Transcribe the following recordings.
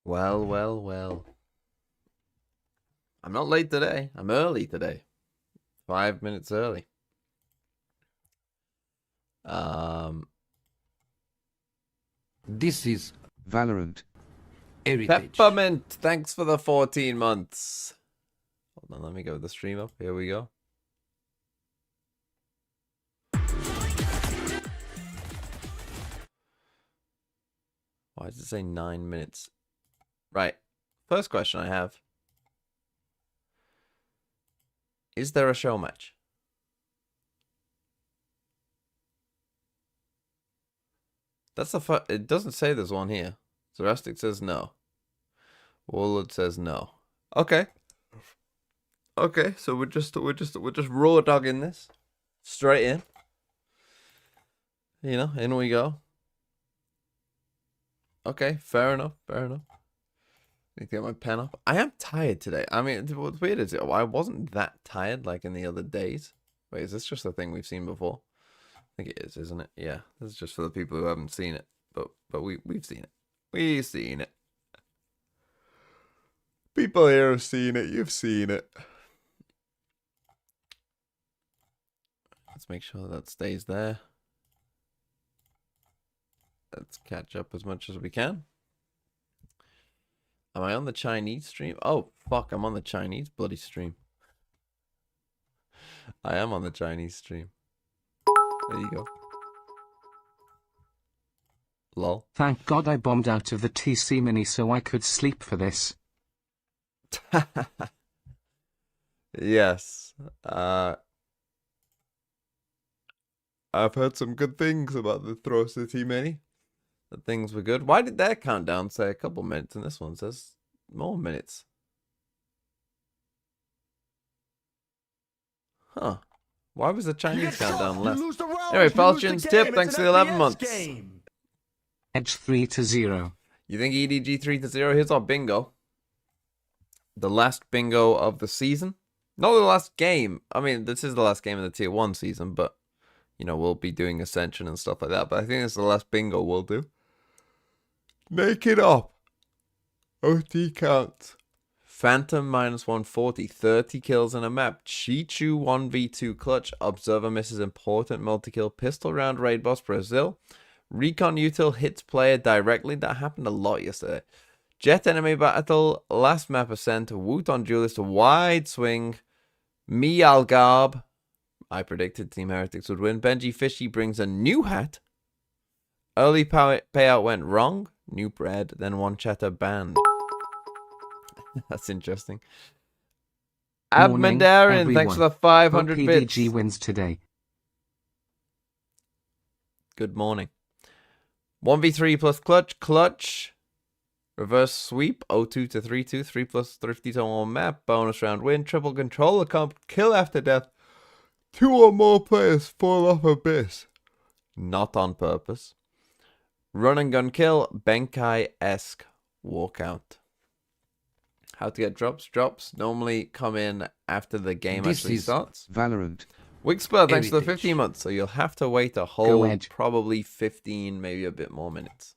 Well, well, well. I'm not late today. I'm early today. 5 minutes early. This is Valorant. Heritage. Peppermint, thanks for the 14 months. Hold on, let me go the stream up. Here we go. Why does it say 9 minutes? Right. First question I have. Is there a show match? That's the it doesn't say there's one here. Zarastic says no. Woolard says no. Okay. Okay, so we're just raw dogging this. Straight in. You know, in we go. Okay, fair enough, fair enough. Need to get my pen up. I am tired today. I mean, what's weird is I wasn't that tired like in the other days. Wait, is this just a thing we've seen before? I think it is, isn't it? Yeah, this is just for the people who haven't seen it. But we've seen it. We've seen it. People here have seen it. You've seen it. Let's make sure that stays there. Let's catch up as much as we can. Am I on the Chinese stream? Oh, fuck, I'm on the Chinese bloody stream. I am on the Chinese stream. There you go. Lol. Thank God I bombed out of the TC Mini so I could sleep for this. Yes. I've heard some good things about the Throw City Mini. That things were good. Why did their countdown say a couple minutes and this one says more minutes? Huh. Why was the Chinese countdown less? Anyway, Falchions tip, thanks for the 11 months. Edge 3-0. You think EDG 3-0? Here's our bingo. The last bingo of the season. Not the last game. I mean, this is the last game of the Tier 1 season, but, you know, we'll be doing Ascension and stuff like that. But I think it's the last bingo we'll do. Make it up. OT counts. Phantom minus 140. 30 kills in a map. Chichu 1v2 clutch. Observer misses important multi-kill. Pistol round raid boss Brazil. Recon util hits player directly. That happened a lot yesterday. Jet enemy battle. Last map ascent. Wuton duelist. Wide swing. Me Algarb. I predicted Team Heretics would win. Benji Fishy brings a new hat. Early payout went wrong. New bread. Then one chatter banned. That's interesting. Abmandarin, thanks for the 500 Hope bits. EDG wins today. Good morning. 1v3 plus clutch. Clutch. Reverse sweep. 0-2 to 3-2. 3 plus thrifty to 1 map. Bonus round win. Triple controller comp. Kill after death. 2 or more players fall off abyss. Not on purpose. Run and gun kill. Benkai-esque walkout. How to get drops? Drops normally come in after the game actually starts. Valorant. Wigspur, thanks for the 15 months. So you'll have to wait a whole probably 15, maybe a bit more minutes.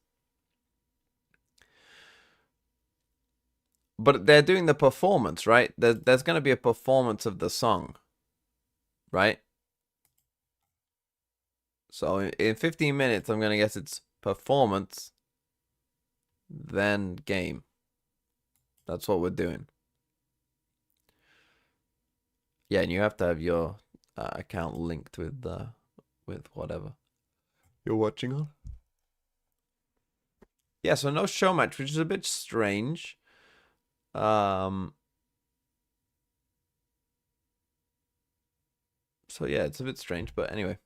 But they're doing the performance, right? There's going to be a performance of the song, right? So in 15 minutes, I'm going to guess it's performance, then game. That's what we're doing. Yeah, and you have to have your account linked with whatever you're watching on. Yeah, so no show match, which is a bit strange. So yeah, it's a bit strange, but anyway.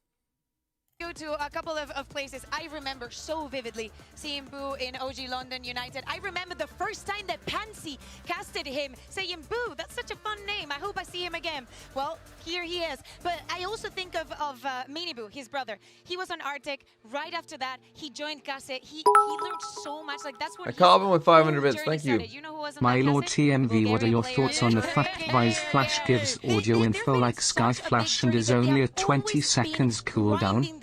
Go to a couple of places. I remember so vividly seeing Boo in OG London United. I remember the first time that Pansy casted him, saying, Boo, that's such a fun name. I hope I see him again. Well, here he is. But I also think of Mini Boo, his brother. He was on Arctic. Right after that, he joined Kase. He learned so much. Like, that's what I carbon with 500 bits. Thank you. You know who was on My Lord Kase? TMV, what are your thoughts on the fact Rise Flash gives audio info like Sky Flash and is only a 20 seconds cooldown?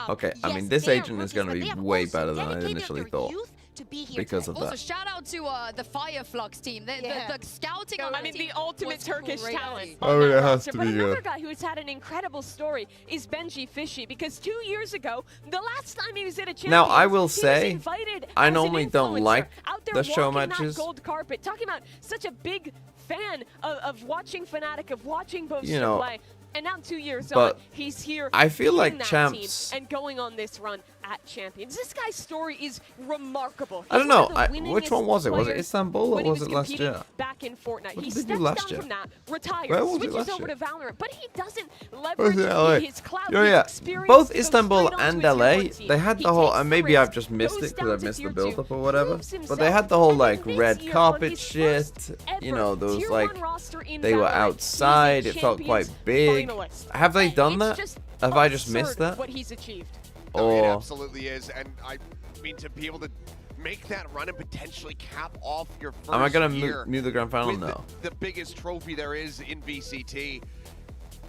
Okay, I mean, this agent is going to be way better than I initially thought. to be here because today. of Also, that. shout out to the Fireflux team. The scouting on I that mean, team the ultimate was Turkish crazy. talent. Oh, on yeah, that it has roster. to But be, another guy who's had an incredible story is Benji Fishy, because 2 years ago, the last time he was at a Champions, Now, I will he was say, invited I as an normally don't influencer like out there the show walking matches. that gold carpet, talking about such a big fan of watching Fnatic, of watching Boaster You know, play. And now 2 years but on, he's here I feel leading like that champs- team and going on this run at Champions. This guy's story is remarkable. I don't He's one know. of the Which one was it? Was it winningest Istanbul or when he was it last competing year? Back in Fortnite. What He did they do steps last down year? from that, retires, Where was it switches last over year? to Valorant, but he doesn't Was leverage it LA? his clout, Oh, his yeah. experience Both to go Istanbul straight onto and a tier LA, one team. they had He the whole, takes and the maybe I've risk, just missed goes it because down I to missed the tier build two, up or whatever. proves But they himself, had the whole and then like this red year on carpet his shit. first You ever know, there was tier like one roster in they were Valorant. He's a outside. It felt quite Champions big. finalist. Have they And done it's that? just Have I just missed absurd that? what he's achieved. No, it Or absolutely is, and I mean to be able to make that run and potentially cap off your first am I gonna year mute the grand final? with No. the biggest trophy there is in VCT.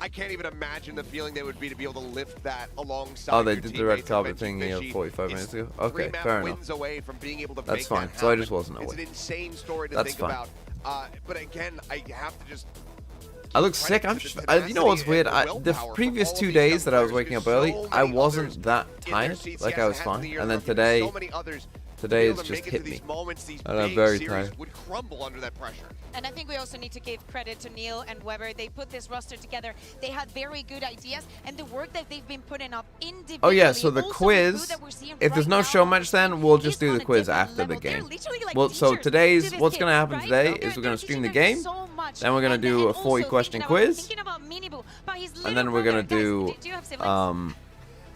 I can't even imagine the feeling they would be to be able to lift that alongside. Oh, they your did the red teammates. carpet And thing Benji here Fishy 45 is minutes ago. Okay, 3 map fair enough. wins away from being able to That's make fine. that So I happen. just wasn't It's aware. an insane story to That's think fine. about. But again, I have to just. I look sick. I'm just, you know what's weird? The previous 2 days that I was waking up early, I wasn't that tired. Like I was fine. And then today it's just hit me. And I'm very tired. Would crumble under that pressure. And I think we also need to give credit to Neil and Weber. They put this roster together. They had very good ideas, and the work that they've been putting up individually. Oh yeah, so the also quiz, that we're seeing if there's right no now show match then, we'll just is do on the a quiz different after the level. They're game. literally like Well, so teachers today's, to this what's kid, going to happen right? today They're- is we're they're going to stream the teaching him game, so much. then we're going to And do a also 40 question thinking about- quiz, thinking about Minibu, but his and then little we're going to brother. do, Guys, do you have siblings?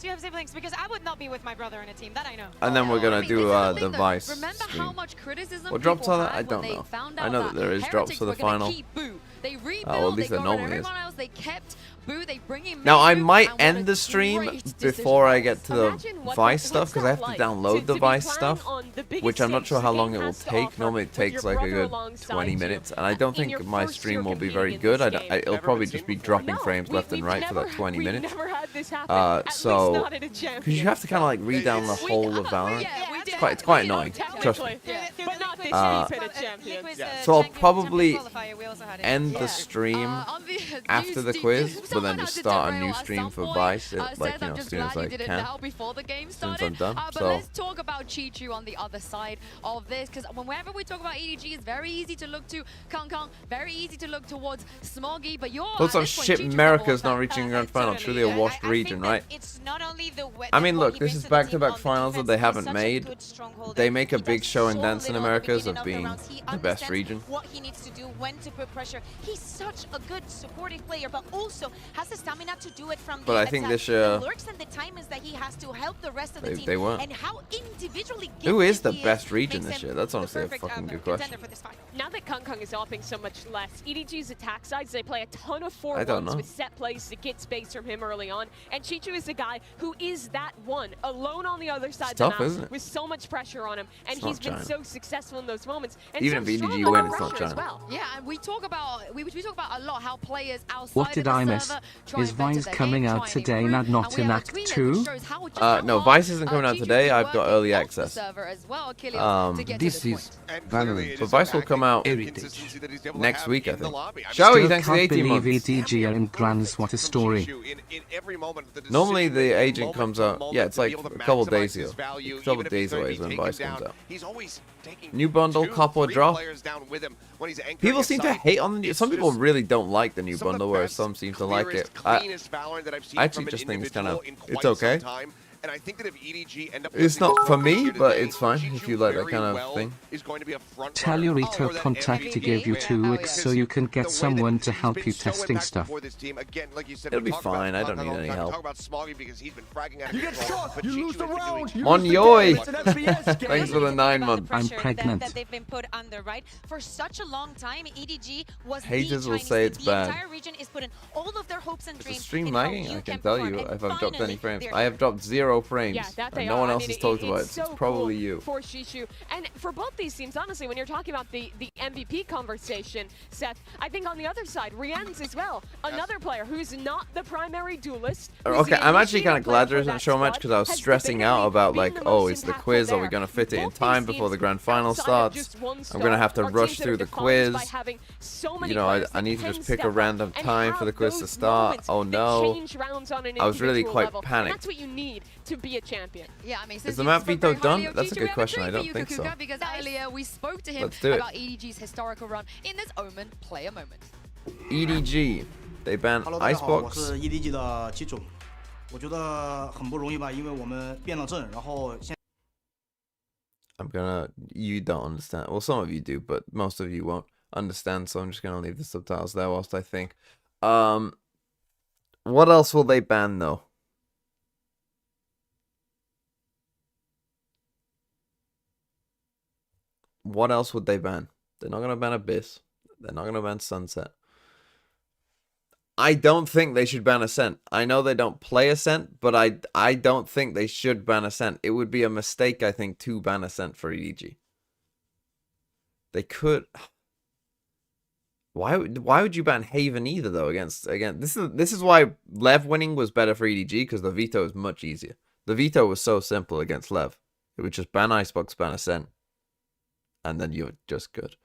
Do you have siblings? Because I would not be with my brother in a team. That I know. and then we're going to do the Vice Remember how stream. much criticism What drops people are there? had I when don't they know. found I out know that there is Heretics drops for the were gonna final. keep Boo. They rebuild, at least they there got rid of normally is. everyone else, they kept Boo, they bring in Now I Minibu, might and what end a the stream great decision before that I was. get to the Imagine what Vice that- stuff what's because I have that to like? download To the be Vice playing stuff, on the biggest which I'm not stage sure how the long game it will has to take. offer, Normally it with takes your like a brother good alongside 20 you, minutes, and I don't in your think my first stream year will be very competing in good. this game. It'll Never probably been just seen be before. dropping No, frames left and we've right for never that 20 we've minutes. never had this happen. At least So, not at a because you Champions. have to kind of like read down the whole of Valorant. Yeah, we did. It's quite annoying. Trust me. Technically, but not this deep Uh, at a Champions. So I'll probably end Yeah. the stream On the, after the do quiz, but someone then had just to start a derail new at stream some for point. Vice, like, Says, you I'm know, as just soon as glad I you did it can. now before the game soon as started. I'm done, But so- let's talk about Chichu on the other side of this, because whenever we talk about EDG, it's very easy to look to Kong, very easy to look towards Smoggy, but you're Looks at like this point, shit Chichu's America's number not one reaching fan. grand final. Truly a washed region, right? It's not only the I mean, look, this is back-to-back finals that they haven't made. They make a big show in Dance in Americas of being the best region. What he needs to do, when to put pressure. He's such a good supportive player, but also has the stamina to do it from But the I think attack. this year The lurks and the timings that he has to help the rest of the team. they weren't. And how individually Who is the gifted he best region makes this him year? That's the honestly a perfect, fucking good contender question. for this fight. Now that Kong is opting so much less, EDG's attack sides, they play a ton of I don't 4-1s know. with set plays to get space from him early on. And Chichu is the guy who is that one, alone on the other side of tough, the isn't map, it? with so much pressure on him. And It's not he's been China. so successful in those moments. And Even so if strong EDG under win, it's not pressure as China. well. Yeah, and we talk about we talk about a lot how players outside What did of the I miss? server try Is and better Vice their coming game, out try and today improve, and not and we in have a Act tweet that 2? shows how just how No, hard, Vice isn't coming out Chichu's today. been I've got working early off the access. server as well, Achilles, to get to This this is point. And Valorant. clearly it But is Vice will the come out acting Heritage. consistency that he's able to next have week, I in the think. lobby. I mean, Shall we? Still Thanks for the can't 18 believe months. EDG are in Grands. What a story. In every moment, the Normally the decision-making, agent moment comes to out. moment Yeah, it's to be like able to a couple maximize days his ago. value, A couple even if days he's gonna away be is when taken Vice down, comes out. He's always taking New bundle, 2, cop or 3 draw. players down with him when he's anchoring People a seem to site. hate on the new. It's Some people just really don't like the new some of the bundle, whereas best, some seem to like it. clearest, cleanest Valorant that I've seen I actually from an just think it's kind of individual in it's quite some okay. time. And I think that if EDG end up It's lifting not for this me, here but today, it's fine if you like that very kind of well thing. is going to be a front Tell runner your for Veto that contact to MVP give you win. 2 weeks so you can The get way someone that to he's help been you so testing impactful stuff. for this team. Again, like you said, It'll we be talked about fine, I don't Kong need all any the time. help. Talk about Smoggy because he's been fragging out You get shot, you lose the round. You Mon lose the yoy. game. It's an FPS game. Thanks for the 9 months. I'm Pressure pregnant. That they've been put under, right? For such a long time, EDG was Haters the will Chinese say team. it's the bad. entire region is putting all of their hopes and Is the dreams stream in how lagging? you I can can tell perform. you And if I've dropped any finally, frames. they're I have dropped 0 0 frames. Yeah, that they and no are. one I else mean, has talked about it. so It's probably cool you. for Shishu. And for both these teams, honestly, when you're talking about the MVP conversation, Seth, I think on the other side, Rien's as well. Another player who's not the primary duelist. Okay, I'm actually kind of glad there isn't so much because I was stressing out about like, oh, it's the quiz. Are we going to fit it in time before the grand final starts? I'm going to have to rush through the quiz. You know, I need to just pick a random time for the quiz to start. Oh no. I was really quite panicked. That's what you need to be a champion. Yeah, I mean, is the map veto done? That's a good question. I don't think so. Because earlier we spoke to him Let's do it. about EDG's historical run in this Omen player moment. EDG, they banned Hello，大家好，我 Icebox. 是 EDG 的齐总。我觉得很不容易吧，因为我们变了阵，然后现 You don't understand. Well, some of you do, but most of you won't understand. So I'm just gonna leave the subtitles there whilst I think. What else will they ban though? What else would they ban? They're not going to ban Abyss. They're not going to ban Sunset. I don't think they should ban Ascent. I know they don't play Ascent, but I don't think they should ban Ascent. It would be a mistake, I think, to ban Ascent for EDG. They could. Why would you ban Haven either though? Again, this is why Lev winning was better for EDG, because the veto is much easier. The veto was so simple against Lev. It would just ban Icebox, ban Ascent, and then you're just good.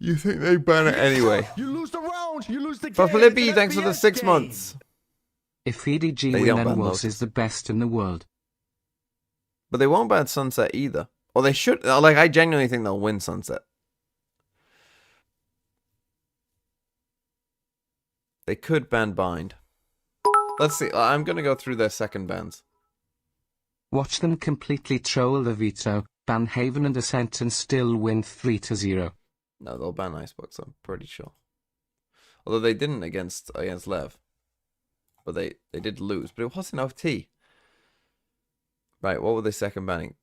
You think they ban it anyway? You lose the round, you lose the game. For Flippy, It's an thanks for the FPS 6 game. months. If EDG They win, don't then ban Wolves Lotus. is the best in the world. But they won't ban Sunset either. Or they should. Like, I genuinely think they'll win Sunset. They could ban Bind. Let's see. I'm going to go through their second bans. Watch them completely troll the veto, ban Haven and Ascent, and still win 3-0. No, they'll ban Icebox, I'm pretty sure. Although they didn't against Lev. But they did lose. But it wasn't OT. Right, what were they second banning?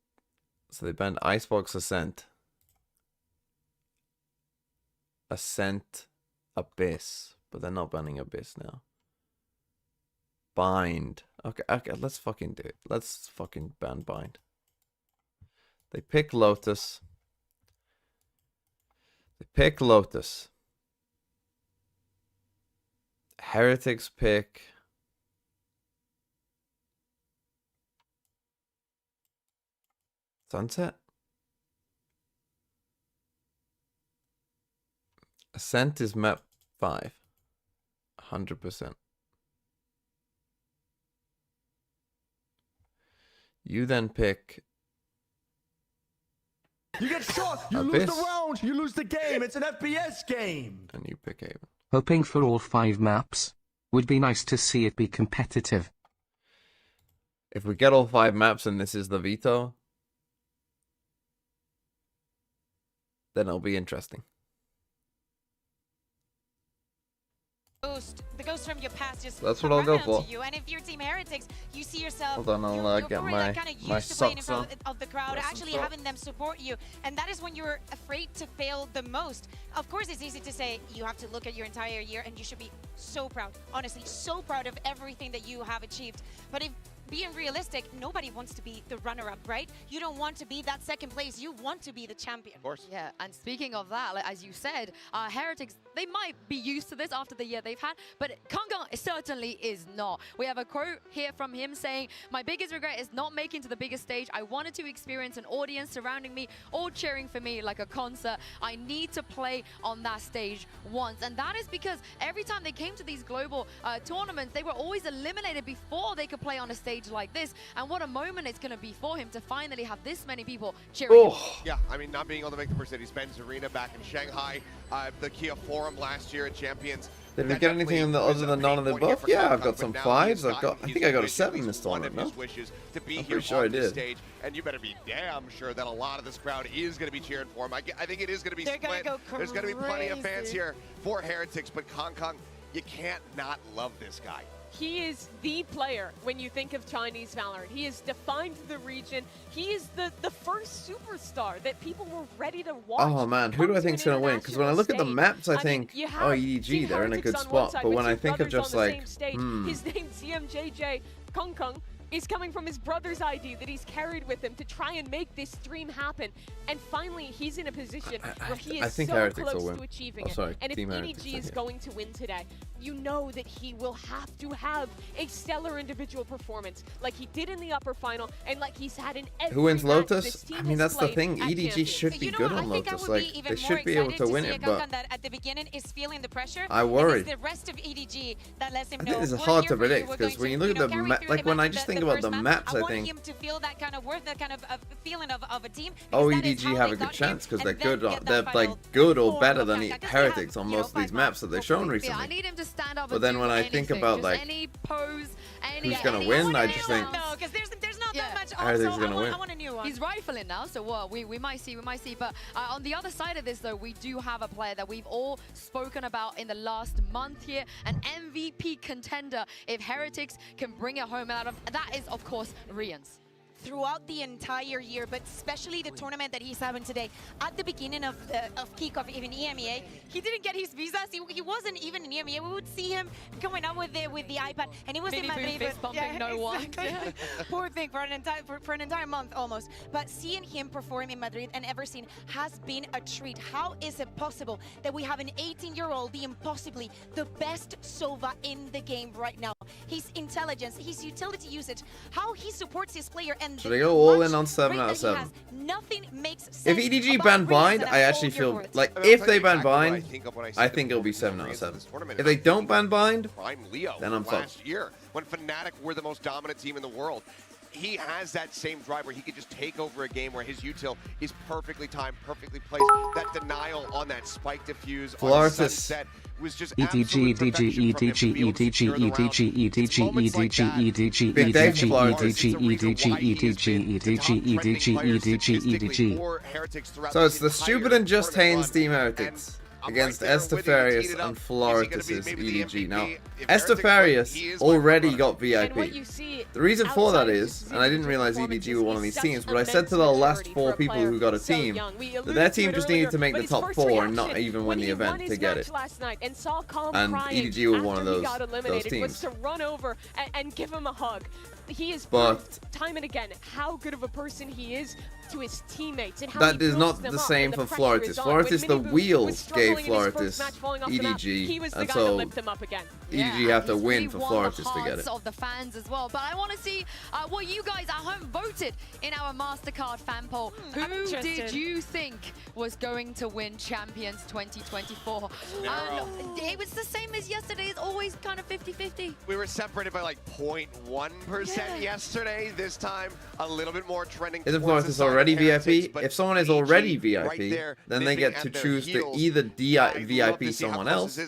So they banned Icebox, Ascent. Ascent, Abyss. But they're not banning Abyss now. Bind. Okay, let's fucking do it. Let's fucking ban Bind. They pick Lotus. Heretics pick. Sunset? Ascent is map 5. 100%. You then pick. You get shot, you Abyss. lose the round, you lose the game. It's an FPS game. And you pick Haven. Hoping for all 5 maps. Would be nice to see it be competitive. If we get all 5 maps and this is the veto, then it'll be interesting. The ghost from your past just That's what come I'll go right onto for. You. And if you're Team Heretics, you see yourself. Hold on, I'll you're get probably, my like, kinda my used to playing in socks front on. of the crowd, Got some actually socks. having them support you, and that is when you're afraid to fail the most. Of course, it's easy to say you have to look at your entire year, and you should be so proud, honestly, so proud of everything that you have achieved. But if being realistic, nobody wants to be the runner-up, right? You don't want to be that second place. You want to be the champion. Of course. Yeah, and speaking of that, like, as you said, Heretics, they might be used to this after the year they've had, but Kangang certainly is not. We have a quote here from him saying, "My biggest regret is not making to the biggest stage. I wanted to experience an audience surrounding me, all cheering for me like a concert. I need to play on that stage once." And that is because every time they came to these global tournaments, they were always eliminated before they could play on a stage like this. And what a moment it's going to be for him to finally have this many people cheering him. Yeah, I mean, not being able to make the Mercedes-Benz Arena back in Shanghai, the Kia Forum last year at Champions. Did we get anything in the, other than none of the above? Yeah, I've got some 5s. I think I got a 7 this tournament, no? To be I'm here pretty sure I on this did. stage, and you better be damn sure that a lot of this crowd is going to be cheering for him. I think it is going to be They're gonna split. go There's going to be plenty of fans crazy. here for Heretics, but Kong, you can't not love this guy. He is the player when you think of Chinese Valorant. He has defined the region. He is the first superstar that people were ready to watch. Oh man, who do I think is going to win? Because when I look at the maps, I think, mean, oh, EDG, they're in a good spot. But when I think of just like, his name CMJJ Kong Kong is coming from his brother's ID that he's carried with him to try and make this dream happen. And finally, he's in a position where he is so close to achieving it. And if EDG is going to win today, you know that he will have to have a stellar individual performance like he did in the upper final and like he's had in every who wins match Lotus? this team I mean, has that's the played thing. at EDG Champions. should be good on Lotus. Like, they should be able to win it, but that at the beginning is feeling the pressure. I worry. It's the rest of EDG that lets him I know. think this is hard to predict because when you look at the like when I just think about the maps, I think, him to feel that kind of worth, that kind of feeling of a team. oh, EDG have a good chance because they're good. They're like good or better than Heretics on most of these maps that they've shown recently. I need him to stand up. But then when I think about like any pose, who's gonna win, I just think no, because there's not that much. Heretics gonna win. I want a new one. He's rifling now, so what? We might see. But on the other side of this, though, we do have a player that we've all spoken about in the last month here, an MVP contender. If Heretics can bring it home out of that, is of course Rians. Throughout the entire year, but especially the tournament that he's having today. At the beginning of kickoff, even EMEA, he didn't get his visas. He wasn't even in EMEA. We would see him coming up with the iPad, and he was in Madrid. Fist bumping, no one. Poor thing for an entire month almost. But seeing him perform in Madrid and Everseen has been a treat. How is it possible that we have an 18-year-old being possibly the best Sova in the game right now? His intelligence, his utility usage, how he supports his player, and should I go all in on 7 out of 7? Nothing makes sense. If EDG ban Bind, I actually feel like if they ban Bind, I think it'll be 7 out of 7. If they don't ban Bind, then I'm fucked. Last year, when Fnatic were the most dominant team in the world, he has that same drive where he could just take over a game where his util is perfectly timed, perfectly placed. That denial on that spike diffuse on Sunset was just EDG, EDG, EDG, EDG, EDG, EDG, EDG, EDG, EDG, EDG, EDG, EDG, EDG. So it's the stupid and just Haynes Team Heretics against Estefarius and Floritus's EDG. Now, Estefarius already got VIP. The reason for that is, and I didn't realize EDG were one of these teams, but I said to the last 4 people who got a team, that their team just needed to make the top 4 and not even win the event to get it. And EDG were one of those teams. To run over and give him a hug. He is proved time and again how good of a person he is to his teammates. And how that is not the same for Floritus. Floritus, the wheel gave Floritus EDG, and so EDG have to win for Floritus to get it. Of the fans as well. But I want to see what you guys at home voted in our MasterCard fan poll. Who did you think was going to win Champions 2024? It was the same as yesterday. It's always kind of 50-50. We were separated by like 0.1% yesterday. This time, a little bit more trending. Isn't Floritus already VIP? If someone is already VIP, then they get to choose to either VIP someone else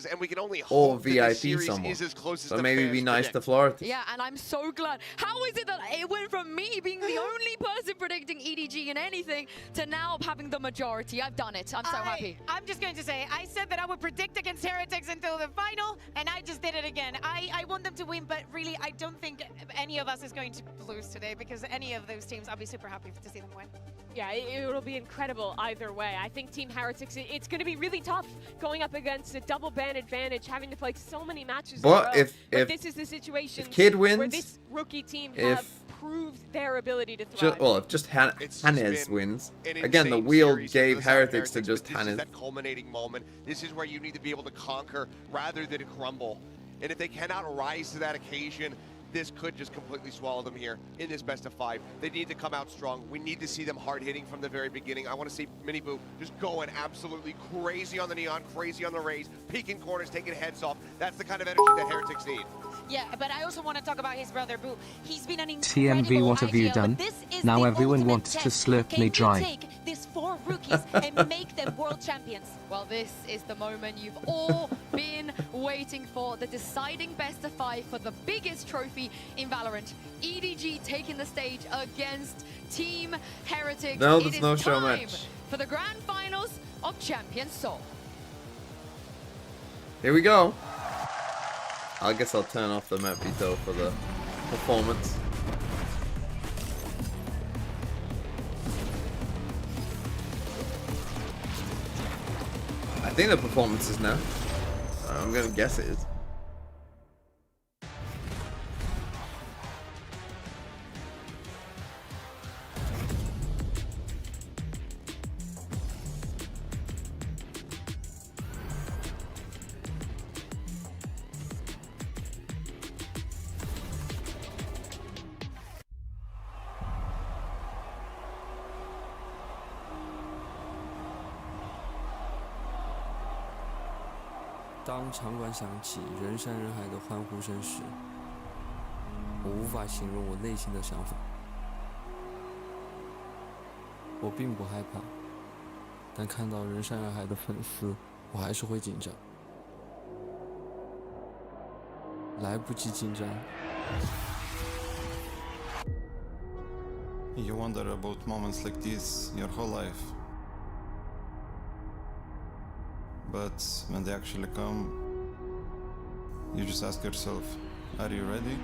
or VIP someone. So maybe be nice to Floritus. Yeah, and I'm so glad. How is it that it went from me being the only person predicting EDG in anything to now having the majority? I've done it. I'm so happy. I'm just going to say, I said that I would predict against Heretics until the final, and I just did it again. I want them to win, but really, I don't think any of us is going to lose today, because any of those teams, I'll be super happy to see them win. Yeah, it'll be incredible either way. I think Team Heretics, it's going to be really tough going up against a double ban advantage, having to play so many matches in a row. But this is the situation Kid wins, where this rookie team have proved their ability to thrive. If just Hannes wins, again, the wheel gave Heretics to just Hannes. That culminating moment. This is where you need to be able to conquer rather than crumble. And if they cannot rise to that occasion, this could just completely swallow them here in this best of 5. They need to come out strong. We need to see them hard hitting from the very beginning. I want to see Miniboo just going absolutely crazy on the Neon, crazy on the Rays, peeking corners, taking heads off. That's the kind of energy that Heretics need. Yeah, but I also want to talk about his brother Boo. He's been an TMV, what have you done? Now everyone wants to slurp me dry. Can you take these 4 rookies and make them world champions? Well, this is the moment you've all been waiting for, the deciding best of 5 for the biggest trophy in Valorant. EDG taking the stage against Team Heretics. No, there's no show match. For the grand finals of Champions Seoul. Here we go. I guess I'll turn off the map veto for the performance. I think the performance is now. I'm gonna guess it is. 当场馆响起人山人海的欢呼声时，我无法形容我内心的想法。我并不害怕，但看到人山人海的粉丝，我还是会紧张。来不及紧张。You wonder about moments like this your whole life. But when they actually come, you just ask yourself, are you ready?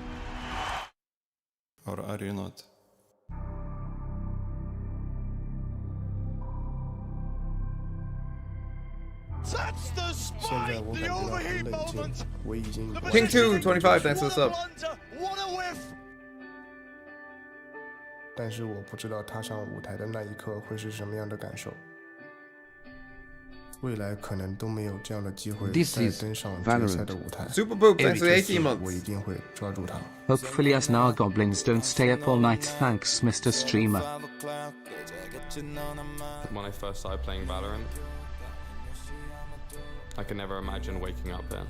Or are you not? That's the spike! The overheat moment! King 225, thanks for the sub. What a whiff! 但是我不知道踏上舞台的那一刻会是什么样的感受。未来可能都没有这样的机会再登上决赛的舞台。 Super Boop, thanks for 18 months. 我一定会抓住它。 Hopefully us Nargoblins don't stay up all night. Thanks, Mr. Streamer. When I first started playing Valorant, I could never imagine waking up here.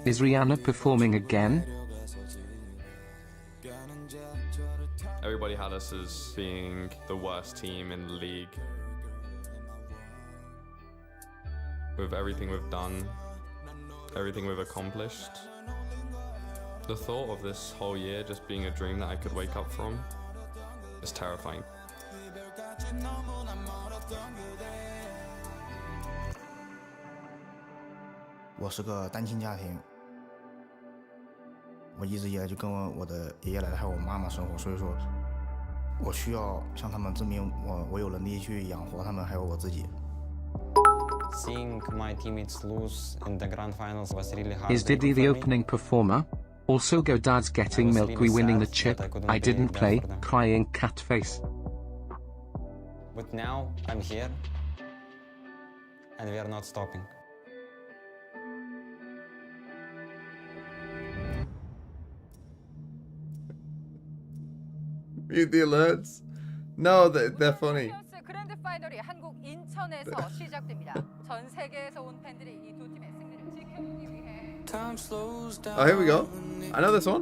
Is Rihanna performing again? Everybody had us as being the worst team in the league. With everything we've done, everything we've accomplished, the thought of this whole year just being a dream that I could wake up from is terrifying. 我是个单亲家庭，我一直以来就跟我的爷爷奶奶还有我妈妈生活，所以说，我需要向他们证明我有能力去养活他们，还有我自己。Seeing my teammates lose in the grand finals was really hard. Is Diddy the opening performer? Also Godad's getting Milky winning the chip. I didn't play, crying cat face. But now I'm here, and we are not stopping. Mute the alerts. No, they're funny. 그랜드 파이널이 한국 인천에서 시작됩니다. 전 세계에서 온 팬들이 이 두 팀의 승리를 지켜보기 위해. Oh, here we go. I know this one.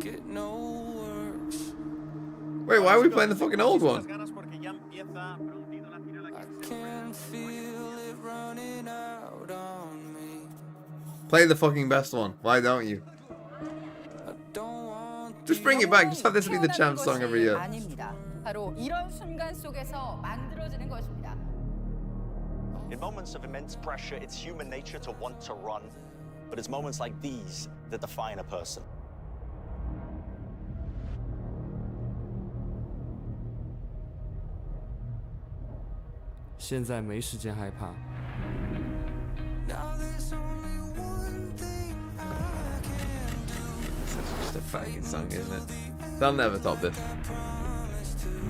Wait, why are we playing the fucking old one? Play the fucking best one. Why don't you? Just bring it back. Just have this be the champ song every year. 아닙니다. 바로 이런 순간 속에서 만들어지는 것입니다. In moments of immense pressure, it's human nature to want to run, but it's moments like these that define a person. "现在没时间害怕。 Just a fucking song, isn't it? They'll never top it.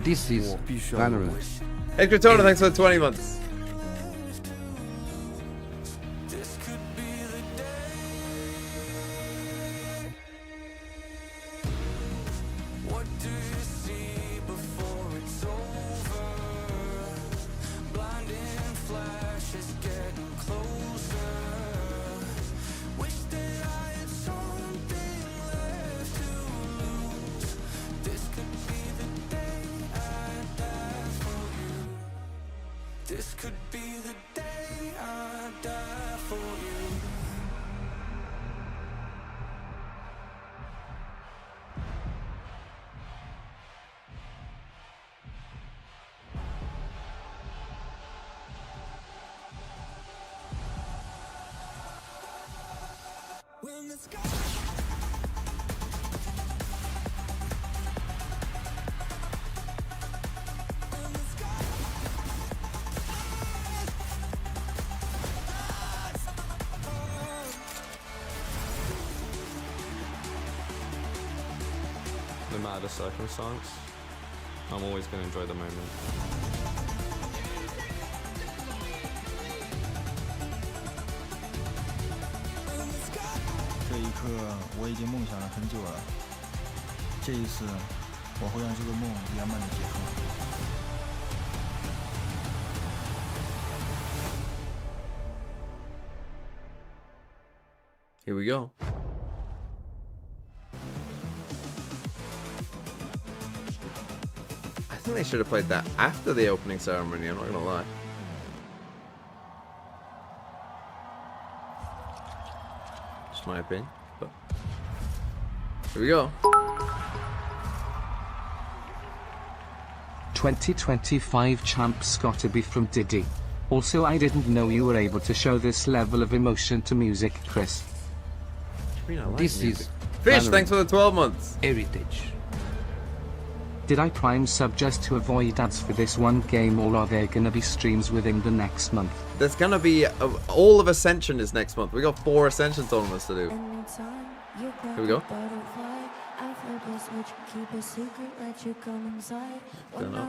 This is Valorant. Hey, Kratona, thanks for the 20 months. No matter the circumstance, I'm always going to enjoy the moment. 这一刻我已经梦想了很久了，这一次我会让这个梦圆满的结束。 Here we go. I think they should have played that after the opening ceremony, I'm not gonna lie. Just my opinion, but here we go. 2025 champs gotta be from Diddy. Also, I didn't know you were able to show this level of emotion to music, Chris. This is Fish, thanks for the 12 months. heritage. Did I prime sub just to avoid ads for this one game, or are there gonna be streams within the next month? There's gonna be all of Ascension is next month. We got 4 Ascension tournaments to do. Here we go. Don't know.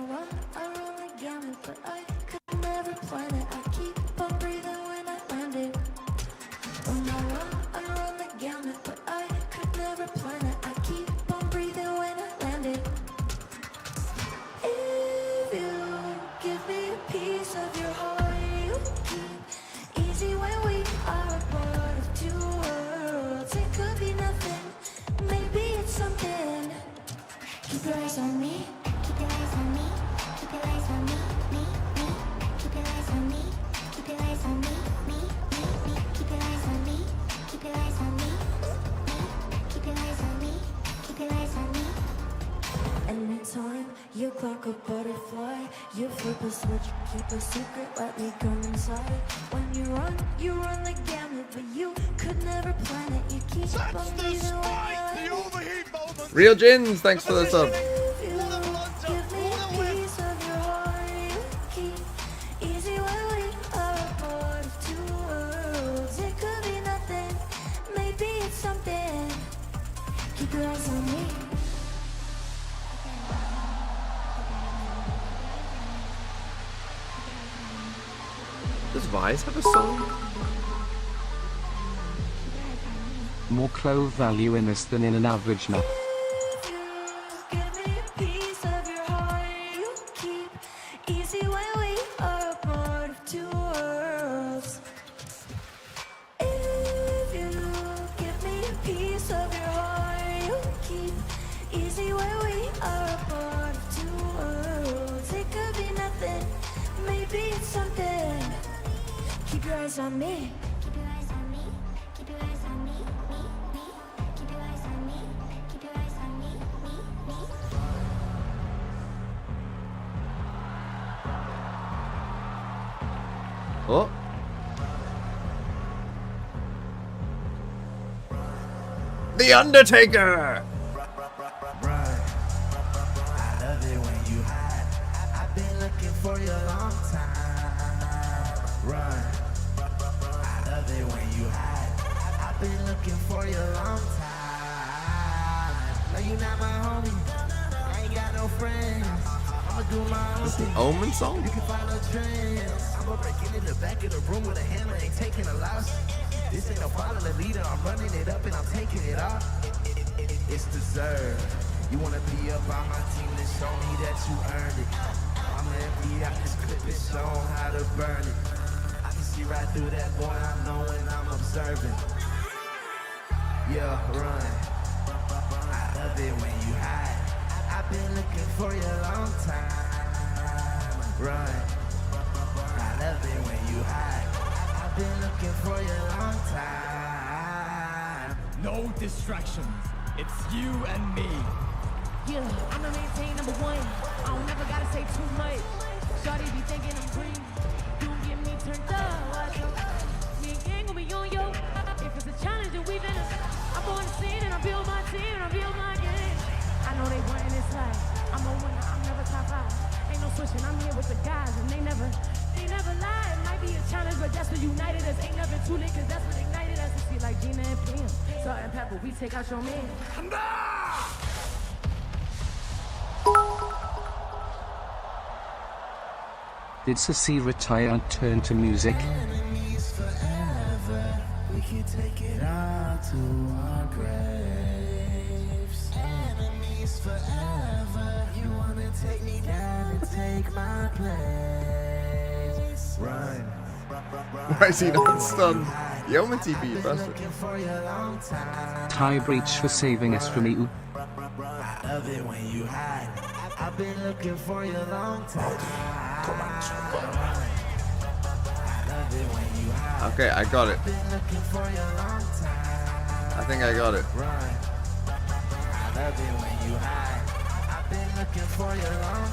Keep your eyes on me, keep your eyes on me, keep your eyes on me, me, me. Keep your eyes on me, keep your eyes on me, me, me, me. Keep your eyes on me, keep your eyes on me, me. Keep your eyes on me, keep your eyes on me. Anytime you clock a butterfly, you flip a switch, keep a secret, let me come inside. When you run the gamut, but you could never plan it. You keep on breathing Real Jins, thanks for the sub. Keep your eyes on me. Does Vice have a song? More clove value in this than in an average map. Keep your eyes on me. Keep your eyes on me. Keep your eyes on me. Me, me. Keep your eyes on me. Keep your eyes on me. Me, me. Oh. The Undertaker! For you a long time, run. I love it when you hide. I've been looking for you a long time. No, you not my homie. I ain't got no friends. I'ma do my own This is thing. an Omen song? You can follow trends. I'ma break into the back of the room with a hammer. Ain't taking a loss. This ain't no follow the leader. I'm running it up and I'm taking it off. It's deserved. You wanna be up on my team, then show me that you earned it. I'ma empty out this clip and show 'em how to burn it. I can see right through that boy, I know when I'm observing. Yeah, run. I love it when you hide. I've been looking for you a long time. Run. I love it when you hide. I've been looking for you a long time. No distractions. It's you and me. Yeah, I'ma maintain number one. I don't never gotta say too much. Shorty be thinking I'm green. Don't get me turned up. Me and gang gon' be on yo. If it's a challenge and we've been I'm on the scene and I build my team and I build my game. I know they wanting this life. I'm a winner, I'm never top 5. Ain't no switching, I'm here with the guys and they never lie. It might be a challenge, but that's what united us. Ain't nothing too late, cause that's what ignited us. We see like Gina and Pam, Salt and Pepper, we take out your man. Did Sassi retire and turn to music? Enemies forever. We can take it all to our graves. Enemies forever. You wanna take me down and take my place. Run. Why is he not stunned? Yeoman TP, impressive. Tie breach for saving us from EU. I love it when you hide. I've been looking for you a long time. Okay, I got it. I think I got it. I love it when you hide. I've been looking for you long.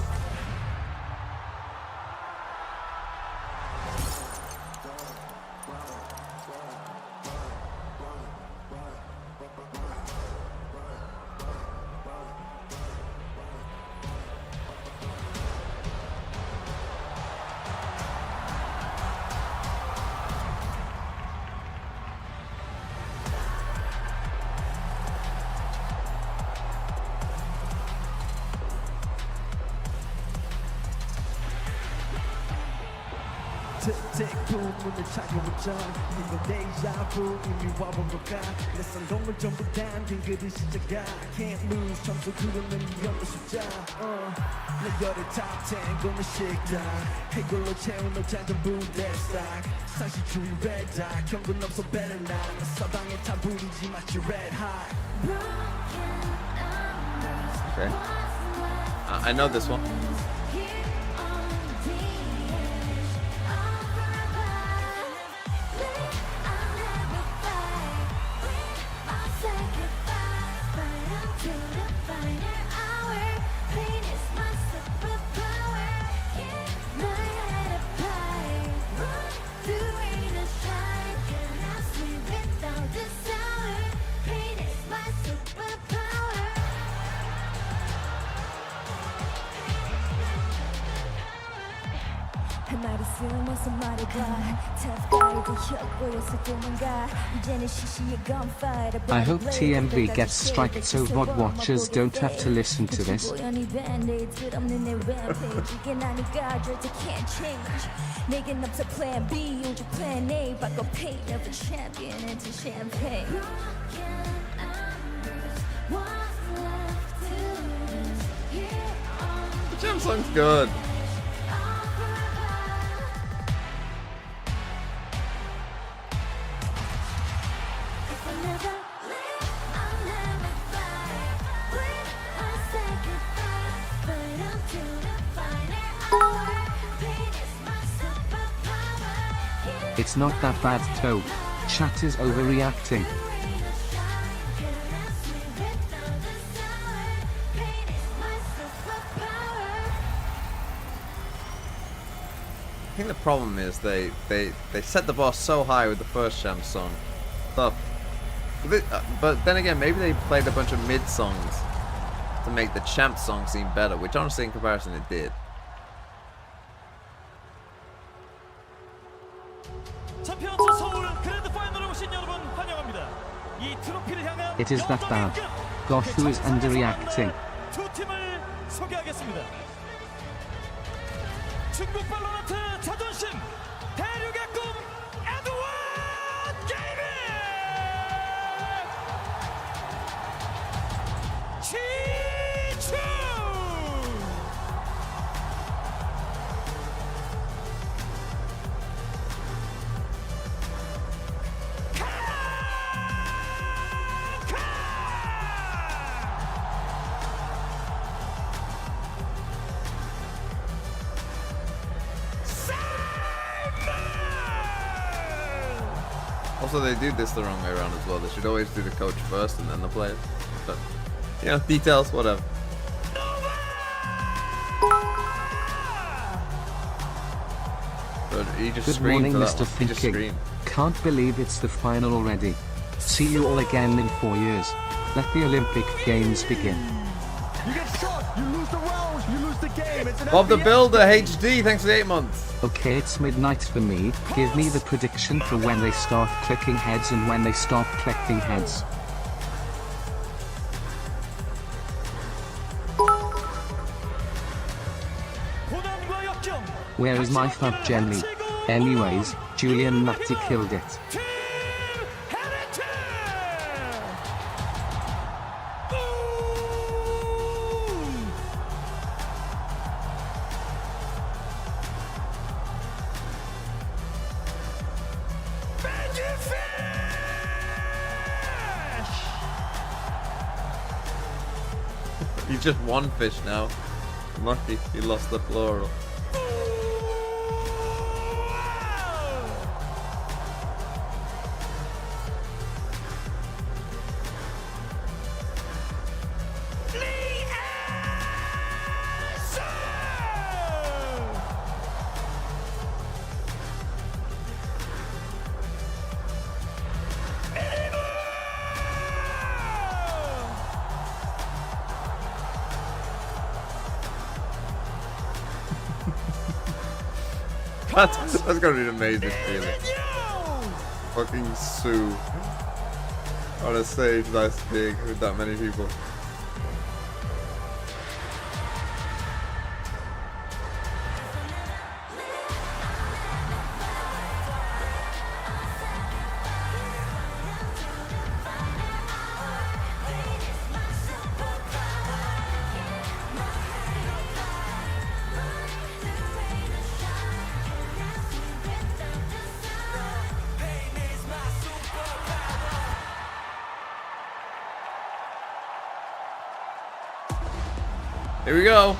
틱틱 문을 찾아오죠 이건 데자부 이미 와본 걸까 내 성공을 전부 담긴 그리 시작아 Can't lose 점수 그러는 연애 숫자 내 열의 top 10 고는 식당 이걸로 채운 너 작은 부대싹 상식주의 red dot 경고는 없어 better not 서방에 다 부리지 마치 red hot Okay. I know this one. I hope TMB gets striked so VOD watchers don't have to listen to this. Making up to plan B, use your plan A, back up pain of a champion into champagne. The jam song's good. It's not that bad, Toe. Chat is overreacting. I think the problem is they set the bar so high with the first Champ song. But then again, maybe they played a bunch of mid songs to make the Champ song seem better, which honestly in comparison it did. It is that bad. Gothu is underreacting. 두 팀을 소개하겠습니다. 중국 발로란트 자존심 대륙의 꿈 에드워드 게이밍 지추 Also, they do this the wrong way around as well. They should always do the coach first and then the players. But, you know, details, whatever. But he just Good screamed morning, for that Mr. one. He just Thinking. screamed. Can't believe it's the final already. See you all again in 4 years. Let the Olympic Games begin. You get shot, you lose the round, you lose the game. It's an Bob the NBA Builder HD, thanks for the 8 months. Okay, it's midnight for me. Give me the prediction for when they start clicking heads and when they stop collecting heads. Where is my fuck Jenny? Anyways, Julian Matty killed it. He's just one fish now. Lucky he lost the plural. That's gonna be an amazing feeling. Fucking Sue on a stage that's big with that many people. Here we go.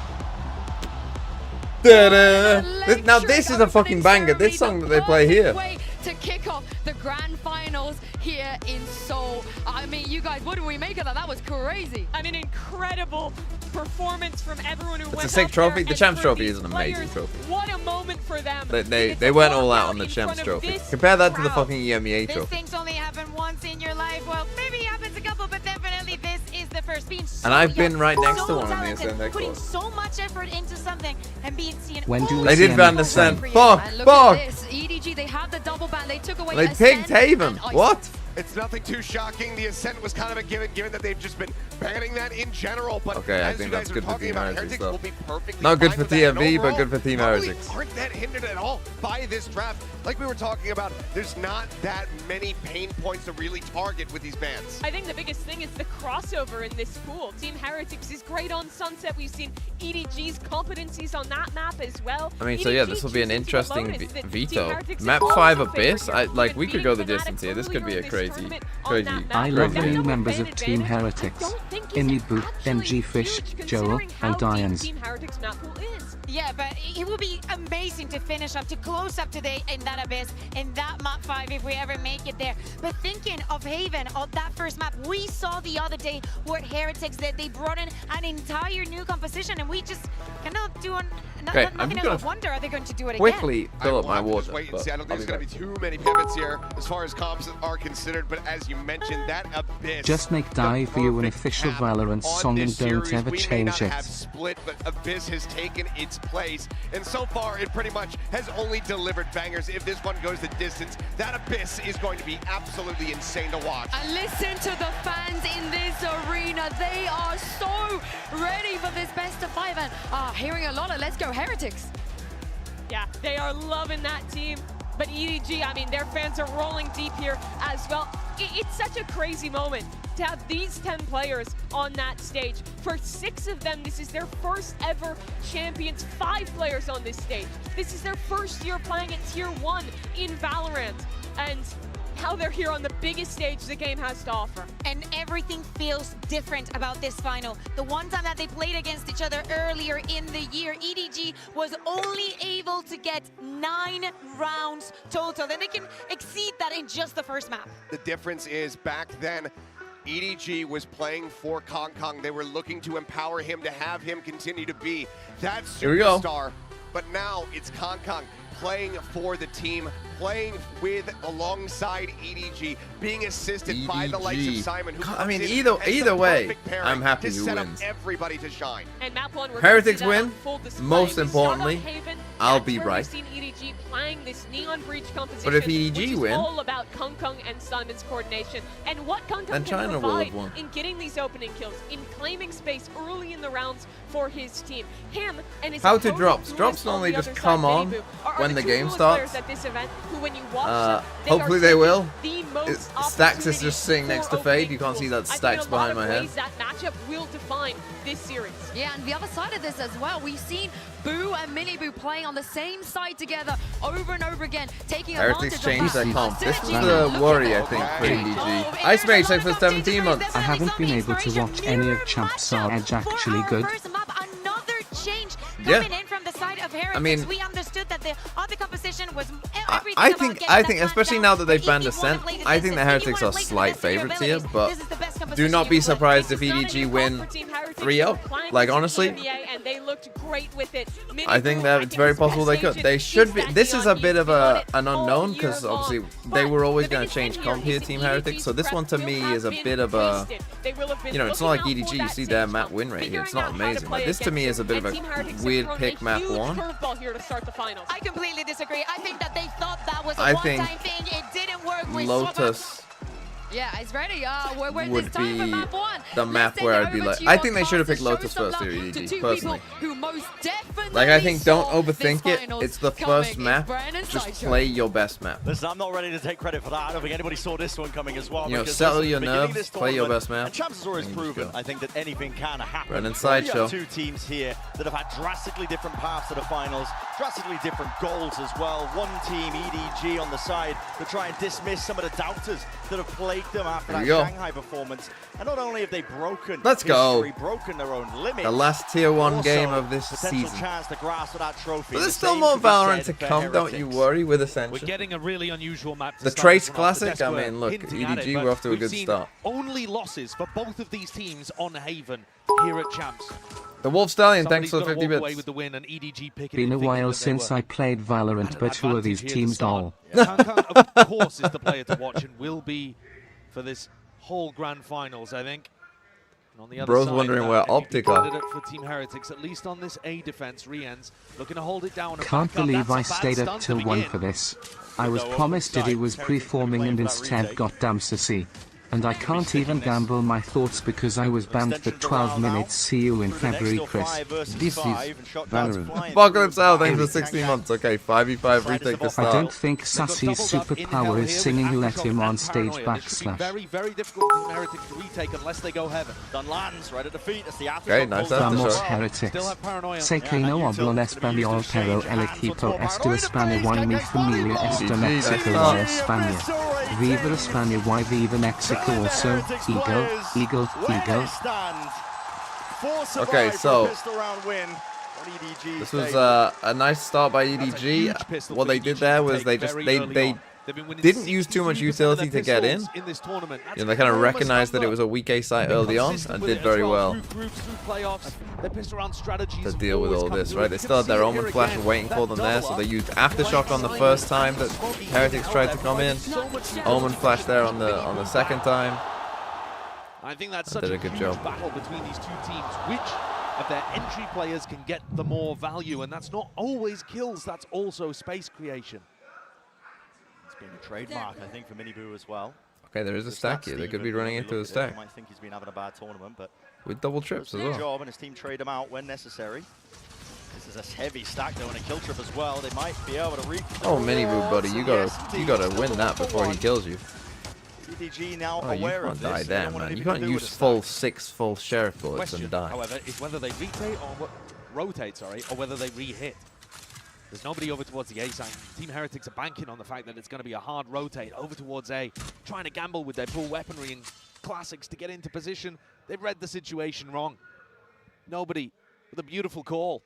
Da-da. Now this is a fucking banger. This song that they play here. Way to kick off the grand finals here in Seoul. I mean, you guys, what do we make of that? That was crazy. I mean, incredible performance from everyone who went. It's a sick trophy. The Champs Trophy is an players, amazing trophy. What a moment for them. They went all out on the Champs Trophy. Compare that to the fucking EMEA These trophy. things only happen once in your life. Well, maybe it happens a couple, but definitely this is the first. Being so And I've been young, right next so to one on the talented, Ascent putting Course. so much effort into something and being seen. When do we They see did Van Ascent? Descent. Fuck! And look Fuck! at this. EDG, they have the double ban. They took away They Ascent picked Haven. and Ice. What? It's nothing too shocking. The Ascent was kind of a given that they've just been banning that in general. But Okay, I as think you that's guys good are for talking Team about, Heretics, Heretics though. will be perfectly Not good fine for with that. And TMV, but overall, good for Team probably Heretics. aren't that hindered at all by this draft. Like we were talking about, there's not that many pain points to really target with these bans. I think the biggest thing is the crossover in this pool. Team Heretics is great on Sunset. We've seen EDG's competencies on that map as well. I mean, so yeah, this will be an interesting veto. Map 5 Abyss. We could go the distance here. This could be a crazy. I love the new members of Team Heretics. Inibu, MG Fish, Joel, and Diane's. Team Heretics map pool is. Yeah, but it would be amazing to finish up, to close up today in that Abyss, in that map 5 if we ever make it there. But thinking of Haven, of that first map, we saw the other day what Heretics did. They brought in an entire new composition, and we just cannot do Okay, I'm nothing just else. gonna Wonder, are they going to do it quickly again? fill up my We'll have to water. just wait and but see. I don't think I'll there's be going to be too many pivots here as far as comps are considered. But as you mentioned, that Abyss. Just make Die for you an official Valorant song and don't ever We may change not it. have split, but Abyss has taken its place. And so far, it pretty much has only delivered bangers. If this one goes the distance, that Abyss is going to be absolutely insane to watch. And listen to the fans in this arena. They are so ready for this best of 5 and hearing a lot of Let's Go Heretics. Yeah, they are loving that team. But EDG, I mean, their fans are rolling deep here as well. It's such a crazy moment to have these 10 players on that stage. For 6 of them, this is their first ever champions. 5 players on this stage. This is their first year playing at Tier 1 in Valorant. And how they're here on the biggest stage the game has to offer. And everything feels different about this final. The one time that they played against each other earlier in the year, EDG was only able to get 9 rounds total. Then they can exceed that in just the first map. The difference is back then, EDG was playing for Kong. They were looking to empower him, to have him continue to be that Here we go. superstar. But now it's Kong playing for the team, playing with alongside EDG, being assisted by the likes of Simon. Who I mean, either way, I'm happy who wins. Everybody to shine. And map one, Heretics win. Most importantly, I'll be right. EDG playing this neon breach composition, But if EDG which win, is all about Kung and Simon's coordination and what Kung then can China will have provide won. in getting these opening kills, in claiming space early in the rounds for his team. Him and his how to opponent, drops? who is Drops on normally the just other come side, on Benny Boo, are when the the two game coolest starts. players at this event, who when you watch them, they are Hopefully they will. the most Stacks is just opportunities sitting next to for Fade. opening You can't see kills. that I think Stacks in a lot behind of my head. ways that matchup will define this series. Yeah, and the other side of this as well, we've seen Boo and Mini Boo playing on the same side together over and over again, taking Heretics advantage changed of their that. comp. This was the worry, I think, for EDG. Ice Mage, thanks for 17 months. I haven't been able to watch any of Champs. Are Edge actually good? Another change Yeah. coming in from the side of Heretics. I mean, we understood that the other composition was everything I about think, getting the especially now that they've banned Ascent, I think the Heretics are slight favorites here, but do not be surprised if EDG win 3-0. Like, honestly, And they looked great with it. I think that it's very possible they could. They should be. This is a bit of an unknown because obviously they were always going to change comp here, Team Heretics. So this one to me is a bit of a, you know, it's not like EDG. You see their map win rate here. It's not amazing. Like, this to me is a bit of a weird pick map one. I completely disagree. I think that they thought that was a I one-time think thing. It didn't work with Lotus Yeah, it's ready. We're would this time for be map one. the map where I'd be like, I think they should have picked Lotus first here, EDG, personally. Who most definitely Like, I think don't saw overthink this it. finals It's the coming. first map. It's Just play your best map. Listen, I'm not ready to take credit for that. I don't think anybody saw this one coming as well. You know, because settle listen, your beginning nerves, this play your tournament, best map. And Champs has always and you just proven, go. I think, that anything can happen. Run We inside show. have two teams here that have had drastically different paths to the finals, drastically different goals as well. One team, EDG, on the side to try and dismiss some of the doubters that have plagued them after Here that we go. Shanghai performance. And not only have they broken Let's go. history, broken their own limits, The last tier 1 also game of this potential season. chance to grasp for that trophy. But The there's still same more could be Valorant to said for come, don't you Heretics. worry, with We're Ascension. getting a really unusual map. To The start Trace this one off. The Classic, Desk I were mean, look, hinting at EDG it, were off to a we've good seen start. Only losses for both of these teams on Haven here at Champs. The Wolf Stallion, thanks Somebody's for gotta 50 walk away bits. with the win, and EDG picking Been it, a thinking while that they since were I played Valorant, at an but who are advantage these here to teams start. all? Kang, of course, is the player to watch and will be for this whole grand finals, I think. And on the other Bro's side, wondering where a Optic are. candidate for Team Heretics, at least on this A defense, Rien's looking to hold it down. And Can't back up. believe That's I a bad stayed up start to till 1 begin. for this. I was promised Diddy was preforming and instead got Damsasi. And I can't even gamble my thoughts because I was banned for 12 minutes. See you in February, Chris. This is Valorant. Apocalypse Out, thanks for 16 months. Okay, 5v5 retake to I start. don't think Sassy's superpower is singing Who Let Him on stage backslash. Very, very difficult for Heretics to retake unless they go Heaven. Done lands right at the feet. It's the Okay, nice Vamos aftershock. Heretics. Still have paranoia. Sé que no hablo el español, pero el equipo esto España y mi familia está México y España. Viva España y viva Mexico also. Eagle. Okay, so this was a nice start by EDG. What they did there was they didn't use too much utility to get in. You know, they kind of recognized that it was a weak A site early on and did very well to deal with all this, right? They still had their Omen Flash waiting for them there, so they used Aftershock on the first time that Heretics tried to come in. Omen Flash there on the second time. I think that's They such did a a good huge job. battle between these two teams. Which of their entry players can get the more value? And that's not always kills, that's also space creation. It's been a trademark, I think, for Miniboo as well. Okay, there is a stack here. They could be running into a stack. You might think he's been having a bad tournament, but with double trips as well. Job and his team trade him out when necessary. This is a heavy stack though, and a kill trip as well. They might be able to reach. Oh, Miniboo, buddy, you gotta win that before he kills you. EDG now Oh, you aware can't of die this. there, man. You can't use full 6 full sheriff bullets and die. However, is whether they rotate, or whether they re-hit. There's nobody over towards the A side. Team Heretics are banking on the fact that it's going to be a hard rotate over towards A, trying to gamble with their full weaponry and classics to get into position. They've read the situation wrong. Nobody with a beautiful call.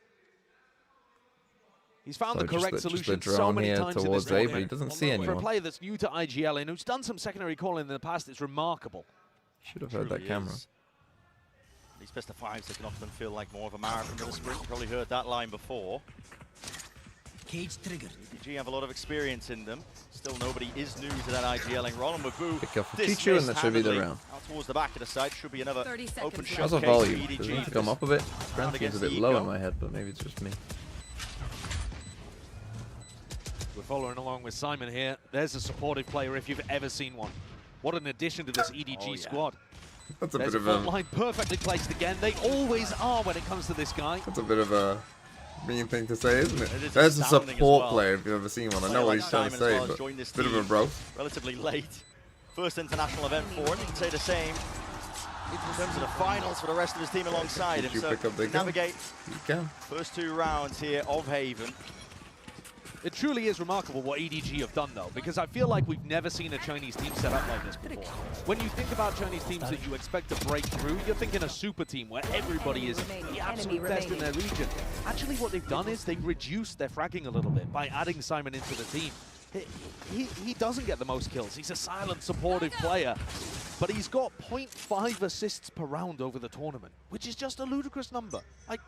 He's found the correct solution so many times in this towards A, but he tournament. doesn't see For a anyone. player that's new to IGL and who's done some secondary calling in the past, it's remarkable. Should have heard that camera. These best of fives, they can often feel like more of a marathon than a sprint. Probably heard that line before. Cage triggered. EDG have a lot of experience in them. Still nobody is new to that IGLing. Roland Mabu Pick up for Chichu and that should be the round. Out towards the back of the side should be another open shot. How's the volume? Does it need to come up a bit? Grand seems a bit low in my head, but maybe it's just me. We're following along with Simon here. There's a supportive player if you've ever seen one. What an addition to this EDG squad. That's a There's bit of front a line perfectly placed again. They always are when it comes to this guy. That's a bit of a mean thing to say, isn't it? There's a support player if you've ever seen one. I know what he's trying to say, but a bit of a bro. Relatively late. First international event for him. You can say the same in terms of the finals for the rest of his team alongside him. So navigate first 2 rounds here of Haven. It truly is remarkable what EDG have done, though, because I feel like we've never seen a Chinese team set up like this before. When you think about Chinese teams that you expect to break through, you're thinking a super team where everybody is the absolute best in their region. Actually, what they've done is they've reduced their fragging a little bit by adding Simon into the team. He doesn't get the most kills. He's a silent, supportive player, but he's got 0.5 assists per round over the tournament, which is just a ludicrous number. Like,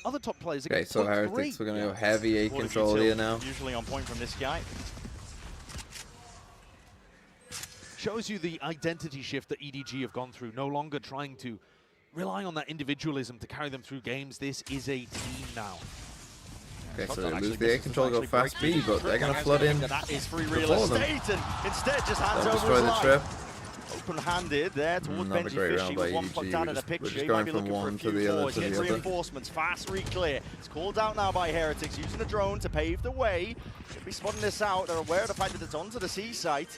other top players are so Heretics, we're going to go heavy A control here now. Usually on point from this guy. Shows you the identity shift that EDG have gone through, no longer trying to rely on that individualism to carry them through games. This is a team now. Okay, so they lose the A control, go fast B, but they're going to flood in that is free real estate, and instead just hands over destroy the trip. Open-handed there towards Benji Fishy with 1 point out of the picture. We're just going from one to the other to the other. Reinforcements, fast re-clear. It's called out now by Heretics, using a drone to pave the way. Should be spotting this out. They're aware of the fact that it's onto the C site.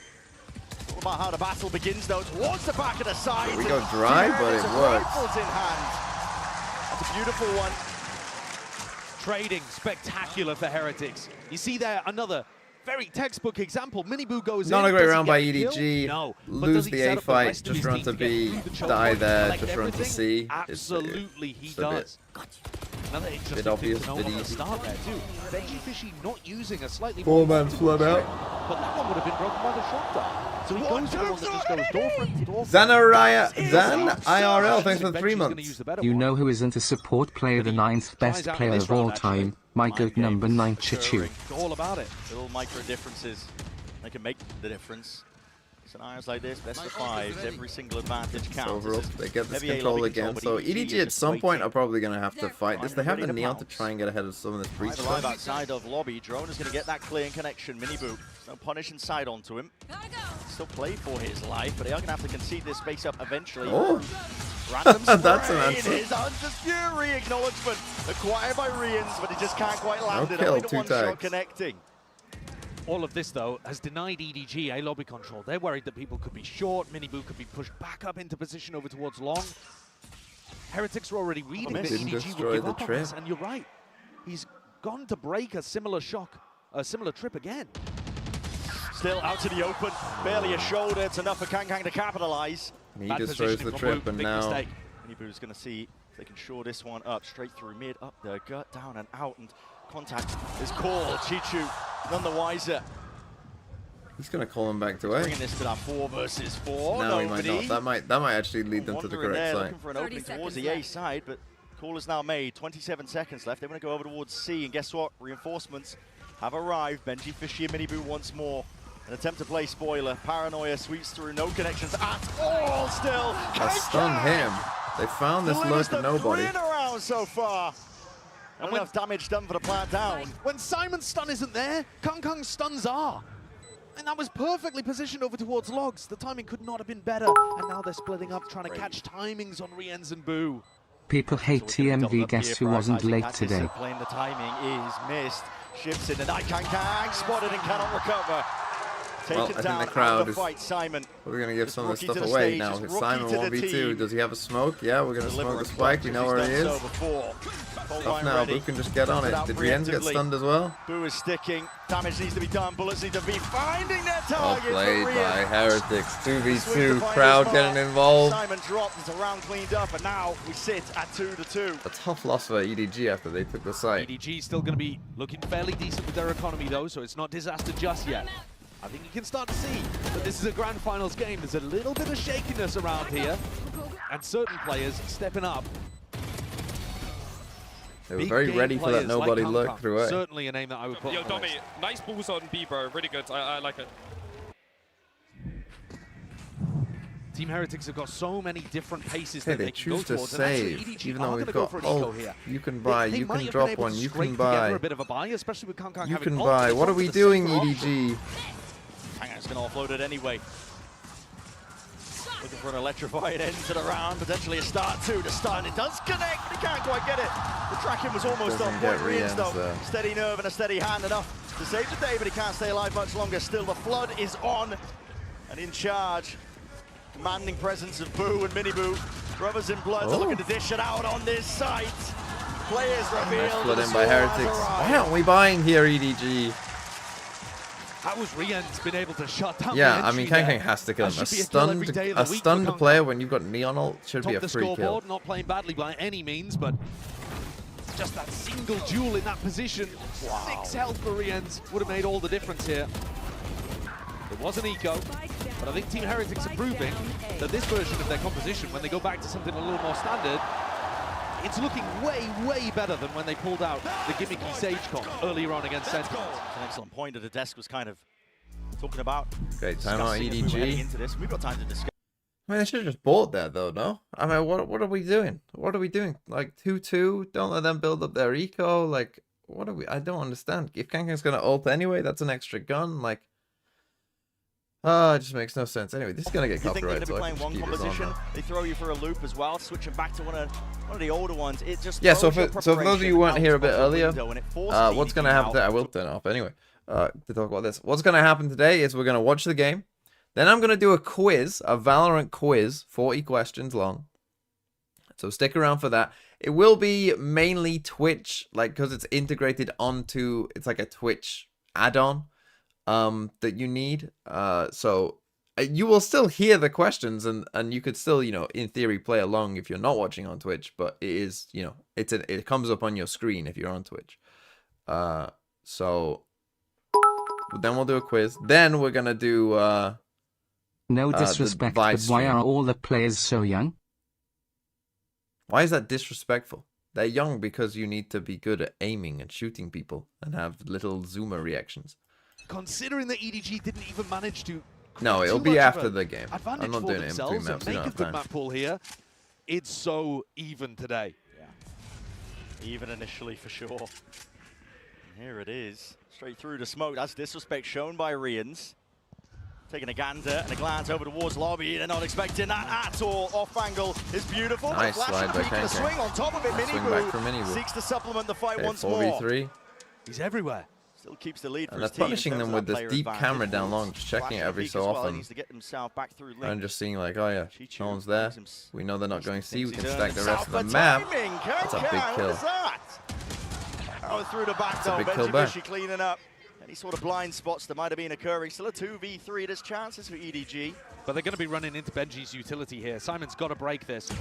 It's all about how the battle begins, though, towards the back of the side. We go dry, but it works. Rifles in hand. That's a beautiful one. Trading spectacular for Heretics. You see there another very textbook example. Miniboo goes in. Not a great round by EDG. No. Lose the A fight, just run to B, die there, just run to C. Absolutely, he does. Another interesting bit obvious, thing to know bit on the easy. start there too. Benji Fishy not using a slightly Four-man flood out. but that one would have been broken by the shotgun. So he goes to the one that just goes door front to door front. Zan IRL, thanks for the 3 months. You know who isn't a support player, the 9th best player of all time, my goat number 9 Chichu. It's all about it. Little micro differences. They can make the difference. Scenarios like this, best of 5s, every single advantage counts. Overall, they get this control again. So EDG at some point are probably going to have to fight this. They have the Neon to try and get ahead of some of this breach stuff. Outside of lobby, Drone is going to get that clean connection. Miniboo, no punish inside onto him. Still play for his life, but they are going to have to concede this space up eventually. Oh, random that's an answer. His Hunter's Fury acknowledgement acquired by Rians, but he just can't quite land it. kill, Only 2 one tags. shot connecting. All of this, though, has denied EDG a lobby control. They're worried that people could be short, Miniboo could be pushed back up into position over towards long. Heretics are already reading that EDG will give up on this, and you're right. He's gone to break a similar trip again. Still out to the open, barely a shoulder. It's enough for Kang to capitalize. He destroys the trip, and now Miniboo's going to see if they can shore this one up, straight through mid, up the gut, down and out, and contact is called. Chichu none the wiser. He's going to call him back to A. Bringing this to that 4 versus 4. No, he might not. That might actually lead them to the correct side. Looking for an opening towards the A side, but call is now made. 27 seconds left. They want to go over towards C, and guess what? Reinforcements have arrived. Benji Fishy and Miniboo once more. An attempt to play spoiler. Paranoia sweeps through. No connections at all still. I stunned him. They found this lurk of nobody. Around so far. And enough damage done for the plant down. When Simon's stun isn't there, Kang's stuns are. And that was perfectly positioned over towards Logs. The timing could not have been better. And now they're splitting up, trying to catch timings on Riens and Boo. People hate TMV. Guess who wasn't late today? Playing the timing is missed. Shifts in the night. Kang spotted and cannot recover. Well, I think the crowd is probably going to give some of this stuff away now. It's Simon 1v2. Does he have a smoke? Yeah, we're going to smoke the spike. We know where he is. Tough now. Boo can just get on it. Did Riens get stunned as well? Boo is sticking. Damage needs to be done. Bullets need to be finding their target. Well played by Heretics. 2v2. Crowd getting involved. Simon dropped. It's a round cleaned up, and now we sit at 2-2. A tough loss for EDG after they took the site. EDG still going to be looking fairly decent with their economy, though, so it's not disaster just yet. I think you can start to see that this is a grand finals game. There's a little bit of shakiness around here, and certain players stepping up. They were very ready for that nobody look through it. Certainly a name that I would put. Yo, Domi, nice balls on B, bro. Really good. I like it. Team Heretics have got so many different paces Hey, that they they can go choose to towards. save, EDG even though we've go got for an eco ult. here. You can buy, They you might can have drop been able one, to you scrape can together buy. a bit of a buy, especially with Kang You having can ult. buy. They What are wanted we the doing, safer option. EDG? Kang's going to offload it anyway. Looking for an electrifying end to the round, potentially a start two to start. It does connect, but he can't quite get it. The tracking was almost on point. Rians though, steady nerve and a steady hand enough to save the day, but he can't stay alive much longer. Still, the flood is on and in charge. Commanding presence of Boo and Mini Boo. Brothers in blood, they're looking to dish it out on this site. Players revealed. Flood in by Heretics. Why aren't we buying here, EDG? How was Rian's been able to shut down Yeah, the I mean, entry Kang there? has to kill That him. should be A stunned player when you've got Neon ult should be a the free kill. scoreboard, not playing badly by any means, but just that single duel in that position. 6 health for Rians would have made all the difference here. It was an eco, but I think Team Heretics are proving that this version of their composition, when they go back to something a little more standard, it's looking way, way better than when they pulled out the gimmicky Sage comp earlier on against Sentinels. An excellent point that the desk was kind of talking about. Great timeout, Discussing as we were heading EDG. into this. We've got time to discuss. I mean, they should have just bought that though, no? I mean, what are we doing? What are we doing? Like 2-2? Don't let them build up their eco. Like, what are we? I don't understand. If Kang's gonna ult anyway, that's an extra gun. Like, it just makes no sense. Anyway, this is gonna get You think they're copyrighted. going to be So I playing can one just keep this on composition, now. they throw you for a loop as well, switching back to one of the older ones. It just Yeah, so throws for your those of you who weren't here a bit preparation earlier, out the window, and it forces what's going to EDG happen out. today? I will turn it off anyway. To talk about this, what's going to happen today is we're going to watch the game. Then I'm going to do a quiz, a Valorant quiz, 40 questions long. So stick around for that. It will be mainly Twitch, like because it's integrated onto. It's like a Twitch add-on that you need. So you will still hear the questions and you could still, you know, in theory play along if you're not watching on Twitch, but it is, you know, it comes up on your screen if you're on Twitch. So then we'll do a quiz. Then we're gonna do no disrespect, but why are all the players so young? Why is that disrespectful? They're young because you need to be good at aiming and shooting people and have little zoomer reactions. Considering that EDG didn't even manage to No, it'll too be much of after a the game. advantage I'm not for doing it in between themselves maps. and We make don't a have good time. map pool here. It's so even today. Even initially, for sure. And here it is. Straight through to smoke. That's disrespect shown by Rians. Taking a gander and a glance over towards lobby. They're not expecting that at all. Off angle is beautiful. Nice Flash slide and by peek and a Kang. swing on top of it. Nice swing back from Mini Boo. Seeks to supplement the fight Okay, once 4v3. more. He's everywhere. Still keeps the lead for And his they're team in punishing terms them of with that this player deep advantage. camera down long, just checking Flash it and every peek so as well. He often. needs to get himself back through link. And just seeing like, oh yeah, no one's there. We know they're not going C. We can He's stack the earned rest of the himself map. a timing. That's a big Kang, kill. What is that? Oh, through the back That's a though. big kill Benji back. Fishy cleaning up. Any sort of blind spots that might have been occurring. Still a 2v3. There's chances for EDG. But they're going to be running into Benji's utility here. Simon's got to break this.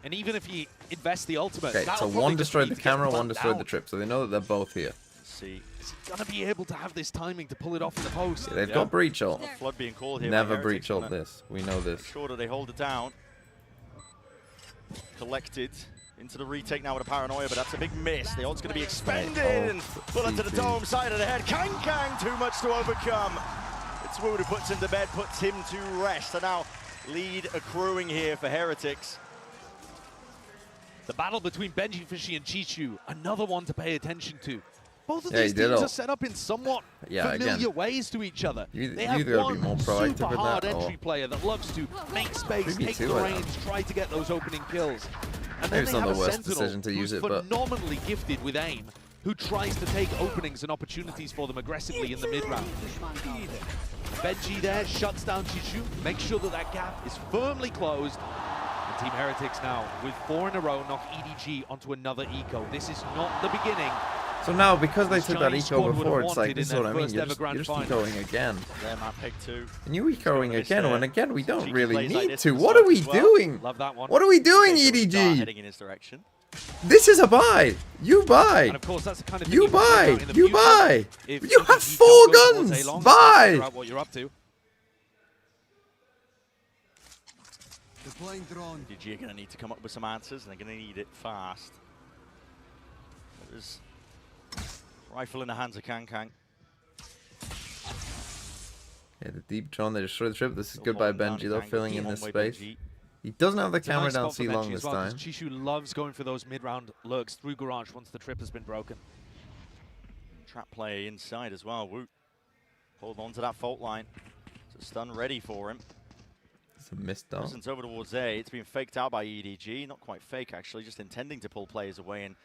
And even if he invests the ultimate, Okay, so one destroyed the camera, one destroyed the trip. So they know that they're both here. See, is he going to be able to have this timing to pull it off in the post? Yeah, they've got breach ult. Flood being called here. Never by breach Heretics. ult this. We know this. Make sure that they hold it down. Collected into the retake now with a paranoia, but that's a big miss. The ult's going to be expended and bullet to the dome side of the head. Kang, too much to overcome. It's Wood who puts him to bed, puts him to rest. And now lead accruing here for Heretics. The battle between Benji Fishy and Chichu, another one to pay attention to. Both of Yeah, these he did teams all. are set up in somewhat Yeah, familiar again. ways to each other. You They have either gotta one be more proactive super with hard that, or- entry player that loves to make space, 3v2 take the right now. range, try to get those opening kills. And Maybe then it's they not have the a worst Sentinel decision to use who's it, but- phenomenally gifted with aim, who tries to take openings and opportunities for them aggressively in the mid-round. Benji there shuts down Chichu, makes sure that that gap is firmly closed. And Team Heretics now, with 4 in a row, knock EDG onto another eco. This is not the beginning. So now, because they This took that Chinese eco squad would have before, it's like, wanted this is in what their I mean, first you're ever just, grand you're just final. ecoing again. Their map pick 2. And you ecoing again, and again, we don't Cheeky really plays like need this to. from What are Smoke we as well. doing? Love that one. What are we doing, Okay, so we start EDG? heading in his direction. This is a buy. You buy. And of course, that's the kind of thing You can work buy. out in the You future buy. if You EDG have don't 4 go towards guns. A long, Buy. figure out what you're up to. EDG are going to need to come up with some answers, and they're going to need it fast. There's rifle in the hands of Kang. Yeah, the deep Tron, they destroy the trip. This is good by Benji, though, filling in this space. Benji. He doesn't have the It's a camera nice down spot for too long Benji this as well, time. 'cause Chishu loves going for those mid-round lurks through Garage once the trip has been broken. Trap play inside as well. Woot hold on to that fault line. It's a stun ready for him. It's a missed dart. Presence over towards A. It's been faked out by EDG. Not quite fake, actually, just intending to pull players away. And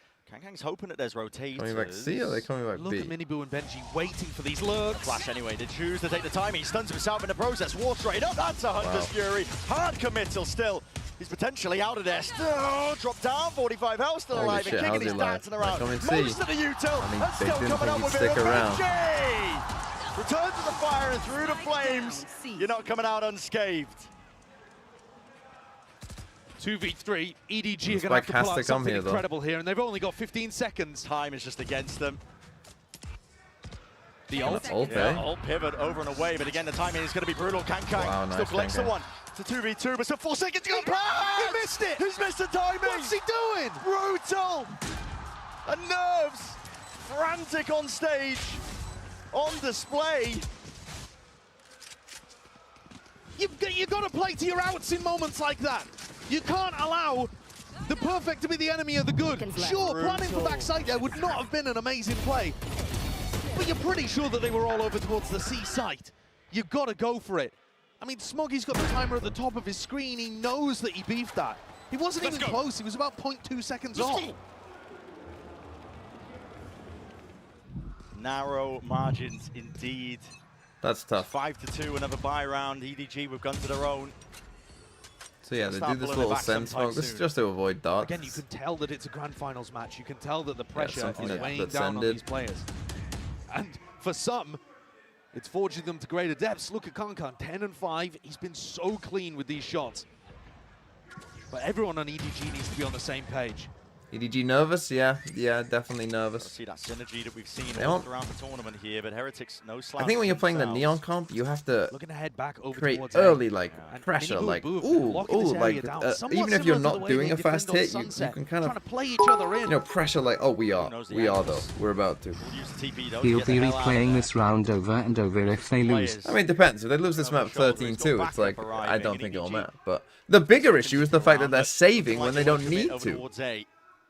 Kang's hoping that there's rotators. Coming back C or are they coming back Look B? at Miniboo and Benji waiting for these lurks. Flash anyway, they choose to take the time. He stuns himself in the process. War straight up. That's a Hunter's Fury. Hard committal still. He's potentially out of there. Still drop down. 45 health still Holy alive. shit, And kicking how's he his alive? dancing around. Come and Most see. of the util. I mean, And they still didn't coming think up he'd with stick it. around. Benji! Return to the fire and through the flames. You're not coming out unscathed. 2v3, EDG are Spike going to have to has pull to out come something here, though. incredible here, and they've only got 15 seconds. Time is just against them. The ult. Yeah, ult pivot over and away, but again, the timing is going to be brutal. Kang Wow, still nice collects the Kang. one. It's a 2v2, but still 4 seconds to go. He missed it! He's missed the timing! What's he doing? Brutal! And nerves! Frantic on stage, on display. You've got to play to your outs in moments like that. You can't allow the perfect to be the enemy of the good. Sure, planning for backside there would not have been an amazing play, but you're pretty sure that they were all over towards the C site. You've got to go for it. I mean, Smoggy's got the timer at the top of his screen. He knows that he beefed that. He wasn't even close. He was about 0.2 seconds off. Narrow margins indeed. That's tough. 5-2, another buy round. EDG with guns of their own. So yeah, they Start do this pulling it little back send sometime smoke. This is soon. just to avoid darts. Again, you can tell that it's a grand finals match. You can tell that the pressure something is weighing that's down on ended. these players. And for some, it's forging them to greater depths. Look at Kankan, 10 and 5. He's been so clean with these shots. But everyone on EDG needs to be on the same page. EDG nervous? Yeah, definitely nervous. See that synergy that we've seen They all want- throughout the tournament here, but Heretics no slouch. I think when you're playing the themselves. Neon comp, you have to Looking to head back over create towards early, A. like, And pressure, Miniboo like, and Boo have been locking this area down, somewhat even if you're similar to the not way doing they a fast defend on hit, you Sunset, can kind trying of, to play each other in. pressure like, oh, we are though, we're about to. He'll be replaying this round over and over if they lose. I mean, it depends. If they lose this map 13-2, it's like, I don't think it'll matter. But the bigger issue is the fact that they're saving when they don't need to.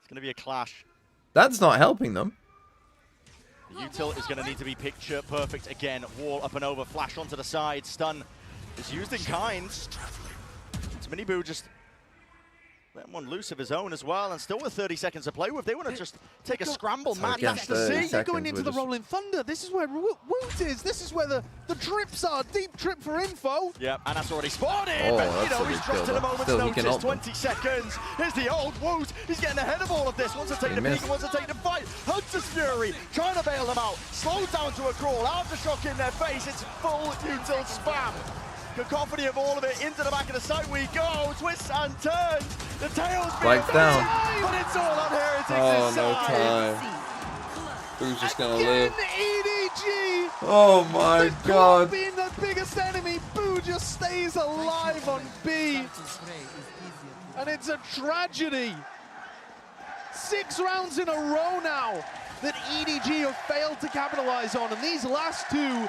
It's going to be a clash. That's not helping them. The util is going to need to be picture perfect again. Wall up and over, flash onto the side. Stun is used in kind. It's Miniboo just letting one loose of his own as well, and still with 30 seconds to play with. They want to just take a scramble. Mad dash to see. They're going into the Rolling Thunder. This is where Woot is. This is where the trips are. Deep trip for info. Yep, and that's already spotted. Oh, but, that's a he's big dropped kill, at a though. moment's Still, he can notice. ult them. 20 seconds. Here's the old Woot. He's getting ahead of all of this. Wants to take He the missed. peek and wants to take the fight. Hunter's Fury trying to bail them out. Slowed down to a crawl. Aftershock in their face. It's full util spam. Cacophony of all of it into the back of the site we go. Twists and turns. The tail's being Spikes down. but it's all on Heretics' Oh, no side. time. Who's just gonna live? EDG. Oh my god. Being the biggest enemy, Boo just stays alive on B. And it's a tragedy. 6 rounds in a row now that EDG have failed to capitalize on. And these last two,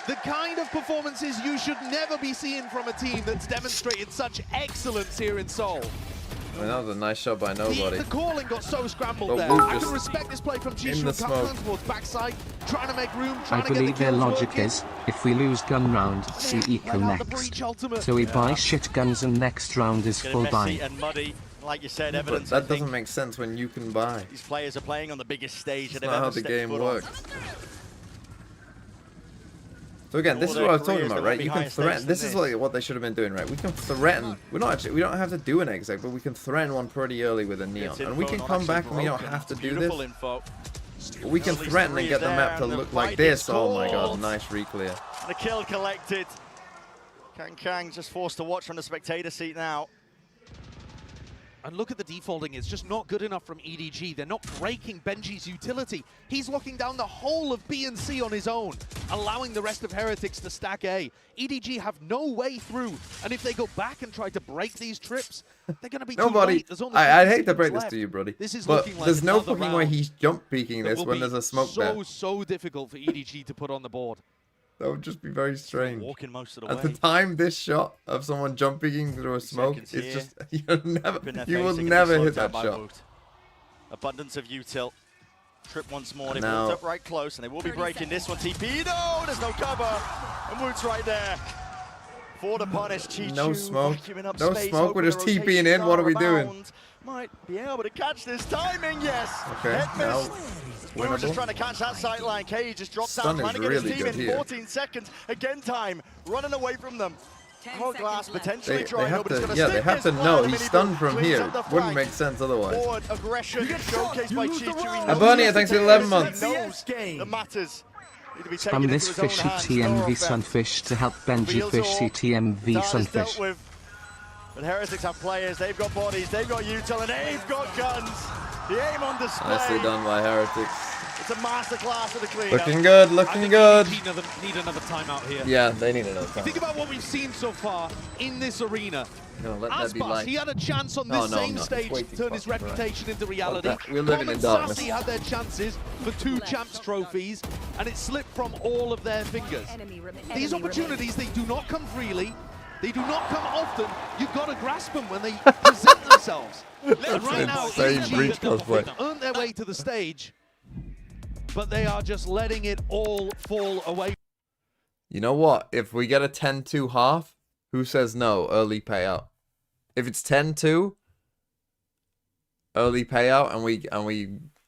the kind of performances you should never be seeing from a team that's demonstrated such excellence here in Seoul. I mean, that was a nice shot by nobody. The calling got so scrambled But there. Woot I can just respect this play from in Chishu the and smoke. Kankan towards backside, trying to make room, I trying to get the believe their kills logic working. is, if we lose gun round, we eco next. So we buy shit guns and next round is Getting full messy buy. and muddy. Like you said, But evidence. that doesn't make sense when you can buy. These players are playing on the biggest stage that That's they've not ever how the stepped game foot on. works. So again, this is All what I was their talking careers, about, there right? will You be can higher stakes threaten. than This is this. like what they should have been doing, right? We can threaten. We don't have to do an exec, but we can threaten one pretty early with a neon, and we can come back and we don't have to do this. Beautiful info. But we can At least threaten three and get the there, map to and the look like fight this. is Oh my god, called. nice reclear. And a kill collected. Kang just forced to watch from the spectator seat now. And look at the defaulting, it's just not good enough from EDG. They're not breaking Benji's utility. He's locking down the whole of B and C on his own, allowing the rest of Heretics to stack A. EDG have no way through, and if they go back and try to break these trips, they're going to be too late. There's only I hate to 50 break this left. to you, Brody, This is but looking like there's no another fucking way round he's jump peeking that this will when be there's a smoke there. so difficult for EDG to put on the board. That would just be very strange. Walking most of the At way. the time, this shot of someone jump peeking through a smoke, it's here. just you will They can never be hit slowed that down by shot. Woot. Abundance of util. Trip once more. They Now- moved up right close, and they will be breaking this one. TP. No, there's no cover. And Woot's right there. For the punish, Chichu No smoke. vacuuming up No space, smoke. We're hoping just the TPing in. What are we doing? rotations might be able to catch this timing. Yes. Okay, Head now miss. We were just winnable. trying to catch that sight line. K just drops Stun down, is trying to get his really team good in here. 14 seconds. Again, time running away from them. Hourglass potentially They trying, have but it's to, going yeah, they have to know he's stunned from cleans here. up the Wouldn't flank. make sense otherwise. Forward aggression showcased by Chichu. Abonia, thanks for 11 months. He knows the matters. Need to be taken Spam into this his own fishy hands. TMV No offense. Sunfish to help Benji Reveals fish all. CTMV Dart is dealt Sunfish. with. But Heretics have players, they've got bodies, they've got util, and they've got guns. The aim on display. Nicely done by Heretics. It's a masterclass of the cleanup. Looking good, looking good. Need another timeout here. Yeah, they need another time. Think about what we've seen so far in this arena. No, let that be Aspas, light. he had a chance on No, this no, same no, it's stage way to too turn his fucking bright. reputation into reality. Fuck that. We're living Tom in and darkness. Sassy had their chances for 2 champs trophies, and it slipped from all of their fingers. These opportunities, they do not come freely. They do not come often. You've got to grasp them when they present themselves. And right now, insane breach cosplay. they've earned their way to the stage, but they are just letting it all fall away. You know what? If we get a 10-2 half, who says no? Early payout. If it's 10-2, early payout,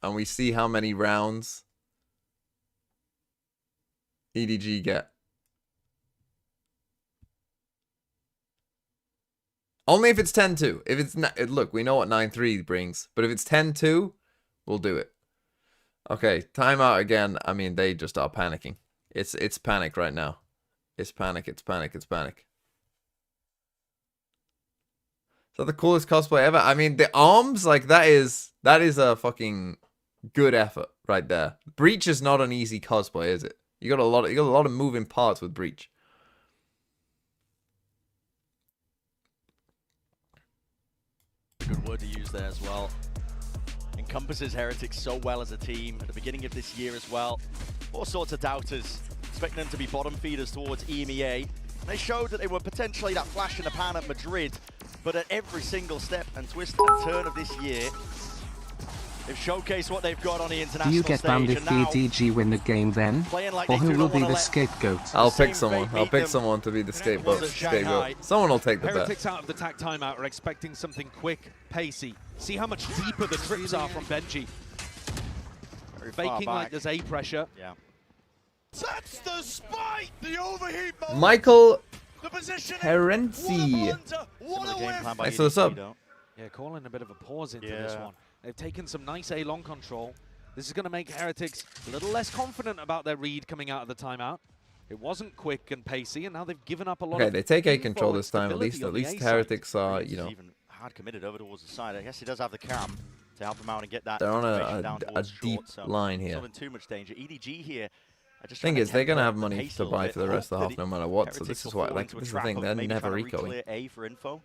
and we see how many rounds EDG get. Only if it's 10-2. If it's not, look, we know what 9-3 brings, but if it's 10-2, we'll do it. Okay, timeout again. I mean, they just are panicking. It's panic right now. It's panic. It's panic. It's panic. Is that the coolest cosplay ever? I mean, the arms, like that is a fucking good effort right there. Breach is not an easy cosplay, is it? You got a lot of moving parts with Breach. Good word to use there as well. Encompasses Heretics so well as a team at the beginning of this year as well. All sorts of doubters, expecting them to be bottom feeders towards EMEA. They showed that they were potentially that flash in the pan at Madrid, but at every single step and twist and turn of this year, they've showcased what they've got on the international Do you get stage. banned if And now, EDG win the game then? playing like Or they who do will not be wanna the let scapegoat? I'll same pick someone. fate I'll beat pick them. someone to be the Was it Shanghai? scapegoat. Someone will take the bet. Heretics out of the TAC timeout are expecting something quick, pacey. See how much deeper the trips are from Benji. Very far Faking like back. there's A pressure. Yeah. That's the spike! The overheat moment! Michael The positioning! Terenzi. Similar game plan by Thanks for the sub. EDG, though. Yeah, calling a bit of a pause into this Yeah. one. They've taken some nice A long control. This is going to make Heretics a little less confident about their read coming out of the timeout. It wasn't quick and pacey, and now they've given up a lot Okay, of they take A info control and this time at least. stability At on the least A side. Heretics are, you He's know, even hard committed over towards the side. I guess he does have the cam to help him out and get that. they're on information down a towards deep short, so line it's here. not in too much danger. EDG here. Are just Thing trying is, to they're gonna temper have the money pace to a little buy bit, for the rest of the hope half, that no matter what. So Heretics this is will why, fall like, into a this is the trap thing. of They're maybe never trying to ecoing. re-clear A for info.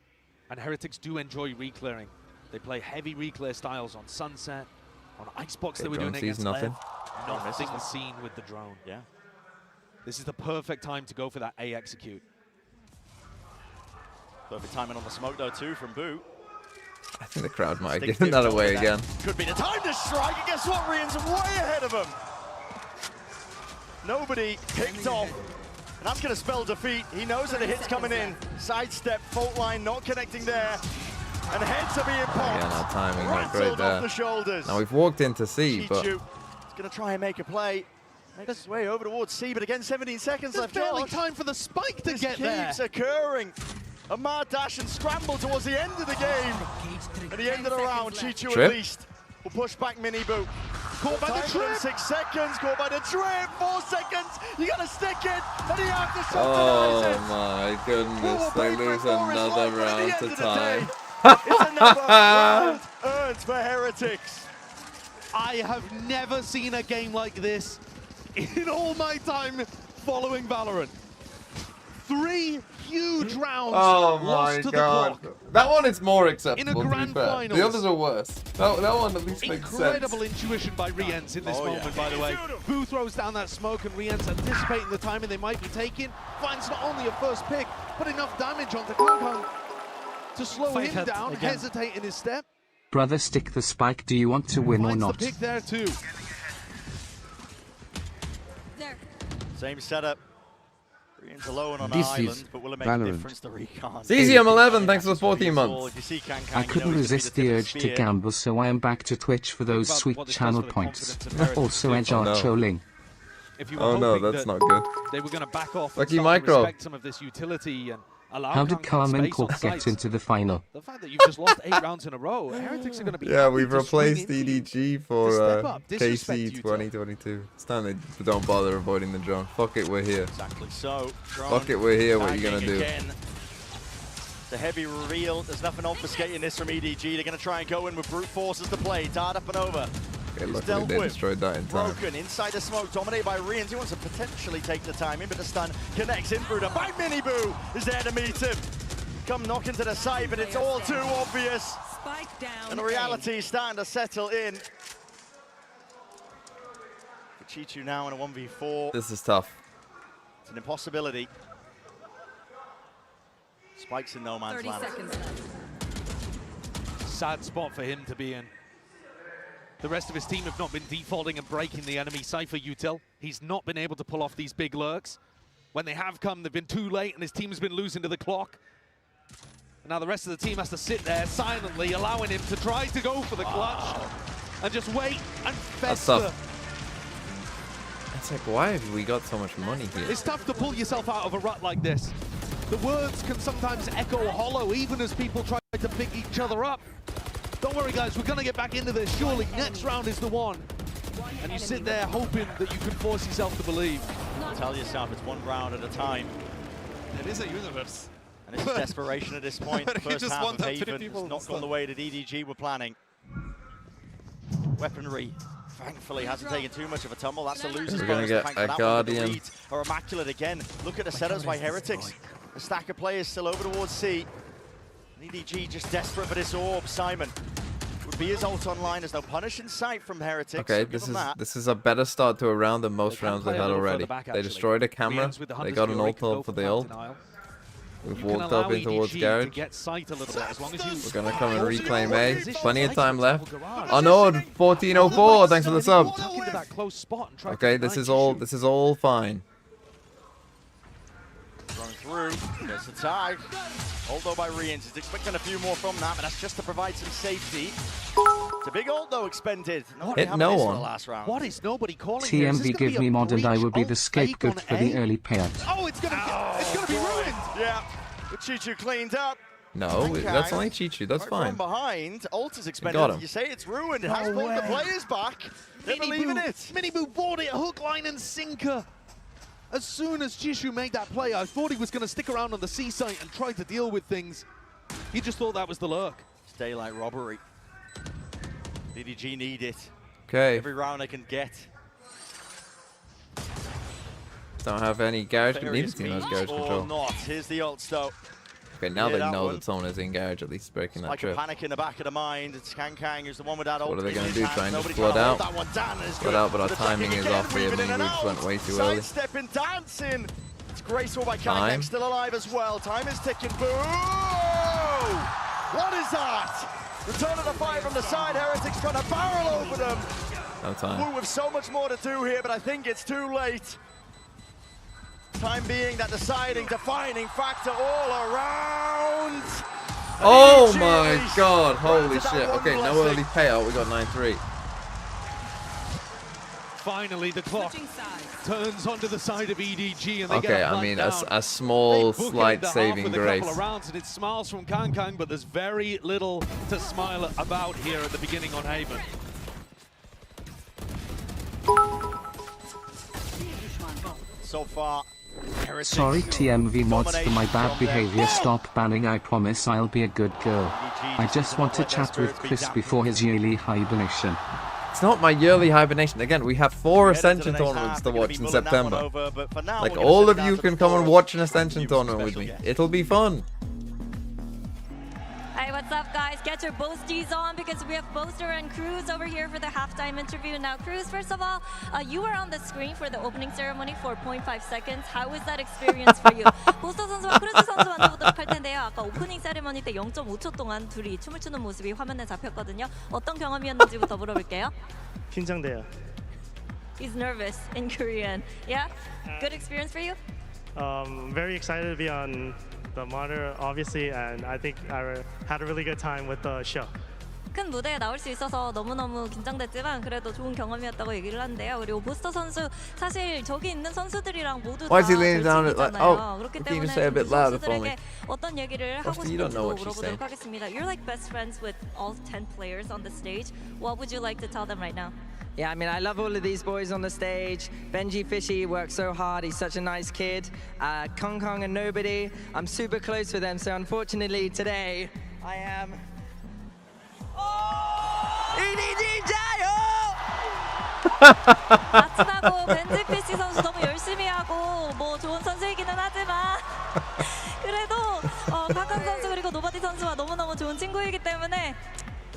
And Heretics do enjoy reclearing. They play heavy reclear styles on Sunset, on Icebox Okay, they were doing drone sees against nothing. Lev. Nothing seen with the drone. Yeah. This is the perfect time to go for that A execute. Perfect timing on the smoke though too from Boo. I think the crowd might have Instinctive given that know away again. Could be the time to strike, and guess what? Rian's way ahead of him. Nobody picked off, and that's going to spell defeat. He knows that the hit's coming in. Sidestep, fault line not connecting there, and heads are being popped. Yeah, no timing, not great Rattled off there. the shoulders. Now we've walked into C, but Chichu is going to try and make a play. Makes his way over towards C, but again, 17 seconds There's left. barely Josh. time for the spike to This get there. keeps occurring. A mad dash and scramble towards the end of the game. At the end of the round, Chichu Trip. at least will push back Mini Boo. Caught by the Time for them, trip. 6 seconds, caught by the trip, 4 seconds. You gotta stick it, and you have to oh subsidize it. my goodness, We'll they pay for lose it more, it's another like, but at the round end to of the time. day, It's another round earned for Heretics. I have never seen a game like this in all my time following Valorant. 3 huge rounds lost to the clock. That one is more acceptable. In a grand final. The others are worse. That one at least makes sense. Incredible intuition by Riens in this moment, by the way. Boo throws down that smoke and Riens anticipating the timing they might be taking. Finds not only a first pick, but enough damage onto Kong to slow him down, hesitate in his step. Brother, stick the spike. Do you want to win or not? The pick there too. Same setup. Riens alone on an island, but will it make a difference to Recon? CZM11, thanks for the 14 months. I couldn't resist the urge to gamble, so I am back to Twitch for those sweet channel points. Also, Edge are trolling. Oh no, that's not good. They were going to back off Lucky and Micro. respect some of this utility and allow How did Kang Carmen space on Cook get sites. into the final? The fact that you've just lost 8 rounds in a row, Heretics are going to be Yeah, happy we've to replaced swing into EDG for step up, disrespect KC you two. 2022. It's time they don't bother avoiding the drone. Fuck it, we're here. Exactly so. Fuck it, we're here. What are you gonna do? Again. The heavy reveal. There's nothing obfuscating this from EDG. They're going to try and go in with brute force as the play. Dart up and over. Okay, luckily they destroyed that in time. Broken inside the smoke, dominated by Riens. He wants to potentially take the timing, but the stun connects Intruder by Miniboo is there to meet him. Come knocking to the side, but it's all too obvious. Spike down. And the reality is starting to settle in. For Chichu now in a 1v4. This is tough. It's an impossibility. Spike's in no man's 30 land. seconds left. Sad spot for him to be in. The rest of his team have not been defaulting and breaking the enemy Cypher util. He's not been able to pull off these big lurks. When they have come, they've been too late, and his team has been losing to the clock. And now the rest of the team has to sit there silently, allowing him to try to go for the clutch and just wait and fester. That's tough. It's like, why have we got so much money here? It's tough to pull yourself out of a rut like this. The words can sometimes echo hollow, even as people try to pick each other up. Don't worry, guys, we're going to get back into this. Surely next round is the one. And you sit there hoping that you can force yourself to believe. Tell yourself it's one round at a time. It is a universe. And it's desperation at this point. The You first just half want of that 50 Haven people has not gone the way that EDG were planning. Weaponry, thankfully, hasn't taken too much of a tumble. That's a loser's We're gonna bonus. get The fact a that Guardian. one with the reads are immaculate again. Look at the setups by Heretics. A stack of players still over towards C. And EDG just desperate for this orb. Simon would be his ult online. There's no punish in sight from Heretics. Okay, So this is a better start to a round than most rounds they had already. They destroyed a camera. They got an ult for the ult. We've walked up in towards garage. We're gonna come and reclaim A. Plenty of time left. Arnaud, 1404. Thanks for the sub. Okay, this is all fine. Going through, gets the tag. Although by Riens, he's expecting a few more from that, but that's just to provide some safety. It's a big ult though expended. Hit no one. Last round. What is nobody calling here? Is this TMV gonna give be me a mod and I breach will be the ult scapegoat fake for on the A? early payout. Oh, it's gonna be ruined. Yeah, but Chichu cleaned up. No, that's only Chichu. That's fine. From behind, ult is Got expended. him. You say it's ruined. It has pulled the players back. They believe in it. Miniboo bought it, hook, line, and sinker. As soon as Chishu made that play, I thought he was going to stick around on the C site and try to deal with things. He just thought that was the lurk. It's daylight robbery. EDG need it. Okay. Every round they can get. Don't have any garage, but neither team has garage Or control. not. Here's the ult though. Okay, now Yeah, they that know one. that someone is in garage, at least breaking that Like a trip. panic in the back of the mind. It's Kang who's the one with that ult. What are they in going to his do? hands. Try and just Nobody's flood gonna out? hold that one down, and it's Flood good. out, but our With the timing attacking is off again, here. weaving in Maybe and we just out. went way too early. Sidestepping, dancing. It's graceful by Time. Kang, still alive as well. Time is ticking. Boo! What is that? Return of the fire from the side. Heretics trying to barrel over them. No time. Blue with so much more to do here, but I think it's too late. Time being that deciding, defining factor all around. Oh my god, holy shit. Okay, no early payout, we got 9-3. Finally, the clock turns onto the side of EDG, and they Okay, get I mean, down. a small, They bookend slight the half saving with a grace. couple of rounds, and it smiles from Kang, but there's very little to smile about here at the beginning on Haven. So far, Sorry TMV mods for my bad behavior, stop banning, I promise I'll be a good girl. I just want to chat with Chris before his yearly hibernation. It's not my yearly hibernation. Again, we have 4 Ascension tournaments to watch in September. Like, all of you can come and watch an Ascension tournament with me. It'll be fun. Hey, what's up, guys? Get your boasties on because we have Boaster and Cruz over here for the halftime interview. Now, Cruz, first of all, you were on the screen for the opening ceremony for 0.5 seconds. How was that experience for you? 보스터 선수와 크루즈 선수 만나보도록 할 텐데요. 아까 오프닝 세리머니 때 0.5초 동안 둘이 춤을 추는 모습이 화면에 잡혔거든요. 어떤 경험이었는지부터 물어볼게요. 긴장돼요. He's nervous in Korean. Yeah? Good experience for you? Very excited to be on the monitor, obviously, and I think I had a really good time with the show. 큰 무대에 나올 수 있어서 너무너무 긴장됐지만 그래도 좋은 경험이었다고 얘기를 하는데요. 그리고 보스터 선수 사실 저기 있는 선수들이랑 모두 다 결승이잖아요. 그렇기 때문에 선수들에게 어떤 얘기를 하고 싶은지도 물어보도록 하겠습니다. You're like best friends with all 10 players on the stage. What would you like to tell them right now? Yeah, I mean, I love all of these boys on the stage. Benji Fishy works so hard. He's such a nice kid. Kong Kong and Nobody. I'm super close with them. So unfortunately today, I am... EDG 자요! 마치나고 벤지 피시 선수 너무 열심히 하고 뭐 좋은 선수이기는 하지만 그래도 카칸 선수 그리고 노바디 선수와 너무너무 좋은 친구이기 때문에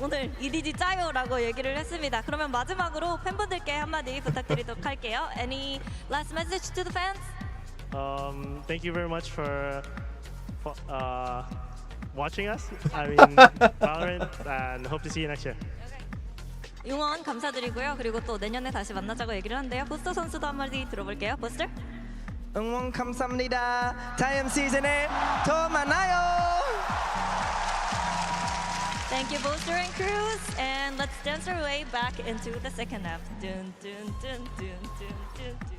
오늘 EDG 짜요라고 얘기를 했습니다. 그러면 마지막으로 팬분들께 한마디 부탁드리도록 할게요. Any last message to the fans? Thank you very much for watching us. I mean, Valorant, and hope to see you next year. 응원 감사드리고요. 그리고 또 내년에 다시 만나자고 얘기를 하는데요. 보스터 선수도 한마디 들어볼게요. 보스터? 응원 감사합니다. 다음 시즌에 더 만나요. Thank you, Boaster and Cruz, and let's dance our way back into the second half. Dun dun dun dun dun dun dun.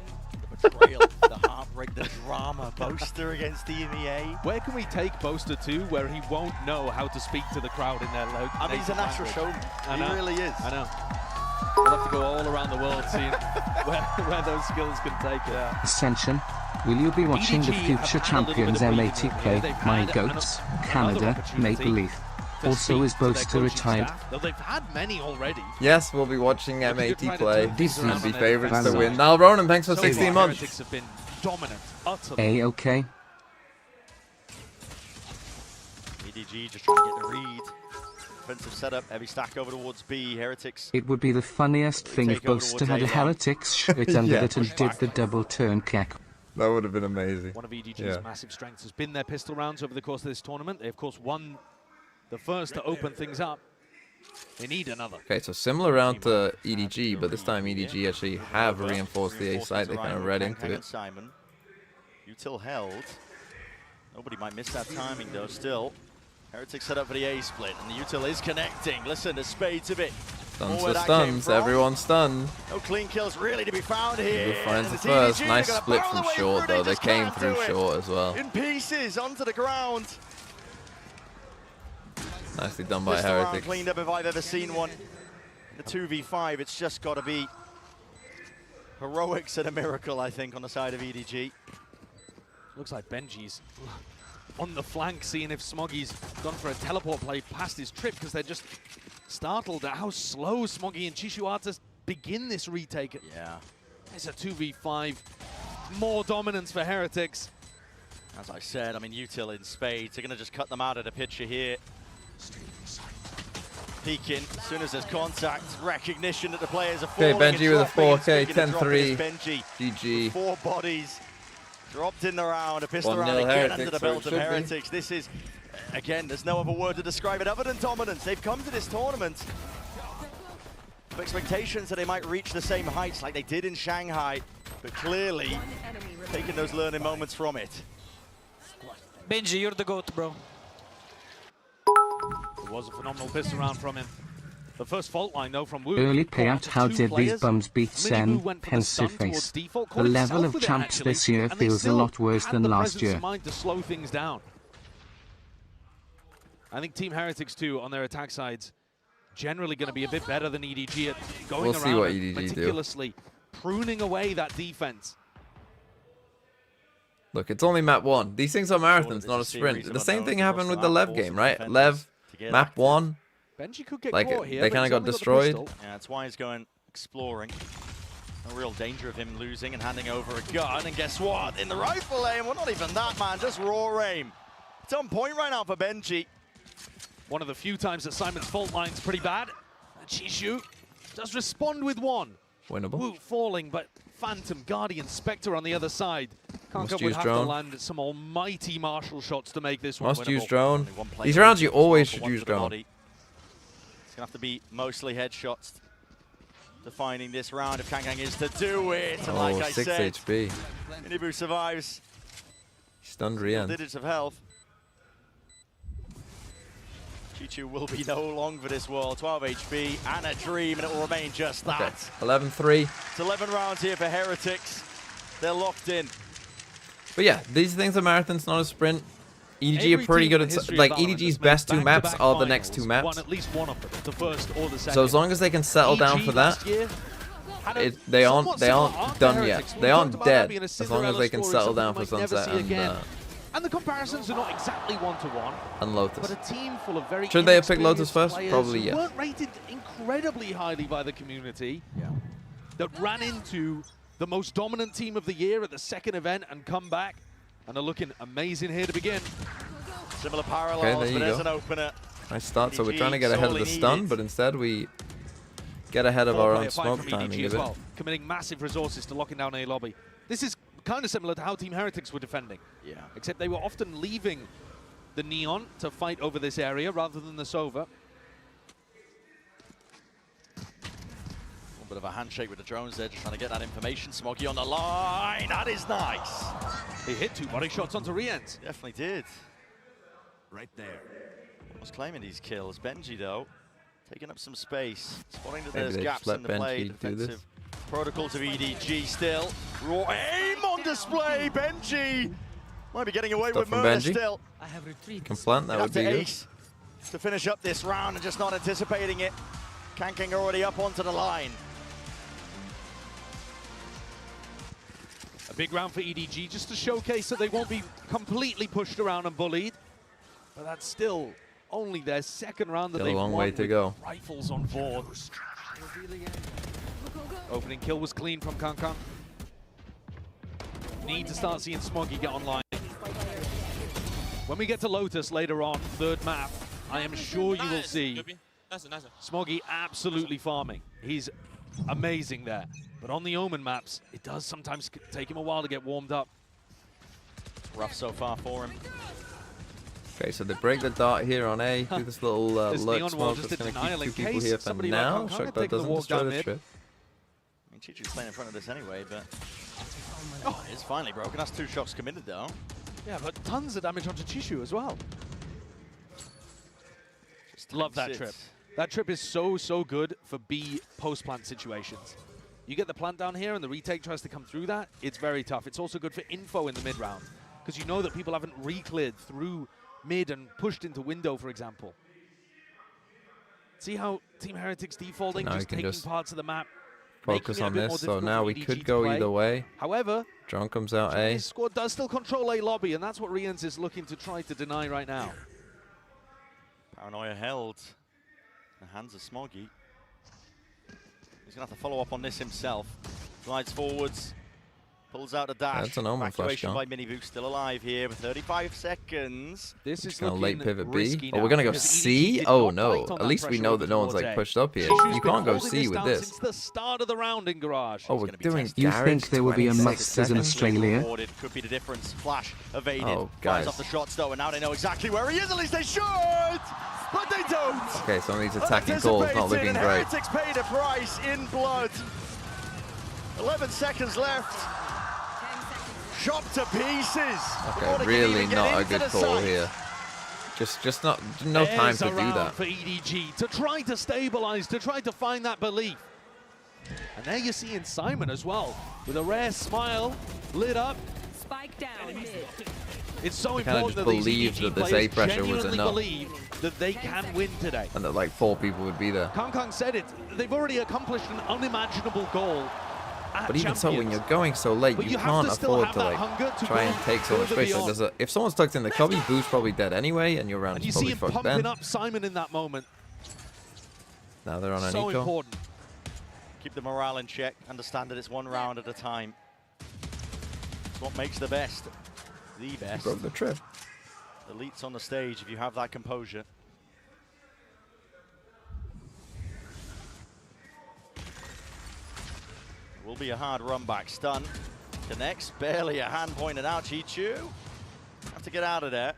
The betrayal, the heartbreak, the drama. Boaster against EMEA. Where can we take Boaster to where he won't know how to speak to the crowd in their local I mean, he's a natural showman. He really is. I know. We'll have to go all around the world seeing where those skills can take it. Yeah. Ascension, will you be watching the future champions M80 play? My goats, Canada, Maple Leaf. Also, is Boaster retired? They've had many already. Yes, we'll be watching M80 play. These would be favorites to win. Now, Ronan, thanks for 16 months. Have been dominant, utterly. A-okay. EDG just trying to get the read. Defensive setup, heavy stack over towards B. Heretics. It would be the funniest thing if Boaster had a Heretics shirt under it and did the double turn kick. That would have been amazing. One of EDG's massive strengths has been their pistol rounds over the course of this tournament. They, of course, won the first to open things up. They need another. Okay, so similar round to EDG, but this time EDG actually have reinforced the A side. They kind of read into it. Simon. Util held. Nobody might miss that timing though still. Heretics set up for the A split and the Util is connecting. Listen, there's spades of it. Stuns for stuns, everyone's stunned. No clean kills really to be found here. Who finds it first? Nice split from short though. They came through short as well. In pieces onto the ground. Nicely done by Heretics. Cleaned up if I've ever seen one. The 2v5, it's just got to be heroics and a miracle, I think, on the side of EDG. Looks like Benji's on the flank, seeing if Smoggy's gone for a teleport play past his trip because they're just startled at how slow Smoggy and Chishuatas begin this retake. Yeah. It's a 2v5. More dominance for Heretics. As I said, I mean, Util in spades. They're going to just cut them out of the picture here. Peeking, as soon as there's contact, recognition that the players are falling. Okay, Benji with a 4K, 10-3. Benji. GG. 4 bodies dropped in the round. A pistol round again under the belt of Heretics. This is, again, there's no other word to describe it other than dominance. They've come to this tournament with expectations that they might reach the same heights like they did in Shanghai, but clearly taking those learning moments from it. Benji, you're the GOAT, bro. It was a phenomenal pistol round from him. The first fault line, though, from Wu. Early payout, how did these bums beat Sen? Pensive face. The level of champs this year feels a lot worse than last year. To slow things down. I think Team Heretics, too, on their attack sides, generally going to be a bit better than EDG at going around and meticulously pruning away that defense. Look, it's only map 1. These things are marathons, not a sprint. The same thing happened with the Lev game, right? Lev, map 1. Benji could get Like, caught here, they but kind he's of got only the destroyed. pistol. Yeah, that's why he's going exploring. No real danger of him losing and handing over a gun. And guess what? In the rifle aim, well, not even that, man. Just raw aim. It's on point right now for Benji. One of the few times that Simon's fault line's pretty bad. And Chishu does respond with one. Winnable. Woot falling, but Phantom, Guardian, Spectre on the other side. Must Kanka would use have drone. to land some almighty martial shots to make this one Must winnable. use drone. These rounds you always should use drone. It's gonna have to be mostly headshots defining this round if Kang is to do it. And like I 6 said, HP. Minibu survives. Stunned Rian. Digits of health. Chichu will be no long for this world. 12 HP and a dream, and it will remain just that. Okay. 11-3. It's 11 rounds here for Heretics. They're locked in. But yeah, these things are marathons, not a sprint. EDG are pretty good at, like, EDG's best 2 maps are the next 2 maps. Won at least one of them, the first or the second. So as long as they can settle down for that, they aren't done yet. They aren't dead. As long as they can settle down for Sunset and the comparisons are not exactly one-to-one. And Lotus. But a team full of very Should they have picked Lotus first? players Probably who yes. weren't rated incredibly highly by the community. Yeah. That ran into the most dominant team of the year at the second event and come back and are looking amazing here to begin. Similar parallels, but as an opener. Nice start. So we're trying to get ahead of the stun, but instead we get ahead of our own smoke timing a bit. Committing massive resources to locking down A lobby. This is kind of similar to how Team Heretics were defending. Yeah. Except they were often leaving the Neon to fight over this area rather than the Sova. A bit of a handshake with the drones there, just trying to get that information. Smoggy on the line. That is nice. He hit 2 body shots onto Riens. Definitely did. Right there. Was claiming these kills. Benji, though, taking up some space. Spotting that Maybe there's they gaps just in the let play. Benji do this. Defensive protocols of EDG still. Raw aim on display. Benji might be getting away with murder Benji. still. Can plant, that would be good. Ace to finish up this round and just not anticipating it. Kanking already up onto the line. A big round for EDG just to showcase that they won't be completely pushed around and bullied. But that's still only their second round that they've won. A long way to go. Rifles on board. Opening kill was clean from Kankan. Need to start seeing Smoggy get online. When we get to Lotus later on, 3rd map, I am sure you will see Smoggy absolutely farming. He's amazing there. But on the Omen maps, it does sometimes take him a while to get warmed up. Rough so far for him. Okay, so they break the dart here on A. Do this little This lurk Neon smoke wall that's just going did to keep denial 2 in people case here for somebody now. like Kankan Shockdot taking the doesn't walk destroy down the mid. trip. I mean, Chichu's playing in front of this anyway, but it's finally broken. That's 2 shots committed, though. Yeah, but tons of damage onto Chishu as well. Love that trip. That trip is so good for B post-plant situations. You get the plant down here and the retake tries to come through that, it's very tough. It's also good for info in the mid-round, because you know that people haven't re-cleared through mid and pushed into window, for example. See how Team Heretics defaulting, So just taking parts of the map. Focus on this, so now we could go either way. However, Drone comes out A. Chinese squad does still control A lobby, and that's what Riens is looking to try to deny right now. Paranoia held. The hands of Smoggy. He's going to have to follow up on this himself. Glides forwards. Pulls out a dash. That's an Omen flash Evacuation gone. by Minibu still alive here with 35 seconds. This is Gonna late pivot B. risky Oh, we're gonna go now, C? because EDG Oh did not no. bite on At that least we pressure know over that no one's towards like A. pushed up here. Chishu's You been can't go holding C this with down this. Since the start of the round in Garage. Oh, we're doing You Garage think there will be a 26 Masters in seconds. Australia? Rewarded. Could be the difference. Flash evaded. Oh, Fires guys. off the shots though, and now they know exactly where he is. At least they should, but they don't. Okay, some of these attacking calls not looking And great. Heretics paid a price in blood. 11 seconds left. Shot to pieces. Okay, really not a good call here. Just not, no time to do that. For EDG to try to stabilize, to try to find that belief. And there you're seeing Simon as well, with a rare smile, lit up. Spike down mid. It's so They kinda important just that these believed EDG that this players A pressure was genuinely enough. believe that they can win today. And that like 4 people would be there. Kang said it, they've already accomplished an unimaginable goal But even so, when you're going so late, you can't afford to like try and take so much space. Like, if someone's tucked in the cubby, Boo's probably dead anyway, and your round is probably fucked then. Up Simon in that moment. Now they're on an so eco. Important. Keep the morale in check. Understand that it's one round at a time. It's what makes the best. The best. Broke the trip. Elites on the stage if you have that composure. Will be a hard run back. Stun. Connects. Barely a hand pointed out. Chichu. Have to get out of there.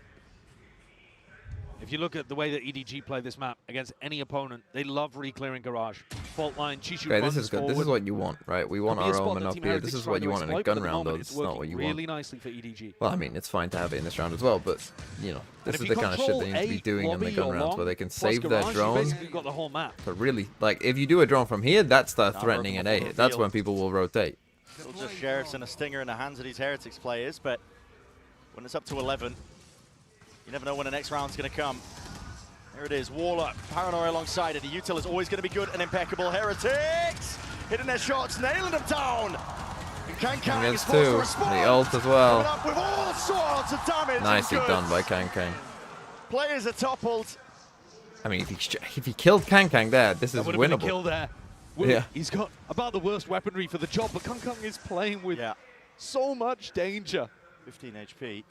If you look at the way that EDG play this map against any opponent, they love re-clearing garage. Fault line, Chichu Okay, runs this is good. forward. This is what you want, right? We want our own monopoly. This is what you want in a gun round, though. It's It's not what you want. really nicely for EDG. Well, I mean, it's fine to have it in this round as well, but, you know, this is the kind of shit they need to be doing in the gun rounds, where they can save their drone. You've got the whole map. But really, like, if you do a drone from here, that's the threatening an A. That's when people will rotate. Still just Sheriffs and a stinger in the hands of these Heretics players, but when it's up to 11, you never know when the next round's going to come. Here it is, wall up, Paranoia alongside it. The util is always going to be good and impeccable. Heretics hitting their shots, nailing them down. Kang gets two, the ult as well. Up with all sorts of damage. Nicely done by Kang. Players are toppled. I mean, if he killed Kang there, this is That would have winnable. been a kill there. Yeah. He's got about the worst weaponry for the job, but Kang is playing with so much danger. 15 HP.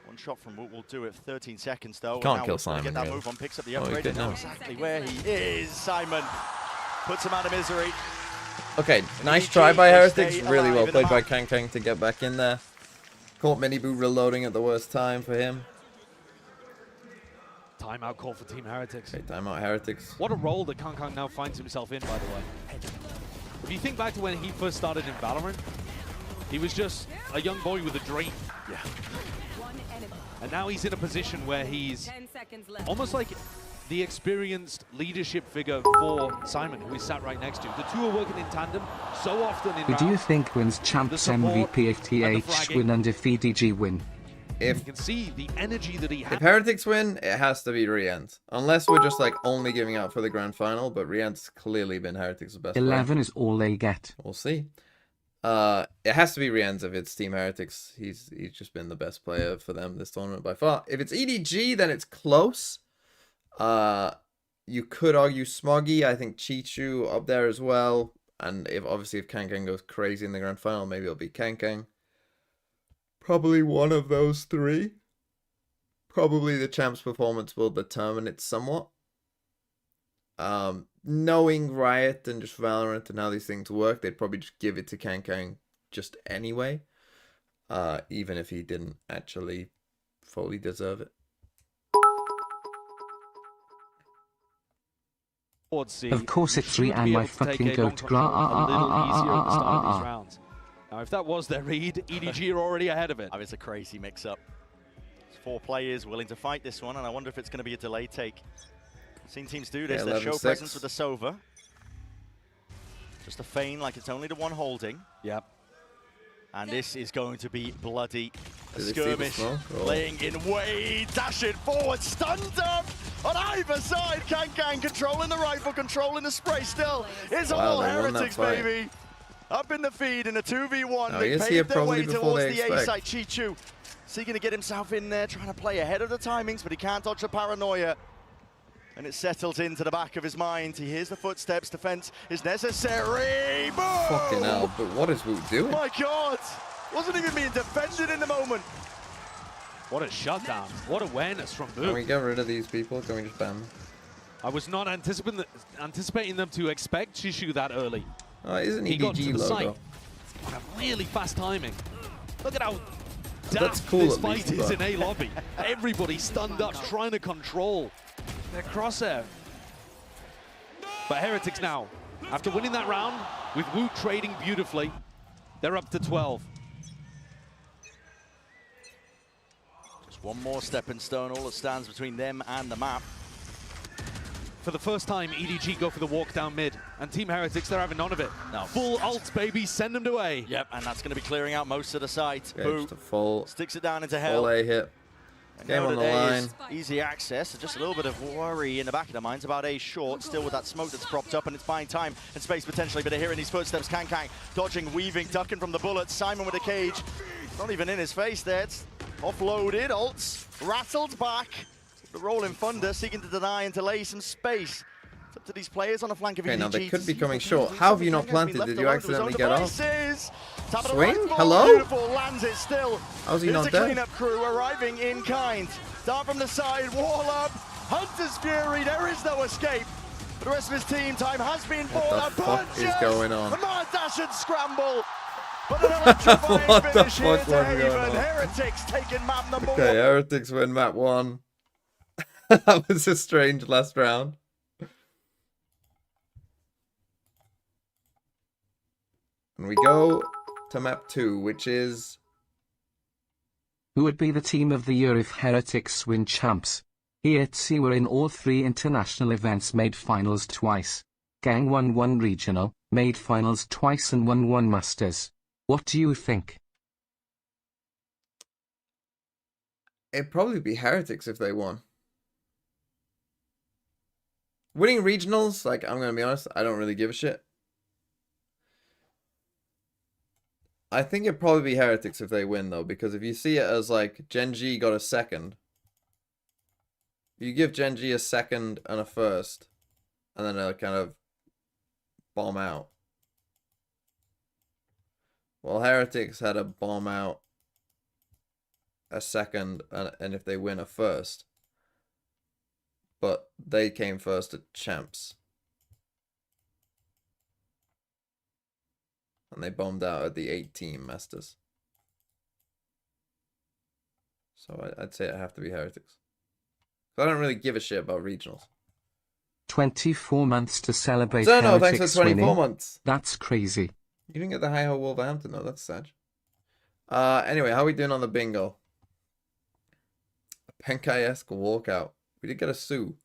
One shot from Woot will do it. 13 seconds though. Can't kill Simon. Get that really. move on, picks up the Oh, he upgrade. could And know now. exactly where he is. Simon puts him out of misery. Okay, nice try by Heretics. Really well played by Kang to get back in there. Caught Miniboo reloading at the worst time for him. Timeout call for Team Heretics. Okay, timeout Heretics. What a role that Kang now finds himself in, by the way. If you think back to when he first started in Valorant, he was just a young boy with a dream. Yeah. And now he's in a position where he's almost like the experienced leadership figure for Simon, who is sat right next to him. The two are working in tandem so often in Who do you rounds. think wins Champs MVP if TH win and if EDG win? You can see the energy that he has. If Heretics win, it has to be Riant. Unless we're just like only giving out for the grand final, but Riant's clearly been Heretics' best 11 player. is all they get. We'll see. It has to be Riant if it's Team Heretics. He's just been the best player for them this tournament by far. If it's EDG, then it's close. You could argue Smoggy. I think Chichu up there as well. And if Kang goes crazy in the grand final, maybe it'll be Kang. Probably one of those three. Probably the champs performance will determine it somewhat. Knowing Riot and just Valorant and how these things work, they'd probably just give it to Kang just anyway. Even if he didn't actually fully deserve it. Of course it's Ree and my fucking goat. Now, if that was their read, EDG are already ahead of it. It's a crazy mix-up. 4 players willing to fight this one, and I wonder if it's going to be a delay take. Seen teams do this. They show presence with the Sova. Just a feign like it's only the one holding. Yep. And this is going to be bloody. A skirmish laying in way, dashing forward, stunned up on either side. Kang controlling the rifle, controlling the spray still. It's all Heretics, baby. Up in the feed in a 2v1. They paved their way towards the A site. Chichu seeking to get himself in there, trying to play ahead of the timings, but he can't dodge the paranoia. And it settles into the back of his mind. He hears the footsteps. Defense is necessary. Boom! Fucking hell, but what is Woot doing? My God! Wasn't even being defended in the moment. What a shutdown. What awareness from Boo. Can we get rid of these people? Can we just ban them? I was not anticipating them to expect Chichu that early. Oh, it is an He got to EDG the logo. site on a really fast timing. Look at how That's daft cool this at fight least, is but- in A lobby. Everybody stunned up, trying to control their crosshair. But Heretics now, after winning that round, with Woot trading beautifully, they're up to 12. Just one more stepping stone, all that stands between them and the map. For the first time, EDG go for the walk down mid, and Team Heretics, they're having none of it. No. Full ult, baby, send them to A. Yep, and that's going to be clearing out most of the site. Okay, Boo just a full, sticks it down into hell. full A hit. Game on the line. Easy access, just a little bit of worry in the back of their minds about A short, still with that smoke that's propped up, and it's buying time and space potentially, but they're hearing these footsteps. Kang dodging, weaving, ducking from the bullets. Simon with a cage, not even in his face there. It's offloaded, ults, rattled back. The rolling thunder seeking to deny and delay some space. It's up to these players on the flank of EDG. Okay, now they could be coming short. How have you not planted? Did you accidentally get off? Swing? Hello? Lands it still. How's he It is not a dead? cleanup crew arriving in kind. Dart from the side, wall up. Hunter's Fury, there is no escape. For the rest of his team, time has been What the fuck is going on? A mad dash and scramble. But an electrifying What the finish here fuck to was going Haven. on? Heretics taking map number Okay, 1. Heretics win map 1. That was a strange last round. And we go to map 2, which is... Who would be the team of the year if Heretics win champs? EDG were in all 3 international events, made finals twice. Gang won 1 regional, made finals twice and won 1 masters. What do you think? It'd probably be Heretics if they won. Winning regionals, like, I'm gonna be honest, I don't really give a shit. I think it'd probably be Heretics if they win, though, because if you see it as, like, Gen G got a second, you give Gen G a second and a first, and then a kind of bomb out. Well, Heretics had a bomb out, a second, and if they win, a first. But they came first at champs. And they bombed out at the 8-team Masters. So I'd say it'd have to be Heretics. I don't really give a shit about regionals. 24 months to celebrate So no, Heretics thanks for 24 winning. months. That's crazy. You didn't get the Hi-Ho Wolverhampton, though. That's sad. Anyway, how are we doing on the bingo? A Penkai-esque walkout. We did get a Sue.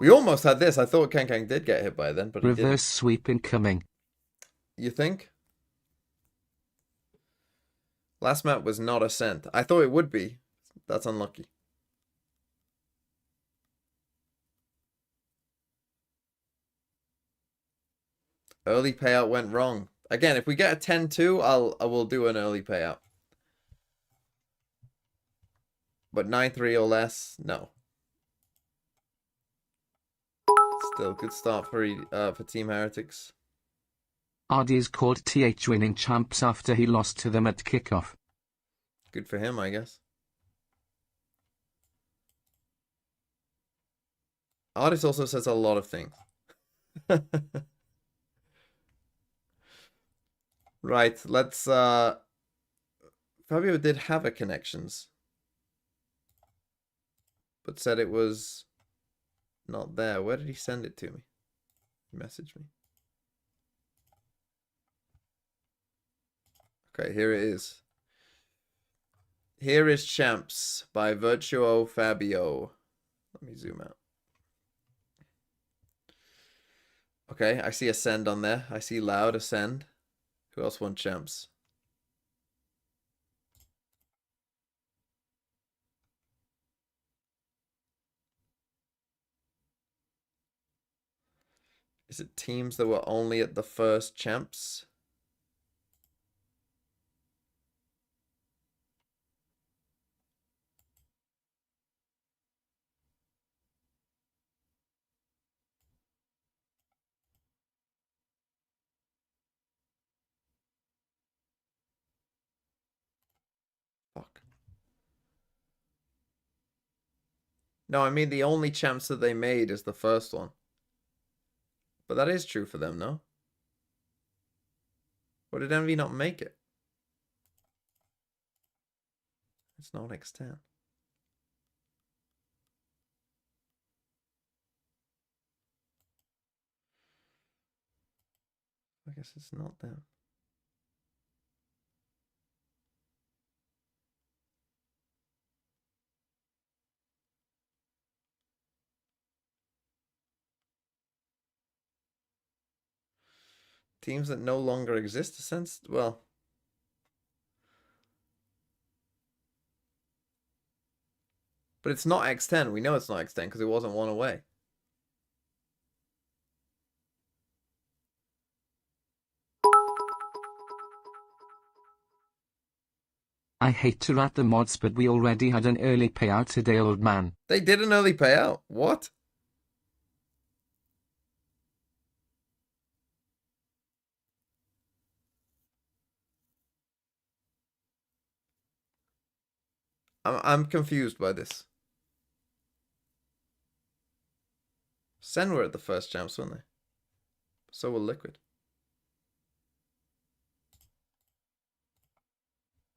We almost had this. I thought Kang did get hit by then, but he didn't. Reverse sweep incoming. You think? Last map was not Ascent. I thought it would be. That's unlucky. Early payout went wrong. Again, if we get a 10-2, I will do an early payout. But 9-3 or less, no. Still good start for Team Heretics. RD's called TH winning champs after he lost to them at kickoff. Good for him, I guess. Artist also says a lot of things. Right, let's Fabio did have a connections, but said it was not there. Where did he send it to me? He messaged me. Okay, here it is. Here is Champs by Virtuo Fabio. Let me zoom out. Okay, I see Ascend on there. I see Loud Ascend. Who else won Champs? Is it teams that were only at the first Champs? Fuck. No, I mean the only Champs that they made is the first one. But that is true for them, no? Or did Envy not make it? It's not X10. I guess it's not them. Teams that no longer exist, since, well, But it's not X10. We know it's not X10 because it wasn't one away. I hate to rat the mods, but we already had an early payout today, old man. They did an early payout? What? I'm confused by this. Sen were at the first champs, weren't they? So were Liquid.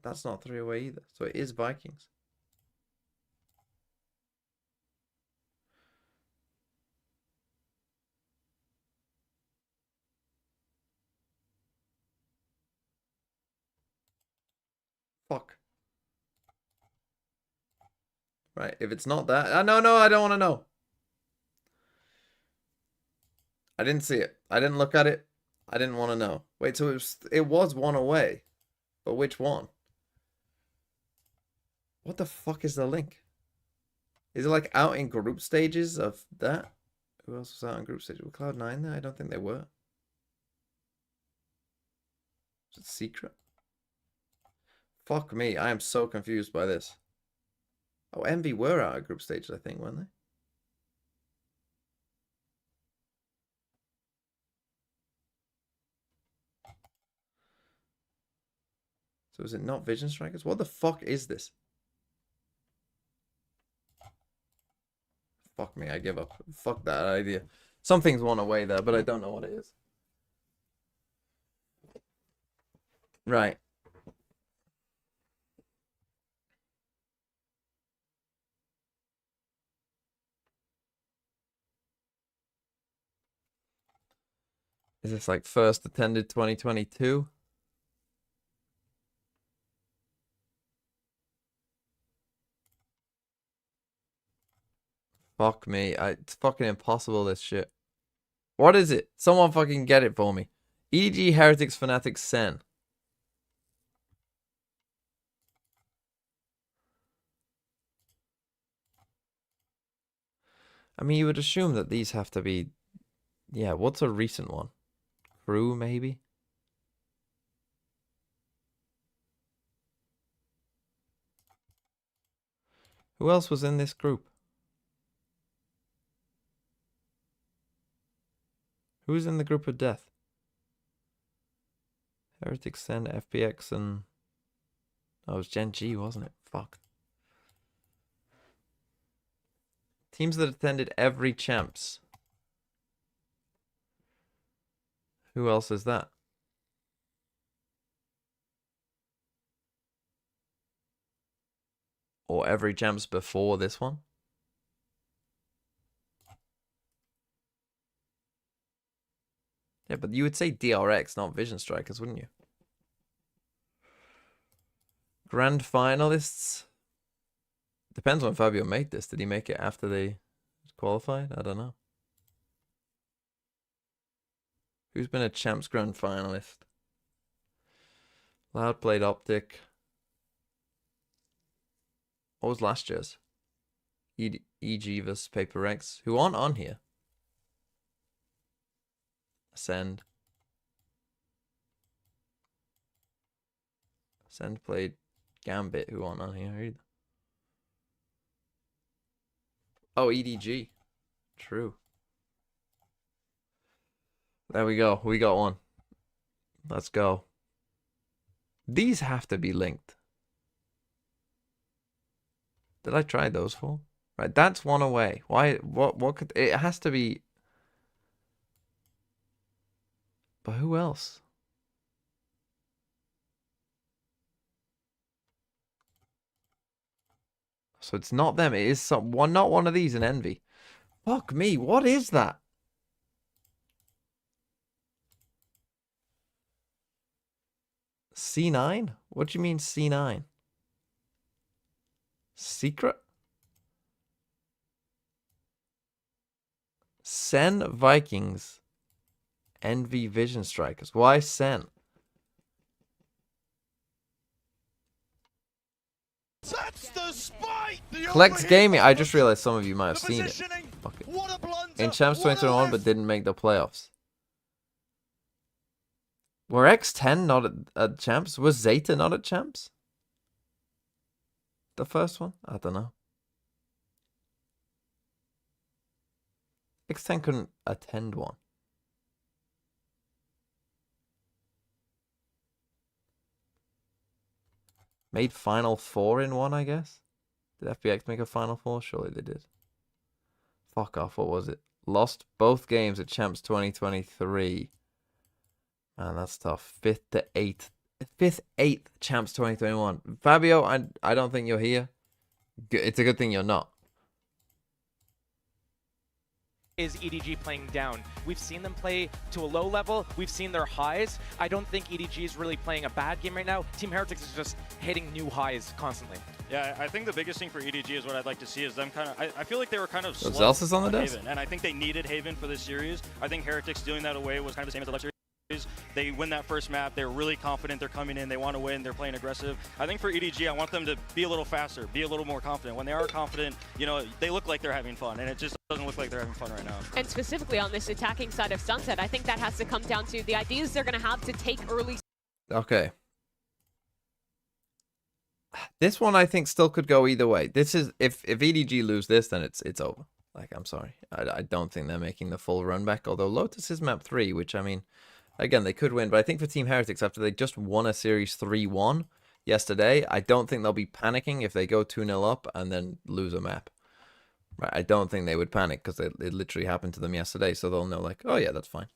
That's not 3 away either. So it is Vikings. Fuck. Right, if it's not that... no, I don't want to know. I didn't see it. I didn't look at it. I didn't want to know. Wait, so it was one away. But which one? What the fuck is the link? Is it like out in group stages of that? Who else was out in group stages? Were Cloud9 there? I don't think they were. Is it secret? Fuck me, I am so confused by this. Oh, Envy were out at group stages, I think, weren't they? So is it not Vision Strikers? What the fuck is this? Fuck me, I give up. Fuck that idea. Something's one away there, but I don't know what it is. Right. Is this like first attended 2022? Fuck me. It's fucking impossible, this shit. What is it? Someone fucking get it for me. EDG, Heretics, Fanatics, Sen. I mean, you would assume that these have to be... Yeah, what's a recent one? Crew, maybe? Who else was in this group? Who's in the group of death? Heretics, Sen, FPX, and... Oh, it was Gen G, wasn't it? Fuck. Teams that attended every champs. Who else is that? Or every champs before this one? Yeah, but you would say DRX, not Vision Strikers, wouldn't you? Grand finalists. Depends when Fabio made this. Did he make it after they qualified? I don't know. Who's been a Champs Grand finalist? Loud played Optic. What was last year's? EG vs Paper X. Who aren't on here? Ascend. Ascend played Gambit, who aren't on here either. Oh, EDG. True. There we go. We got one. Let's go. These have to be linked. Did I try those four? Right, that's one away. Why? What could... It has to be... But who else? So it's not them. It is someone, not one of these in Envy. Fuck me. What is that? C9? What do you mean C9? Secret? Sen Vikings. Envy Vision Strikers. Why Sen? That's the spike! Collects Gaming. I just realized some of you might have seen it. Fuck it. In Champs 2021, but didn't make the playoffs. Were X10 not at Champs? Was Zeta not at Champs? The first one? I don't know. X10 couldn't attend one. Made Final Four in one, I guess. Did FBX make a Final Four? Surely they did. Fuck off, what was it? Lost both games at Champs 2023. Man, that's tough. 5th to 8th. 5th, 8th Champs 2021. Fabio, I don't think you're here. It's a good thing you're not. Is EDG playing down? We've seen them play to a low level. We've seen their highs. I don't think EDG is really playing a bad game right now. Team Heretics is just hitting new highs constantly. Yeah, I think the biggest thing for EDG is what I'd like to see is them kind of. I feel like they were kind of slow Zelsa's on the desk, Haven, and I think they needed Haven for this series. I think Heretics doing that away was kind of the same as the last series. They win that first map. They're really confident. They're coming in. They want to win. They're playing aggressive. I think for EDG, I want them to be a little faster, be a little more confident. When they are confident, you know, they look like they're having fun, and it just doesn't look like they're having fun right now. And specifically on this attacking side of Sunset, I think that has to come down to the ideas they're going to have to take early. Okay. This one I think still could go either way. This is if EDG lose this, then it's over. Like, I'm sorry. I don't think they're making the full run back. Although Lotus is map 3, which I mean, again, they could win. But I think for Team Heretics, after they just won a series 3-1 yesterday, I don't think they'll be panicking if they go 2-0 up and then lose a map. Right? I don't think they would panic because it literally happened to them yesterday. So they'll know, like, oh yeah, that's fine.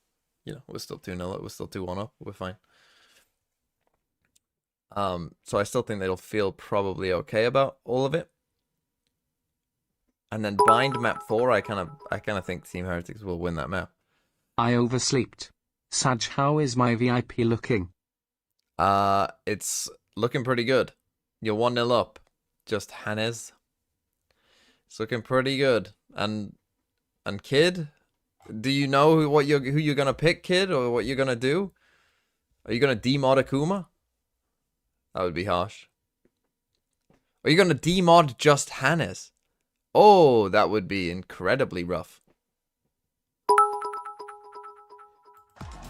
You know, we're still 2-0 up, we're still 2-1 up, we're fine. So I still think they'll feel probably okay about all of it. And then bind map 4, I kind of think Team Heretics will win that map. I overslept. Saj, how is my VIP looking? It's looking pretty good. You're 1-0 up. Just Hannes. It's looking pretty good. And Kid, do you know who you're gonna pick, Kid, or what you're gonna do? Are you gonna demod Akuma? That would be harsh. Are you gonna demod just Hannes? Oh, that would be incredibly rough.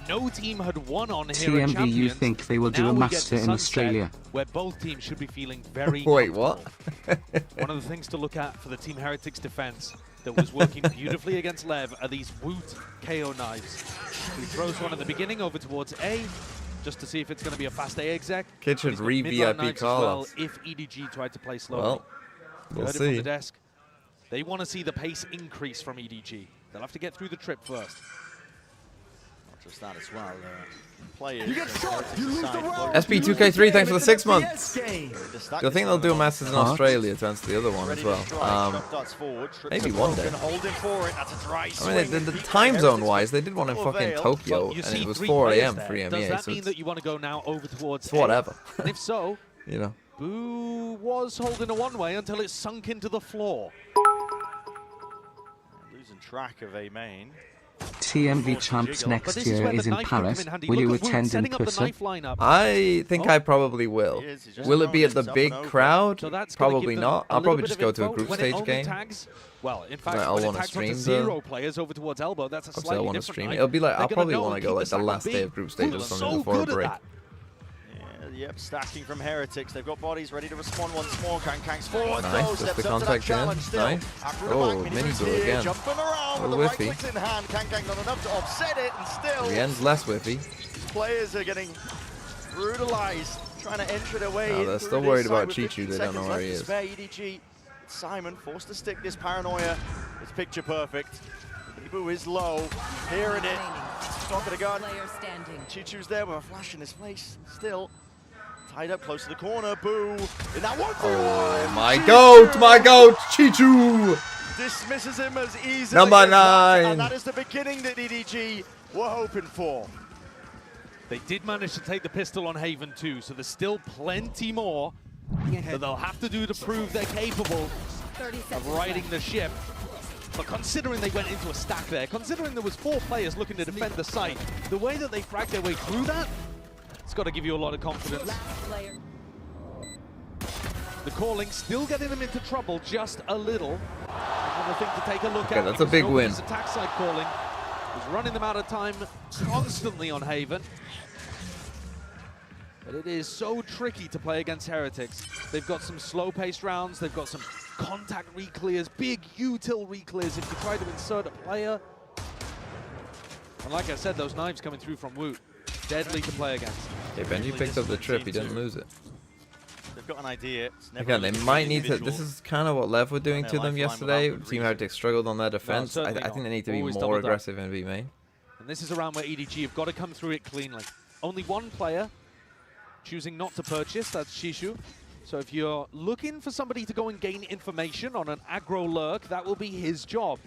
No team had won on here TMV, at Champions. you think they will do a master in Australia? Where both teams should be feeling very Wait, what? One of the things to look at for the Team Heretics defense that was working beautifully against Lev are these Woot KO knives. He throws one at the beginning over towards A, just to see if it's going to be a fast A exec. Kid should re-VIP Carlos. Well, if EDG tried to play slow. Well, we'll heard see. it from the desk. They want to see the pace increase from EDG. They'll have to get through the trip first. Just that as well. Players. You get shot, you lose the round. SB2K3, thanks for the 6 months. I think they'll do a Masters in Australia to answer the other one as well. Maybe one day. I mean, the time zone wise, they did one in fucking Tokyo, and it was 4 AM, 3 AM. Does that mean that you want to go now over towards it's whatever. And if so, you know, Boo was holding a one-way until it sunk into the floor. Losing track of A main. TMV Champs next year is in Paris. Will you attend in person? I think I probably will. Will it be at the big crowd? Probably not. I'll probably just go to a group stage game. Well, in fact, I'll want to stream the. Players over towards elbow, that's a Obviously, I'll want to stream it. It'll be like I'll probably want to go like the last day of group stage or something before a break. Yep, stacking from Heretics. They've got bodies ready to respond once more. Kang's forward. Nice, that's the contact in. Nice. Oh, mini blue again. Jumping around with the right clicks in hand. Kang not enough to offset it, and still. The end's less whiffy. Players are getting brutalized, trying to enter their way. No, they're still worried about Chichu. They don't know where he is. EDG, Simon forced to stick this paranoia. It's picture perfect. Ibu is low, hearing it. Not gonna go. Chichu's there with a flash in his face. Still. Tied up close to the corner, Boo. In that one for one. My goat, Chichu. Dismisses him as easily. Number 9. And that is the beginning that EDG were hoping for. They did manage to take the pistol on Haven too, so there's still plenty more that they'll have to do to prove they're capable of riding the ship. But considering they went into a stack there, considering there was 4 players looking to defend the site, the way that they fragged their way through that, it's got to give you a lot of confidence. The calling still getting them into trouble just a little. Another thing to take a look Okay, at. that's a big win. His attack side calling is running them out of time constantly on Haven. But it is so tricky to play against Heretics. They've got some slow-paced rounds. They've got some contact re-clears, big util re-clears if you try to insert a player. And like I said, those knives coming through from Woot, deadly to play against. Okay, Benji picked up the trip. He didn't lose it. They've got an idea. Again, they might need to. This is kind of what Lev were doing to them yesterday. Team Heretics struggled on their defense. I think they need to be more aggressive in B main. And this is a round where EDG have got to come through it cleanly. Only one player choosing not to purchase, that's Shishu. So if you're looking for somebody to go and gain information on an aggro lurk, that will be his job.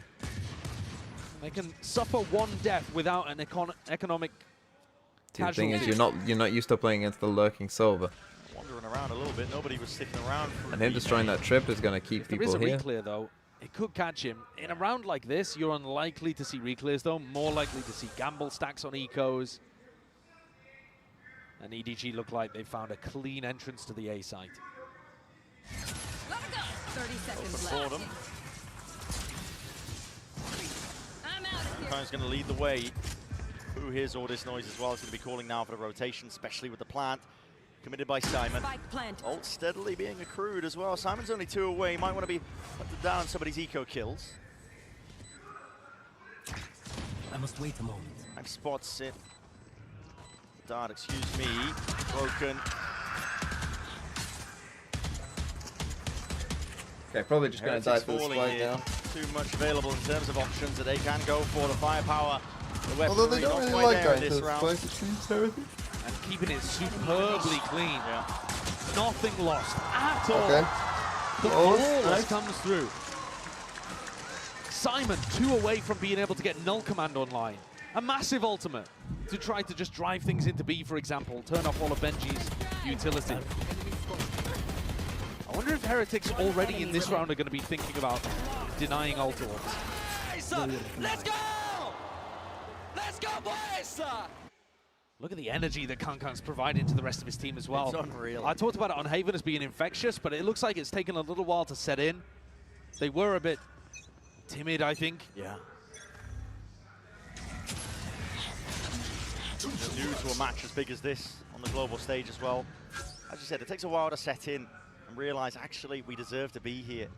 They can suffer one death without an economic The thing is, you're not used to playing against the lurking Silver. Wandering around a little bit, nobody was sticking around. And him destroying that trip is going to keep people here. There is a reclear though. It could catch him. In a round like this, you're unlikely to see reclears though. More likely to see gamble stacks on ecos. And EDG look like they found a clean entrance to the A site. 30 seconds left. Kong's going to lead the way. Who hears all this noise as well is going to be calling now for the rotation, especially with the plant. Committed by Simon. Ult steadily being accrued as well. Simon's only 2 away. He might want to be hunted down somebody's eco kills. I must wait a moment. 5 spots it. Dart, excuse me. Broken. Okay, probably just going to die for the spike now. Too much available in terms of options that they can go for. The firepower. The Although they don't really like going to the round. spike, it seems, Heretics. And keeping it superbly clean. Nothing lost at all. Okay. The flawless comes through. Simon 2 away from being able to get null command online. A massive ultimate to try to just drive things into B, for example. Turn off all of Benji's utility. I wonder if Heretics already in this round are going to be thinking about denying ult orbs. Let's go! Let's go, boys! Look at the energy that Kong's providing to the rest of his team as well. It's unreal. I talked about it on Haven as being infectious, but it looks like it's taken a little while to set in. They were a bit timid, I think. Yeah. New to a match as big as this on the global stage as well. As you said, it takes a while to set in and realize actually we deserve to be here.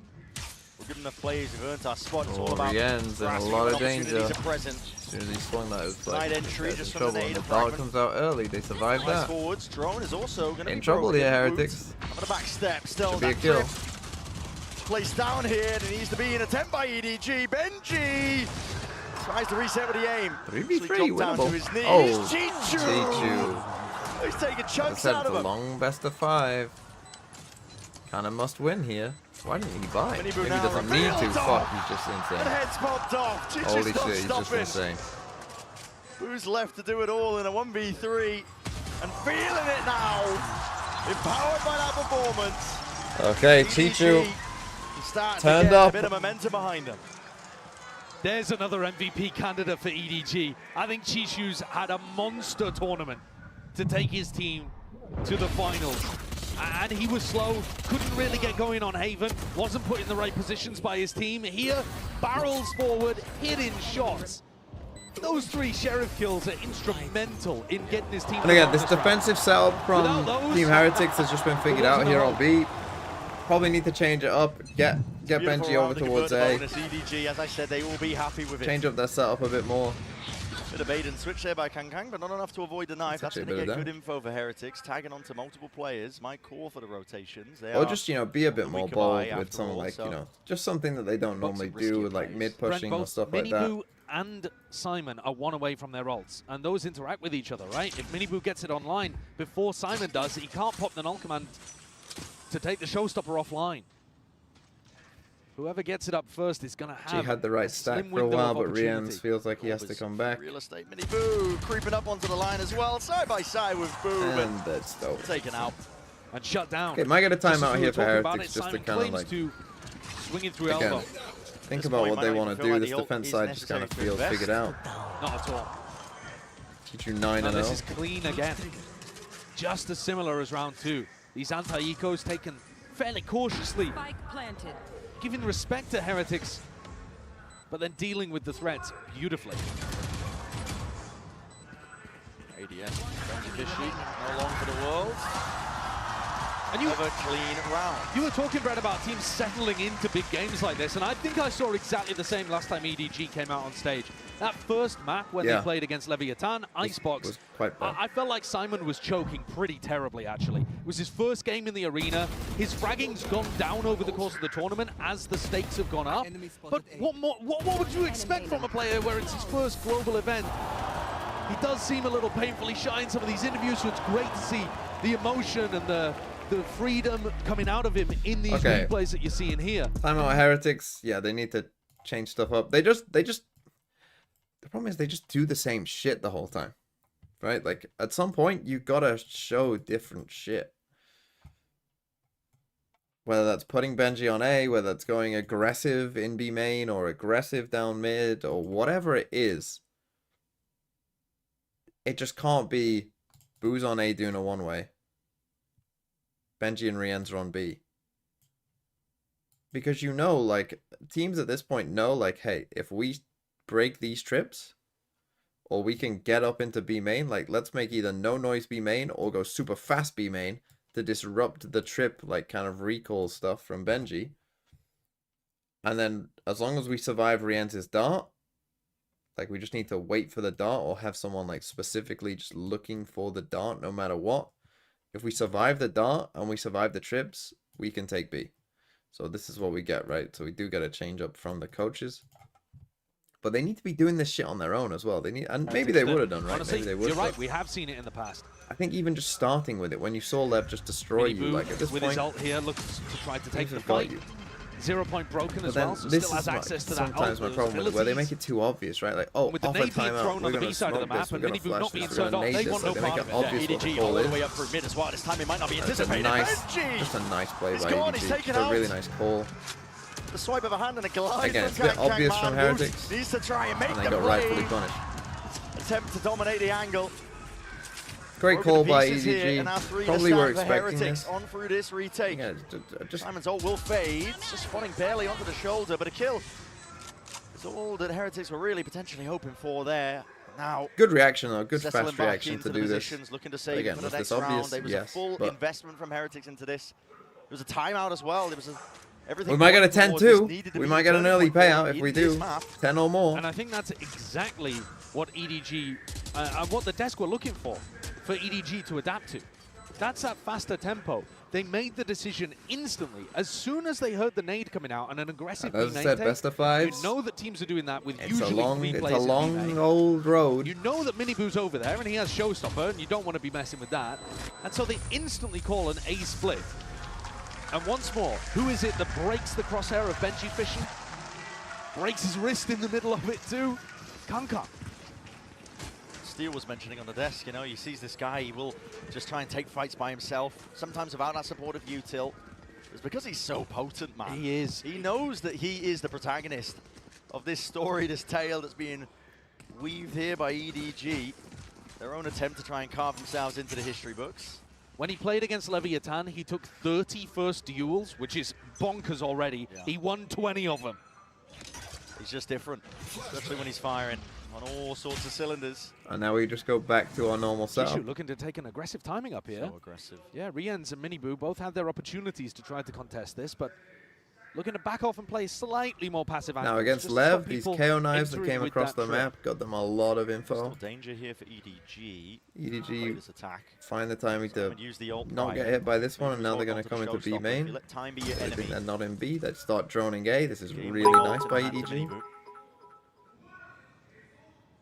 We're good enough players, we've earned our spot. It's all about Rien's in a lot of danger. As soon as he swung that, it was like entry just in trouble. And the dart comes out early. They survived that. Forwards. Drone is also going to be in trouble here, Heretics. On the back step, still should be a kill. Placed down here, and it needs to be an attempt by EDG. Benji tries to reset with the aim. 3v3, winnable. Oh, Chichu. He's taking chunks out of him. him. Long best of 5. Kind of must win here. Why didn't he buy? Maybe he doesn't need to. Fuck, he's just insane. And head's popped off. Holy shit, he's just insane. Who's left to do it all in a 1v3? And feeling it now. Empowered by that performance. Okay, Chichu turned up. A bit of momentum behind him. There's another MVP candidate for EDG. I think Chichu's had a monster tournament to take his team to the finals. And he was slow, couldn't really get going on Haven, wasn't put in the right positions by his team. Here, barrels forward, hitting shots. Those 3 Sheriff kills are instrumental in getting his team. And again, this defensive setup from Team Heretics has just been figured out here on B. Probably need to change it up, get Benji over towards A. EDG, as I said, they will be happy with it. Change up their setup a bit more. Bit of bait and switch there by Kong, but not enough to avoid the knife. That's going to get good info for Heretics. Tagging onto multiple players. Might call for the rotations. Or just, you know, be a bit more bold with something like, you know, just something that they don't normally do with like mid-pushing or stuff like that. Miniboo and Simon are 1 away from their ults, and those interact with each other, right? If Miniboo gets it online before Simon does, he can't pop the null command to take the showstopper offline. Whoever gets it up first is going to have. She had the right stack for a while, but Rien's feels like he has to come back. Real estate Miniboo creeping up onto the line as well, side by side with Boo. And that's dope. Taken out. And shut down. Okay, might get a timeout here for Heretics just to kind of like. Swinging through elbow. Think about what they want to do. This defense side just kind of feels figured out. Not at all. Teach you 9-0. This is clean again. Just as similar as round 2. These anti-ecos taken fairly cautiously giving respect to Heretics, but then dealing with the threats beautifully. ADS, Benji Fishy, no long for the world. And you have a clean round. You were talking, Brett, about teams settling into big games like this, and I think I saw exactly the same last time EDG came out on stage. That first map when they played against Leviathan, Icebox, was quite bad. I felt like Simon was choking pretty terribly, actually. It was his first game in the arena. His fragging's gone down over the course of the tournament as the stakes have gone up. But what would you expect from a player where it's his first global event? He does seem a little painfully shy in some of these interviews, so it's great to see the emotion and the freedom coming out of him in these replays that you're seeing here. Timeout Heretics, yeah, they need to change stuff up. The problem is they just do the same shit the whole time, right? Like, at some point, you gotta show different shit. Whether that's putting Benji on A, whether that's going aggressive in B main, or aggressive down mid, or whatever it is. It just can't be Boo's on A doing a one-way. Benji and Rienz are on B. Because you know, like, teams at this point know, like, hey, if we break these trips, or we can get up into B main, like, let's make either no noise B main, or go super fast B main to disrupt the trip, like, kind of recall stuff from Benji. And then, as long as we survive Rienz's dart, like, we just need to wait for the dart, or have someone, like, specifically just looking for the dart no matter what. If we survive the dart and we survive the trips, we can take B. So this is what we get, right? So we do get a change up from the coaches. But they need to be doing this shit on their own as well. They need, and maybe they would have done, right? Honestly, Maybe they would. You're right. We have seen it in the past. I think even just starting with it, when you saw Lev just destroy you, like, at this with point, his ult here, looks to try to take the got fight. you. 0 point broken as then well, so this still has is access to that sometimes my problem with it, where they make it too obvious, right? Like, oh, with the off a nade being timeout, thrown we're on the gonna B side of the smoke map, this, we're and gonna many people flash not being this, we're turned gonna off. nade They this, want no like, they make part it of it. obvious what the EDG call all the is. way up for a mid as well. This time it might not be Just a anticipated. nice play He's by gone, he's EDG. taken Just a out. really nice call. The swipe of a hand and a glide. Again, it's a from bit Kang obvious Kang from Man. Heretics. Needs to try and make And they the got play. rightfully punished. Attempt to dominate the angle. Great Broken call by pieces here, EDG. and now 3 Probably to were stand for expecting Heretics this. on through this retake. Yeah, just Simon's ult will fade, just spotting barely onto the shoulder, but a kill is all that Heretics were really potentially hoping for there. Now, good reaction though, good settling fast back reaction into to the do this. positions, looking to save Again, for was the this next obvious? round. There was Yes, a full but investment from Heretics into this. There was a timeout as well. There was everything. we might get a going towards this 10-2. needed to We be might get an turning early point payout if in we this do. map. 10 or more. And I think that's exactly what EDG, what the desk were looking for EDG to adapt to. That's that faster tempo. They made the decision instantly. As soon as they heard the nade coming out and an aggressive As I B-nade said, take, best of fives. you know that teams are doing that with It's usually a long, 3 it's players a in long B-main. old road. You know that Miniboo's over there and he has Showstopper and you don't want to be messing with that. And so they instantly call an A split. And once more, who is it that breaks the crosshair of Benji Fishy? Breaks his wrist in the middle of it too? Kanka. Steel was mentioning on the desk, you know, he sees this guy, he will just try and take fights by himself, sometimes without that supportive util. It's because he's so potent, man. He is. He knows that he is the protagonist of this story, this tale that's being weaved here by EDG. Their own attempt to try and carve themselves into the history books. When he played against Leviathan, he took 30 first duels, which is bonkers already. Yeah. He won 20 of them. He's just different, especially when he's firing on all sorts of cylinders. And now we just go back to our normal setup. Kishu looking to take an aggressive timing up here. So aggressive. Yeah, Rienz and Miniboo both had their opportunities to try to contest this, but looking to back off and play slightly more passive angles. Now against just to Lev, stop these people KO knives that entering came with across that the trip. map got them a lot of info. Still danger here for EDG. EDG This attack. find the timing to Use the ult not get prior. hit by this one, and now Hold they're going on to to come the into B showstopper. If main. you let time be your I think enemy. they're not in B. They start droning A. This is Game really ball nice to by the hand of EDG. Miniboo.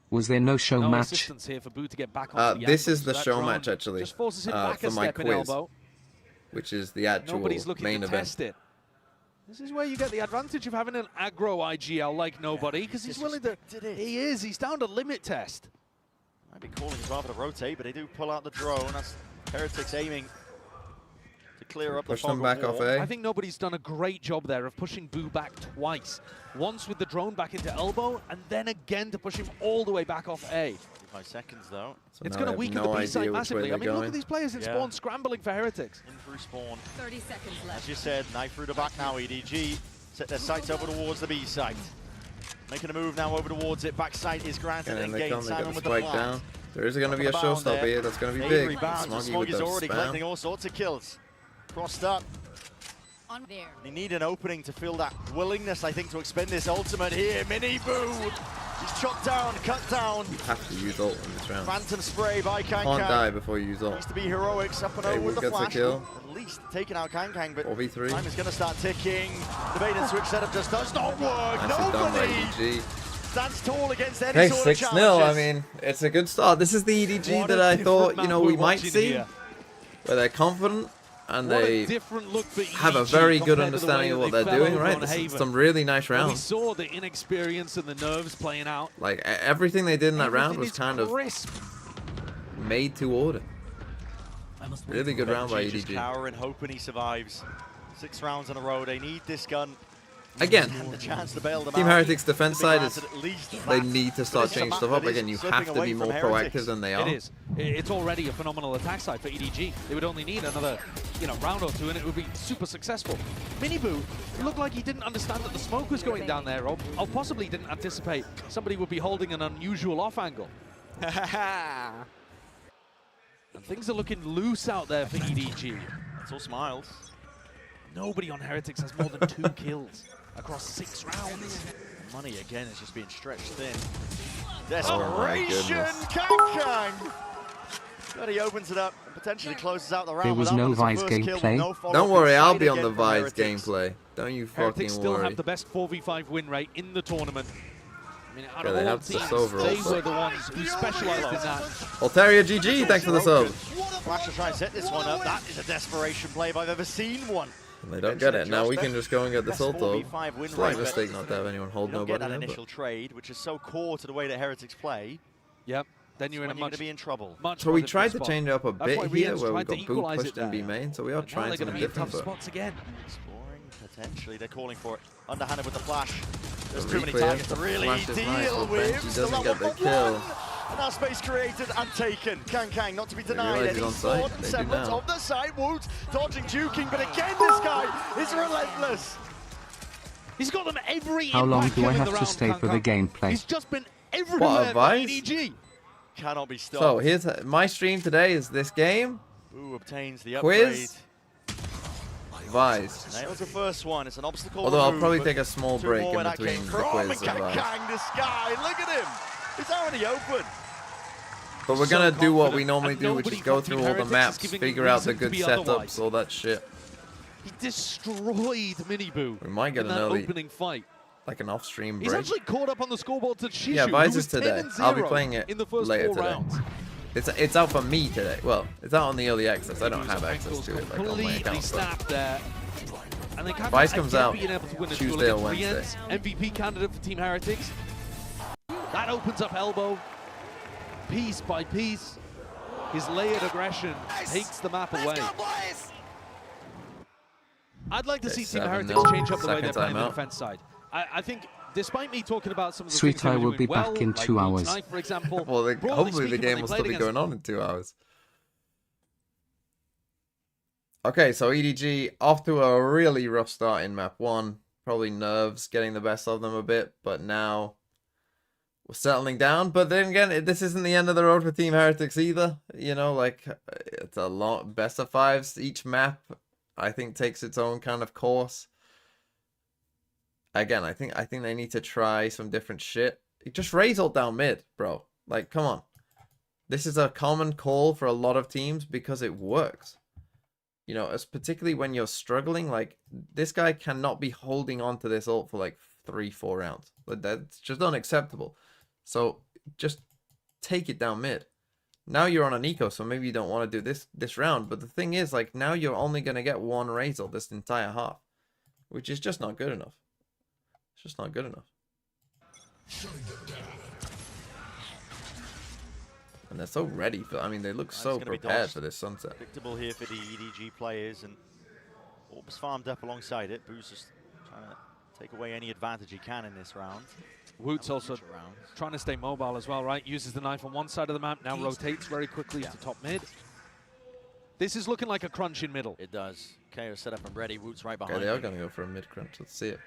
Was there no show No match? assistance here for Boo to get back on the This angle, is so the that show drone match actually just forces him back for a my step in quiz, elbow. which is the actual Nobody's looking main to event. test it. This is where you get the advantage of having an aggro IGL like nobody, because he's willing to. He is. He's down to limit test. Might be calling rather to rotate, but they do pull out the drone. That's Heretics aiming to clear up Push the them fog back of off war. A. I think nobody's done a great job there of pushing Boo back twice. Once with the drone back into elbow, and then again to push him all the way back off A. 5 seconds though. So it's now going to I have weaken no the B idea side which way massively. I they're mean, look going. at these players in Spawn scrambling for Heretics. In through Spawn. 30 seconds left. As you said, knife through the back now. EDG set their sights over towards the B site. Making a move now over towards it. Backside is granted and they gained. come, they get Simon the with the spike plant. down. There is going to be a showstopper here. That's going to be big. Smoggy with Smoggy's the already spam. collecting all sorts of kills. Crossed up. On there. They need an opening to feel that willingness, I think, to expend this ultimate here. Mini Boo! He's chopped down, cut down. You have to use ult in this round. Phantom spray by Kang Can't Kang. die before you use ult. Needs to be heroics up and Okay, over with the Wood gets a flash. kill. At least taking out Kang Kang, but 4v3. time is going to start ticking. The bait and switch setup just does not work. Nicely done by Nobody EDG. stands tall against any Hey, sort of 6-0. challenges. I mean, it's a good start. This is the EDG What that a I different thought, map we we're might watching see. here. Where they're confident and What a they different look for have a EDG very good compared to the understanding way of what that they're they fell doing, over right? on This is Haven. some really nice And we rounds. saw the inexperience and the nerves playing out. Like, everything they did in that round was Everything kind is of crisp. made to order. Really good round by Benji just EDG. cowering, hoping he survives. 6 rounds in a row. They need this gun. Again, And the chance to bail them Team out. Heretics defense To be side is granted at least they that. need to But start this is a changing map stuff up. that is Again, you slipping have to away be from more Heretics. proactive than they It are. is. It's already a phenomenal attack side for EDG. They would only need another, round or two, and it would be super successful. Miniboo looked like he didn't understand that the smoke was going down there, or possibly didn't anticipate somebody would be holding an unusual off angle. And things are looking loose out there for EDG. It's all smiles. Nobody on Heretics has more than 2 kills across 6 rounds. Money again is just being stretched thin. Oh my Desperation, goodness. Kang Kang! But he opens it up and potentially closes out the round. There was with that no one as a Vise first kill with gameplay. no follow-up Don't worry, I'll inside be on the again from Vise Heretics. gameplay. Don't you Heretics fucking still worry. have the best 4v5 win rate in the tournament. I mean, out Yeah, of they all have the teams, silver they also. were the ones who specialized in that. Altaria GG, thanks for the sub. Flash to try and set this one up. That is a desperation play if I've ever seen one. And they don't get it. Now we can just go and get the Best ult though. 4v5 win Slight rate, mistake but not to have anyone hold you don't nobody get that there, but- initial trade, which is so core to the way that Heretics play. Yep. Then you're in a when you're much, going to be in trouble. much So more we difficult tried to spot. change it up a That's why bit Rien's here, where we tried to got boot equalize pushed it in B there. main, so we are And now trying they're going something to be in different. tough But spots again. Exploring, potentially. They're calling for it. Underhanded with the flash. There's The too many replay, targets to the really flash is nice, deal but with. Benji Still doesn't that get the 1-for-1. kill. And now space created and taken. Kang Kang not to be denied realise he's any on sort site. of They do semblance now. of the site. Woot dodging, juking, but again this guy is relentless. He's got them every How long impact do I kill in have the to round, stay Kang for the Kang. gameplay? He's just been everywhere What, a for Vise? EDG. Cannot be stopped. So here's my stream today is this game. Who obtains the upgrade? Quiz. Vise. Nails the first one. It's an obstacle. Although I'll removed, probably but take a small 2 break more in where that between came the from. quiz And and Kang Vise. Kang, this guy, look at him. He's already open. But we're So gonna do what we confident, normally and do, which nobody is go from through Team all the Heretics is maps, giving figure out the reason to good be setups, otherwise. all that shit. He destroyed Miniboo We might get in an that early, opening fight. like an off-stream He's break. actually caught up on the scoreboard to Shishu, Yeah, who Vise was is today. 10-0 I'll be playing it in the first later 4 today. rounds. It's out for me today. Well, it's out on the early access. I don't His have access ankles to it like on my completely account. But snapped there. And they can't Vise comes out being able to win a Tuesday or duel Wednesday. against MVP candidate for Team Heretics. That opens up elbow, piece by piece. His layered aggression takes the map away. I'd like to see Team 7-0. Heretics change up the way Second they're playing the timeout. defense side. I think, despite me talking about some of the Sweet, things they I were will doing be well, back in like 2 Wood hours. Tonight, for example, Well, broadly hopefully the speaking, game when will they still played be against going on in 2 hours. Okay, so EDG off to a really rough start in map 1. Probably nerves getting the best of them a bit, but now we're settling down. But then again, this isn't the end of the road for Team Heretics either. You know, like, it's a lot best of 5s. Each map, I think, takes its own kind of course. Again, I think they need to try some different shit. Just raise ult down mid, bro. Like, come on. This is a common call for a lot of teams because it works. You know, as particularly when you're struggling, like, this guy cannot be holding on to this ult for like 3-4 rounds. Like, that's just unacceptable. So just take it down mid. Now you're on an eco, so maybe you don't want to do this round. But the thing is, like, now you're only going to get 1 raise ult this entire half, which is just not good enough. It's just not good enough. And they're so ready for, I mean, they look so prepared for this sunset. Predictable here for the EDG players, and Orb's farmed up alongside it. Boo's just trying to take away any advantage he can in this round. Woot's also trying to stay mobile as well, right? Uses the knife on one side of the map, now rotates very quickly to top mid. This is looking like a crunch in middle. It does. KO set up and ready. Woot's right behind. Okay, they are going to go for a mid crunch. Let's see it.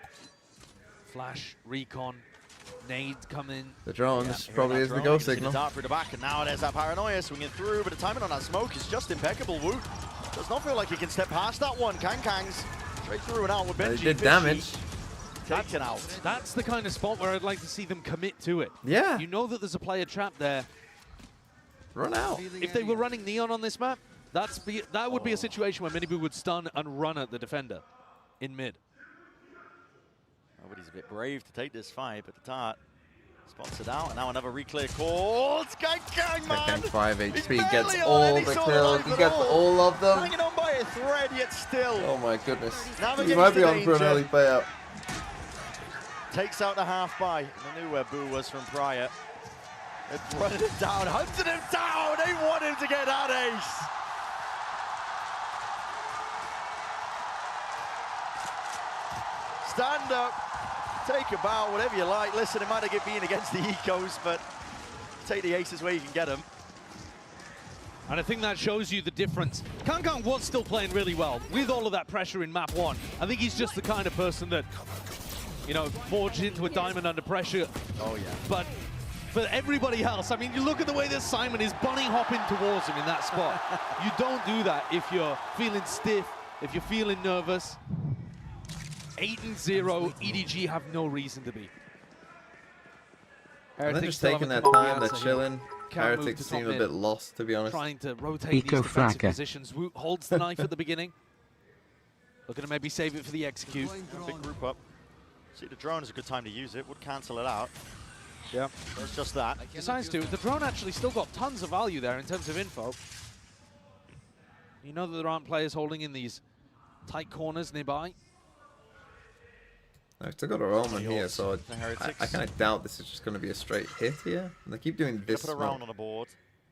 Flash, recon, nade coming. The drone, this probably is the go signal. Dart through the back, and now there's that Paranoia swinging through, but the timing on that smoke is just impeccable. Woot does not feel like he can step past that one. Kang's straight through and out with Benji. They did damage. Taken out. That's the kind of spot where I'd like to see them commit to it. Yeah. You know that there's a player trapped there. Run out. If they were running Neon on this map, that would be a situation where Miniboo would stun and run at the defender in mid. Nobody's a bit brave to take this fight, but the Dart spots it out, and now another reclear call. It's Kang, man! 5 HP, gets all the kills, he gets all of them. Hanging on by a thread, yet still. Oh my goodness. Navigates He might be the on for an danger. early payout. Takes out the half buy. I knew where Boo was from prior. They've run him down, hunted him down. They want him to get that ace. Stand up, take a bow, whatever you like. Listen, it might have been against the ecos, but take the aces where you can get them. And I think that shows you the difference. Kang was still playing really well with all of that pressure in map 1. I think he's just the kind of person that, you know, forged into a diamond under pressure. Oh, yeah. But for everybody else, I mean, you look at the way that Simon is bunny hopping towards him in that spot. You don't do that if you're feeling stiff, if you're feeling nervous. 8-0, EDG have no reason to be. They're just taking their time, they're chilling. Heretics seem a bit lost, to be honest. Trying to rotate these defensive positions. Woot holds the knife at the beginning. Looking to maybe save it for the execute. Big group up. See, the drone is a good time to use it. Would cancel it out. Yeah. It's just that. Decides to. The drone actually still got tons of value there in terms of info. You know that there aren't players holding in these tight corners nearby. I've still got a Roman here, so I kind of doubt this is just going to be a straight hit here. And they keep doing this put a smoke. round on the board.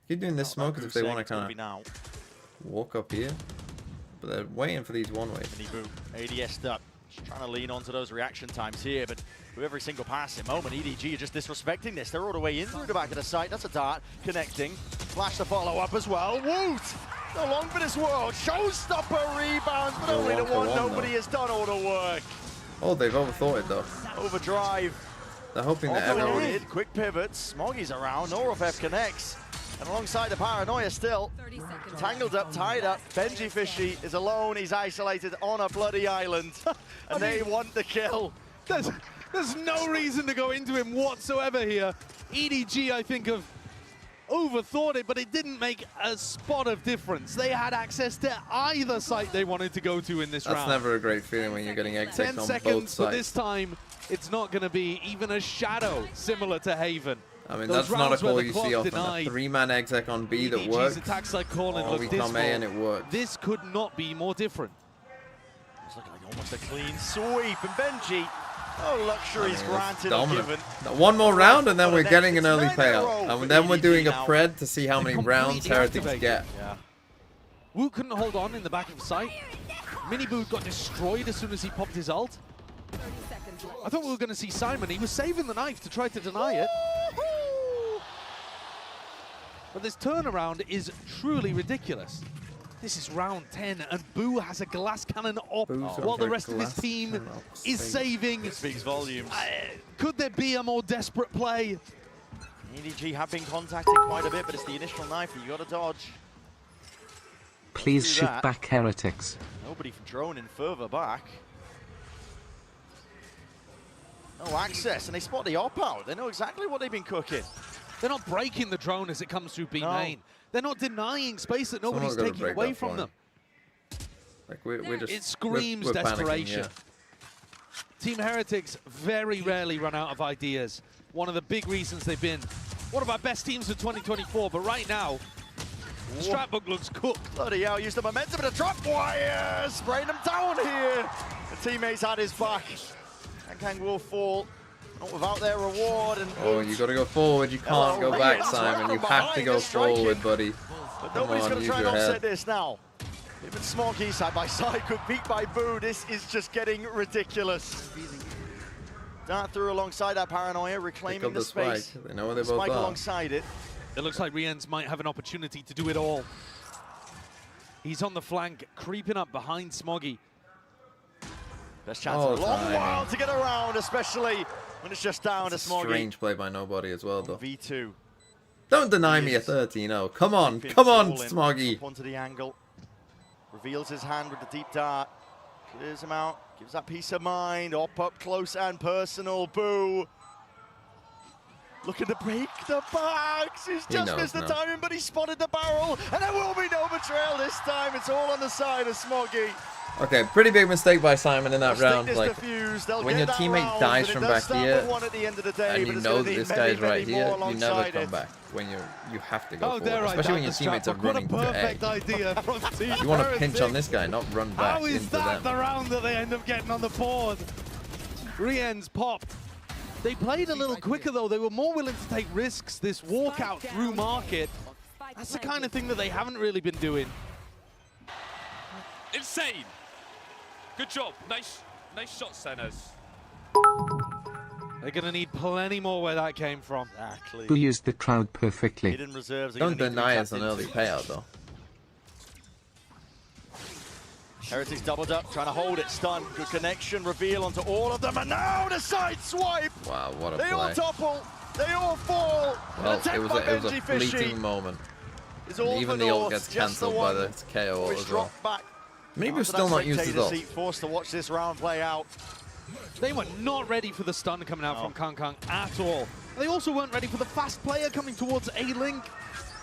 Keep doing this smoke as if they want to kind of now. walk up here. But they're waiting for these one-ways. ADS'd up. Just trying to lean onto those reaction times here, but with every single passing moment, EDG are just disrespecting this. They're all the way in through the back of the site. That's a Dart connecting. Flash the follow-up as well. Woot! So long for this world. Showstopper rebounds, but only the one. Nobody has done all the work. Oh, they've overthought it though. Overdrive. They're hoping that everybody... Quick pivots. Smoggy's around. Norofef connects. And alongside the Paranoia still. Tangled up, tied up. Benji Fishy is alone. He's isolated on a bloody island. And they want the kill. There's no reason to go into him whatsoever here. EDG, I think, have overthought it, but it didn't make a spot of difference. They had access to either site they wanted to go to in this round. That's never a great feeling when you're getting egg 10 on both seconds, sides. but this time it's not going to be even a shadow similar to Haven. I mean, Those that's not a rounds where call the you clock see often. A denied. 3-man exec on B that EDG's works. attack side calling Oh, looked we come dismal. A and it works. This could not be more different. It's looking like almost a clean sweep. And Benji, oh, luxuries granted or Dominant. given. One more round and then we're getting an early payout. And then we're doing a pred to see how many rounds Heretics get. Yeah. Woot couldn't hold on in the back of sight. Miniboo got destroyed as soon as he popped his ult. I thought we were going to see Simon. He was saving the knife to try to deny it. But this turnaround is truly ridiculous. This is round 10, and Boo has a glass cannon up while the rest of his team is saving. It speaks volumes. Could there be a more desperate play? EDG have been contacting quite a bit, but it's the initial knife that you got to dodge. Please shoot back, Heretics. Nobody from droning further back. No access, and they spot the op-out. They know exactly what they've been cooking. They're not breaking the drone as it comes through B main. They're not denying space that nobody's taking away from them. Like we're just, it screams we're desperation. Panicking, yeah. Team Heretics very rarely run out of ideas. One of the big reasons they've been one of our best teams of 2024, but right now, the strat book looks cooked. Bloody hell, used the momentum of the trap wire, spraying them down here. The teammates had his back. And Kang will fall, not without their reward. And oh, you got to go forward. You can't go back, Simon. You have to go forward, buddy. But nobody's going to try and offset this now. Even Smoggy side by side, could beat by Boo. This is just getting ridiculous. Dart through alongside that Paranoia, reclaiming the space. They know where they both Spike are. alongside it. It looks like Riens might have an opportunity to do it all. He's on the flank, creeping up behind Smoggy. Best chance in a long while to get around, especially when it's just down to Smoggy. Strange play by nobody as well, though. V2. Don't deny me a 30, no. Come on, come on, Smoggy. Up onto the angle. Reveals his hand with the deep dart. Clears him out. Gives that peace of mind. Up close and personal. Boo. Looking to break the bags. He's just missed the timing, but he spotted the barrel. And there will be no betrayal this time. It's all on the side of Smoggy. Okay, pretty big mistake by Simon in that round. Like, when your teammate dies from back here, and you know that this guy is right here, you never come back. When you have to go forward, especially when your teammates are running to A. You want to pinch on this guy, not run back into them. How is that the round that they end up getting on the board? Riens popped. They played a little quicker though. They were more willing to take risks. This walkout through market, that's the kind of thing that they haven't really been doing. Insane. Good job. Nice shot, centers. They're going to need plenty more where that came from. Who used the crowd perfectly. Hidden reserves. Don't deny us an early payout, though. Heretics doubled up, trying to hold it, stun. Good connection, reveal onto all of them, and now the side swipe! Wow, what a play. They all topple, they all fall. Well, it was a fleeting moment. Even the ult gets cancelled by the KO ult as well. Maybe still not used as ult. Forced to watch this round play out. They were not ready for the stun coming out from Kang Kang at all. They also weren't ready for the fast player coming towards A-Link.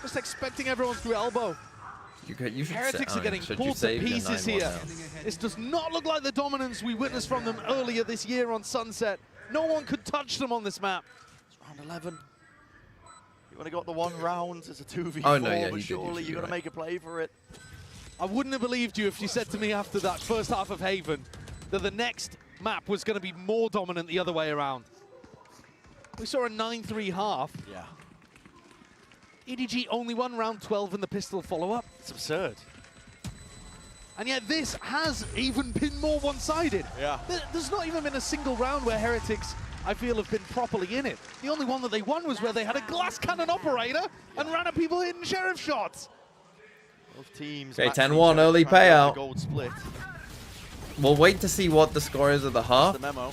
Just expecting everyone to elbow. Heretics are getting pulled to pieces here. This does not look like the dominance we witnessed from them earlier this year on Sunset. No one could touch them on this map. It's round 11. You want to got the one round as a 2v4, oh, no, yeah, but surely you got to make a play for it. I wouldn't have believed you if you said to me after that first half of Haven that the next map was going to be more dominant the other way around. We saw a 9-3 half. Yeah. EDG only won round 12 in the pistol follow-up. It's absurd. And yet this has even been more one-sided. Yeah. There's not even been a single round where Heretics, I feel, have been properly in it. The only one that they won was where they had a glass cannon operator and ran at people hitting sheriff shots. Both teams. Okay, 10-1 early payout. Gold split. We'll wait to see what the score is at the half. The memo.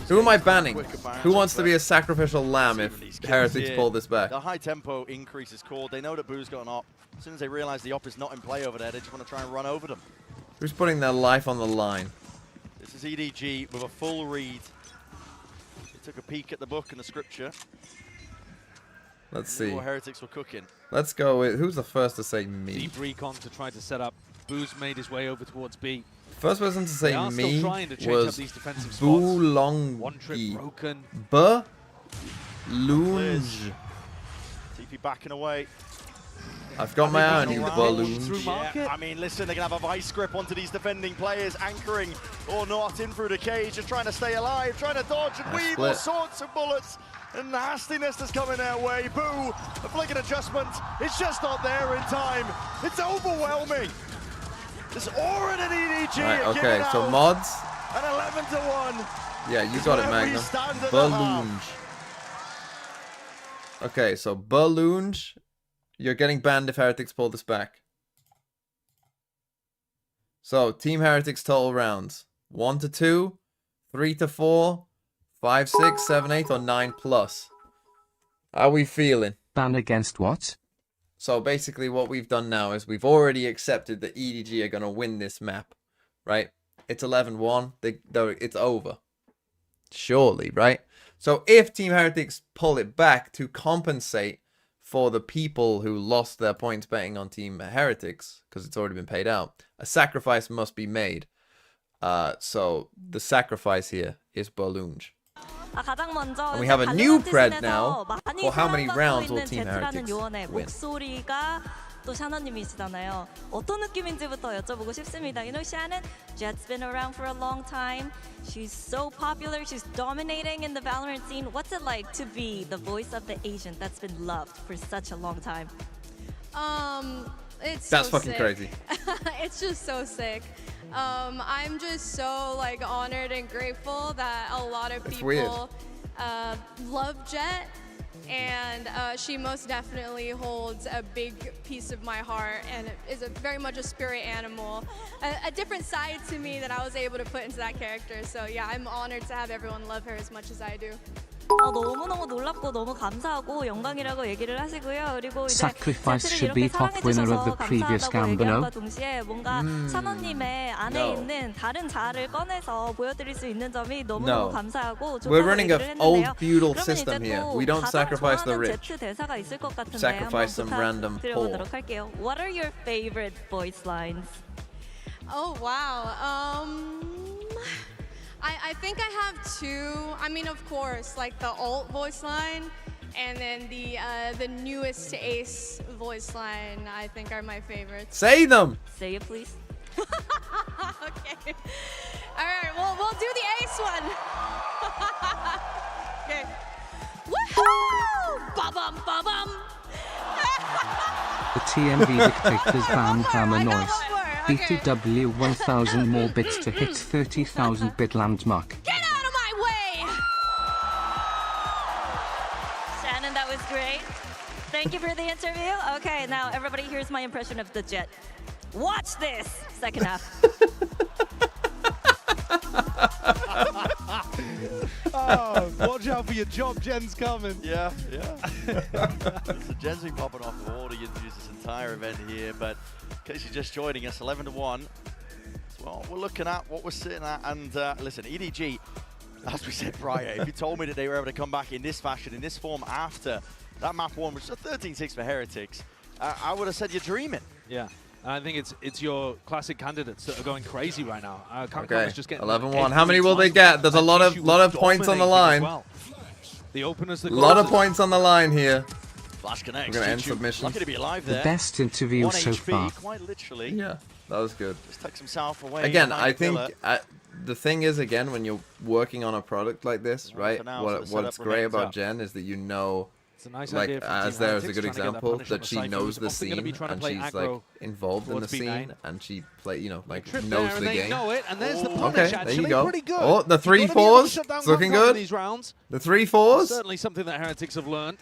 Who am I banning? Who wants to be a sacrificial lamb if Heretics pull this back? The high tempo increase is called. They know that Boo's got an op. As soon as they realize the op is not in play over there, they just want to try and run over them. Who's putting their life on the line? This is EDG with a full read. They took a peek at the book and the scripture. Let's see. More Heretics were cooking. Let's go with, who's the first to say me? Deep recon to try to set up. Boo's made his way over towards B. First person to say me was Boolongi. Balloonge. TP backing away. I've got my eye on you, Balloonge. Yeah, I mean, listen, they're going to have a vice grip onto these defending players, anchoring or not in through the cage, just trying to stay alive, trying to dodge and weave all sorts of bullets. And nastiness is coming their way. Boo, a flick adjustment. It's just not there in time. It's overwhelming. There's aura in EDG. Right, okay, so mods. An 11-1. Yeah, you got it, Magnum. Balloonge. Okay, so Balloonge. You're getting banned if Heretics pull this back. So, Team Heretics total rounds. 1 to 2, 3 to 4, 5, 6, 7, 8, or 9 plus. How are we feeling? Ban against what? So basically what we've done now is we've already accepted that EDG are going to win this map, right? It's 11-1. It's over. Surely, right? So if Team Heretics pull it back to compensate for the people who lost their points betting on Team Heretics, because it's already been paid out, a sacrifice must be made. So the sacrifice here is Balloonge. And we have a new pred now for how many rounds will Team Heretics win. 또 샤너님이시잖아요. 어떤 느낌인지부터 여쭤보고 싶습니다. You know, Shannon, Jet's been around for a long time. She's so popular. She's dominating in the Valorant scene. What's it like to be the voice of the Asian that's been loved for such a long time? It's That's so fucking sick. crazy. It's just so sick. I'm just so like honored and grateful that a lot of It's weird. people love Jet, and she most definitely holds a big piece of my heart and is very much a spirit animal, a different side to me that I was able to put into that character. So yeah, I'm honored to have everyone love her as much as I do. 너무너무 놀랍고 너무 감사하고 영광이라고 얘기를 하시고요. 그리고 이제 Sacrifice 제트를 should be 이렇게 top winner of the 사랑해주셔서 previous 감사하다고 얘기함과 Gambino. 동시에 뭔가 샤노님의 안에 No. 있는 다른 자아를 꺼내서 보여드릴 수 있는 점이 No. 너무너무 감사하고 We're 좋다고 running 얘기를 an old 했는데요. feudal 그러면 system 이제 here. 또 We don't 가장 sacrifice the 좋아하는 rich. 제트 대사가 있을 것 같은데 Sacrifice 한번 some random 부탁드려보도록 poor. 할게요. What are your favorite voice lines? Oh wow. I think I have two. I mean, of course, like the alt voice line, and then the newest Ace voice line. I think are my favorites. Say them. Say it, please. Okay. All right. We'll do the Ace one. Okay. Woohoo! Ba-bum, ba-bum. The TMV dictators Hammer noise. BTW 1000 more bits to hit 30,000 bit landmark. Get out of my way! Shannon, that was great. Thank you for the interview. Okay, now everybody here's my impression of the Jet. Watch this! Second half. Oh, watch out for your job, Jen's coming. Yeah. So Jen's been popping off of all the interviews this entire event here, but in case you're just joining us, 11-1. Well, we're looking at what we're sitting at, and listen, EDG, as we said prior, if you told me that they were able to come back in this fashion, in this form after that map one, which is a 13-6 for Heretics, I would have said you're dreaming. Yeah. I think it's your classic candidates that are going crazy right now. Okay, just getting 11-1. How many will they get? There's a lot of points on the line. Well. The openers, the A lot of points on the line here. Flash connects. We're gonna end submissions. Lucky to be alive The there. best interview 1 so HP, far. quite literally. Yeah, that was good. Just takes himself away. Again, behind I the think pillar. the thing is, again, when you're working on a product like this, right? for now, so the What's setup great remains about up. Jen is that you know, It's a nice like idea for as Team there is a Heretics, good trying to get that example, punish on that the she side, knows who's the often gonna be scene trying to and play she's aggro like involved in the towards B scene main. and she play, you know, like Trip knows there, the and they game. know it, and there's the punish. Okay, there Actually, you go. pretty good. Oh, the You've gotta be able to 3-4s. shut down It's looking Concon in good. these rounds. The 3-4s. Certainly something that Heretics have learned.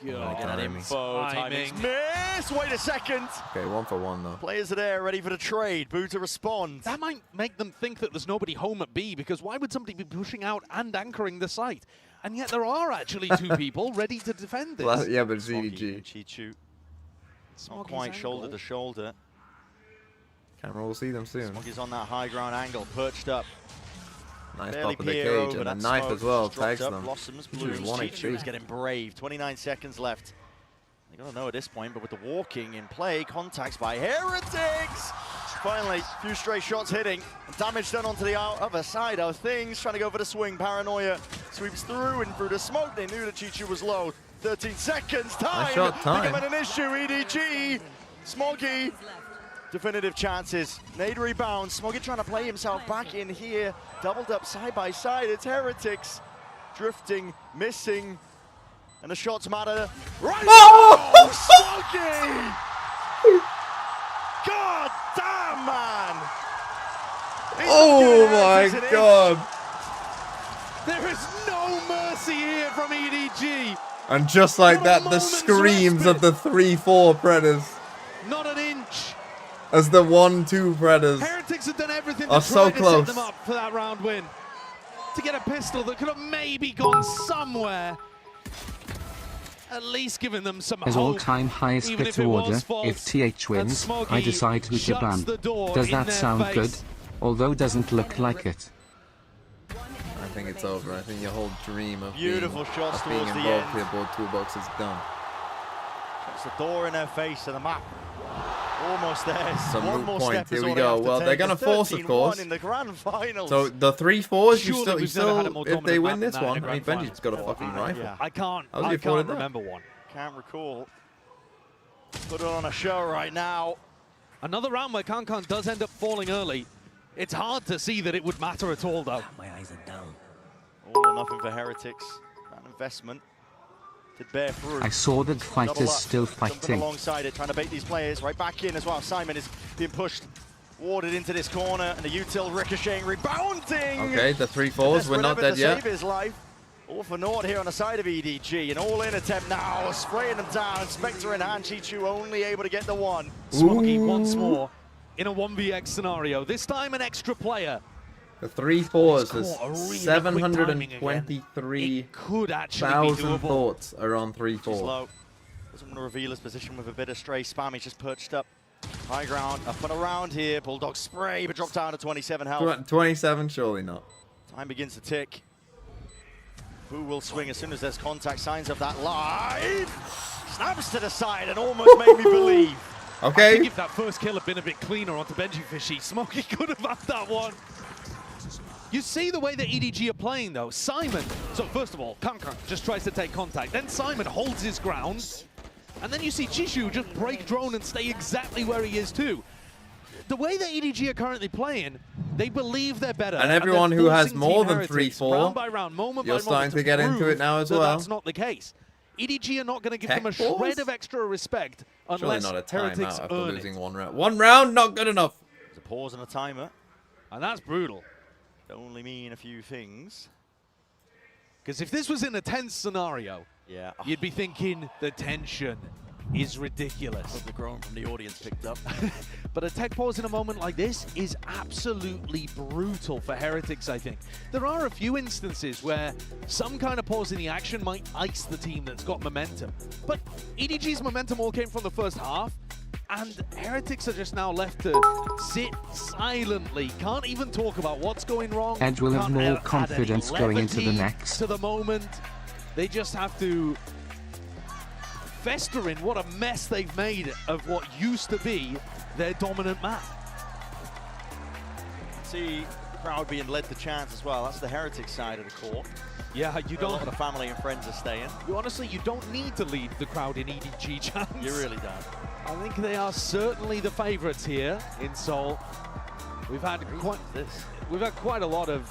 Get that timing. info. Timing's missed. Wait a second. Okay, 1 for 1 though. Players are there, ready for the trade. Boo to respond. That might make them think that there's nobody home at B, because why would somebody be pushing out and anchoring the site? And yet there are actually two people ready to defend this. Well, yeah, but it's Smoggy EDG. and Chichu. Not Smoggy's quite shoulder angle. to shoulder. Camera will see them soon. Smoggy's on that high ground angle, perched up. Nice Barely pop of the peer cage over and a that knife smoke, as well. just dropped Tags up, them. Blossoms, Which Blues, is 1 Chichu is HP. getting brave. 29 seconds left. They gotta know at this point, but with the walking in play, contacts by Heretics. Finally, a few stray shots hitting. Damage done onto the other side of things. Trying to go for the swing. Paranoia sweeps through and through the smoke. They knew that Chichu was low. 13 seconds. Time. shot, time. Becoming an issue. EDG. Smoggy. Definitive chances. Nade rebound. Smoggy trying to play himself back in here. Doubled up side by side. It's Heretics. Drifting, missing. And the shots matter. Right now! Smoggy! God damn, man! He's Oh not giving my Heretics an god! There is no mercy here from EDG. And just like Not a that, the moment's screams of the 3-4 Predators Not an inch. as the 1-2 Predators Heretics have done everything are to so try to close. set them up for that round win. To get a pistol that could have maybe gone somewhere. At least giving them some His hope. all-time highest even bit if it was order. false. If TH wins, And Smoggy I decide who to shuts ban. the door Does in that their sound face. good? Although doesn't look like it. I think it's over. I think your whole dream of Beautiful being, shots of being towards the involved end. here, board toolbox is done. It's the door in her face and the map. Almost there. Some One moot more point. step Here is we all they go. have to Well, take. they're gonna It's force, of 13-1 course. in the grand finals. So the 3-4s, you Surely we've never had a more if they dominant win map this than that in one, a I mean, grand Benji's got a final. fucking rifle. Yeah. I can't remember one. Can't recall. Put it on a show right now. Another round where Concon does end up falling early. It's hard to see that it would matter at all, though. My eyes are down. All or nothing for Heretics. That investment. Did bear through. I saw that fighters still Jumping fighting. alongside it, trying to bait these players. Right back in as well. Simon is being pushed, warded into this corner, and the util ricocheting, rebounding. Okay, the 3-4s, we're not dead to yet. Save his life. All for naught here on the side of EDG. An all-in attempt now, spraying them down. Spectre in hand, Chichu only able to get the one. Smoggy once more in a 1vx scenario. This time an extra player. The 3-4s Really is quick timing again. 723,000 thoughts are on 3-4. Low. Doesn't want to reveal his position with a bit of stray spam. He's just perched up. High ground, up and around here. Bulldog spray, but dropped down to 27 health. 27, surely not. Time begins to tick. Boo will swing as soon as there's contact. Signs of that live. Snaps to the side and almost made me believe. Okay. I think if that first kill had been a bit cleaner onto Benji Fishy, Smokey could have had that one. You see the way that EDG are playing though. Simon, so first of all, Kankan just tries to take contact. Then Simon holds his ground. And then you see Chishu just break drone and stay exactly where he is too. The way that EDG are currently playing, they believe they're better. And everyone who has more than Heretics 3-4, round by round, moment you're by starting moment to get into it now as well. That's not the case. EDG are not going to give them a shred of extra respect unless Surely not a Heretics timeout after earn losing it. one round. One round, not good enough. There's a pause and a timer. And that's brutal. Only mean a few things. Because if this was in a tense scenario, yeah, you'd be thinking the tension is ridiculous. The groan from the audience picked up. But a tech pause in a moment like this is absolutely brutal for Heretics, I think. There are a few instances where some kind of pause in the action might ice the team that's got momentum. But EDG's momentum all came from the first half, and Heretics are just now left to sit silently. Can't even talk about what's going wrong. Edge will have Can't more add any confidence going into the levity next. to the moment. They just have to fester in what a mess they've made of what used to be their dominant map. See the crowd being led to chants as well. That's the Heretics side of the court. Yeah, you don't. A lot of the family and friends are staying. You don't need to lead the crowd in EDG chants. You really don't. I think they are certainly the favourites here in Seoul. We've had quite a lot of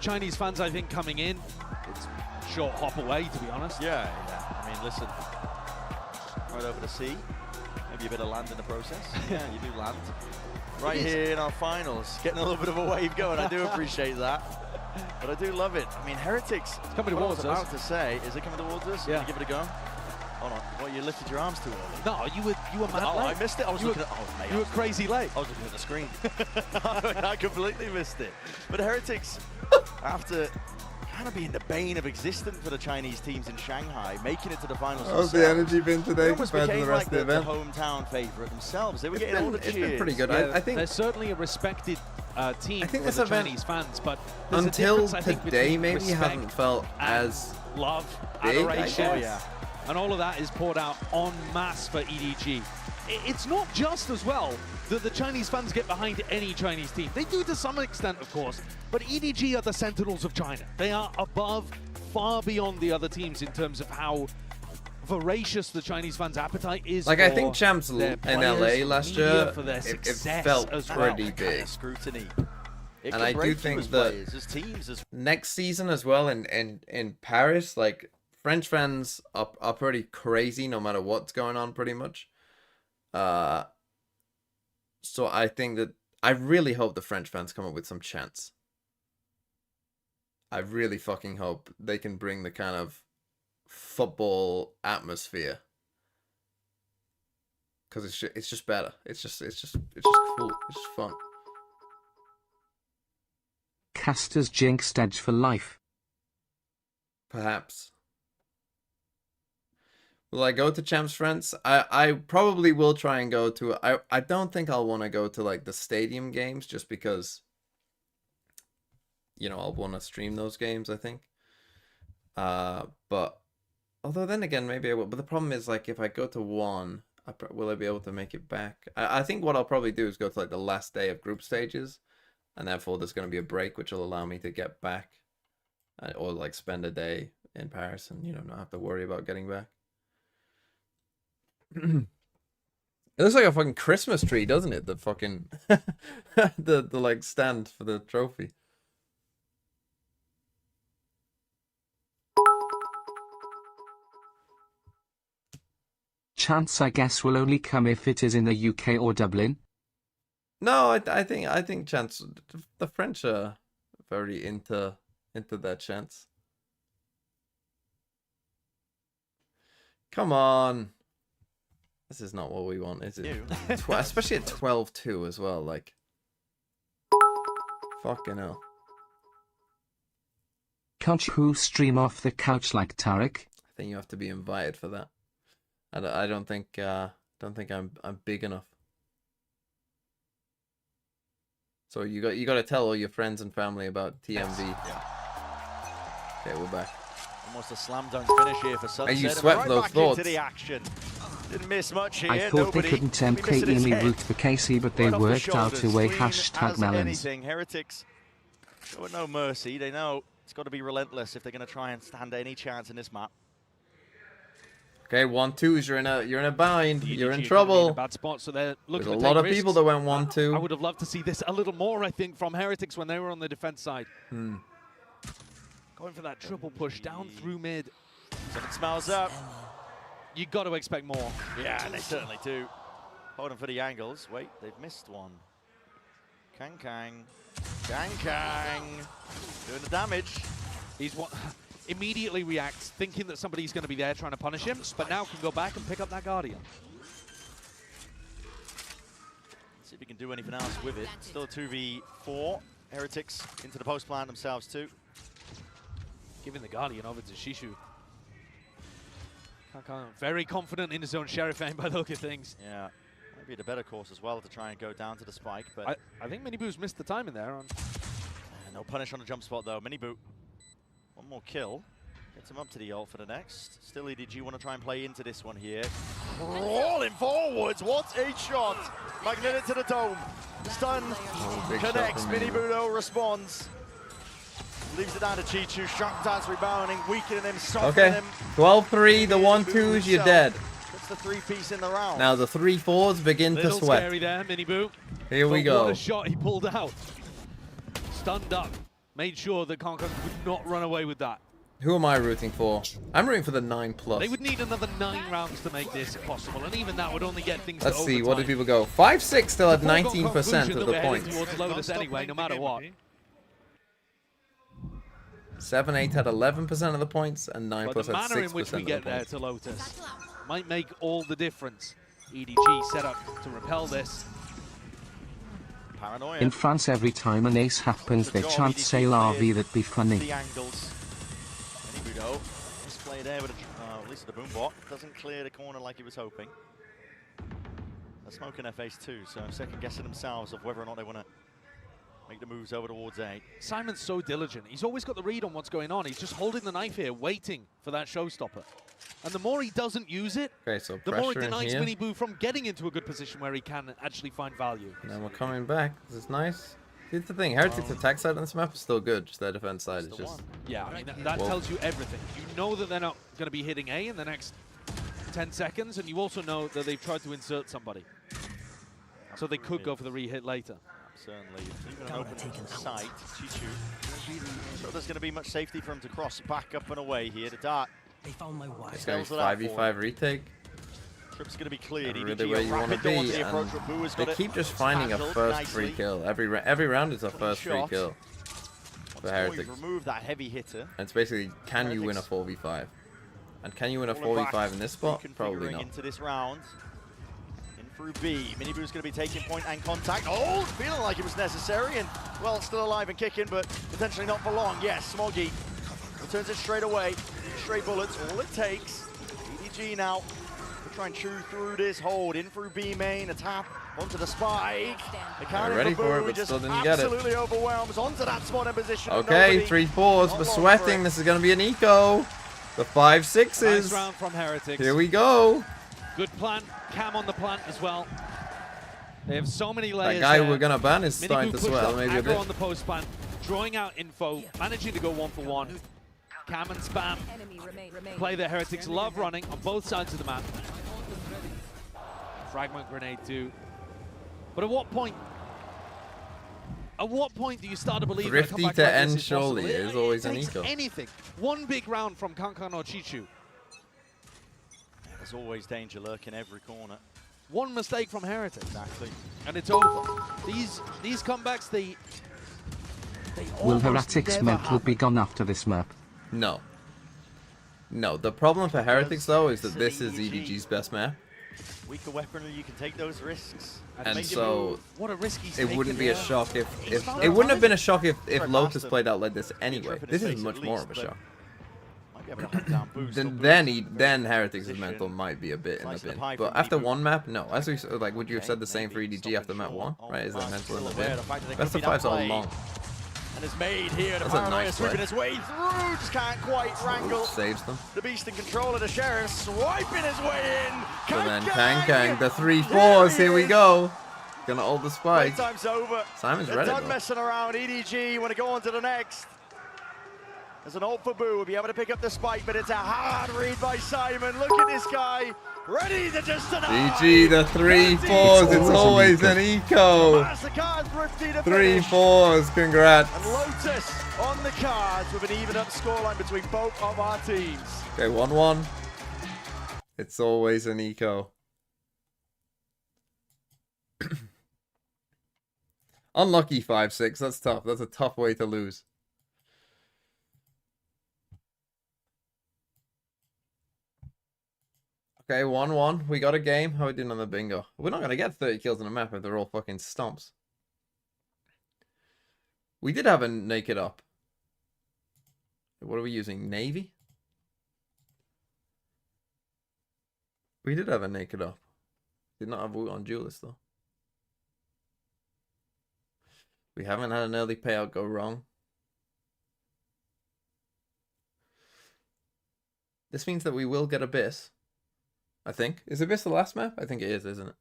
Chinese fans, I think, coming in. It's a short hop away, to be honest. Yeah. I mean, listen, right over the sea. Maybe a bit of land in the process. Yeah, you do land. Right here in our finals, getting a little bit of a wave going. I do appreciate that. But I do love it. I mean, Heretics, it's coming towards us. I was about to say, is it coming towards us? Yeah. Give it a go. Hold on. What, you lifted your arms too early? No, you were mad late. late. I missed it. I was looking at. Oh, mate. You were crazy late. I was looking at the screen. I completely missed it. But Heretics, after kind of being the bane of existence for the Chinese teams in Shanghai, making it to the finals. How's the energy been today compared to the rest like of the event? The hometown favourite themselves. They were getting all the cheers. It's been pretty good. Yeah, I think they're certainly a respected team. I think for this the event, Chinese fans, but until today, maybe hasn't felt as love, big, adoration, and all of that is poured out en masse for EDG. It's not just as well that the Chinese fans get behind any Chinese team. They do to some extent, of course, but EDG are the sentinels of China. They are above, far beyond the other teams in terms of how voracious the Chinese fans' appetite is. Like, for I think Champs in LA last year, for their it success felt as pretty well. big. Scrutiny. And I do think that next season as well in Paris, like, French fans are pretty crazy no matter what's going on, pretty much. So I think that I really hope the French fans come up with some chants. I really fucking hope they can bring the kind of football atmosphere, because it's just better. It's just cool. It's just fun. Casters jinxed Edge for life. Perhaps. Will I go to Champs France? I probably will try and go to... I don't think I'll want to go to, like, the stadium games, just because, you know, I'll want to stream those games, I think. But, although then again, maybe I will. But the problem is, like, if I go to one, will I be able to make it back? I think what I'll probably do is go to, like, the last day of group stages, and therefore there's going to be a break, which will allow me to get back, or, like, spend a day in Paris and, you know, not have to worry about getting back. It looks like a fucking Christmas tree, doesn't it? The fucking the like stand for the trophy. Chance, I guess, will only come if it is in the UK or Dublin. No, I think Chance. The French are very into that Chance. Come on. This is not what we want, is it? Especially at 12-2 as well. Like, fucking hell. Can't you stream off the couch like Tarek? I think you have to be invited for that. I don't think I'm big enough. So you got to tell all your friends and family about TMV. Yeah. Okay, we're back. Almost a slam dunk finish here for Sunset. And you swept those back thoughts. Into the action. Didn't miss much here. I thought they couldn't MKE root for Casey, but they worked out a way. #melons. Heretics show no mercy. They know it's got to be relentless if they're going to try and stand any chance in this map. Okay, 1-2s. You're in a bind. You're in EDG trouble. in a bad spot, so they're looking There's a to lot take of people that went risks. 1-2. I would have loved to see this a little more, I think, from Heretics when they were on the defense side. Going for that triple push down through mid. Something smells up. You got to expect more. Yeah, they certainly do. Holding for the angles. Wait, they've missed one. Kang. Doing the damage. He's what immediately reacts, thinking that somebody's going to be there trying to punish him, but now can go back and pick up that Guardian. See if he can do anything else with it. Still a 2v4. Heretics into the post plant themselves too. Giving the Guardian over to Shishu. Very confident in his own Sheriff aim by the look of things. Yeah, maybe the better course as well to try and go down to the spike. But I think Miniboo's missed the timing there. No punish on the jump spot though. Miniboo, one more kill. Gets him up to the ult for the next. Still EDG want to try and play into this one here. Crawling forwards, what a shot! Magnetic to the dome. Stun, connects, Miniboo though responds. Leaves it down to Chichu, Shark Dance rebounding, weakening him, softening him. 12-3, the 1-2s, you're dead. That's the 3-piece in the round. Now the 3-4s begin to sweat. Scary there, Miniboo. Here we go. What a shot he pulled out. Stunned up. Made sure that Konkon would not run away with that. Who am I rooting for? I'm rooting for the 9+. They would need another 9 rounds to make this possible, and even that would only get things Let's to see, overtime. what did people go? 5-6 still at 19% of the points. Towards Lotus anyway, no matter what. 7-8 had 11% of the points, and 9+ But the had 6% manner in which we of get the there points. to Lotus might make all the difference. EDG set up to repel this. Paranoia. In France, every time an ace happens, they chant "Say la vie," that be funny. The angles. Miniboo misplay there with at least the boom bot. Doesn't clear the corner like he was hoping. They're smoking their face too, so second guessing themselves of whether or not they want to make the moves over towards A. Simon's so diligent. He's always got the read on what's going on. He's just holding the knife here, waiting for that showstopper. And the more he doesn't use it, so the more it pressure in denies here. Miniboo from getting into a good position where he can actually find value. Now we're coming back. This is nice. Here's the thing, Heretics' attack side on this map is still good, just their defense side is just... Yeah, I mean, that tells you everything. You know that they're not going to be hitting A in the next 10 seconds, and you also know that they've tried to insert somebody. So they could go for the re-hit later. Certainly, even an open sight, Chichu. So there's going to be much safety for him to cross back up and away here. The dart. They found my wife. This guy's 5v5 retake. Trip's going to be cleared. Really where you want to be, and they keep just finding a first free kill. Every round is a first free kill for Heretics. Remove that heavy hitter. And it's basically, can you win a 4v5? And can you win a 4v5 in this spot? Probably not. Into this round. Through B. Miniboo's going to be taking point and contact. Oh, feeling like it was necessary, and well, still alive and kicking, but potentially not for long. Yes, Smoggy returns it straight away. Straight bullets, all it takes. EDG now to try and chew through this hold. In through B main, a tap onto the spike. They're ready for it, but still didn't get it. Absolutely overwhelms onto that spot in position. Okay, 3-4s. We're sweating. This is going to be an eco. The 5-6s. Nice round from Heretics. Here we go. Good plan. Cam on the plant as well. They have so many layers. That guy there. we're going to ban is starting to swell maybe a bit. on the post plant, drawing out info, managing to go 1-for-1. Cam and spam. Play the Heretics love running on both sides of the map. Fragment grenade too. But at what point? At what point do you start to believe Thrifty that a comeback to like end this is possible? surely is always an It takes eco. anything. One big round from Kankan or Chichu. there's always danger lurking every corner. One mistake from Heretic. Exactly. And it's over. These comebacks, they Will almost Heretic's never mental happen. be gone after this map? No. No, the problem for Heretics, though, is that this is EDG's best map. Weaker weaponry, you can take those risks. And so, what a risk he's it wouldn't be a taken shock there. if it wouldn't have been a shock if Lotus played out like this anyway. This is much more of a shock. Then Heretics' mental might be a bit in the bin. But after one map, no. As we like, would you have said the same for EDG after map 1? Right? Is that mental in the bin? Best of 5's all long. And is made here. That's a nice play. Sweeping his way through. Just can't quite wrangle. Saves them. The beast in control of the Sheriff. Swiping his way in. So then Kang, the 3-4s. Here we go. Gonna hold the spike. Time's over. Simon's They're ready done though. messing around. EDG want to go on to the next. There's an ult for Boo. Will be able to pick up the spike, but it's a hard read by Simon. Look at this guy. Ready to just GG, the 3-4s. It's always an eco. 3-4s. Congrats. And Lotus on the cards with an even up scoreline between both of our teams. Okay, 1-1. It's always an eco. Unlucky 5-6. That's tough. That's a tough way to lose. Okay, 1-1. We got a game. How are we doing on the bingo? We're not going to get 30 kills on a map if they're all fucking stomps. We did have a naked up. What are we using? Navy? We did have a naked up. Did not have Woot on Duelist though. We haven't had an early payout go wrong. This means that we will get Abyss. I think. Is Abyss the last map? I think it is, isn't it?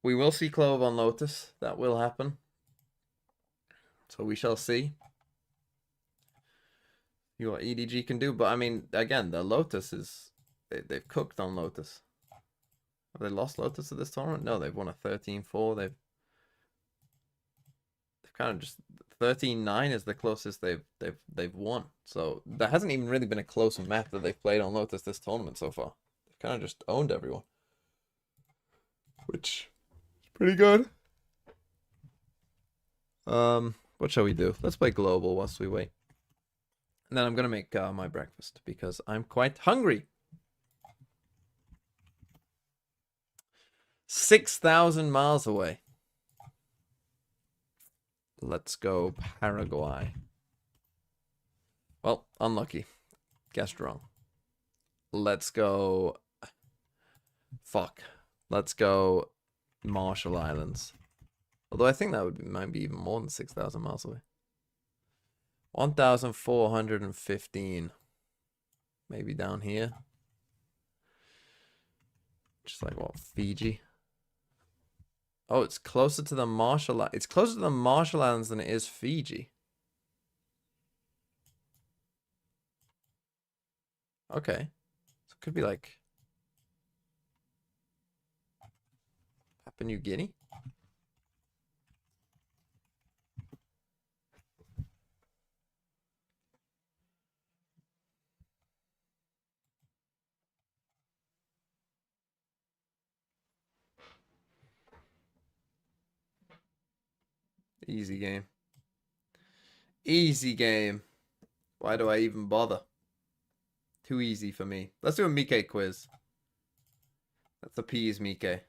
We will see Clove on Lotus. That will happen. So we shall see what EDG can do. But I mean, again, the Lotus is... They've cooked on Lotus. Have they lost Lotus at this tournament? No, they've won a 13-4. They've kind of just 13-9 is the closest they've won. So there hasn't even really been a close map that they've played on Lotus this tournament so far. They've kind of just owned everyone, which is pretty good. What shall we do? Let's play global whilst we wait, and then I'm gonna make my breakfast because I'm quite hungry. 6,000 miles away. Let's go Paraguay. Well, unlucky. Guessed wrong. Let's go... Fuck. Let's go Marshall Islands. Although I think that might be even more than 6,000 miles away. 1,415. Maybe down here. Just like, what, Fiji? Oh, it's closer to the Marshall Islands. It's closer to the Marshall Islands than it is Fiji. Okay. So it could be like Papua New Guinea. Easy game. Easy game. Why do I even bother? Too easy for me. Let's do a Mike quiz. Let's appease Mike.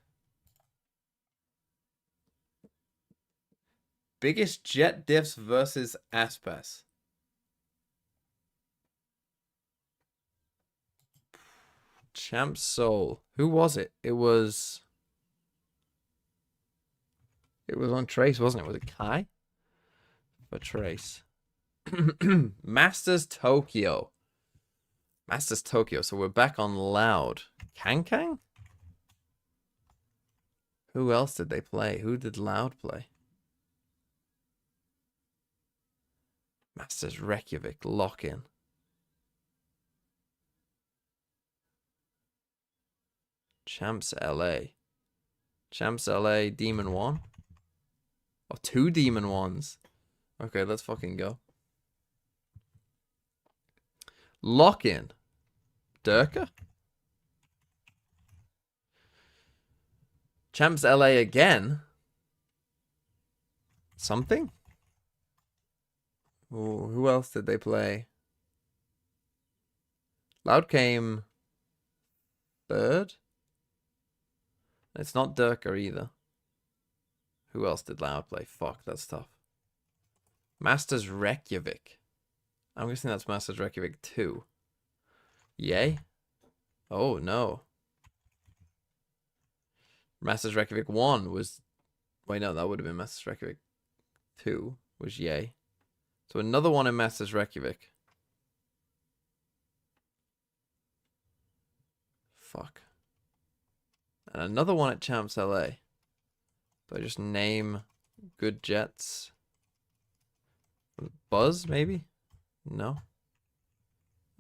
Biggest jet diffs versus Aspas. Champ Soul. Who was it? It was on Trace, wasn't it? Was it Kai? For Trace. Masters Tokyo. Masters Tokyo. So we're back on Loud. Kang? Who else did they play? Who did Loud play? Masters Reykjavik. Lock in. Champs LA. Champs LA. Demon 1. Oh, 2 demon ones. Okay, let's fucking go. Lock in. Durka? Champs LA again? Something? Ooh, who else did they play? Loud came 3rd? It's not Durka either. Who else did Loud play? Fuck, that's tough. Masters Reykjavik. I'm guessing that's Masters Reykjavik 2. Yay? Oh, no. Masters Reykjavik 1 was... Wait, no, that would have been Masters Reykjavik 2 was Yay. So another one in Masters Reykjavik. Fuck. And another one at Champs LA. Do I just name good jets? Buzz, maybe? No.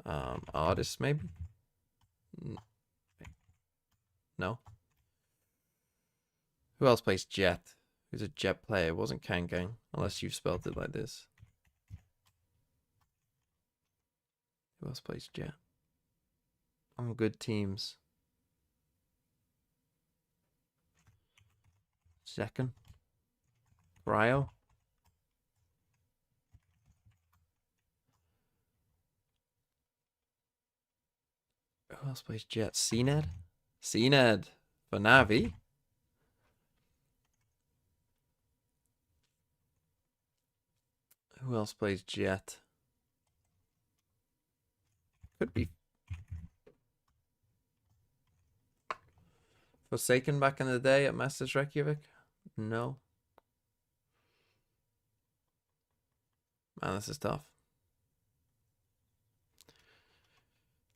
Artists, maybe? No. Who else plays Jet? Who's a Jet player? It wasn't Kangang, unless you've spelled it like this. Who else plays Jet? On good teams. Second. Cryo. Who else plays Jet? CNED? CNED for Navi. Who else plays Jet? Could be Forsaken back in the day at Masters Reykjavik? No. Man, this is tough.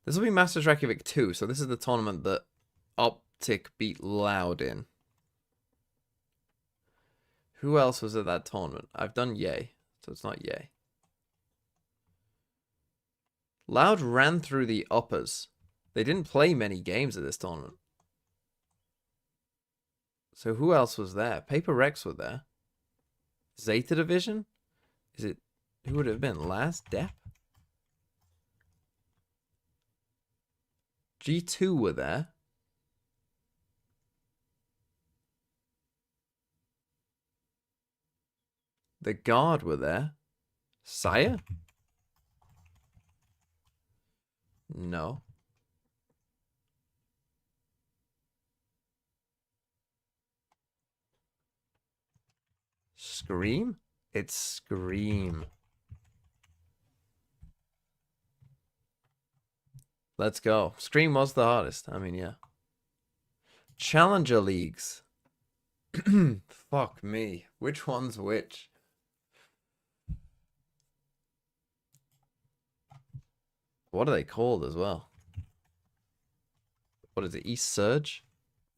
This will be Masters Reykjavik 2, so this is the tournament that Optic beat Loud in. Who else was at that tournament? I've done Yay, so it's not Yay. Loud ran through the uppers. They didn't play many games at this tournament. So who else was there? Paper Rex were there. Zeta Division? Is it... Who would it have been? Laz? Depp? G2 were there. The Guard were there. Sire? No. Scream? It's Scream. Let's go. Scream was the hardest. I mean, yeah. Challenger leagues. Fuck me. Which one's which? What are they called as well? What is it? East Surge?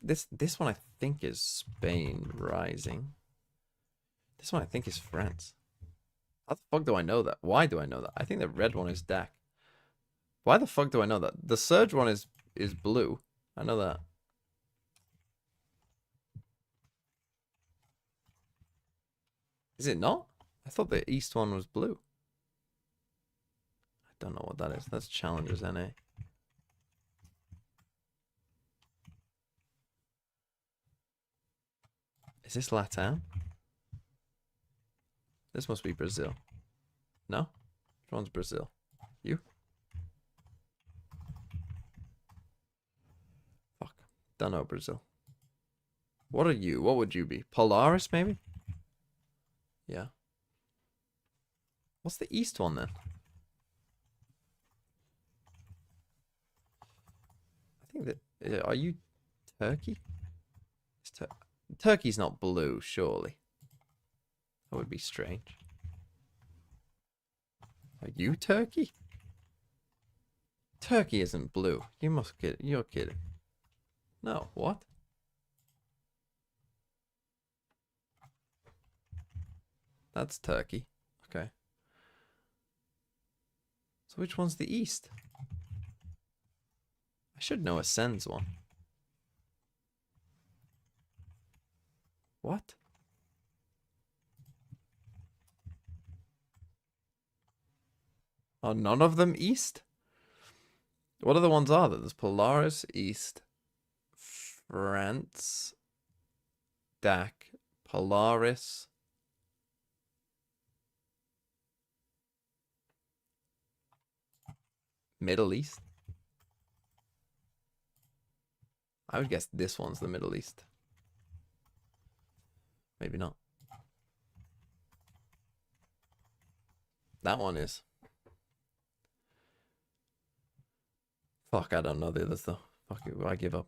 This one I think is Spain Rising. This one I think is France. How the fuck do I know that? Why do I know that? I think the red one is DAC. Why the fuck do I know that? The Surge one is blue. I know that. Is it not? I thought the East one was blue. I don't know what that is. That's Challengers NA. Is this Latam? This must be Brazil. No? Which one's Brazil? You? Fuck. Don't know Brazil. What are you? What would you be? Polaris, maybe? Yeah. What's the East one, then? I think that... Are you Turkey? Turkey's not blue, surely. That would be strange. Are you Turkey? Turkey isn't blue. You must kid. You're kidding. No, what? That's Turkey. Okay. So which one's the East? I should know Ascend's one. What? Are none of them East? What other ones are there? There's Polaris, East, France, DAC, Polaris. Middle East? I would guess this one's the Middle East. Maybe not. That one is. Fuck, I don't know the others though. Fuck it, I give up.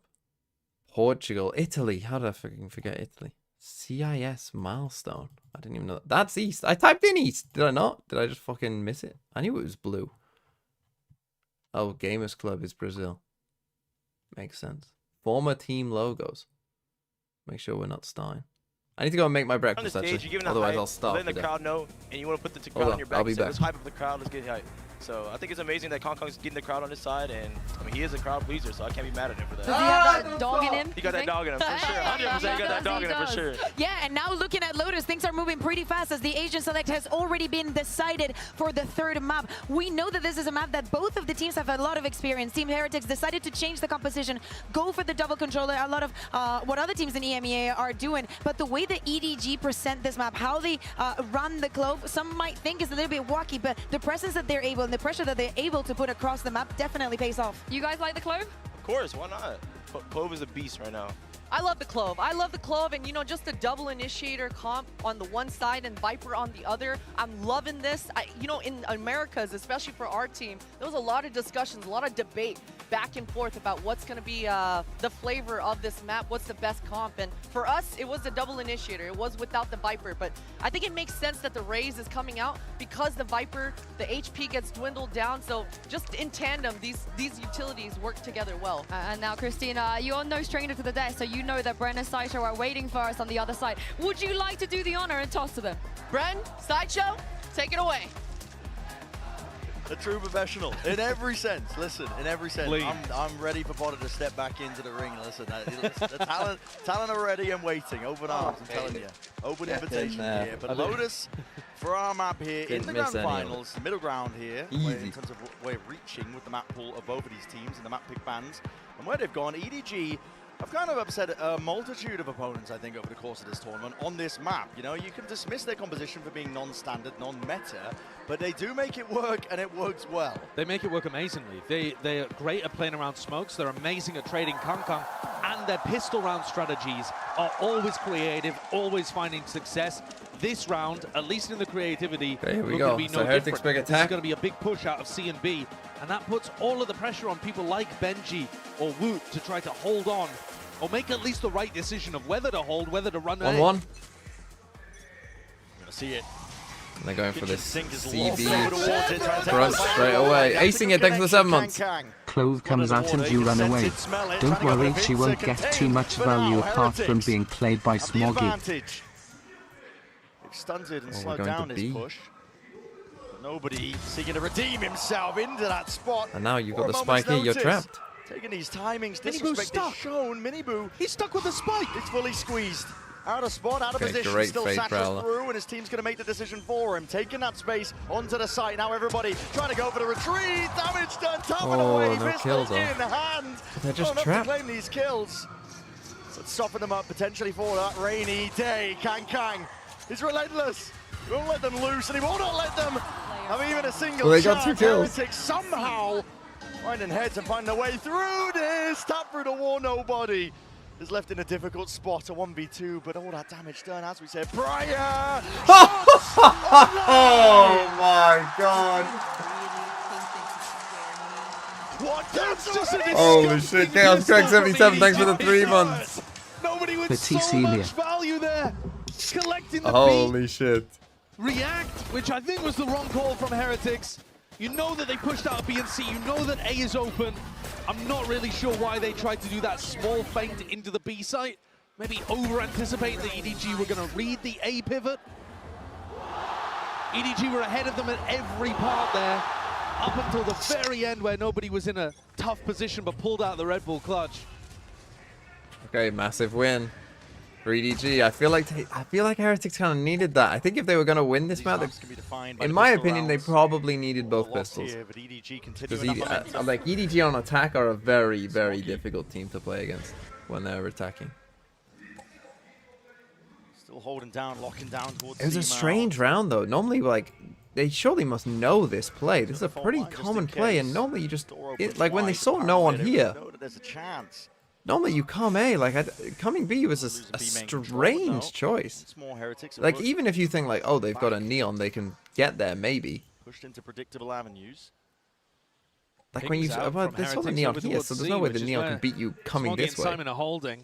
Portugal, Italy. How did I fucking forget Italy? CIS milestone. I didn't even know that. That's East. I typed in East. Did I not? Did I just fucking miss it? I knew it was blue. Oh, Gamers Club is Brazil. Makes sense. Former team logos. Make sure we're not Stein. I need to go and make my breakfast, actually. Otherwise, I'll stop. Letting the crowd know, and you want to put the crowd on your back. I'll be back. Let's hype up the crowd. Let's get hype. So I think it's amazing that Kong's getting the crowd on his side, and I mean he is a crowd pleaser, so I can't be mad at him for that. Does he have that dog in him? He got that dog in him for sure. 100% he got that dog in him for sure. Yeah, and now looking at Lotus, things are moving pretty fast as the Asian Select has already been decided for the third map. We know that this is a map that both of the teams have a lot of experience. Team Heretics decided to change the composition, go for the double controller, a lot of what other teams in EMEA are doing. But the way that EDG present this map, how they run the globe, some might think is a little bit wacky, but the presence that they're able and the pressure that they're able to put across the map definitely pays off. You guys like the Clove? Of course, why not? Clove is a beast right now. I love the Clove. I love the Clove, and you know, just a double initiator comp on the one side and Viper on the other. I'm loving this. You know, in Americas, especially for our team, there was a lot of discussions, a lot of debate back and forth about what's going to be the flavor of this map, what's the best comp. And for us, it was the double initiator. It was without the Viper, but I think it makes sense that the Raze is coming out because the Viper, the HP gets dwindled down. So just in tandem, these utilities work together well. And now, Christina, you're no stranger to the desk, so you know that Bren and Sideshow are waiting for us on the other side. Would you like to do the honor and toss to them? Bren, Sideshow, take it away. A true professional in every sense. Listen, in every sense, I'm ready for Potter to step back into the ring. Listen, the talent are ready and waiting. Open arms, I'm telling you. Open invitation here. But Lotus for our map here in the grand finals, middle ground here, in terms of where we're reaching with the map pool of both of these teams and the map pick bands. And where they've gone, EDG have kind of upset a multitude of opponents, I think, over the course of this tournament on this map. You know, you can dismiss their composition for being non-standard, non-meta, but they do make it work, and it works well. They make it work amazingly. They're great at playing around smokes. They're amazing at trading Kong, and their pistol round strategies are always creative, always finding success. This round, at least in the creativity, okay, here we go. Be So no Heretics big This is attack. going to be a big push out of C and B, and that puts all of the pressure on people like Benji or Woot to try to hold on or make at least the right decision of whether to hold, whether to run. 1-1. I'm going to see it. And they're going for this CB front straight away. Acing it, thanks for the 7 months. Clove comes out and you run away. Don't worry, she won't get too much value apart from being played by Smoggy. They've stunted and slowed down his push. Nobody seeking to redeem himself into that spot. And now you've got the spike here, you're trapped. Taking these timings, disrespect is shown. Miniboo, he's stuck with the spike. It's fully squeezed. Out of spot, out of position, great still fade satchels through, and his team's going to make the decision for him. Taking that space onto the site. Now everybody trying to go for the retreat. Damage done, top and away. No kills in hand. They're just trapped. To claim these kills. Let's soften them up potentially for that rainy day. Kang is relentless. He won't let them loose, and he will not let them have even a single they chance. got 2 kills. Heretics somehow finding heads and finding a way through this. Tap through the wall, nobody is left in a difficult spot, a 1v2, but all that damage done, as we said, prior. Oh my god. What? That's just an holy shit, Chaos Craig 77, thanks for the 3 months. Nobody with so much value there. Collecting the holy shit. React, which I think was the wrong call from Heretics. You know that they pushed out B and C, you know that A is open. I'm not really sure why they tried to do that small feint into the B site. Maybe over-anticipate that EDG were going to read the A pivot. EDG were ahead of them at every part there, up until the very end where nobody was in a tough position but pulled out the Red Bull clutch. Okay, massive win. For EDG, I feel like Heretics kind of needed that. I think if they were going to win this map, in my opinion, they probably needed both pistols. Because like EDG on attack are a very, very difficult team to play against when they're attacking. Still holding down, locking down towards It was a strange round though. Normally, like, they surely must know this play. This is a pretty common play, and normally you just like when they saw no one here. There's a chance. Normally you come A, like coming B was a strange choice. Like even if you think like, oh, they've got a neon, they can get there maybe. Pushed into predictable avenues. Like when you well, there's not a neon here, so there's no way the neon can beat you coming this way. Simon are holding,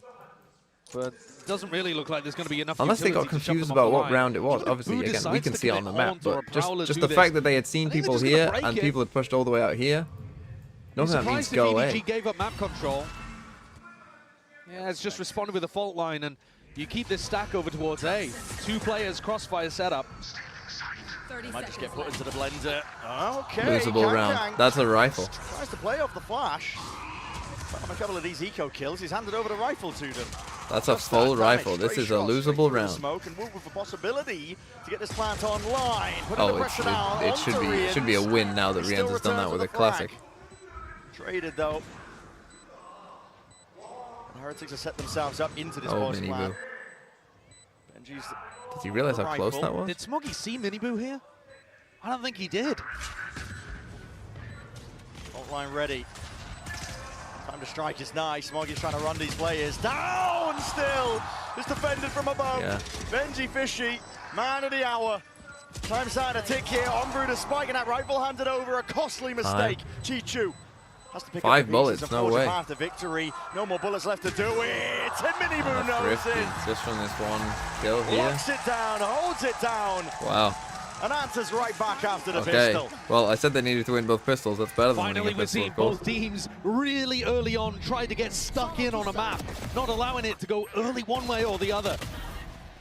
but it doesn't really look like there's going to be enough. Unless they got confused about what round it was. Obviously, again, we can see it on the map, but just the fact that they had seen people here and people had pushed all the way out here, none of that means go away. EDG gave up map control. Yeah, it's just responded with a fault line, and you keep this stack over towards A. 2 players crossfire setup. Might just get put into the blender. Okay. Losable round. That's a rifle. Tries to play off the flash. On a couple of these eco kills, he's handed over the rifle to them. That's a full rifle. This is a losable round. Smoke and move with the possibility to get this plant online. Oh, it should be a win now that Rien's has done that with a classic. Traded though. And Heretics have set themselves up into this boss plan. Did he realize how close that was? Did Smoggy see Miniboo here? I don't think he did. Fault line ready. Time to strike is nice. Smoggy's trying to run these players down still. It's defended from above. Yeah. Benji Fishy, man of the hour. Time starting to tick here. On through the spike, and that rifle handed over. A costly mistake. Chichu has to pick 5 up the bullets, pieces no and forge way. a path to victory. No more bullets left to do it. And Miniboo knows it. Just from this one kill here. Locks it down, holds it down. Wow. And answers right back after the Okay. pistol. Well, I said they needed to win both pistols. That's better than Finally, winning a we're pistol, seeing of course. both teams really early on try to get stuck in on a map, not allowing it to go early one way or the other.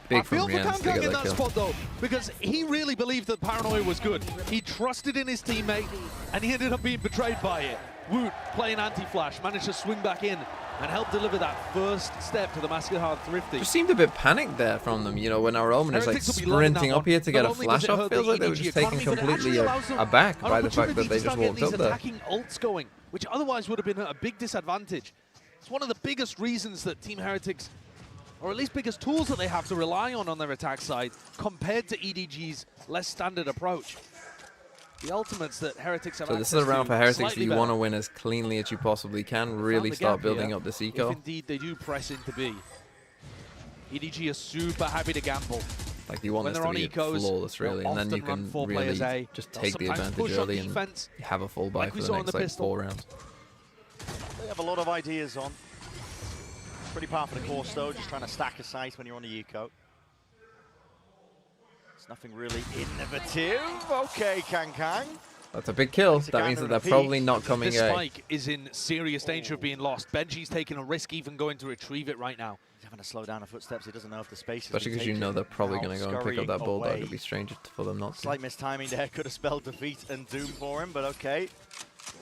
Big I feel from for Rien's to Kang get in that that kill. spot though, because he really believed that Paranoia was good. He trusted in his teammate, and he ended up being betrayed by it. Woot, playing anti-flash, managed to swing back in and help deliver that first step to the Masquerade Thrifty. Just seemed a bit panicked there from them, you know, when our Omen is like sprinting up here to get a flash off. Feels like they were just taken completely aback by the fact that they just walked up there. Attacking ults going, which otherwise would have been a big disadvantage. It's one of the biggest reasons that Team Heretics, or at least biggest tools that they have to rely on their attack side, compared to EDG's less standard approach. The ultimates that Heretics have. So this is a round for Heretics that you want to win as cleanly as you possibly can. Really start building up this eco. If indeed they do press into B. EDG are super happy to gamble. Like you want this to be flawless, really, and then you can really just take the advantage early and have a full buy for the next like 4 rounds. They have a lot of ideas on. Pretty par for the course though, just trying to stack a sight when you're on the eco. It's nothing really innovative. Okay, Kang. That's a big kill. That means that they're probably not coming This spike is in serious danger of being lost. Benji's taking a risk even going to retrieve it right now. He's having to slow down the footsteps. He doesn't know if the space is Especially because you know they're probably going to go and pick up that bulldog. It'd be strange for them not to. Slight mistiming there could have spelled defeat and doom for him, but okay.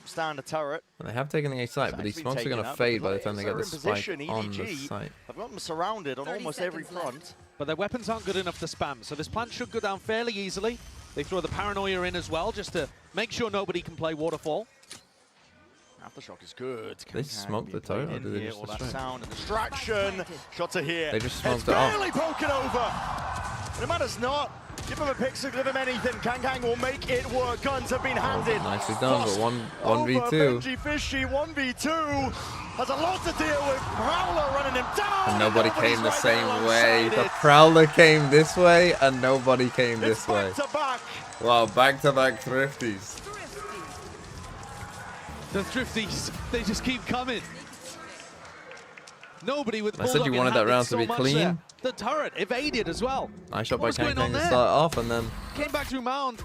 Stand the turret. And they have taken the A site, but these smokes are going to fade by the time they get the spike on the site. I've got them surrounded on almost every front. But their weapons aren't good enough to spam, so this plant should go down fairly easily. They throw the Paranoia in as well, just to make sure nobody can play Waterfall. Aftershock is good. They smoked the turret, or did they just that destroy it? sound and distraction. Shots are here. They just smoked it's it off. barely poking over. But it matters not. Give him a pixel, give him anything. Kang will make it work. Guns have been handed. Nicely done, but 1v2. Benji Fishy, 1v2. Has a lot to deal with. Prowler running him down. And nobody came the same way. The Prowler came this way, and nobody came this way. Back. Wow, back-to-back Thrifties. The Thrifties, they just keep coming. Nobody with I said you wanted that round to be clean. The turret evaded as well. Nice shot by Kang to start off, and then came back through Mound.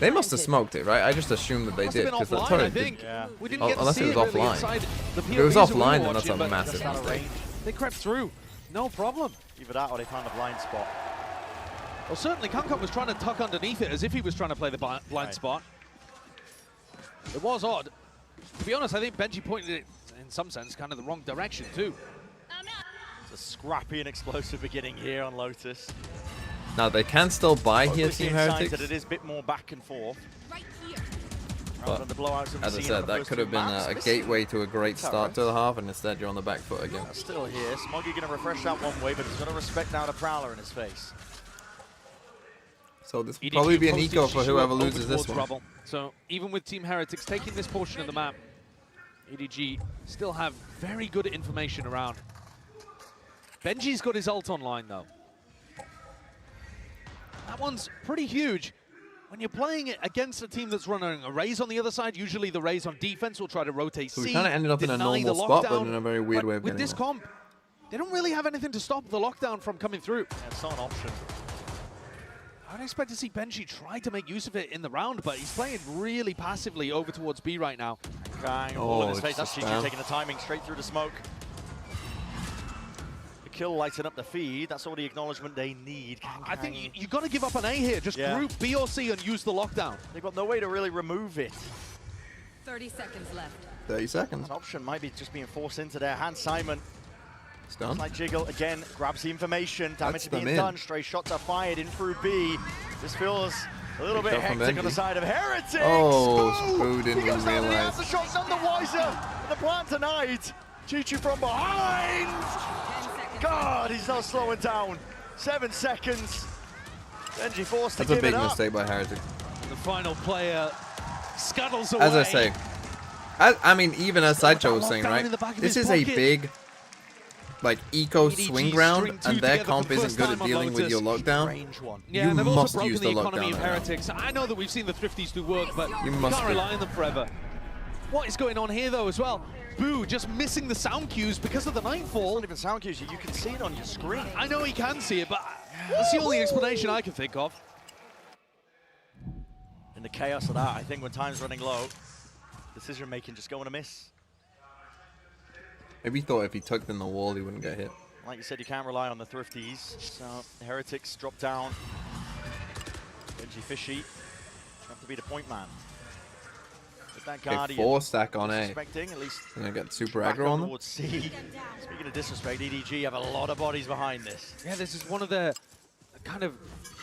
they must have smoked it, right? I just assumed that they did because the turret did. We didn't get Unless to see it was really offline. If it was offline, then that's a massive mistake. They crept through, no problem. Either that or they found a blind spot. Well, certainly Kang was trying to tuck underneath it as if he was trying to play the blind spot. It was odd. To be honest, I think Benji pointed it in some sense kind of the wrong direction too. The scrappy and explosive beginning here on Lotus. Now they can still buy here, Team Heretics. That it is a bit more back and forth. But as I said, that could have been a gateway to a great start to the half, and instead you're on the back foot again. Still here. Smoggy going to refresh that one way, but he's going to respect now the Prowler in his face. So this will probably be an eco for whoever loses this one. Rubble. So even with Team Heretics taking this portion of the map, EDG still have very good information around. Benji's got his ult online though. That one's pretty huge. When you're playing it against a team that's running a Raze on the other side, usually the Raze on defense will try to rotate C. So we kind of ended up in a normal spot, but in a very weird way of with getting this comp, they don't really have anything to stop the lockdown from coming through. Yeah, it's not an option. I'd expect to see Benji try to make use of it in the round, but he's playing really passively over towards B right now. All in his face. That's GG taking the timing straight through the smoke. The kill lighting up the feed. That's all the acknowledgement they need. I think you got to give up an A here. Just group B or C and use the lockdown. They've got no way to really remove it. 30 seconds left. 30 seconds. An option might be just being forced into their hands. Simon. Stun. Like Jiggle again grabs the information. Damage being done. Stray shots are fired in through B. This feels a little bit hectic on the side of Heretics. Oh, Spoo didn't even realize. The shot none the wiser. The plan tonight. Chichu from behind. God, he's not slowing down. 7 seconds. Benji forced to give it up. That's a big mistake by Heretic. The final player scuttles away. As I say, I mean, even as Sideshow was saying, right? This is a big, like, eco swing round, and their comp isn't good at dealing with your lockdown. Yeah, you they've must also use broken the the economy lockdown. of Heretics. I know that we've seen the Thrifties do work, but you can't rely on them forever. What is going on here, though, as well? Boo just missing the sound cues because of the Nightfall. It's not even sound cues, you can see it on your screen. I know he can see it, but that's the only explanation I can think of. In the chaos of that, I think when time's running low, decision making just going to miss. Maybe he thought if he tucked in the wall, he wouldn't get hit. Like you said, you can't rely on the Thrifties. So Heretics drop down. Benji Fishy have to be the point man. With that Guardian, 4 stack on A. At least gonna get super aggro on them. C. Speaking of disrespect, EDG have a lot of bodies behind this. Yeah, this is one of the kind of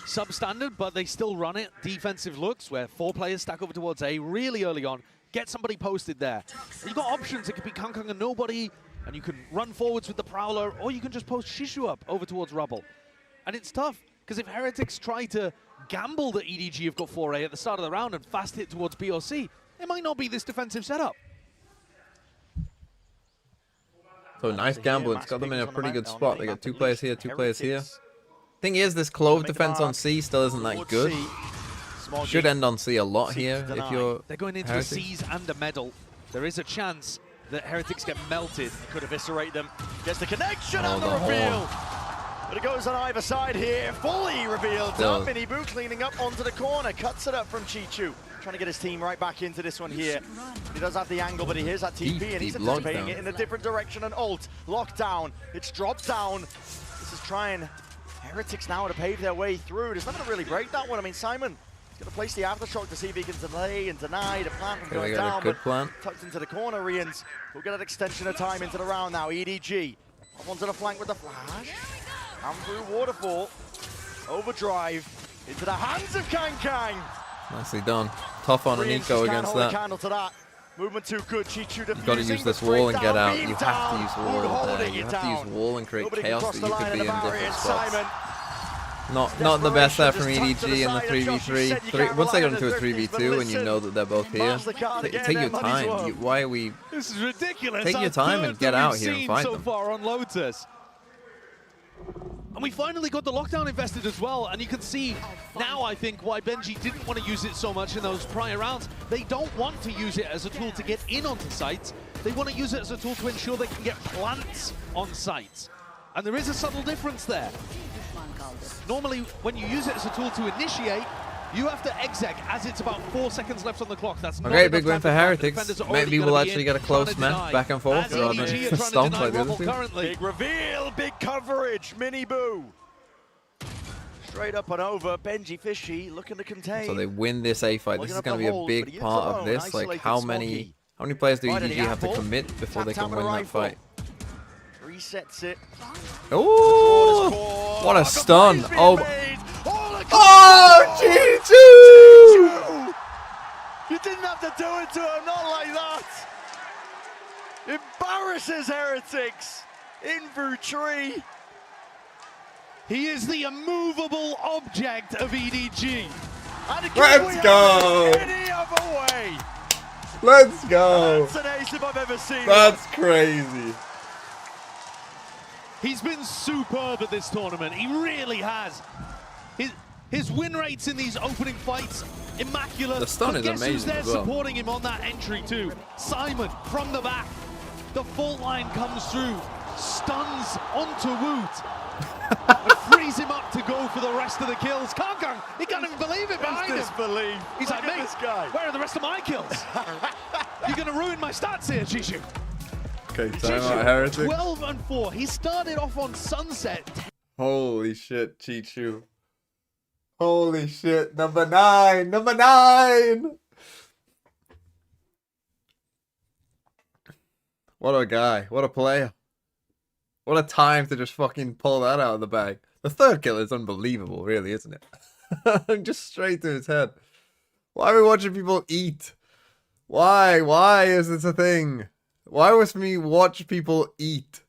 substandard, but they still run it. Defensive looks where 4 players stack over towards A really early on. Get somebody posted there. You've got options. It could be Kung and nobody, and you can run forwards with the Prowler, or you can just post Shishu up over towards Rubble. And it's tough, because if Heretics try to gamble that EDG have got 4A at the start of the round and fast hit towards B or C, it might not be this defensive setup. So nice gamble. It's got them in a pretty good spot. They got 2 players here, 2 players here. Thing is, this clove defense on C still isn't that good. Should end on C a lot here if you're They're going into Heretics. a C's and a medal. There is a chance that Heretics get melted. Could eviscerate them. Gets the connection Oh, on the the reveal. horn. But it goes on either side here. Fully revealed. Still. Mini Boo cleaning up onto the corner. Cuts it up from Chichu. Trying to get his team right back into this one here. He does have the angle, but he hears that TP, and he's anticipating it in a different direction. And ult, lockdown. It's dropped down. This is trying Heretics now to pave their way through. There's nothing to really break that one. I mean, Simon is going to place the aftershock to see if he can delay and deny the plan from going down. Good plan. Tucked into the corner, Rians will get an extension of time into the round now. EDG up onto the flank with the flash. And through waterfall. Overdrive into the hands of Kang. Nicely done. Tough on an eco against that. Candle to that. Movement too good. Chichu You've got to use this wall and get out. You have to use the wall. You have to use wall and create chaos that you could be in different spots. Not the best there from EDG in the 3v3. Once they got into a 3v2 and you know that they're both here, take your time. Why are we? This is ridiculous. Take your time and get out here and fight them. So far on Lotus. And we finally got the lockdown invested as well, and you can see now, I think, why Benji didn't want to use it so much in those prior rounds. They don't want to use it as a tool to get in onto sites. They want to use it as a tool to ensure they can get plants on sites. And there is a subtle difference there. Normally, when you use it as a tool to initiate, you have to exec as it's about 4 seconds left on the clock. That's not okay, enough big win time for Heretics. Maybe we'll actually get a close match back and forth rather than stomp like the other two. Big reveal, big coverage, Mini Boo. Straight up and over, Benji Fishy looking to contain. So they win this A fight. This is going to be a big part of this. Like how many players do EDG have to commit before they can win that fight? 3 resets it. Oh, what a stun. Oh, Chichu! You didn't have to do it to him, not like that. Embarrasses Heretics in Tree. He is the immovable object of EDG. Let's go. Any other way. Let's go. That's an ace if I've ever seen. That's crazy. He's been superb at this tournament. He really has. His win rates in these opening fights, immaculate. The stun is guess amazing who's there as well. supporting him on that entry too? Simon from the back. The fault line comes through, stuns onto Woot, and frees him up to go for the rest of the kills. Konkong, he can't even believe it behind him. He's like, mate, where are the rest of my kills? You're going to ruin my stats here, Chichu. Okay, time out, Heretic. 12 and 4. He started off on Sunset. Holy shit, Chichu. Holy shit, number 9, number 9. What a guy, what a player. What a time to just fucking pull that out of the bag. The third kill is unbelievable, really, isn't it? Just straight to his head. Why are we watching people eat? Why? Why is this a thing? Why was me watch people eat?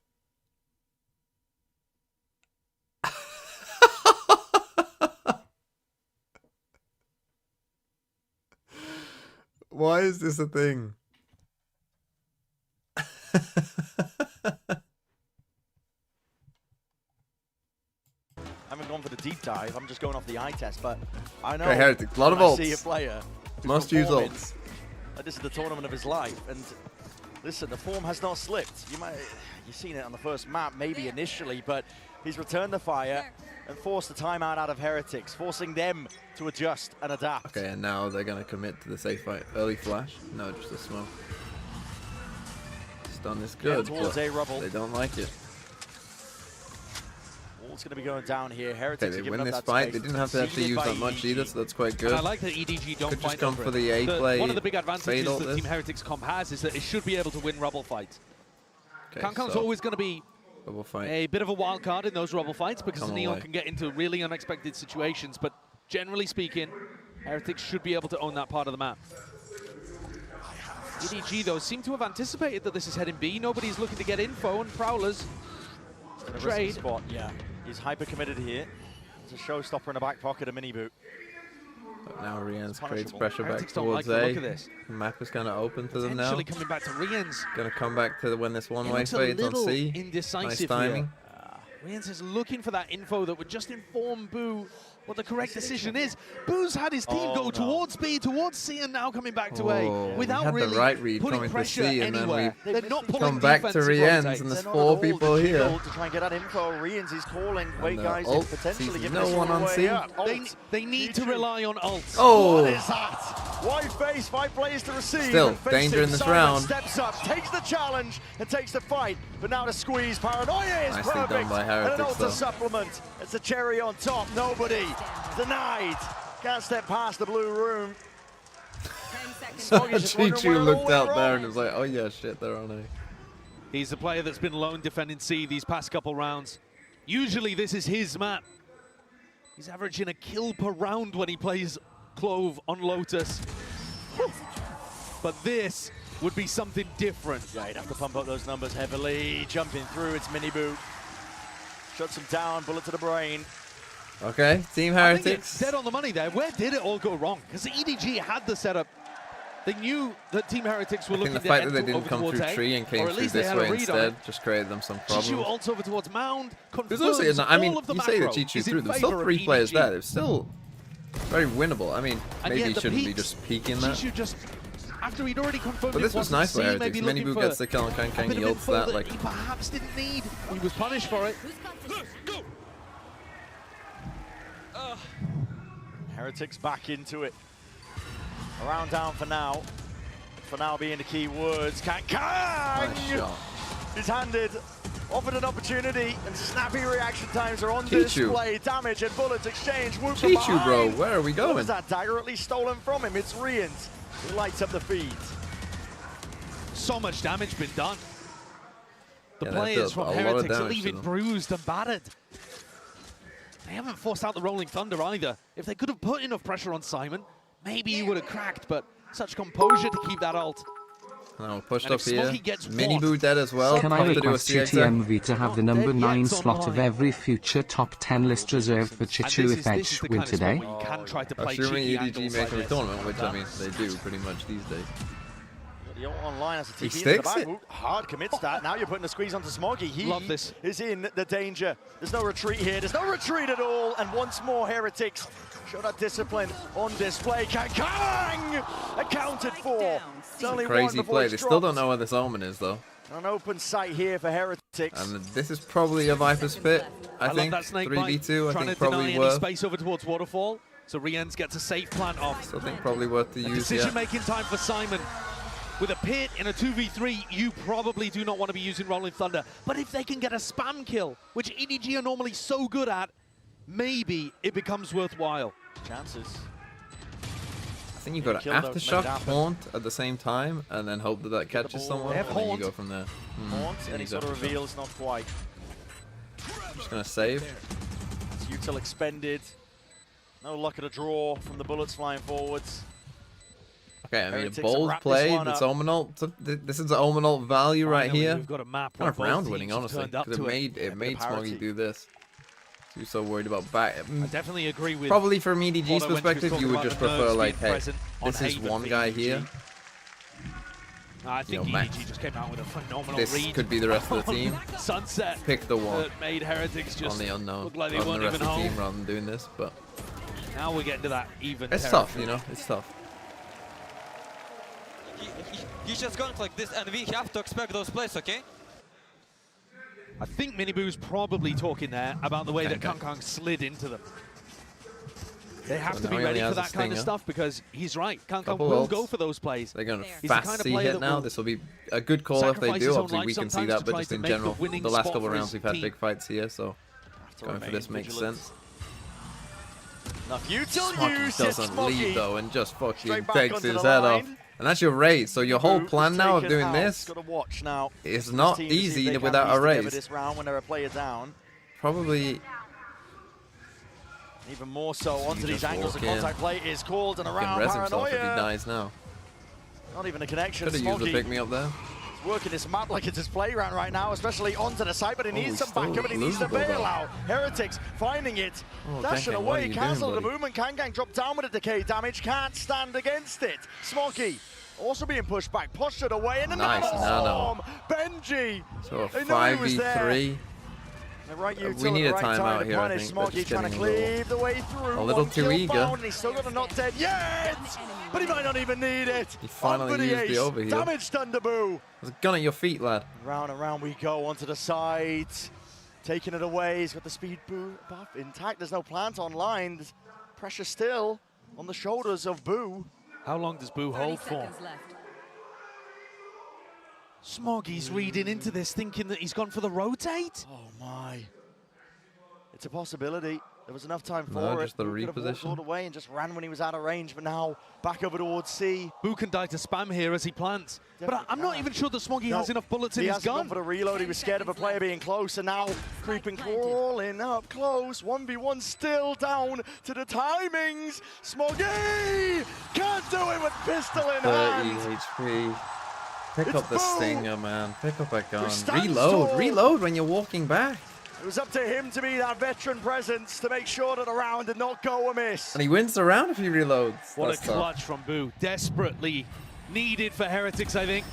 Why is this a thing? I haven't gone for the deep dive. I'm just going off the eye test, but I know. Okay, Heretic, a lot of when I ults. see a player Must use performing, ults. like this is the tournament of his life, and listen, the form has not slipped. You've seen it on the first map, maybe initially, but he's returned the fire and forced the timeout out of Heretics, forcing them to adjust and adapt. Okay, and now they're gonna commit to the safe fight. Early flash? No, just a smoke. Stun is good, towards but A-Rubble. they don't like it. All's going to be going down here. Heretics Okay, are they giving win up this that fight. space. They didn't have to actually Seeded use by that much EDG. either, so that's quite good. And I like that EDG don't Could fight just come over for it. the A play. One of the big advantages fade that ult Team this. Heretics comp has is that it should be able to win rubble fights. Okay, Kankang's so always going to be double fight. a bit of a wild card in those rubble fights because Come Neon away. can get into really unexpected situations, but generally speaking, Heretics should be able to own that part of the map. EDG, though, seem to have anticipated that this is heading B. Nobody's looking to get info, and Prowler's trade. Spot, yeah. He's hyper committed here. It's a showstopper in the back pocket, a mini boot. But now Rians creates punishable. pressure back Heretics don't towards like the A. look of this. The map is kind of open to them now. Potentially coming back to Rians. Gonna come back to when this one-way Looks a fades on little C. indecisive Nice here. timing. Rians is looking for that info that would just inform Boo what the correct decision is. Boo's had his team go towards B, towards C, and now coming back to A without had the really right read putting coming to pressure C, and then anywhere. we They're not pulling come back to defensive Rians, rotates. and there's They're not 4 at all people the here. jiggle to try and get that info. Rians is calling. Wait, no guys, ult. it's potentially Sees giving no us one a on way C. up. They need to rely on ults. Oh! What is that? White face, 5 players to receive. Still, and face danger it. in this Simon round. steps up, takes the challenge, and takes the fight. But now to squeeze. Paranoia is Nicely done perfect. by And an Heretics, ult though. to supplement. It's a cherry on top. Nobody. Denied. Can't step past the blue room. Chichu looked out there and was like, oh yeah, shit, they're on A. He's the player that's been lone defending C these past couple rounds. Usually this is his map. He's averaging a kill per round when he plays Clove on Lotus. But this would be something different. Yeah, he'd have to pump up those numbers heavily. Jumping through, it's mini boot. Shuts him down, bullet to the brain. Okay, Team I think Heretics. it's dead on the money there. Where did it all go wrong? Because EDG had the setup. They knew that Team Heretics were I think looking the to fact end that they didn't over come towards through A, tree and or came at through least they this had a way read on it. instead just created them some Chichu problems. ults over towards Mound. There's also, I mean, all of the you say that macro Chichu is in through, there's still favor of 3 players EDG. there. It's still very winnable. I mean, And maybe yet he the shouldn't be peaks, just peeking that. Chichu just, after he'd already confirmed But it this was wasn't nice by C, Heretics. maybe Mini looking Boo for gets the kill on a Kankang, bit he of ults info that, like... he perhaps didn't need. He was punished for it. Heretics back into it. Around down for now. For now being the key words. Kankang! Nice shot. He's handed, offered an opportunity, and snappy reaction times are on Chichu. display. Damage and bullets exchange. Whoop from Chichu, bro, behind. where are we What going? was that dagger at least stolen from him? It's Rians who lights up the feed. So much damage been done. The players from Heretics are leaving bruised and battered. They haven't forced out the Rolling Thunder either. If they could have put enough pressure on Simon, maybe he would have cracked, but such composure to keep that ult. Now pushed up here. Miniboo dead as well. Can I request GTMV to have the number 9 slot of every future top 10 list reserved for Chichu if Edge win today? Assuming EDG make a tournament, which I mean they do pretty much these days. The online has a He TP sticks in the it. back. Hard commits that. Now you're putting a squeeze onto Smoggy. He Love this. is in the danger. There's no retreat here. There's no retreat at all. And once more, Heretics show that discipline on display. Kang accounted for. It's only Crazy one play. They still don't know where this Omen is though. An open sight here for Heretics. And this is probably a Viper's Pit. I think love that snake 3v2. I trying think to probably deny worth. any space over towards Waterfall. So Riens gets a safe plant off. Still think probably worth to use. Decision-making time for Simon. With a pit in a 2v3, you probably do not want to be using Rolling Thunder. But if they can get a spam kill, which EDG are normally so good at, maybe it becomes worthwhile. Chances. I think you've got to aftershock haunt at the same time, and then hope that that catches someone, and then you go from there. Haunt, any sort of reveals, not quite. Just gonna save. It's util expended. No luck at a draw from the bullets flying forwards. Okay, I mean, a bold play. It's Omen ult. This is the Omen ult value right here. We've got a map kind of round winning, honestly, because it made Smoggy do this. You're so worried about back. I definitely agree with. Probably from EDG's perspective, you would just prefer like, hey, this is one guy here. I think EDG just came out with a phenomenal this read. Could be the rest of the team. Sunset. Pick the one. That made Heretics just on the unknown. Look like they on weren't the rest even of the home. team rather than doing this, but now we're getting to that even. It's tough, you know. It's tough. He's just going like this, and we have to expect those plays, okay? I think Miniboo's probably talking there about the way that Kang slid into them. They have to be ready for that kind of stuff because he's right. Kang will go for those plays. They're going to fast C hit now. This will be a good call if they do. Obviously, we can see that, but just in general, the last couple of rounds we've had big fights here, so going for this makes sense. Smoggy doesn't leave though and just fucking takes his head off. And that's your raise. So your whole plan now of doing this is not easy without a raise. This round when there are players down. Probably. Even more so onto these angles. The contact play is called and around Paranoia. Himself if he Paranoia. dies now. Not even a connection. Could have used the pick me up there. He's working this map like it's his playground right now, especially onto the side, but he needs some backup and he needs the bail out. Heretics finding it. Dashing away, cancel the movement. Kang dropped down with a decay damage. Can't stand against it. Smoggy also being pushed back, postured away, and another storm. Benji. So a 5v3. Right we need a timeout here, I think. Smoggy trying to cleave the way through. A little too eager. And he's still got a not dead yet, but he might not even need it. He finally used the overheal. Damage Thunderboo. There's a gun at your feet, lad. Round and round we go onto the side. Taking it away. He's got the speed buff intact. There's no plant online. There's pressure still on the shoulders of Boo. How long does Boo hold for? Smoggy's reading into this, thinking that he's gone for the rotate. Oh my! It's a possibility. There was enough time for it. Just the Boo could have walked all the way and just ran when he was out of range, but now back over towards C. Boo can die to spam here as he plants. But I'm not even sure that Smoggy has enough bullets in his gun. He hasn't gone for the reload. He was scared of a player being close, and now creeping, crawling up close. 1v1 still down to the timings. Smoggy can't do it with pistol in 30 hand. HP. Pick up the stinger, man. Pick up a gun. stands Reload. tall. Reload when you're walking back. It was up to him to be that veteran presence to make sure that the round did not go amiss. And he wins the round if he reloads. What That's a tough. clutch from Boo. Desperately needed for Heretics, I think.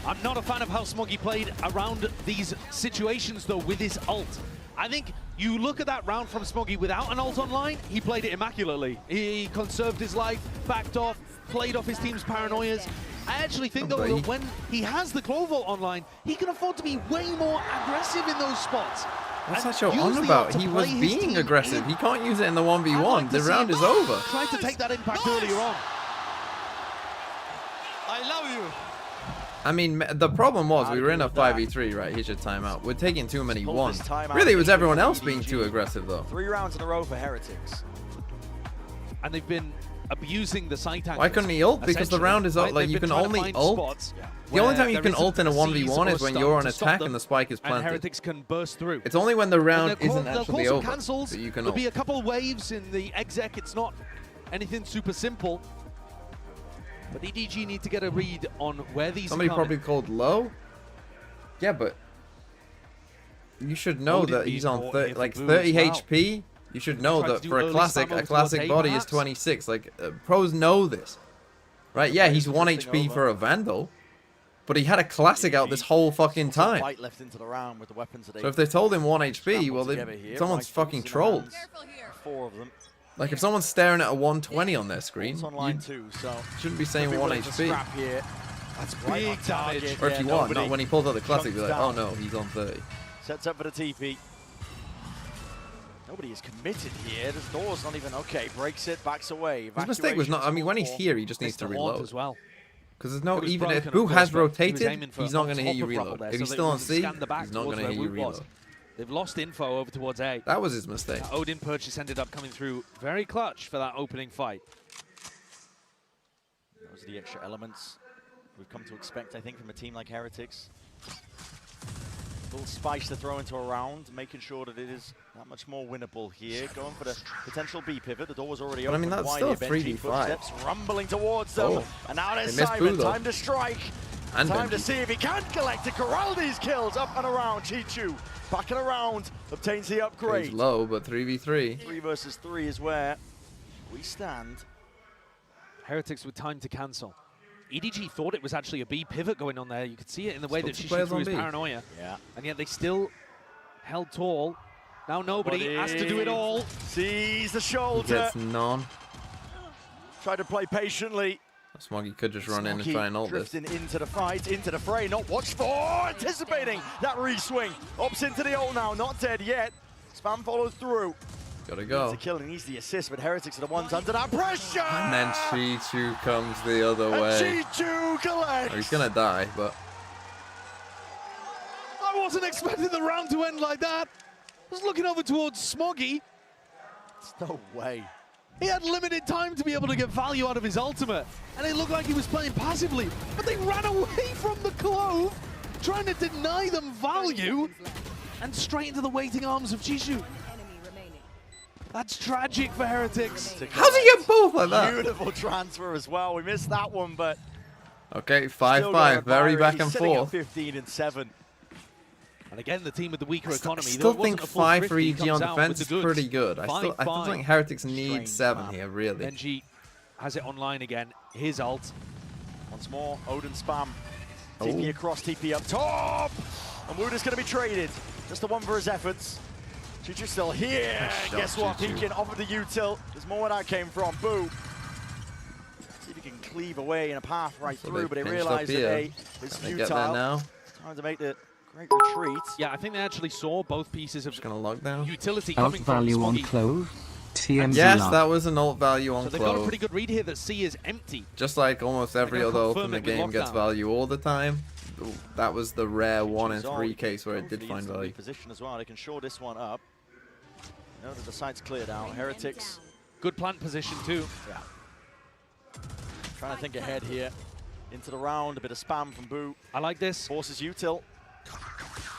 I'm not a fan of how Smoggy played around these situations, though, with his ult. I think you look at that round from Smoggy without an ult online, he played it immaculately. He conserved his life, backed off, played off his team's paranoias. I actually think, though, that when he has the Clovo online, he can afford to be way more aggressive in those spots. What's that show on about? He was being aggressive. He can't use it in the 1v1. The round is over. Tried to take that impact earlier on. I love you. I mean, the problem was we were in a 5v3, right? Here's your timeout. We're taking too many ones. Really, it was everyone else being too aggressive, though. 3 rounds in a row for Heretics. And they've been abusing the site angles. Why couldn't he ult? Because the round is up. Like, you can only ult. The only time you can ult in a 1v1 is when you're on attack and the spike is planted. And Heretics can burst through. It's only when the round isn't actually over cancels. that you can There'll ult. be a couple waves in the exec. It's not anything super simple. But EDG need to get a read on where these Somebody are probably called low. Yeah, but you should know that he's on 30 HP. You should know that for a classic body is 26. Like, pros know this. Right, yeah, he's 1 HP for a Vandal. But he had a classic out this whole fucking time. Left into the round with the weapons that So if they told him 1 HP, well, someone's fucking trolled. 4 of them. Like, if someone's staring at a 120 on their screen, you shouldn't be saying 1 HP. That's big damage. Or if you want, not when he pulls out the classic, be like, oh no, he's on 30. Sets up for the TP. Nobody is committed here. The door's not even okay. Breaks it, backs away. His mistake was not. I mean, when he's here, he just needs to reload as well. Because there's no, even if Boo has rotated, he's not going to hear you reload. If he's still on C, he's not going to hear you reload. They've lost info over towards A. That was his mistake. That Odin purchase ended up coming through very clutch for that opening fight. Those are the extra elements we've come to expect, I think, from a team like Heretics. A little spice to throw into a round, making sure that it is that much more winnable here. Going for the potential B pivot. The door was already open. I mean, that's still a 3v5. Footsteps rumbling towards them. Oh. And now there's They missed Simon. Boo, Time to strike. And Time Benji. to see if he can collect and corral these kills. Up and around. Chichu back and around. Obtains the upgrade. He's low, but 3v3. 3 versus 3 is where we stand. Heretics with time to cancel. EDG thought it was actually a B pivot going on there. You could see it in the way that she threw his paranoia. Yeah. And yet they still held tall. Now nobody has to do it all. Sees the shoulder. He gets none. Tried to play patiently. Smoggy could just run in and try and ult this. Drifting into the fight, into the fray, not watched for, anticipating that re-swing. Opts into the ult now, not dead yet. Spam follows through. Gotta go. Needs a kill and needs the assist, but Heretics are the ones under that pressure! And then Chichu comes the other way. Chichu collects! Oh, he's gonna die, but... I wasn't expecting the round to end like that. I was looking over towards Smoggy. There's no way. He had limited time to be able to get value out of his ultimate, and it looked like he was playing passively, but they ran away from the Clove, trying to deny them value, and straight into the waiting arms of Chichu. That's tragic for Heretics. How's he get both like that? Beautiful transfer as well. We missed that one, but... Okay, 5-5, very back and forth. 15 and 7. And again, the team with the weaker economy. I still think 5 for EG on defense is pretty good. I still think Heretics need 7 here, really. Benji has it online again. His ult. Once more, Odin spam. TP across, TP up top! And Wooder's going to be traded. Just the one for his efforts. Chichu's still here. Guess what? He can offer the util. There's more where that came from. Boo. See if he can cleave away in a path right through, but they realize that A is futile. Time to make the great retreat. Yeah, I think they actually saw both pieces of utility Ult coming from value on Smoggy. Clove. TMZ Yes, lock. that was an ult value on So they've got a Clove. pretty good read here that C is empty. Just like almost every other ult in the game gets lockdown. value all the time. That was the rare 1 in 3 case where it did find value. Position as well. They can shore this one up. Know that the site's cleared out. Heretics. Good plant position too. Yeah. Trying to think ahead here. Into the round, a bit of spam from Boo. I like this. Forces util.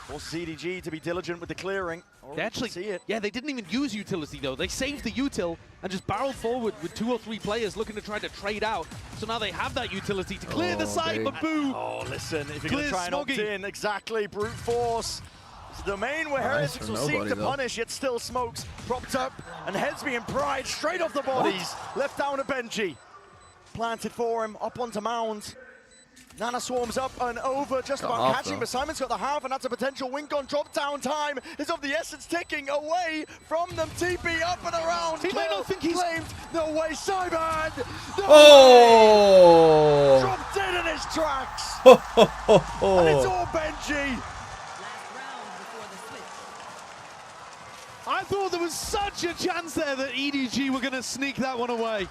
Forces EDG to be diligent with the clearing. They actually, yeah, they didn't even use utility though. They saved the util and just barreled forward with 2 or 3 players looking to try to trade out. So now they have that utility to clear the site, but Boo. Oh, listen, if you're going to try and opt in, exactly, brute force. It's the domain where Heretics will seek to punish, yet still smokes. Propped up and heads being pried straight off the bodies. Left down to Benji. Planted for him, up onto Mound. Nana swarms up and over, just about catching, but Simon's got the half, and that's a potential wink on. Drop down time is of the essence, ticking away from them. TP up and around. He might not think he's claimed. No way, Simon! No Oh! way. Dropped dead in his tracks. Oh! And it's all Benji. I thought there was such a chance there that EDG were going to sneak that one away.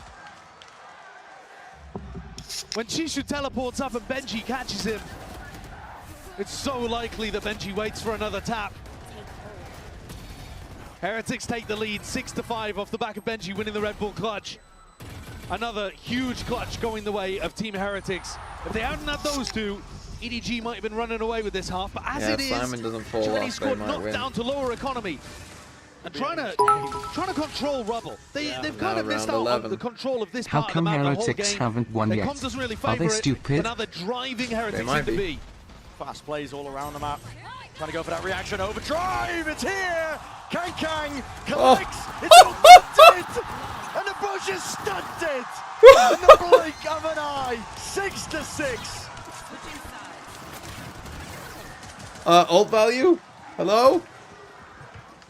When Chichu teleports up and Benji catches him, it's so likely that Benji waits for another tap. Heretics take the lead 6-5 off the back of Benji winning the Red Bull clutch. Another huge clutch going the way of Team Heretics. If they hadn't had those two, EDG might have been running away with this half, but as it is, Simon doesn't fall Trinity off, squad they might knocked win. down to lower economy. And trying to control Rubble. They've kind of missed out on the control of this How part of the come map the whole Heretics game. haven't won Their yet? comms doesn't really Are they favour it, stupid? but now they're driving Heretics might into be. B. Fast plays all around the map. Trying to go for that reaction overdrive. It's here. Kang collects. It's stunted. And the Bush is stunted. In the blink of an eye. 6-6. Ult value? Hello?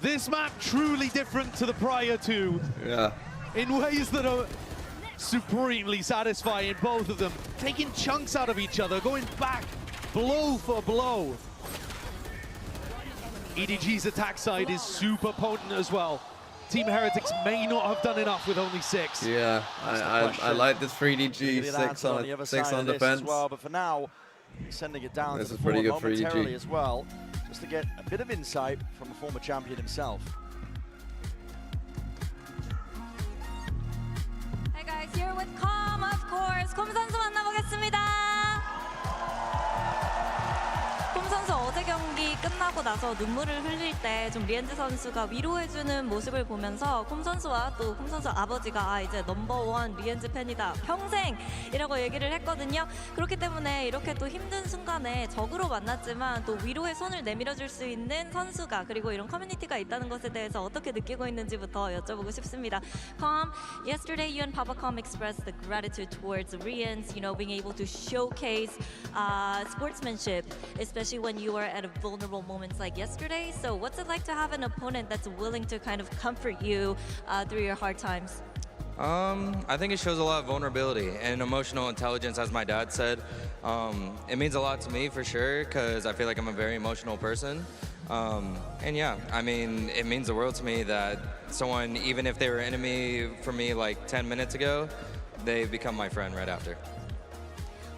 This map truly different to the prior two. Yeah. In ways that are supremely satisfying, both of them. Taking chunks out of each other, going back blow for blow. EDG's attack side is super potent as well. Team Heretics may not have done enough with only 6. Yeah, I like this 3DG, 6 on defense. As well, but for now, sending it down This to is the pretty floor good for momentarily EDG. as well, just to get a bit of insight from a former champion himself. Hey guys, here with Com, of course. 콤 선수 만나보겠습니다. 콤 선수 어제 경기 끝나고 나서 눈물을 흘릴 때 좀 리엔즈 선수가 위로해주는 모습을 보면서 콤 선수와 또 콤 선수 아버지가 이제 넘버원 리엔즈 팬이다 평생이라고 얘기를 했거든요. 그렇기 때문에 이렇게 또 힘든 순간에 적으로 만났지만 또 위로의 손을 내밀어줄 수 있는 선수가 그리고 이런 커뮤니티가 있다는 것에 대해서 어떻게 느끼고 있는지부터 여쭤보고 싶습니다. Com, yesterday you and Papa Com expressed the gratitude towards Rians, you know, being able to showcase sportsmanship, especially when you are at a vulnerable moments like yesterday. So what's it like to have an opponent that's willing to kind of comfort you through your hard times? I think it shows a lot of vulnerability and emotional intelligence, as my dad said. It means a lot to me for sure, because I feel like I'm a very emotional person. And yeah, I mean, it means the world to me that someone, even if they were an enemy for me like 10 minutes ago, they become my friend right after.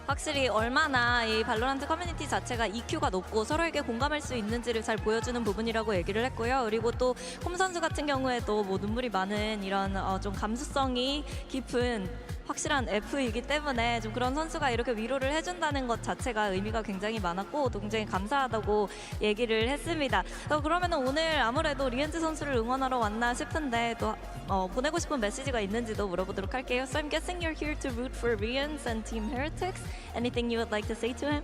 확실히 얼마나 이 발로란트 커뮤니티 자체가 EQ가 높고 서로에게 공감할 수 있는지를 잘 보여주는 부분이라고 얘기를 했고요. 그리고 또 콤 선수 같은 경우에도 뭐 눈물이 많은 이런 좀 감수성이 깊은 확실한 F이기 때문에 좀 그런 선수가 이렇게 위로를 해준다는 것 자체가 의미가 굉장히 많았고 또 굉장히 감사하다고 얘기를 했습니다. 그러면 오늘 아무래도 리엔즈 선수를 응원하러 왔나 싶은데 또 보내고 싶은 메시지가 있는지도 물어보도록 할게요. So I'm guessing you're here to root for Rians and Team Heretics. Anything you would like to say to him?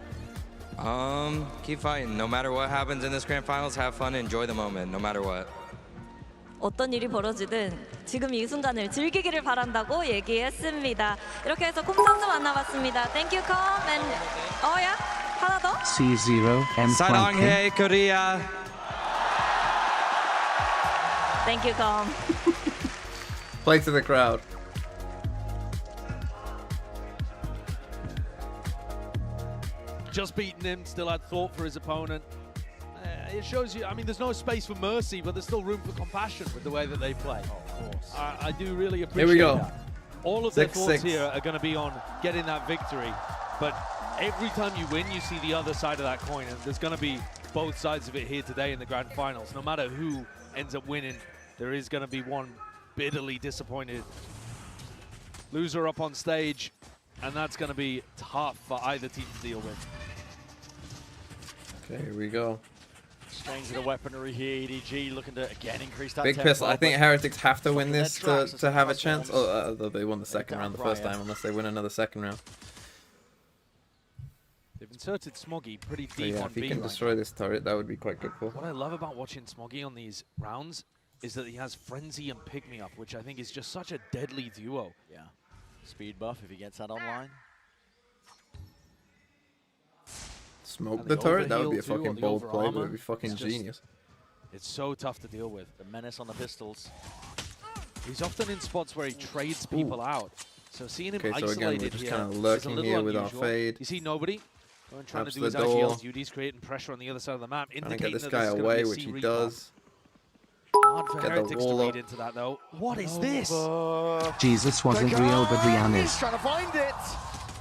Keep fighting. No matter what happens in this grand finals, have fun and enjoy the moment, no matter what. 어떤 일이 벌어지든 지금 이 순간을 즐기기를 바란다고 얘기했습니다. 이렇게 해서 콤 선수 만나봤습니다. Thank you, Com. And yeah, 하나 더. C0 M20. 사랑해, Korea. Thank you, Com. Play to the crowd. Just beaten him, still had thought for his opponent. It shows you, I mean, there's no space for mercy, but there's still room for compassion with the way that they play. Oh, of course. I do really appreciate Here we go. that. All of their thoughts 6-6. here are going to be on getting that victory, but every time you win, you see the other side of that coin, and there's going to be both sides of it here today in the grand finals. No matter who ends up winning, there is going to be one bitterly disappointed loser up on stage, and that's going to be tough for either team to deal with. Okay, here we go. Strings of the weaponry here, EDG looking to again increase that Big tempo, pistol. I think but Heretics have to win this their tracks to have a as chance. transforms. Although they won the second round the first time, unless they win another second round. They've inserted Smoggy pretty So deep yeah, on if he B can right destroy now. this turret, that would be quite good for. What I love about watching Smoggy on these rounds is that he has Frenzy and Pick Me Up, which I think is just such a deadly duo. Yeah. Speed buff if he gets that online. Smoke And the the turret? That would be a overheal too, fucking or the bold play, but over-armor. it would be fucking It's just- genius. It's so tough to deal with. The menace on the pistols. He's often in spots where he trades people out. So seeing him Okay, so again, isolated we're just here kind of is a lurking little here with our unusual. fade. You see nobody going trying to Taps do the his door. IGLs. UD's creating pressure on the other side of the map, Trying to indicating get this that guy this is gonna away, be a which C he recon. does. Hard for Get the Heretics to wall read up. into that though. What is this? Jesus wasn't real, but Rian He's is. trying to find it.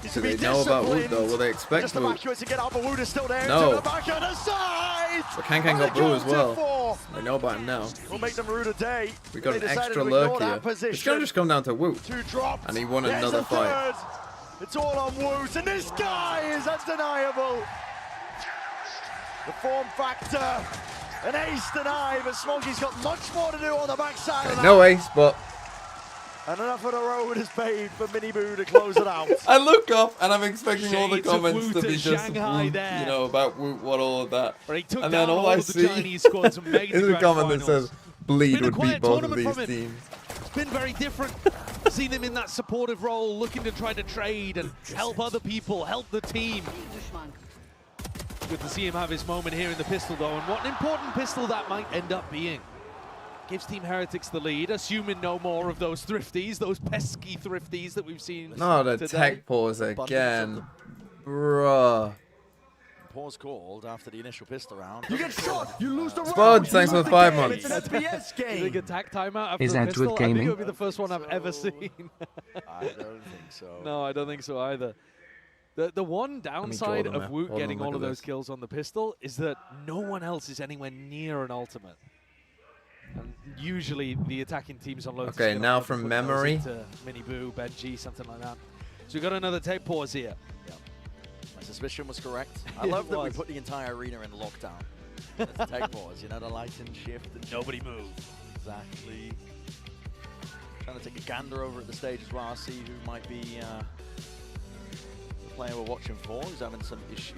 He's Do to be they know about Wood disciplined. though? Will they expect Just Wood? evacuate to get out, but Wood is still there. No. To the back of the side. side. But Kang got Boo as well. We know about him now. We'll make them rue today. We got an extra lurk here. It's going to just come down to Wu. And he won another fight. It's all on Woos, and this guy is undeniable. The form factor, an ace denied, but Smokey's got much more to do on the backside of that. No ace, but... And enough of the road is paid for Mini Boo to close it out. I look up and I'm expecting all the comments to be just, you know, about what all of that. And then all I see is a comment that says, Bleed would beat both of these teams. It's been very different. Seen him in that supportive role, looking to try to trade and help other people, help the team. Good to see him have his moment here in the pistol, though, and what an important pistol that might end up being. Gives Team Heretics the lead, assuming no more of those thrifties, those pesky thrifties that we've seen No, the today. tech pause again. Bruh. Pause called after the initial pistol round. You get shot, you lose the round. Spud, thanks for the 5 months. It's an FPS game. You think attack timeout after Is the Edward pistol? gaming? I think it would be the first one I've ever seen. I don't think so. No, I don't think so either. The one downside of Woot getting all of those kills on the pistol is that no one else is anywhere near an ultimate. And usually the attacking teams on Lotus. Okay, now from memory. Mini Boo, Benji, something like that. So we've got another tape pause here. Yeah. My suspicion was correct. I love that we put the entire arena in lockdown. It's a take pause, you know, the light and shift and nobody move. Exactly. Trying to take a gander over at the stage as well. See who might be the player we're watching for, who's having some issues.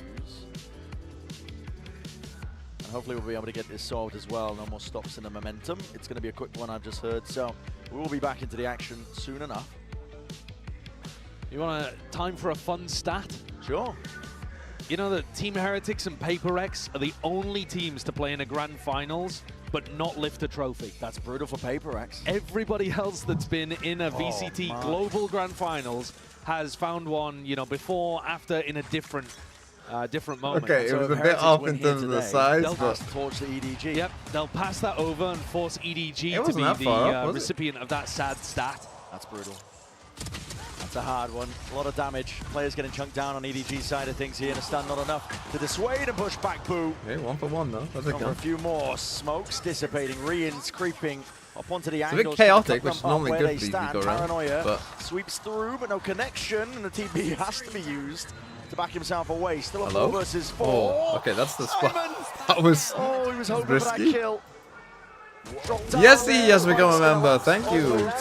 And hopefully we'll be able to get this solved as well. No more stops in the momentum. It's going to be a quick one, I've just heard. So we will be back into the action soon enough. You want time for a fun stat? Sure. You know that Team Heretics and Paper X are the only teams to play in a grand finals but not lift a trophy. That's brutal for Paper X. Everybody else that's been in a VCT Global Grand Finals has found one, you know, before, after, in a different moment. Okay, it was a bit off in terms of the size, they'll but... pass towards the EDG. Yep, they'll pass that over and force EDG It to be the up, recipient of that sad stat. That's brutal. That's a hard one. A lot of damage. Players getting chunked down on EDG's side of things here. And a stun not enough to dissuade and push back Boo. Okay, 1 for 1 though. That's a gun. A few more. Smokes dissipating. Rians creeping up onto the It's angles. a bit chaotic, which is normally good for stand. go around. Paranoia But sweeps through, but no connection. And the TB has to be used to back himself away. Still a 4 versus 4. Oh, okay, that's the spot. That was Oh, he was hoping for that risky. kill. Yes, he has become a member. Thank you.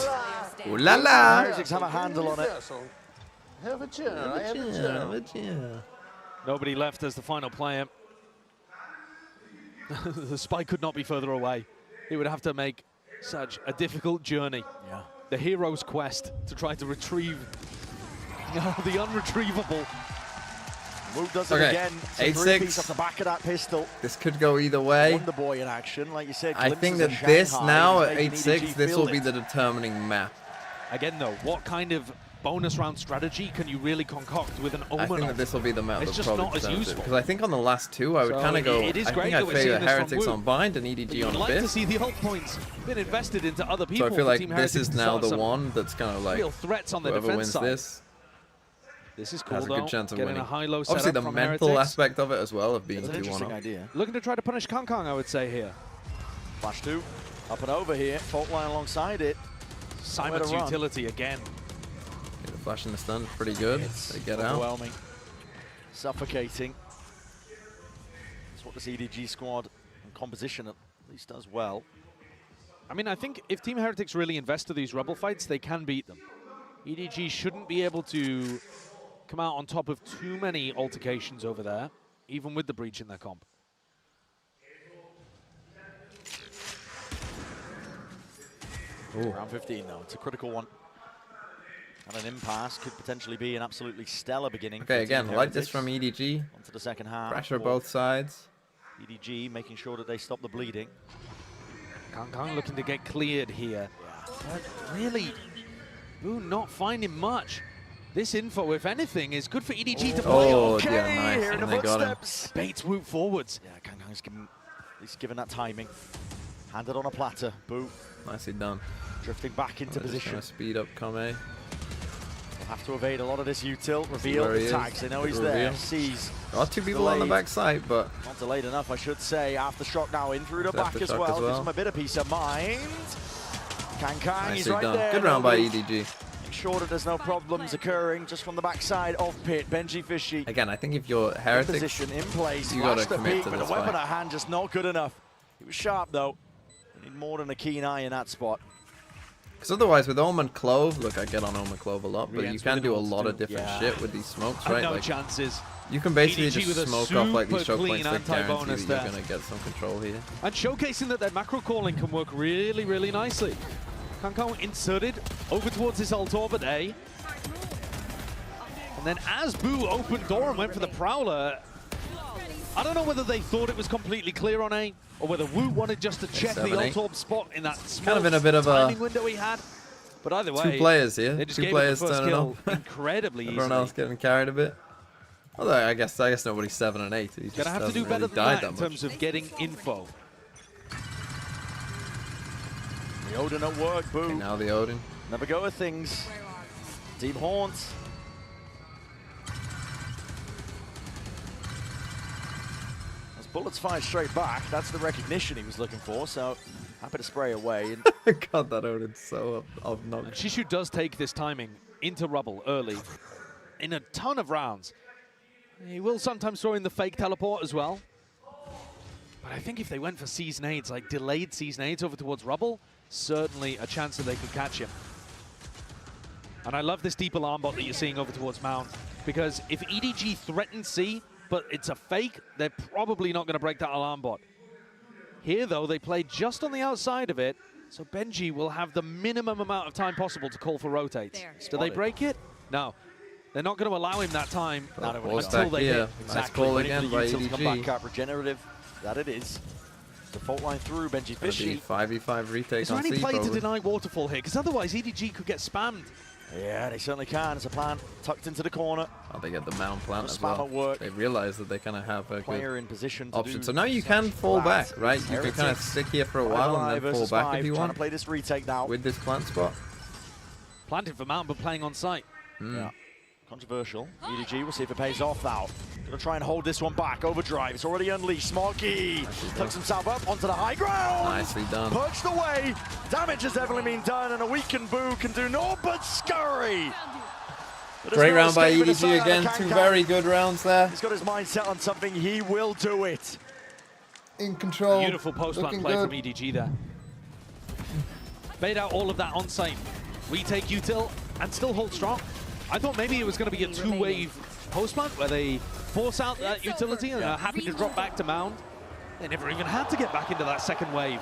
Ooh la la. Heretics have a handle on it. Have a chair. Nobody left as the final player. The spike could not be further away. He would have to make such a difficult journey. Yeah. The hero's quest to try to retrieve the unretrievable. Woot does it Okay, again. 8-6. Off the back of that pistol. This could go either way. Wonder Boy in action, like you said. I think glimpses that of this Shanghai now is at making 8-6, EDG this feel will be it. the determining map. Again, though, what kind of bonus round strategy can you really concoct with an Omen? I think that this will be the map It's that just probably not as deserves it. useful. Because I think on the last two, I would So kind of go. it is I great think that I'd we're favour seeing this from Heretics Woot. on Bind and EDG You'd on like to Abyss. see the ult points been invested into other people. So I feel like Team this is Heretics now to the start some one that's kind of like real threats on the whoever defense wins side. this is cool, has a though. good chance of Getting winning. a high-low Obviously, setup the from mental Heretics. aspect of it as well of being It's an 2-1 interesting up. idea. Looking to try to punish Kong Kong, I would say here. Flash 2, up and over here. Fault line alongside it. Simon's Nowhere to run. utility again. Yeah, the flash and the stun, pretty good. They get out. Overwhelming. Suffocating. That's what this EDG squad and composition at least does well. I mean, I think if Team Heretics really invest to these Rebel fights, they can beat them. EDG shouldn't be able to come out on top of too many altercations over there, even with the breach in their comp. Round 15 though, it's a critical one. And an impasse could potentially be an absolutely stellar beginning. Okay, for again, Team like this Heretics. from EDG. Onto the second half. Pressure for both sides. EDG making sure that they stop the bleeding. Kong Kong looking to get cleared here. But really, Boo not finding much. This info, if anything, is good for EDG to play. Oh, Okay, yeah, nice. Here in the And they got him. footsteps. Bates Woot forwards. Yeah, Kang Kang's given, at least given that timing. Handed on a platter. Boo Nicely done. drifting back into Just position. trying to speed up Kame. We'll Have to evade a lot of this util. Reveal the tags. They know he's there. Sees. There are 2 people on the back side, but not delayed enough, I should say. Aftershock now in through the back as well. Gives him a bit of peace of mind. Kang, he's right there. Good round by EDG. Make sure that there's no problems occurring just from the backside of pit. Benji Fishy. Again, I think if you're Heretics, position in place, you gotta commit to but this the weapon fight. at hand just not good enough. He was sharp though. You need more than a keen eye in that spot. Because otherwise, with Omen Clove, look, I get on Omen Clove a lot, but you can do a lot of different shit with these smokes, right? No like, chances. You can basically EDG just with a smoke off like these choke super points that clean guarantee anti-bonus that you're there. going to get some control here. And showcasing that their macro calling can work really, really nicely. Kang inserted over towards this ult over A. And then as Boo opened door and went for the Prowler, I don't know whether they thought it was completely clear on A, or whether Wu wanted just to check the ult orb spot in that small Kind of in a bit of timing window he had. But either way, 2 players here. they just 2 gave players it the first turning kill up. incredibly Everyone easily. else getting carried a bit. Although I guess nobody's 7 and 8. He just Gonna have to do hasn't better really than died that in much. terms of getting info. The Odin at work, Boo. Okay, now the Odin. Never go with things. Deep haunts. As bullets fire straight back, that's the recognition he was looking for, so happy to spray away. And God, that Odin's so obnoxious. And Shishu does take this timing into rubble early in a ton of rounds. He will sometimes throw in the fake teleport as well. But I think if they went for season aids, like delayed season aids over towards rubble, certainly a chance that they could catch him. And I love this deep alarm bot that you're seeing over towards Mount, because if EDG threatens C, but it's a fake, they're probably not going to break that alarm bot. Here, though, they play just on the outside of it, so Benji will have the minimum amount of time possible to call for rotates. Do they break it? No. They're not going to allow him that time until they hit. Nice call again by Come back EDG. up, regenerative. That it is. Default line through, Benji Fishy. 5v5 retake Is there on any C, play probably. to deny Waterfall here? Because otherwise EDG could get spammed. Yeah, they certainly can. It's a plan tucked into the corner. Oh, they get the mount plant as Spam well. at work. They realize that they kind of have a Player good in position to option. do So now you can fall that. back, right? You can Heretics. kind of stick here for a while and then fall back if you Trying want. to play this retake now. With this plant spot. Planting for Mount, but playing on site. Yeah. Controversial. EDG, we'll see if it pays off now. Gonna try and hold this one back. Overdrive, it's already unleashed. Smoky tucks himself up onto the high ground. Nicely done. Perched away. Damage has definitely been done, and a weakened Boo can do no but scurry. But Great there's no round by escaping the sight EDG of again. Kang 2 Kang. very good rounds there. He's got his mind set on something. He will do it. In control. Beautiful post-plant play from EDG there. Bait out all of that on site. Retake util and still hold strong. I thought maybe it was going to be a 2-wave post-plant where they force out that utility and are happy to drop back to Mound. They never even had to get back into that second wave.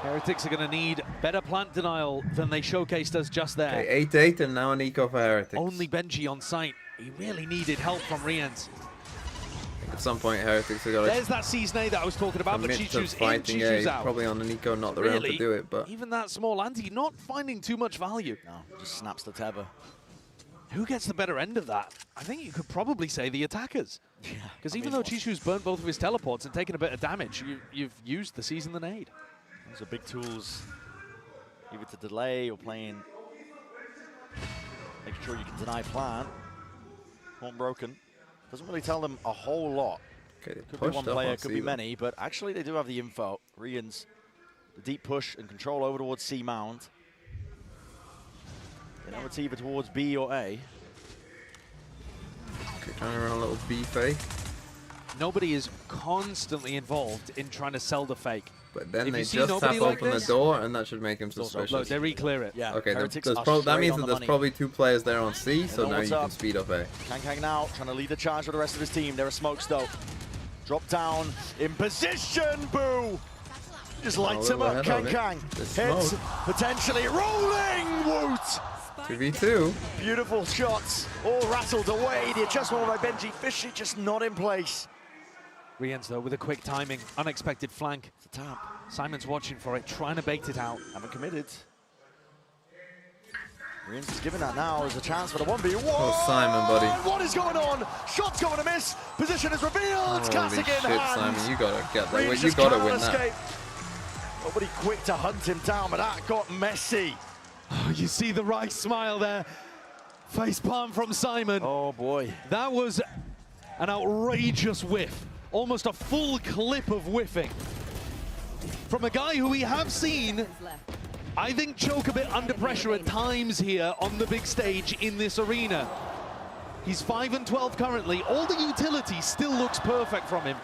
Heretics are going to need better plant denial than they showcased us just there. Okay, 8-8 and now an eco for Heretics. Only Benji on site. He really needed help from Riens. At some point, Heretics have got There's that season A that I was talking about, but commit to Chichu's in, fighting Chichu's A. out. Probably on the Nico, not the round to Really, do it, but even that small anti not finding too much value. No, just snaps the tether. Who gets the better end of that? I think you could probably say the attackers. Because even though Chishu's burnt both of his teleports and taken a bit of damage, you've used the season the nade. Those are big tools, either to delay or playing, making sure you can deny plant. Horn broken. Doesn't really tell them a whole lot. Okay, Could be one player, could be many, but actually they do have the info. Riens, the deep push and control over towards C Mount. You know, it's either towards B or A. okay, trying to run a little B fake. Nobody is constantly involved in trying to sell the fake. But then If they you see just nobody tap like open this- the door, and that should make him Look, suspicious. they re-clear it. Yeah, Okay, Heretics that are means straight that on there's the probably 2 players there on C, They so know now what's you can up. speed up A. Kang now trying to lead the charge with the rest of his team. There are smokes though. Drop down in position, Boo! Just lights him up, Kang. Hits, potentially rolling, Woot! 2v2. Beautiful shots, all rattled away. The adjustment by Benji Fishy just not in place. Riens though with a quick timing, unexpected flank. It's a tap. Simon's watching for it, trying to bait it out. Haven't committed. Riens is giving that now as a chance for the 1v1. Oh, Simon, buddy. What is going on? Shot's going to miss. Position is revealed. Classic in shit, hand. Simon, you gotta get that. Riens Wait, you just gotta cannot win that. escape. Nobody quick to hunt him down, but that got messy. Oh, you see the right smile there. Face palm from Simon. Oh boy. That was an outrageous whiff. Almost a full clip of whiffing. From a guy who we have seen, I think, choke a bit under pressure at times here on the big stage in this arena. He's 5 and 12 currently. All the utility still looks perfect from him.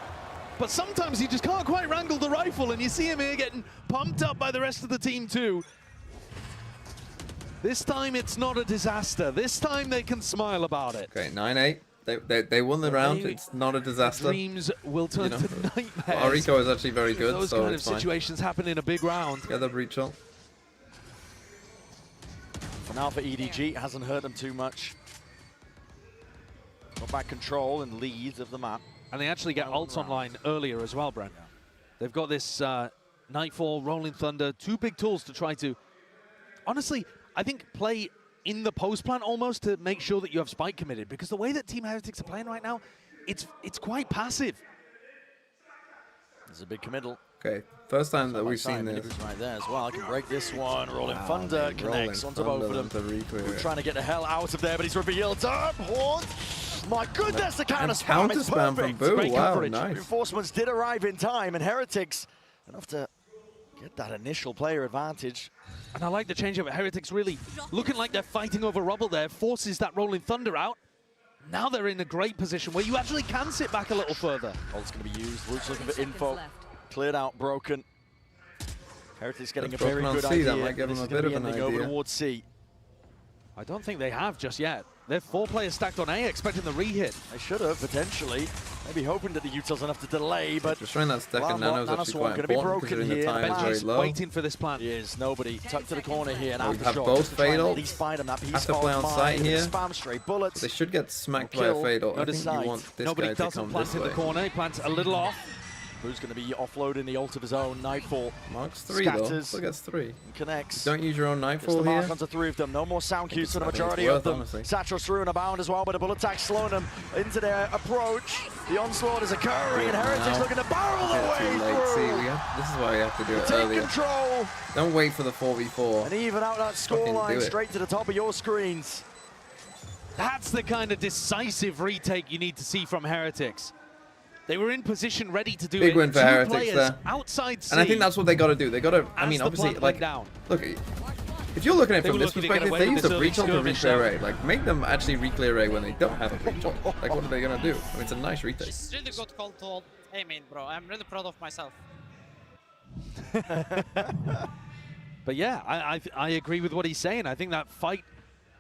But sometimes he just can't quite wrangle the rifle, and you see him here getting pumped up by the rest of the team too. This time it's not a disaster. This time they can smile about it. Okay, 9-8. They won the round. It's not a disaster. Dreams will turn to nightmares. Ariko is actually very good. Those so kind of situations happen in a big round. Yeah, the breach ult. For now, for EDG, it hasn't hurt them too much. Got back control and lead of the map. And they actually get ults online earlier as well, Brent. They've got this Nightfall, Rolling Thunder, 2 big tools to try to, honestly, I think play in the post plan almost to make sure that you have spike committed, because the way that Team Heretics are playing right now, it's quite passive. There's a big committal. Okay, first time that we've seen this. Right there as well. I can break this one. Rolling Thunder connects onto both of them. We're trying to get the hell out of there, but he's revealed up. Haunt. My goodness, the counter spam is spam from perfect. Boo. Great Wow, coverage. nice. Reinforcements did arrive in time, and Heretics enough to get that initial player advantage. And I like the change of it. Heretics really looking like they're fighting over rubble there, forces that Rolling Thunder out. Now they're in a great position where you actually can sit back a little further. Ult's going to be used. Luke's looking for info. Cleared out, broken. Heretics getting a very good idea. That might give them a bit of an idea. Over towards C. I don't think they have just yet. They're 4 players stacked on A, expecting the re-hit. They should have, potentially. Maybe hoping that the util's enough to delay, but... Just trying that second nano is actually quite important, considering the time is very low. Waiting for this plant. He is. Nobody. Tucked to the corner here. We have both fatal. Have to play on site here. Spam straight bullets. They should get smacked by a fatal. I think you want this Nobody guy to doesn't come plant this in way. the corner. He plants a little off. Who's going to be offloading the ult of his own? Nightfall. Marks 3 Scatters. though. Still gets 3. And connects. Don't use your own Nightfall the mark here. onto 3 of them. No more sound cues for the majority of them. Satchel through and abound as well, but a bullet attack slowing them into their approach. The onslaught is occurring, and Heretics looking to barrel their way through. This is why we have to do it Take earlier. Control. Don't wait for the 4v4. And even out that scoreline straight to the top of your screens. That's the kind of decisive retake you need to see from Heretics. They were in position, ready to do it. Big win for Heretics there. Outside C. And I think that's what they got to do. They got to, I mean, obviously, like, look, if you're looking at it from this perspective, they use a breach ult to re-clear A. Like, make them actually re-clear A when they don't have a breach ult. Like, what are they going to do? I mean, it's a nice retake. It's really good call to aim in, bro. I'm really proud of myself. But yeah, I agree with what he's saying. I think that fight,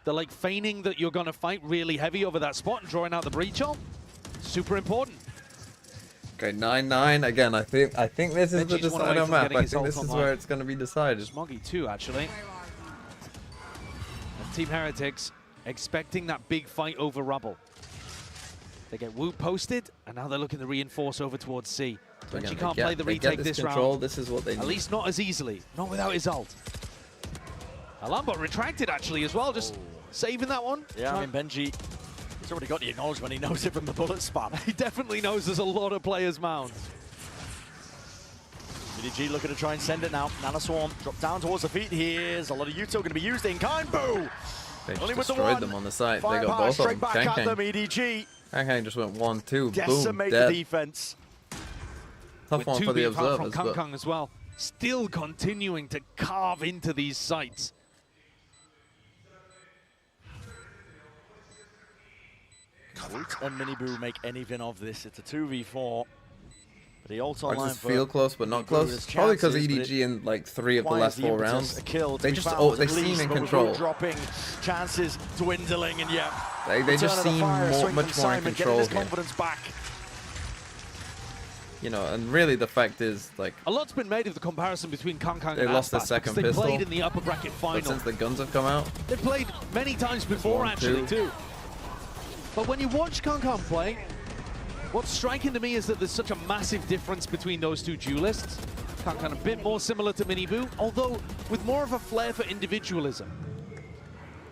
the like feigning that you're going to fight really heavy over that spot and drawing out the breach ult, super important. Okay, 9-9. Again, I think this is the decider map. I think this is where it's going to be decided. Smoggy too, actually. And Team Heretics expecting that big fight over rubble. They get Wu posted, and now they're looking to reinforce over towards C. But you can't play the retake this round. This is what they need. At least not as easily. Not without his ult. Alambot retracted actually as well, just saving that one. Yeah, I mean, Benji, he's already got the acknowledgement. He knows it from the bullet spam. He definitely knows there's a lot of players mounts. EDG looking to try and send it now. Nano Swarm drop down towards the feet. Here's a lot of util going to be used in kind. Boo! They Only just with the destroyed one. them on the site. They Firepower got both of straight them. back at them, Kang EDG. Kang just went 1-2. Boom, Decimate dead. the defense. Tough one for the observers. From Kang as well. Still continuing to carve into these sites. Woot and Miniboo make anything of this. It's a 2v4. But the ult online just feel close, but not close. Probably because EDG in like 3 of the last 4 rounds, they just they seem in control. Dropping chances dwindling, and yeah, they just seem much more in control his here. confidence back. You know, and really the fact is, like, a lot's been made of the comparison between Kang they and lost their Aspas, second because pistol. They played in the upper bracket final. But since the guns have come out, they've played many times before actually too. But when you watch Kang play, what's striking to me is that there's such a massive difference between those two duelists. Kang a bit more similar to Miniboo, although with more of a flair for individualism.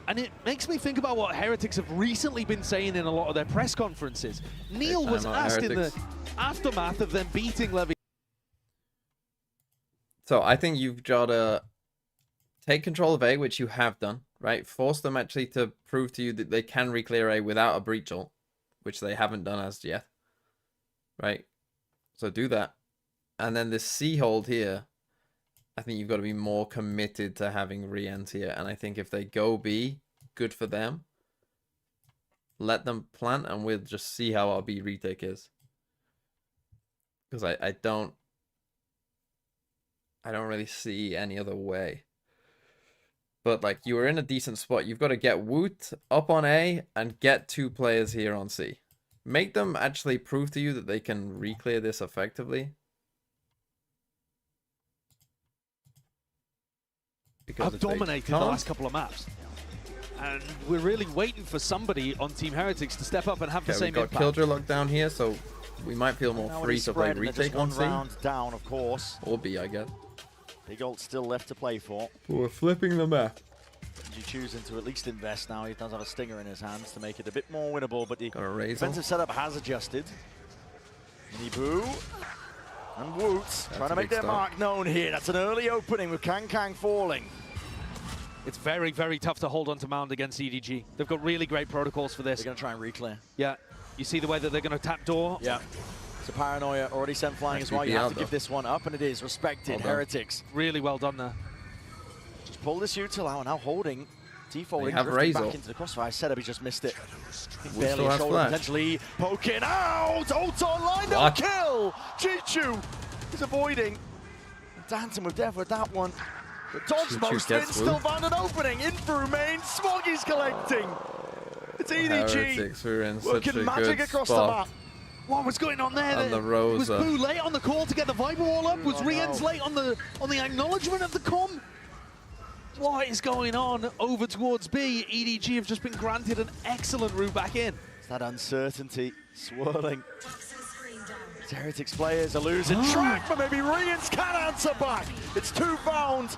And it makes me think about what Heretics have recently been saying in a lot of their press conferences. Neil was asked in the aftermath of them beating Levy. So I think you've got to take control of A, which you have done, right? Force them actually to prove to you that they can re-clear A without a breach ult, which they haven't done as yet, right? So do that. And then this C hold here, I think you've got to be more committed to having re-ent here. And I think if they go B, good for them. Let them plant and we'll just see how our B retake is. Because I don't really see any other way. But like, you were in a decent spot. You've got to get Woot up on A and get 2 players here on C. Make them actually prove to you that they can re-clear this effectively. Because I've dominated the last couple of maps. And we're really waiting for somebody on Team Heretics to step up and have the same we've got impact. Killjoy locked down here, so we might feel more free to play retake on C. Round down, of course. Or B, I guess. Big ult still left to play for. We're flipping the map. He's choosing to at least invest now. He does have a stinger in his hands to make it a bit more winnable, but the Got a Razor. defensive setup has adjusted. Mini-Boo and Woots trying to make their mark known here. That's an early opening with Kang falling. It's very, very tough to hold on to Mound against EDG. They've got really great protocols for this. They're going to try and re-clear. Yeah. You see the way that they're going to tap door? Yeah. So Paranoia already sent flying as well. You have to give this one up, and it is respected. Heretics. Really well done there. Just pull this util out, now holding. Defaulting, have drifting Razor. back into the crossfire setup. He just missed it. We Barely still a have shoulder, flash. potentially poking out. Ult online, no kill. Chichu is avoiding. Dancing with death with that one. The dodge most spin still found an opening. In through main, Smoggy's collecting. It's EDG working magic across the map. What was going on there? And the Rosa. Was Boo late on the call to get the Viper wall up? Was Rien's late on the acknowledgement of the com? What is going on over towards B? EDG have just been granted an excellent route back in. It's that uncertainty swirling. Heretics players are losing track, but maybe Rien's can answer back. It's 2 found.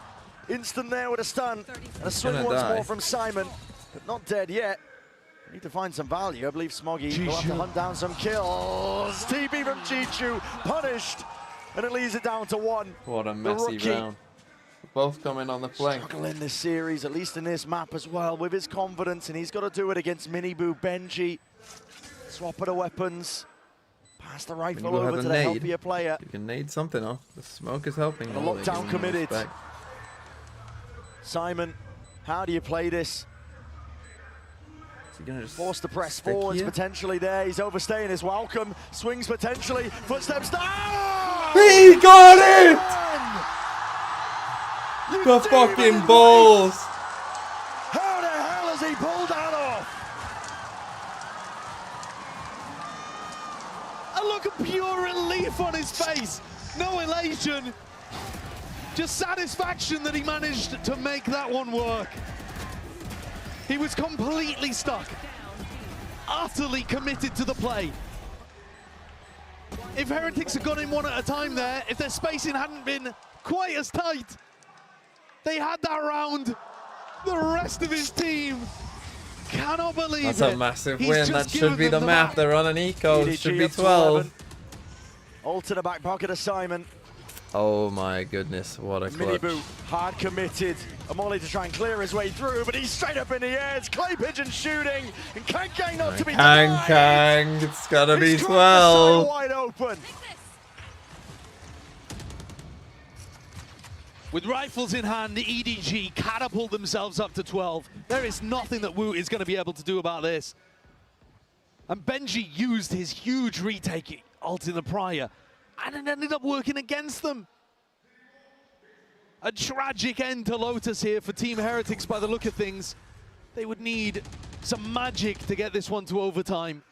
Instant there with a stun. And a swing once more from Simon, but not dead yet. Need to find some value. I believe Smoggy will have to hunt down some kills. TP from Chichu, punished, and it leaves it down to 1. What a messy round. Both coming on the flank. Struggling this series, at least in this map as well, with his confidence, and he's got to do it against Mini-Boo, Benji. Swap of the weapons. Pass the rifle over to the healthier player. You can nade something off. The smoke is helping. The lockdown committed. Simon, how do you play this? Force the press forwards potentially there. He's overstaying his welcome. Swings potentially. Footsteps down. He got it! The fucking balls. How the hell has he pulled that off? A look of pure relief on his face. No elation. Just satisfaction that he managed to make that one work. He was completely stuck, utterly committed to the play. If Heretics had gone in one at a time there, if their spacing hadn't been quite as tight, they had that round. The rest of his team cannot believe it. That's a massive win. That should be the map. They're on an eco. It should be 12. Ult in the back pocket of Simon. Oh my goodness, what a clutch. Mini-Boo, hard committed. Amoli to try and clear his way through, but he's straight up in the air. It's Clay Pigeon shooting, and Kang not to be denied. Kang, it's gotta be 12. Wide open. With rifles in hand, the EDG catapult themselves up to 12. There is nothing that Wu is going to be able to do about this. And Benji used his huge retake ult in the prior, and it ended up working against them. A tragic end to Lotus here for Team Heretics by the look of things. They would need some magic to get this one to overtime.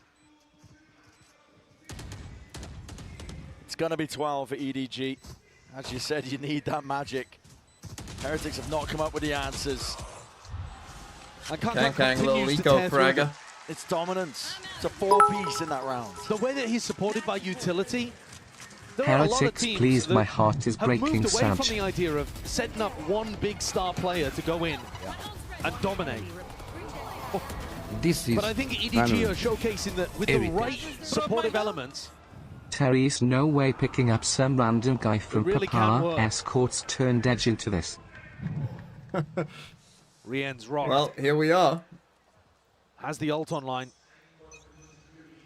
It's going to be 12 for EDG. As you said, you need that magic. Heretics have not come up with the answers. And Kang, little eco fragger. It's dominance. It's a 4-piece in that round. The way that he's supported by utility, there are a lot of Heretics, teams please, that my heart is have breaking, moved away Sam. from the idea of setting up one big star player to go in and dominate. This is But I think EDG are showcasing that with the right supportive elements. Terry's no way picking up some random guy from really can work. Papa Escorts turned Edge into this. Rien's rocked. Well, here we are. Has the ult online.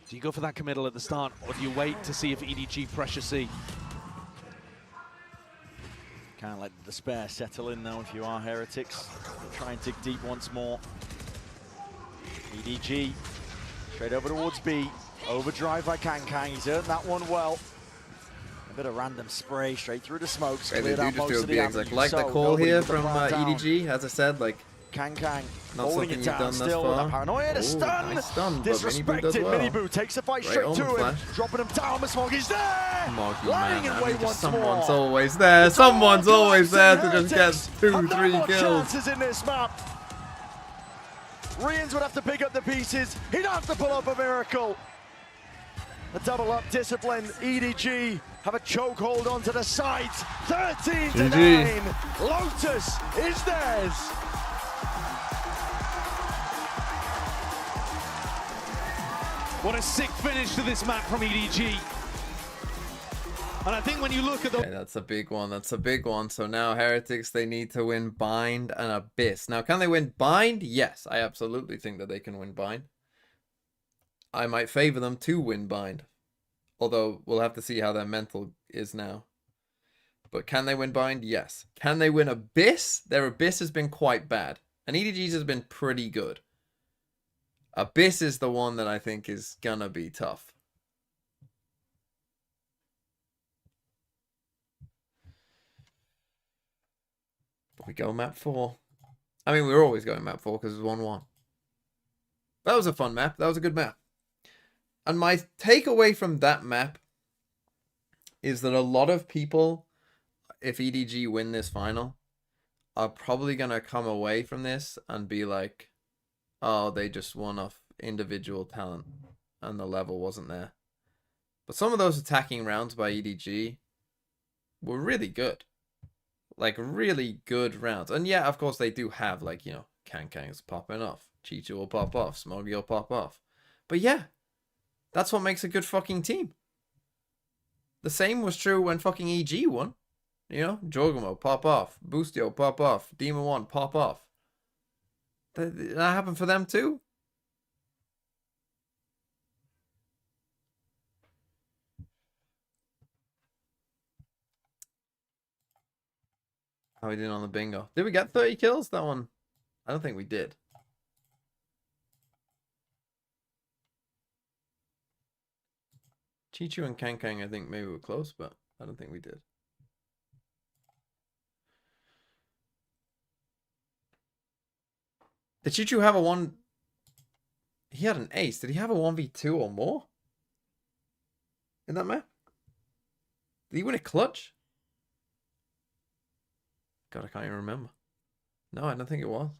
Do you go for that committal at the start, or do you wait to see if EDG pressure C? Can't let the despair settle in though if you are Heretics. Try and dig deep once more. EDG straight over towards B. Overdrive by Kang. He's earned that one well. A bit of random spray straight through the smoke. Right, they do just do a big exec. Like the call here from EDG, as I said, like Kang not holding something it you've down done thus still with far. that paranoia. The Ooh, stun. nice stun, but Miniboo does Disrespected. well. Miniboo takes the fight Great straight to Omen him. flash. Dropping him down. But Smoggy's there. Smoggy, Lying man. in I wait mean, once someone's more. always there. Someone's always there to just get Have no 2-3 more kills. chances in this map. Rians would have to pick up the pieces. He'd have to pull up a miracle. A double up discipline. EDG have a chokehold onto the sides. 13-9. Lotus is theirs. What a sick finish to this map from EDG. And I think when you look at the... Okay, that's a big one. That's a big one. So now Heretics, they need to win Bind and Abyss. Now, can they win Bind? Yes, I absolutely think that they can win Bind. I might favor them to win Bind. Although, we'll have to see how their mental is now. But can they win Bind? Yes. Can they win Abyss? Their Abyss has been quite bad. And EDG's has been pretty good. Abyss is the one that I think is gonna be tough. But we go map 4. I mean, we're always going map 4 because it's 1-1. That was a fun map. That was a good map. And my takeaway from that map is that a lot of people, if EDG win this final, are probably going to come away from this and be like, oh, they just won off individual talent and the level wasn't there. But some of those attacking rounds by EDG were really good. Like, really good rounds. And yeah, of course, they do have, like, you know, Kang's popping off. Chichu will pop off. Smoggy will pop off. But yeah, that's what makes a good fucking team. The same was true when fucking EG won. You know, Jorgamo, pop off. Boostio, pop off. Demon 1, pop off. That happened for them too. How we doing on the bingo? Did we get 30 kills? That one? I don't think we did. Chichu and Kang, I think maybe we're close, but I don't think we did. Did Chichu have a 1? He had an ace. Did he have a 1v2 or more? In that map? Did he win a clutch? God, I can't even remember. No, I don't think it was.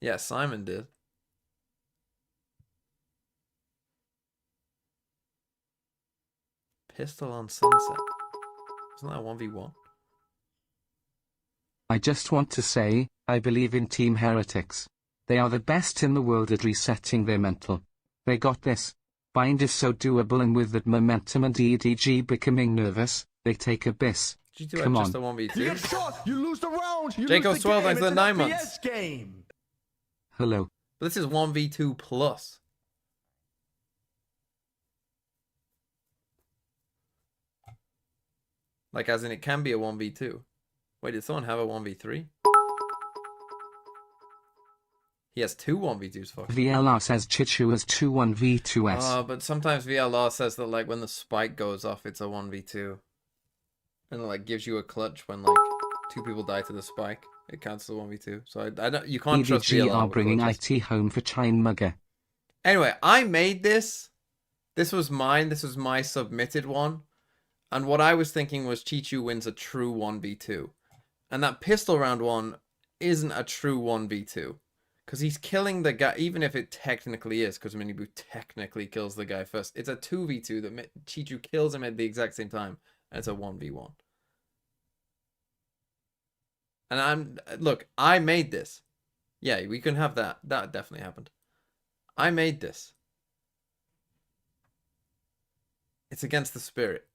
Yeah, Simon did. Pistol on Sunset. Wasn't that a 1v1? I just want to say, I believe in Team Heretics. They are the best in the world at resetting their mental. They got this. Bind is so doable, and with that momentum and EDG becoming nervous, they take Abyss. Come on. Just a 1v2? You get shot, you lose the round, you Jacob's lose the 12 game. thanks for It's the an 9 FPS months. game. Hello. But this is 1v2 plus. Like, as in, it can be a 1v2. Wait, did someone have a 1v3? He has 2 1v2s, fuck. VLR says Chichu has 2 1v2s. But sometimes VLR says that, like, when the spike goes off, it's a 1v2. And it, like, gives you a clutch when, like, 2 people die to the spike. It counts as a 1v2. So I don't, you can't trust EDG VLR are with bringing clutches. IT home for Chine Mugger. Anyway, I made this. This was mine. This was my submitted one. And what I was thinking was Chichu wins a true 1v2. And that pistol round one isn't a true 1v2. Because he's killing the guy, even if it technically is, because Miniboo technically kills the guy first. It's a 2v2 that Chichu kills him at the exact same time. And it's a 1v1. And look, I made this. Yeah, we can have that. That definitely happened. I made this. It's against the spirit.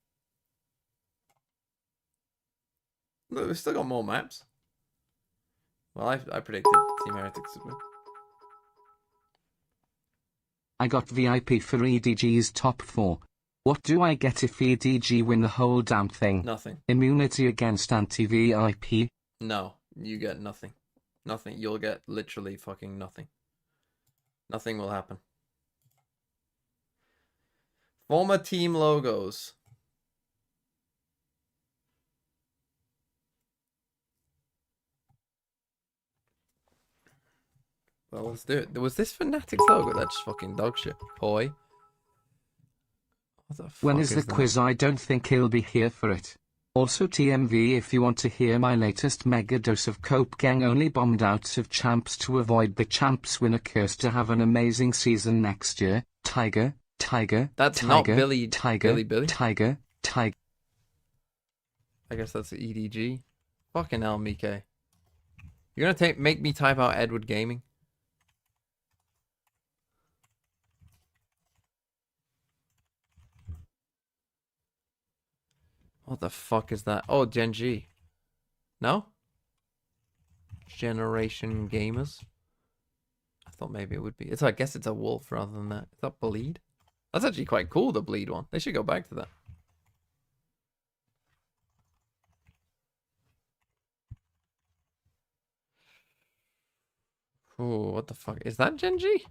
Look, we've still got more maps. Well, I predicted Team Heretics would win. I got VIP for EDG's top 4. What do I get if EDG win the whole damn thing? Nothing. Immunity against anti-VIP? No, you get nothing. Nothing. You'll get literally fucking nothing. Nothing will happen. Former team logos. Well, let's do it. Was this Fanatics logo? That's fucking dog shit. Boy. What the fuck When is the that? quiz? I don't think he'll be here for it. Also TMV, if you want to hear my latest mega dose of Cope Gang only bombed out of champs to avoid the champs winner curse to have an amazing season next year. Tiger, Tiger, That's Tiger, not Billy. Tiger, Billy. Tiger, Tiger. I guess that's the EDG. Fucking hell, Mike. You're gonna make me type out Edward Gaming? What the fuck is that? Oh, Gen G. No? Generation Gamers? I thought maybe it would be. I guess it's a wolf rather than that. Is that Bleed? That's actually quite cool, the Bleed one. They should go back to that. Oh, what the fuck? Is that Gen G?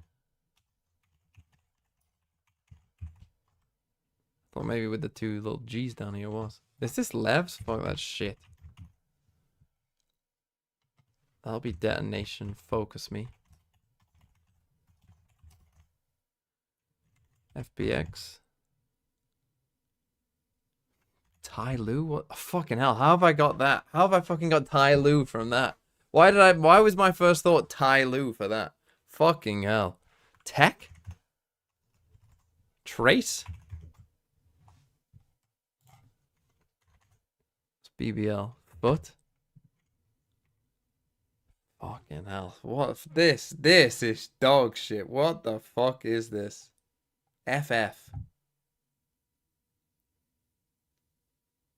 Thought maybe with the two little G's down here was. Is this Levs? Fuck that shit. That'll be detonation. Focus me. FBX. Ty Lu? What? Oh, fucking hell. How have I got that? How have I fucking got Ty Lu from that? Why was my first thought Ty Lu for that? Fucking hell. Tech? Trace? It's BBL. But? Fucking hell. What? This is dog shit. What the fuck is this? FF.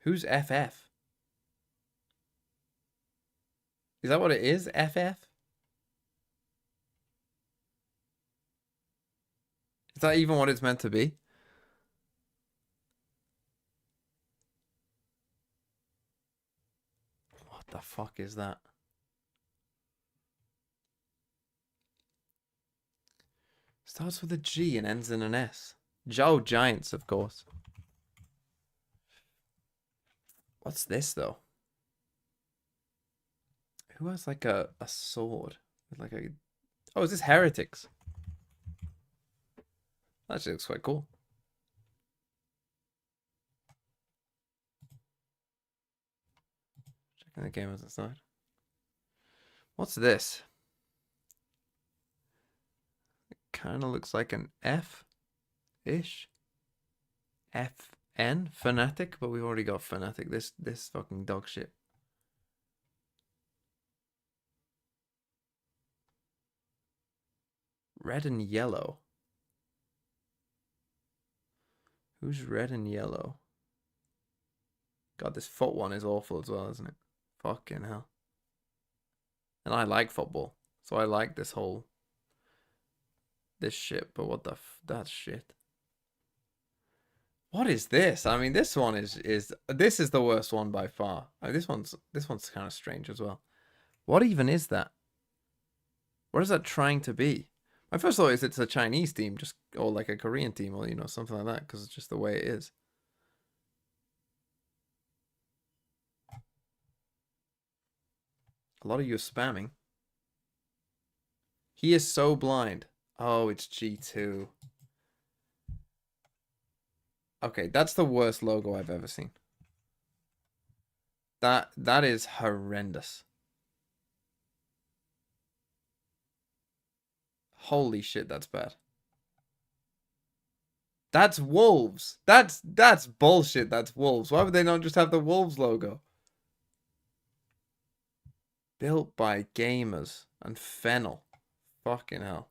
Who's FF? Is that what it is? FF? Is that even what it's meant to be? What the fuck is that? Starts with a G and ends in an S. Joe Giants, of course. What's this, though? Who has, like, a sword? With, like, a... Oh, is this Heretics? That actually looks quite cool. Checking the game as inside. What's this? It kind of looks like an F-ish. FN? Fnatic? But we've already got Fnatic. This fucking dog shit. Red and yellow. Who's red and yellow? God, this foot one is awful as well, isn't it? Fucking hell. And I like football. So I like this whole... this shit. But what the that's shit. What is this? I mean, this one is this is the worst one by far. This one's kind of strange as well. What even is that? What is that trying to be? My first thought is it's a Chinese team, just or like a Korean team, or something like that, because it's just the way it is. A lot of you are spamming. He is so blind. Oh, it's G2. Okay, that's the worst logo I've ever seen. That is horrendous. Holy shit, that's bad. That's Wolves. That's bullshit. That's Wolves. Why would they not just have the Wolves logo? Built by gamers and Fennel. Fucking hell.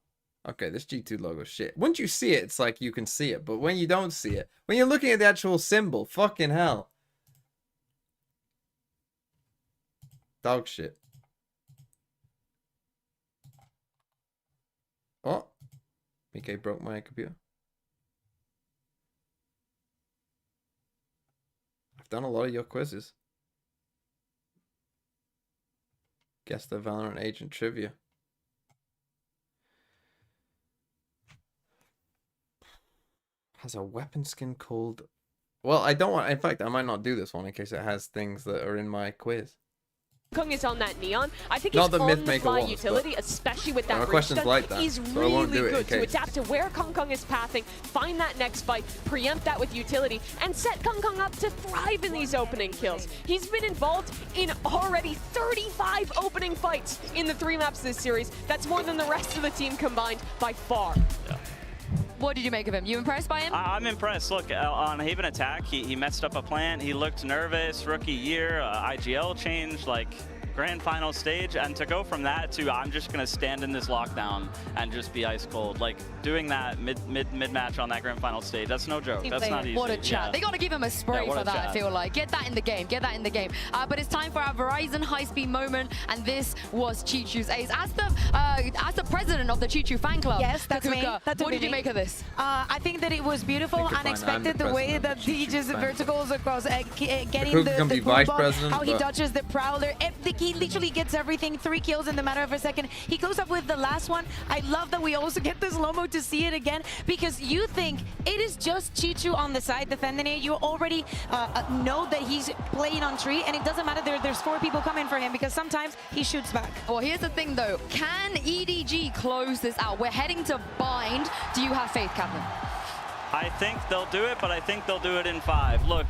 Okay, this G2 logo shit. Once you see it, it's like you can see it. But when you don't see it, when you're looking at the actual symbol, fucking hell. Dog shit. Oh. Mike broke my computer. I've done a lot of your quizzes. Guess the Valorant Agent trivia. Has a weapon skin called... Well, I don't want... In fact, I might not do this one in case it has things that are in my quiz. Kong is on that Neon. I think Not his the on-the-fly was, utility, especially with that questions stun, like that, is so I really won't do it good to case. adapt to where Kong is pathing, find that next fight, preempt that with utility, and set Kong up to thrive in these opening kills. He's been involved in already 35 opening fights in the 3 maps this series. That's more than the rest of the team combined by far. Yeah. What did you make of him? You impressed by him? I'm impressed. Look, on Haven Attack, he messed up a plant. He looked nervous, rookie year, IGL change, like grand final stage. And to go from that to I'm just going to stand in this lockdown and just be ice cold. Like doing that mid-match on that grand final stage, that's no joke. That's not easy. What a chat. Yeah. They got to give him a spray for that, I feel like. Get that in the game. Get that in the game. But it's time for our Verizon high-speed moment. And this was Chichu's ace. As the president of the Chichu fan club, yes, that's me. What did you make of this? I think that it was beautiful, unexpected, the way that he just verticals across, getting the vice bomb, president, how he dodges the Prowler. He literally gets everything, 3 kills in the matter of a second. He goes up with the last one. I love that we also get this slow-mo to see it again, because you think it is just Chichu on the side defending it. You already know that he's playing on tree, and it doesn't matter. There's 4 people coming for him, because sometimes he shoots back. Well, here's the thing, though. Can EDG close this out? We're heading to Bind. Do you have faith, Captain? I think they'll do it, but I think they'll do it in 5. Look,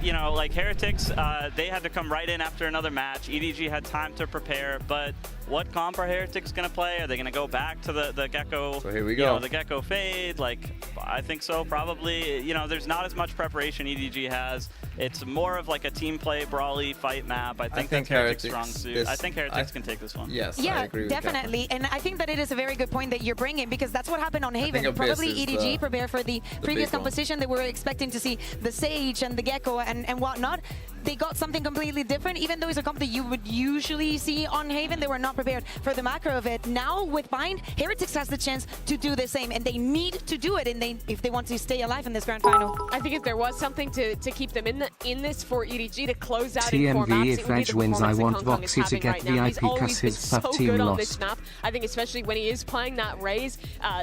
you know, like Heretics, they had to come right in after another match. EDG had time to prepare, but what comp are Heretics going to play? Are they going to go back to the Gecko? So here we go. You know, the Gecko fade? Like, I think so, probably. You know, there's not as much preparation EDG has. It's more of like a team play, brawly fight map. I think that's Heretics' strong suit. I think Heretics can take this one. Yes, yeah, I agree definitely. With and I think that it is a very good point that you're bringing, because that's what happened on Haven. Probably EDG prepare for the previous composition. They were expecting to see the Sage and the Gecko and whatnot. They got something completely different. Even though it's a comp that you would usually see on Haven, they were not prepared for the macro of it. Now with Bind, Heretics has the chance to do the same, and they need to do it if they want to stay alive in this grand final. I think if there was something to keep them in this for EDG to close out in 4 maps, if Edge wins, I want Voxy to get VIP because his FUT team on lost. this map. I think especially when he is playing that Raze,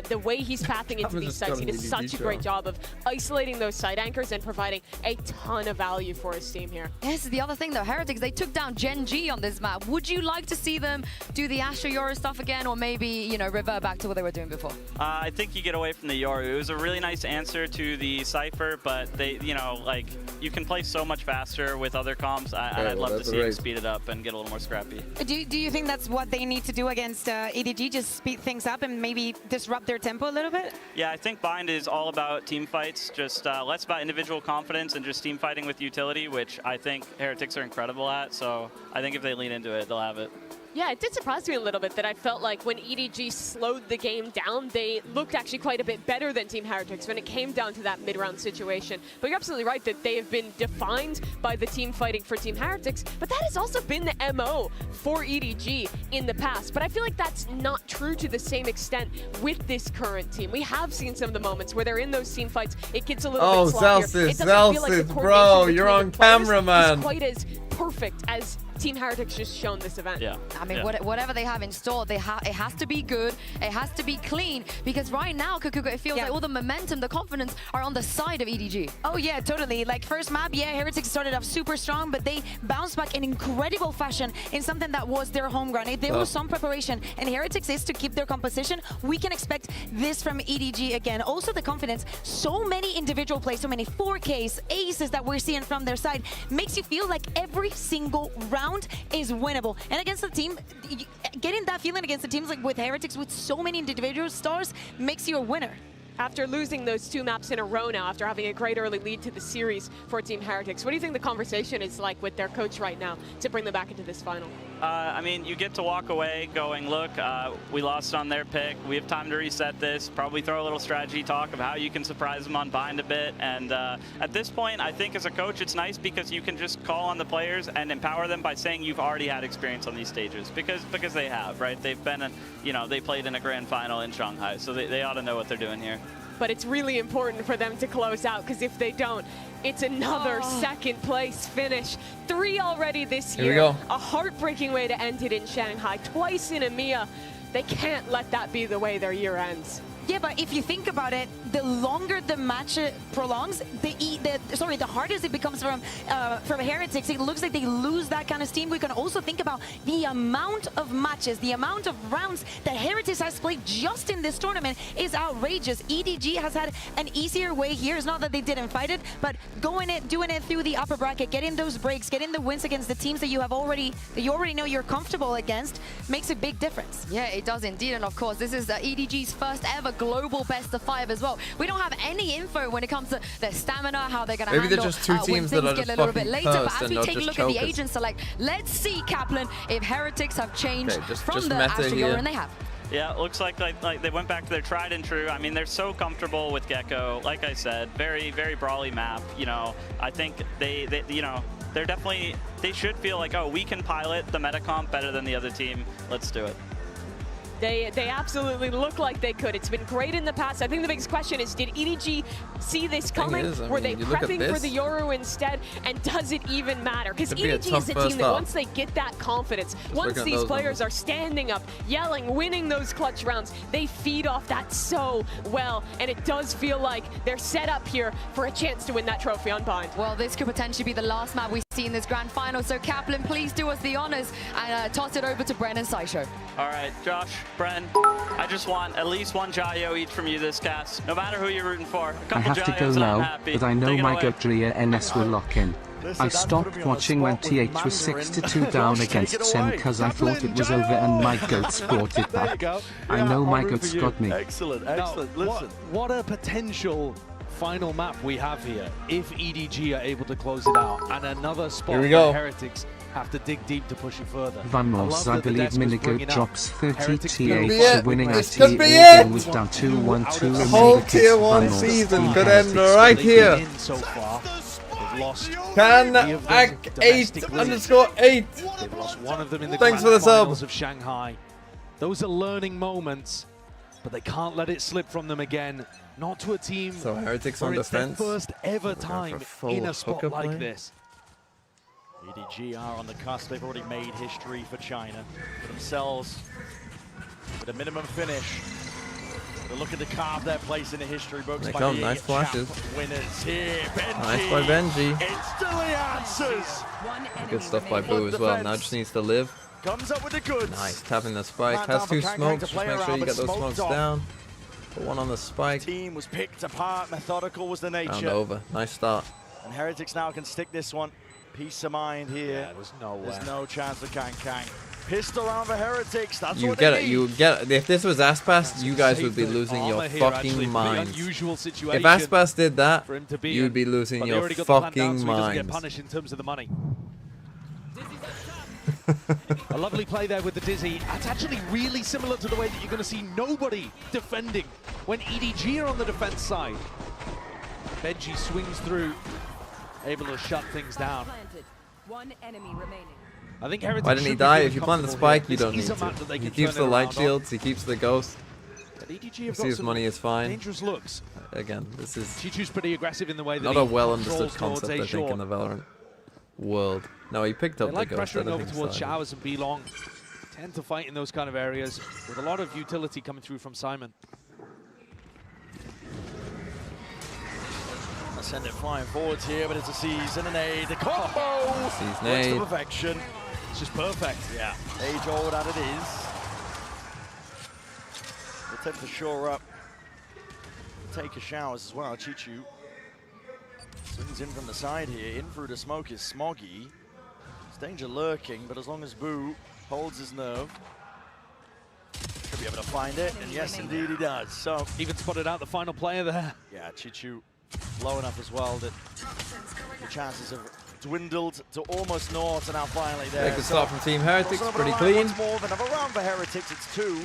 the way he's pathing into these sites, he does such a great job of isolating those side anchors and providing a ton of value for his team here. This is the other thing, though. Heretics, they took down Gen G on this map. Would you like to see them do the Astra Yoru stuff again, or maybe, you know, revert back to what they were doing before? I think you get away from the Yoru. It was a really nice answer to the Cypher, but they, you know, like, you can play so much faster with other comps. I'd love to see it speed it up and get a little more scrappy. Do you think that's what they need to do against EDG? Just speed things up and maybe disrupt their tempo a little bit? Yeah, I think Bind is all about team fights, just less about individual confidence and just team fighting with utility, which I think Heretics are incredible at. So I think if they lean into it, they'll have it. Yeah, it did surprise me a little bit that I felt like when EDG slowed the game down, they looked actually quite a bit better than Team Heretics when it came down to that mid-round situation. But you're absolutely right that they have been defined by the team fighting for Team Heretics, but that has also been the MO for EDG in the past. But I feel like that's not true to the same extent with this current team. We have seen some of the moments where they're in those team fights, it gets a little bit sloppier. Celsius, bro, you're on camera, man. It's quite as perfect as Team Heretics just shown this event. Yeah. I mean, whatever they have in store, it has to be good. It has to be clean, because right now, Kakuga, it feels like all the momentum, the confidence are on the side of EDG. Oh yeah, totally. Like first map, yeah, Heretics started off super strong, but they bounced back in incredible fashion in something that was their home ground. There was some preparation, and Heretics is to keep their composition. We can expect this from EDG again. Also the confidence, so many individual plays, so many 4Ks, aces that we're seeing from their side, makes you feel like every single round is winnable. And against the team, getting that feeling against the teams like with Heretics with so many individual stars makes you a winner. after losing those 2 maps in a row now, after having a great early lead to the series for Team Heretics, what do you think the conversation is like with their coach right now to bring them back into this final? I mean, you get to walk away going, look, we lost on their pick. We have time to reset this, probably throw a little strategy talk of how you can surprise them on bind a bit. And at this point, I think as a coach, it's nice because you can just call on the players and empower them by saying you've already had experience on these stages because they have, right? They've been, they played in a grand final in Shanghai, so they ought to know what they're doing here. But it's really important for them to close out, because if they don't, it's another second place finish. 3 already this year. Here we go. A heartbreaking way to end it in Shanghai. Twice in EMEA. They can't let that be the way their year ends. Yeah, but if you think about it, the longer the match prolongs, the hardest it becomes from Heretics. It looks like they lose that kind of steam. We can also think about the amount of matches, the amount of rounds that Heretics has played just in this tournament is outrageous. EDG has had an easier way here. It's not that they didn't fight it, but doing it through the upper bracket, getting those breaks, getting the wins against the teams that you already know you're comfortable against makes a big difference. Yeah, it does indeed. And of course, this is EDG's first ever global best of 5 as well. We don't have any info when it comes to their stamina, how they're going to handle they're just 2 teams that are get just a little bit later. But as and we take a look chokers. at the agent select, let's see, Kaplan, if Heretics have changed from just the Astro Euro, and they have. Yeah, it looks like they went back to their tried and true. I mean, they're so comfortable with Gecko. Like I said, very, very brawly map. I think they're definitely, they should feel like, oh, we can pilot the meta comp better than the other team. Let's do it. They absolutely look like they could. It's been great in the past. I think the biggest question is, did EDG see this coming? Were they prepping for the Euro instead? And does it even matter? Because EDG is a team that once they get that confidence, once these players are standing up, yelling, winning those clutch rounds, they feed off that so well. And it does feel like they're set up here for a chance to win that trophy on Bind. Well, this could potentially be the last map we see in this grand final. So Kaplan, please do us the honors and toss it over to Bren and Saisho. All right, Josh, Bren, I just want at least 1 Jayo each from you this cast, no matter who you're rooting for. I have to go now, but I know my Gudria NS will lock in. I stopped watching when TH was 6-2 down against Sem because I thought it was over and my goats brought it back. I know my goats got me. Excellent. Listen. What a potential final map we have here if EDG are able to close it out, and another spot where Heretics have to dig deep to push it further. Vamos, I believe Minigoat drops 30 TH to winning This IT could be all it! was down 2-1-2. The whole tier 1 season could end right here. So far, they've lost Can Ak 8_8. They've lost 1 of them in the Thanks grand for the sub. finals of Shanghai. Those are learning moments, but they can't let it slip from them again. Not to a team So Heretics where on it's their defense. first ever time in a spot like play. this. EDG are on the cusp. They've already made history for China, for themselves, with a minimum finish. They're looking to carve their place in the history books. They by come, being nice flashes. winners here. Benji Nice by Benji. instantly answers. Good stuff by Boo as well. Now just needs to live. Comes up with the goods. Nice, tapping the spike. Man Has down 2 for Kang smokes. to Just play make sure around, you but get those smoked smokes off. down. Put 1 on the spike. Team was picked apart. Methodical was the Round nature. over. Nice start. And Heretics now can stick this one. Peace of mind here. Yeah, there's no chance for Kang. Pissed around for Heretics. That's You what get they it. need. You get it. If this was Aspas, you guys would be losing your fucking minds. If Aspas did that, you'd be losing your fucking minds. Punished in terms of the money. A lovely play there with the Dizzy. That's actually really similar to the way that you're going to see nobody defending when EDG are on the defense side. Benji swings through, able to shut things down. 1 enemy remaining. I think Heretics Why didn't he should be die? feeling If you plant the comfortable spike, here. you don't This need is a map that they to. He can keeps turn the it light around on. shields, he keeps the ghost. But EDG You have see got his some money is fine. dangerous looks. Again, this is Chichu's pretty aggressive in the way that not he a well understood controls concept, I towards think, in the Valorant world. No, he picked They up the like ghost. I pressuring don't over think towards so. Showers and B-Long. Tend to fight in those kind of areas with a lot of utility coming through from Simon. I send it flying forwards here, but it's a C's and an A. The combo! C's Works nade. to perfection. It's just perfect. Yeah. Age-old as it is. Attempt to shore up. Take a Showers as well. Chichu swings in from the side here. In through the smoke is Smoggy. There's danger lurking, but as long as Boo holds his nerve, could be able to find it, and yes, indeed he does. So even spotted out the final player there. Yeah, Chichu low enough as well that the chances have dwindled to almost naught, and now finally there. Take the start from Team Heretics, pretty clean. clean. Once more, another round for Heretics. It's 2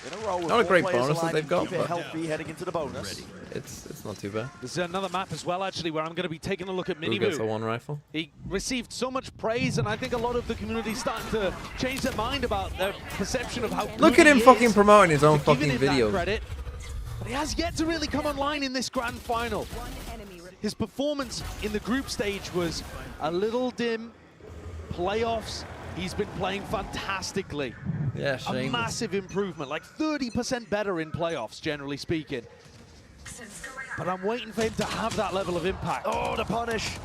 in a row. Not a great bonus that they've got, but healthy heading into the bonus. It's not too bad. There's another map as well, actually, where I'm going to be taking a look at Who gets Miniboo. a one rifle? He received so much praise, and I think a lot of the community is starting to change their mind about their perception of how Look good at him he fucking is. promoting his own We're giving fucking him that videos. credit, but he has yet to really come online in this grand final. His performance in the group stage was a little dim. Playoffs, he's been playing fantastically. Yeah, a shame. massive improvement, like 30% better in playoffs, generally speaking. But I'm waiting for him to have that level of impact. Oh, the punish.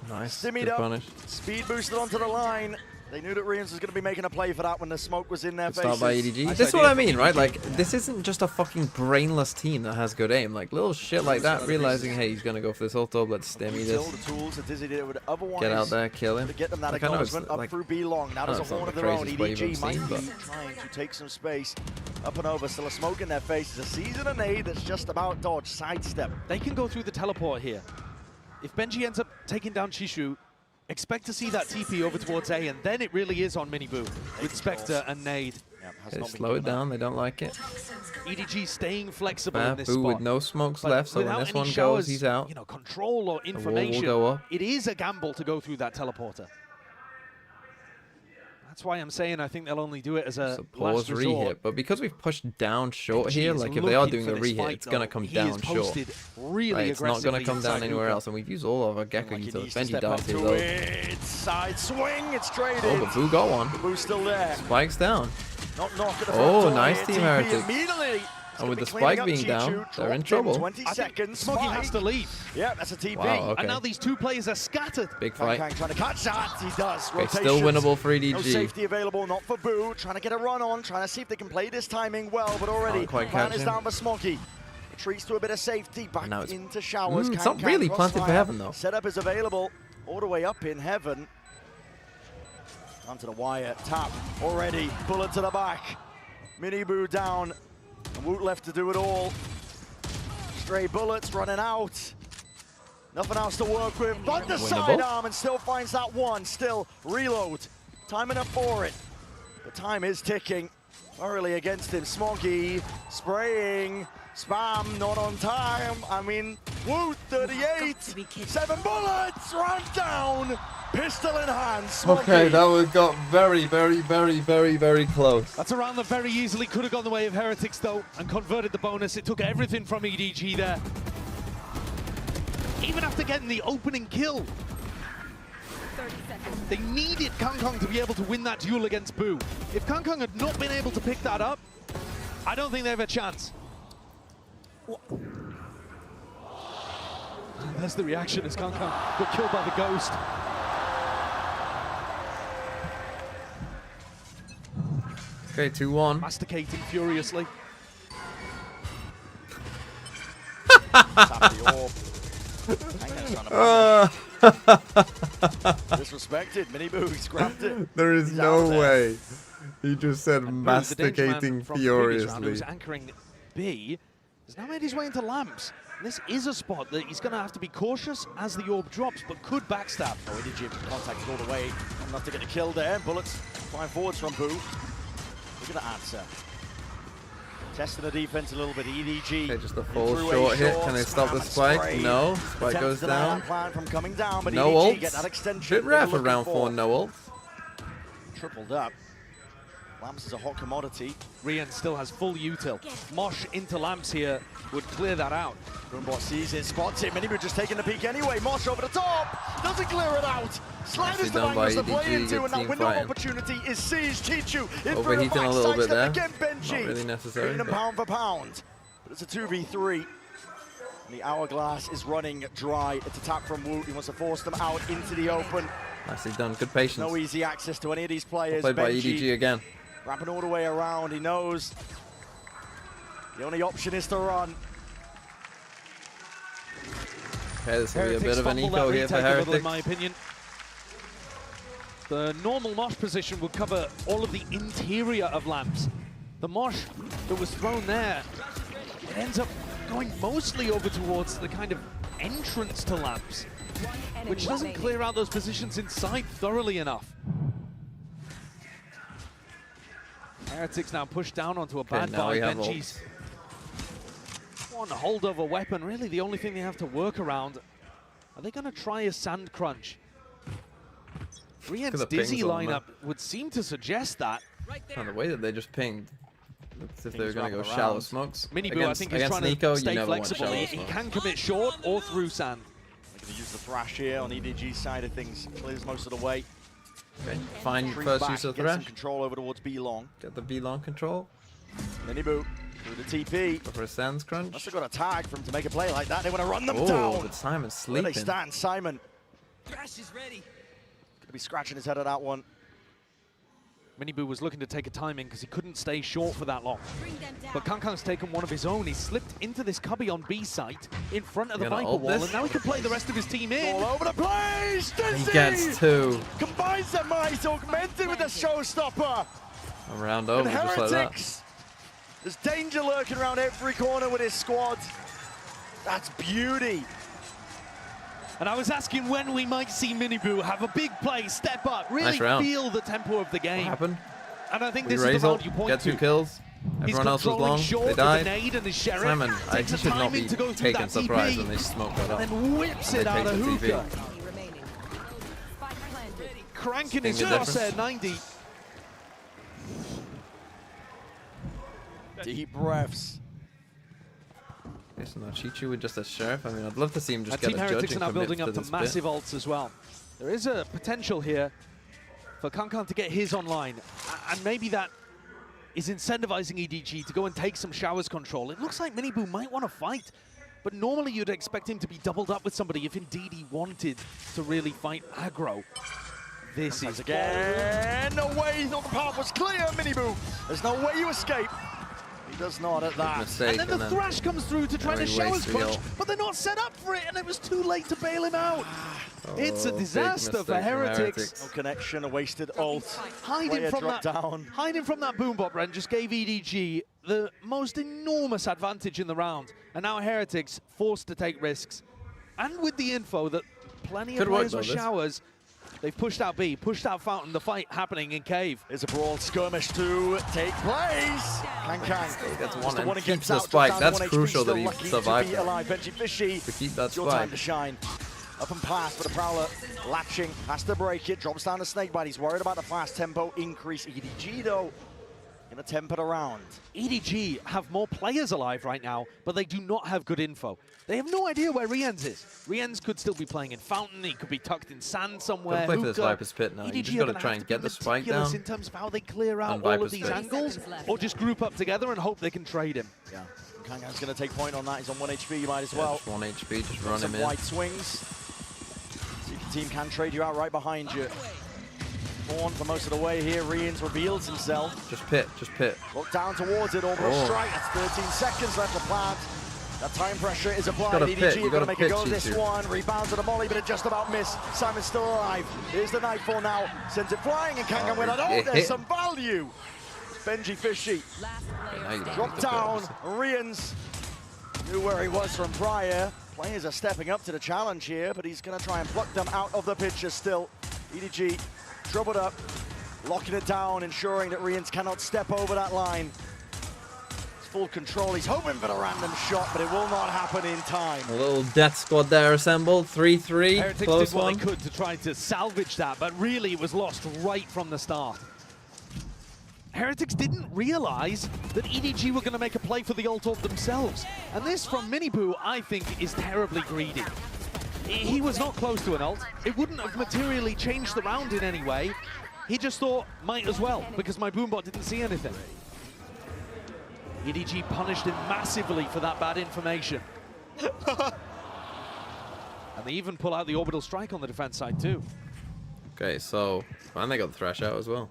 Nice, Stimmied good up, punish. speed boosted onto the line. They knew that Rians was going to be making a play for that when the smoke was in their Good faces. start by EDG. This is what I mean, right? Like, this isn't just a fucking brainless team that has good aim. Like, little shit like that, realizing, hey, he's going to go for this auto, let's stimmy this. The tools that Dizzy did would otherwise Get out there, kill him. to get them that Like, I know it's acknowledgement up like- through B long. Now I there's know a it's not horn of the their own. craziest wave EDG I've might seen, be but- trying to take some space up and over. Still a smoke in their faces. A season and aid that's just about dodge, sidestep. They can go through the teleport here. If Benji ends up taking down Chishu, expect to see that TP over towards A, and then it really is on Miniboo with Spectre and Nade. They slow it down, they don't like it. EDG staying flexible in this Boo spot. with no smokes But left, so when without this any one showers, goes, he's out. You know, control or wall will information. go up. It is a gamble to go through that teleporter. That's why I'm saying I think they'll only do it as a Pause last resort. rehit, but because we've pushed down short Benji here, is like if they are looking doing for a this rehit, fight, it's going to though. come He down is short. posted really Right, it's not going to aggressively come down inside anywhere hookah. else, and we've used all of our Gecko Like he utils. needs to Benji step dies up here to though. it. Side swing, it's traded. Oh, but Boo got one. Boo's still there. Spike's down. Not knock at the front Oh, door nice here. Team TP Heretics. immediately. And with the Cleaning spike up being Chichu, down, they're in dropped trouble. 20 I think seconds. Smoggy has to leave. Yeah, that's a TP. Wow, okay. And now these two players are scattered. Big Kang fight. trying to catch that. He does. Okay, still Rotations. winnable for EDG. No safety available, not for Boo. Trying to get a run on, trying to see if they can play this timing well, but already Can't quite plan catch is him. down for Smoggy. Retreats to a bit of safety, back Now it's- into showers. it's not really planted for heaven, though. Setup is available all the way up in heaven. Onto the wire, tap already, bullet to the back. Miniboo down, and Woot left to do it all. Stray bullets running out. Nothing else to work with, but the Winnable. sidearm, and still finds that one. Still reload, time enough for it. The time is ticking. Thoroughly against him, Smoggy spraying, spam not on time. I mean, Woot 38, 7 bullets, run down. Pistol in hand, Smoggy. Okay, that one got very, very, very, very, very close. That's a round that very easily could have gone the way of Heretics, though, and converted the bonus. It took everything from EDG there. Even after getting the opening kill, 30 seconds. they needed Kang to be able to win that duel against Boo. If Kang had not been able to pick that up, I don't think they have a chance. And there's the reaction as Kang got killed by the ghost. Okay, 2-1. Masticating furiously. Tap the orb. Disrespected, Miniboo, he's grabbed it. There is He's no out there. way. He just said And Boo, the danger man masticating from the previous round, who was furiously. anchoring B, has now made his way into Lamps. This is a spot that he's going to have to be cautious as the orb drops, but could backstab. Oh, EDG contacted all the way. Enough to get the kill there. Bullets flying forwards from Boo. Look at the answer. Testing the defense a little bit. EDG. Okay, just a in full through short a hit. short Can they stop the spam and spike? spray. No. Spike Attempts goes to deny down. that plan from coming down, but No EDG get ults. that extension. Bit they rare were for looking round 4, no ults. Tripled up. Lamps is a hot commodity. Rian still has full util. Mosh into Lamps here would clear that out. Boombot sees it, spots it. Miniboo just taking the peek anyway. Mosh over the top. Doesn't clear it out. Sliders Nicely the done by bangers to play EDG, into, good and that team window of fighting. opportunity is seized. Chichu in for a Overheating a little bit sidestep there. again. Benji. Not really necessary, Beating him but- pound for pound. But it's a 2v3. And the hourglass is running dry. It's a tap from Woot. He wants to force them out into the open. Nicely done. Good patience. No easy access to any of these players. Played by Benji EDG again. wrapping all the way around. He knows the only option is to run. Okay, this will be a bit of an fumble eco that here for retake a little, Heretics. in my opinion. The normal Mosh position would cover all of the interior of Lamps. The Mosh that was thrown there, it ends up going mostly over towards the kind of entrance to lamps, which doesn't clear out those positions inside thoroughly enough. Heretics now pushed down onto a bad buy. Benji's one holdover weapon, really the only thing they have to work around. Are they going to try a sand crunch? Rien's Dizzy lineup would seem to suggest that. And the way that they just pinged, it's if they're going to go shallow smokes. Miniboo, I think, is trying Nico, to stay flexible. He can commit short or through sand. They're going to use the thrash here on EDG's side of things. Clears most of the way. Okay, fine first use of the thrash. Get some control over towards B-Long. Get the B-Long control. Miniboo through the TP. Go for a sands crunch. Must have got a tag for him to make a play like that. They want to run them down. Oh, but Simon's sleeping. Where they stand, Simon. Thrash is ready. Gonna be scratching his head at that one. Miniboo was looking to take a timing because he couldn't stay short for that long. But Kankang's taken one of his own. He slipped into this cubby on B site in front of the Viper wall, and now he can play the rest of his team in. All over the place! Dizzy! He gets two. Combines the might, augmented with the showstopper. Around over, just like that. There's danger lurking around every corner with his squad. That's beauty. And I was asking when we might see Miniboo have a big play, step up, really feel the tempo of the game. What happened? And I think this is the round you point get to. 2 kills. Everyone else was long. They died. Simon, he should not be taken surprise when they smoke that up. And then whips it out of hookah. Cranking his crosshair 90. Deep breaths. So now Chichu with just a sheriff. I mean, I'd love to see him just get Team a judge Heretics and are now commit building up to massive ults as well. There is a potential here for Kankan to get his online, and maybe that is incentivizing EDG to go and take some showers control. It looks like Miniboo might want to fight, but normally you'd expect him to be doubled up with somebody if indeed he wanted to really fight aggro. This is again. No way, the path was clear, Miniboo. There's no way you escape. He does not at that. And then the thrash comes through to try to showers punch, but they're not set up for it, and it was too late to bail him out. It's a disaster for Heretics. No connection, a wasted ult. Hiding from that boombot, Ren, just gave EDG the most enormous advantage in the round. And now Heretics forced to take risks. And with the info that plenty of players were showers, they've pushed out B, pushed out Fountain, the fight happening in Cave. There's a brawl skirmish to take place. Kankang gets one and keeps the spike. That's crucial that he survived Benji Fishy, to keep that your time to shine. Up and past for the Prowler, latching, has to break it, drops down the Snakebite. He's worried about the fast tempo increase. EDG though, in a tempered around. EDG have more players alive right now, but they do not have good info. They have no idea where Rienz is. Rienz could still be playing in Fountain, he could be tucked in sand somewhere. Play for this Viper's Pit now. You just got to try and get the spike down. In terms of how they clear out all of these angles, or just group up together and hope they can trade him. Yeah, Kangang's going to take point on that. He's on 1 HP, you might as well. Just 1 HP, just run him in. White swings. Team can trade you out right behind you. Horn for most of the way here. Rienz reveals himself. Just pit, just pit. Look down towards it, almost strike. That's 13 seconds left to plant. That time pressure is applied. EDG are going to make it go this one. Rebounds at a volley, but it just about missed. Simon's still alive. Here's the Nightfall now. Sends it flying, and Kangan went out. Oh, there's some value. Benji Fishy. Drop down. Rienz knew where he was from prior. Players are stepping up to the challenge here, but he's going to try and pluck them out of the picture still. EDG troubled up, locking it down, ensuring that Rienz cannot step over that line. It's full control. He's hoping for the random shot, but it will not happen in time. A little death squad there assembled. 3-3. Heretics Close did what one. they could to try to salvage that, but really it was lost right from the start. Heretics didn't realize that EDG were going to make a play for the ult of themselves. And this from Miniboo, I think, is terribly greedy. He was not close to an ult. It wouldn't have materially changed the round in any way. He just thought, might as well, because my boombot didn't see anything. EDG punished him massively for that bad information. And they even pull out the orbital strike on the defense side too. Okay, so finally got the thrash out as well.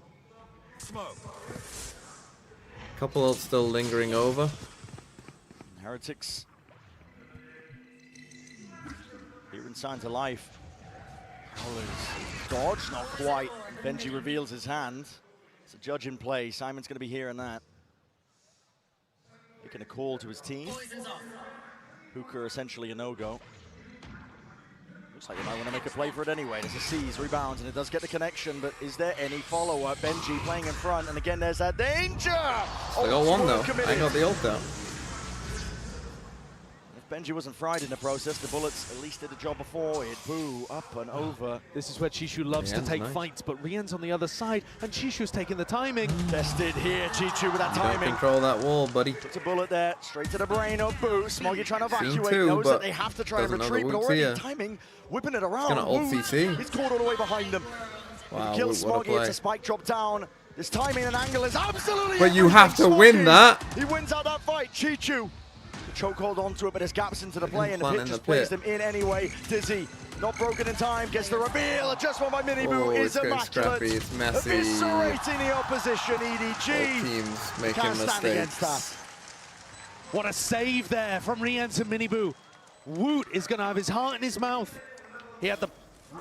Couple ults still lingering over. Heretics here in signs of life. Dodge, not quite. Benji reveals his hand. It's a judge in play. Simon's going to be hearing that. Making a call to his team. Hooker essentially a no-go. Looks like they might want to make a play for it anyway. There's a seize, rebounds, and it does get the connection, but is there any follow-up? Benji playing in front, and again there's that danger! They got one though. I got the ult out. If Benji wasn't fried in the process, the bullets at least did the job before it. Boo, up and over. This is where Chishu loves to take fights, but Rian's on the other side, and Chishu's taking the timing. Tested here, Chichu with that timing. Don't control that wall, buddy. Puts a bullet there, straight to the brain of Boo. Smoggy trying to evacuate, knows that they have to try and retreat, but already timing, whipping it around. He's gonna ult CC. He's caught all the way behind him. Wow, he kills Smoggy, it's a spike drop down. This timing and angle is absolutely But you have to win that. He wins out that fight, Chichu. The chokehold onto it, but there's gaps into the play, and the pit just plays them in anyway. Dizzy, not broken in time, gets the reveal. Adjustment by Miniboo is immaculate. It's messy. Eviscerating the opposition, EDG. Both teams making Can't stand against mistakes. that. What a save there from Rian to Miniboo. Woot is going to have his heart in his mouth. He had the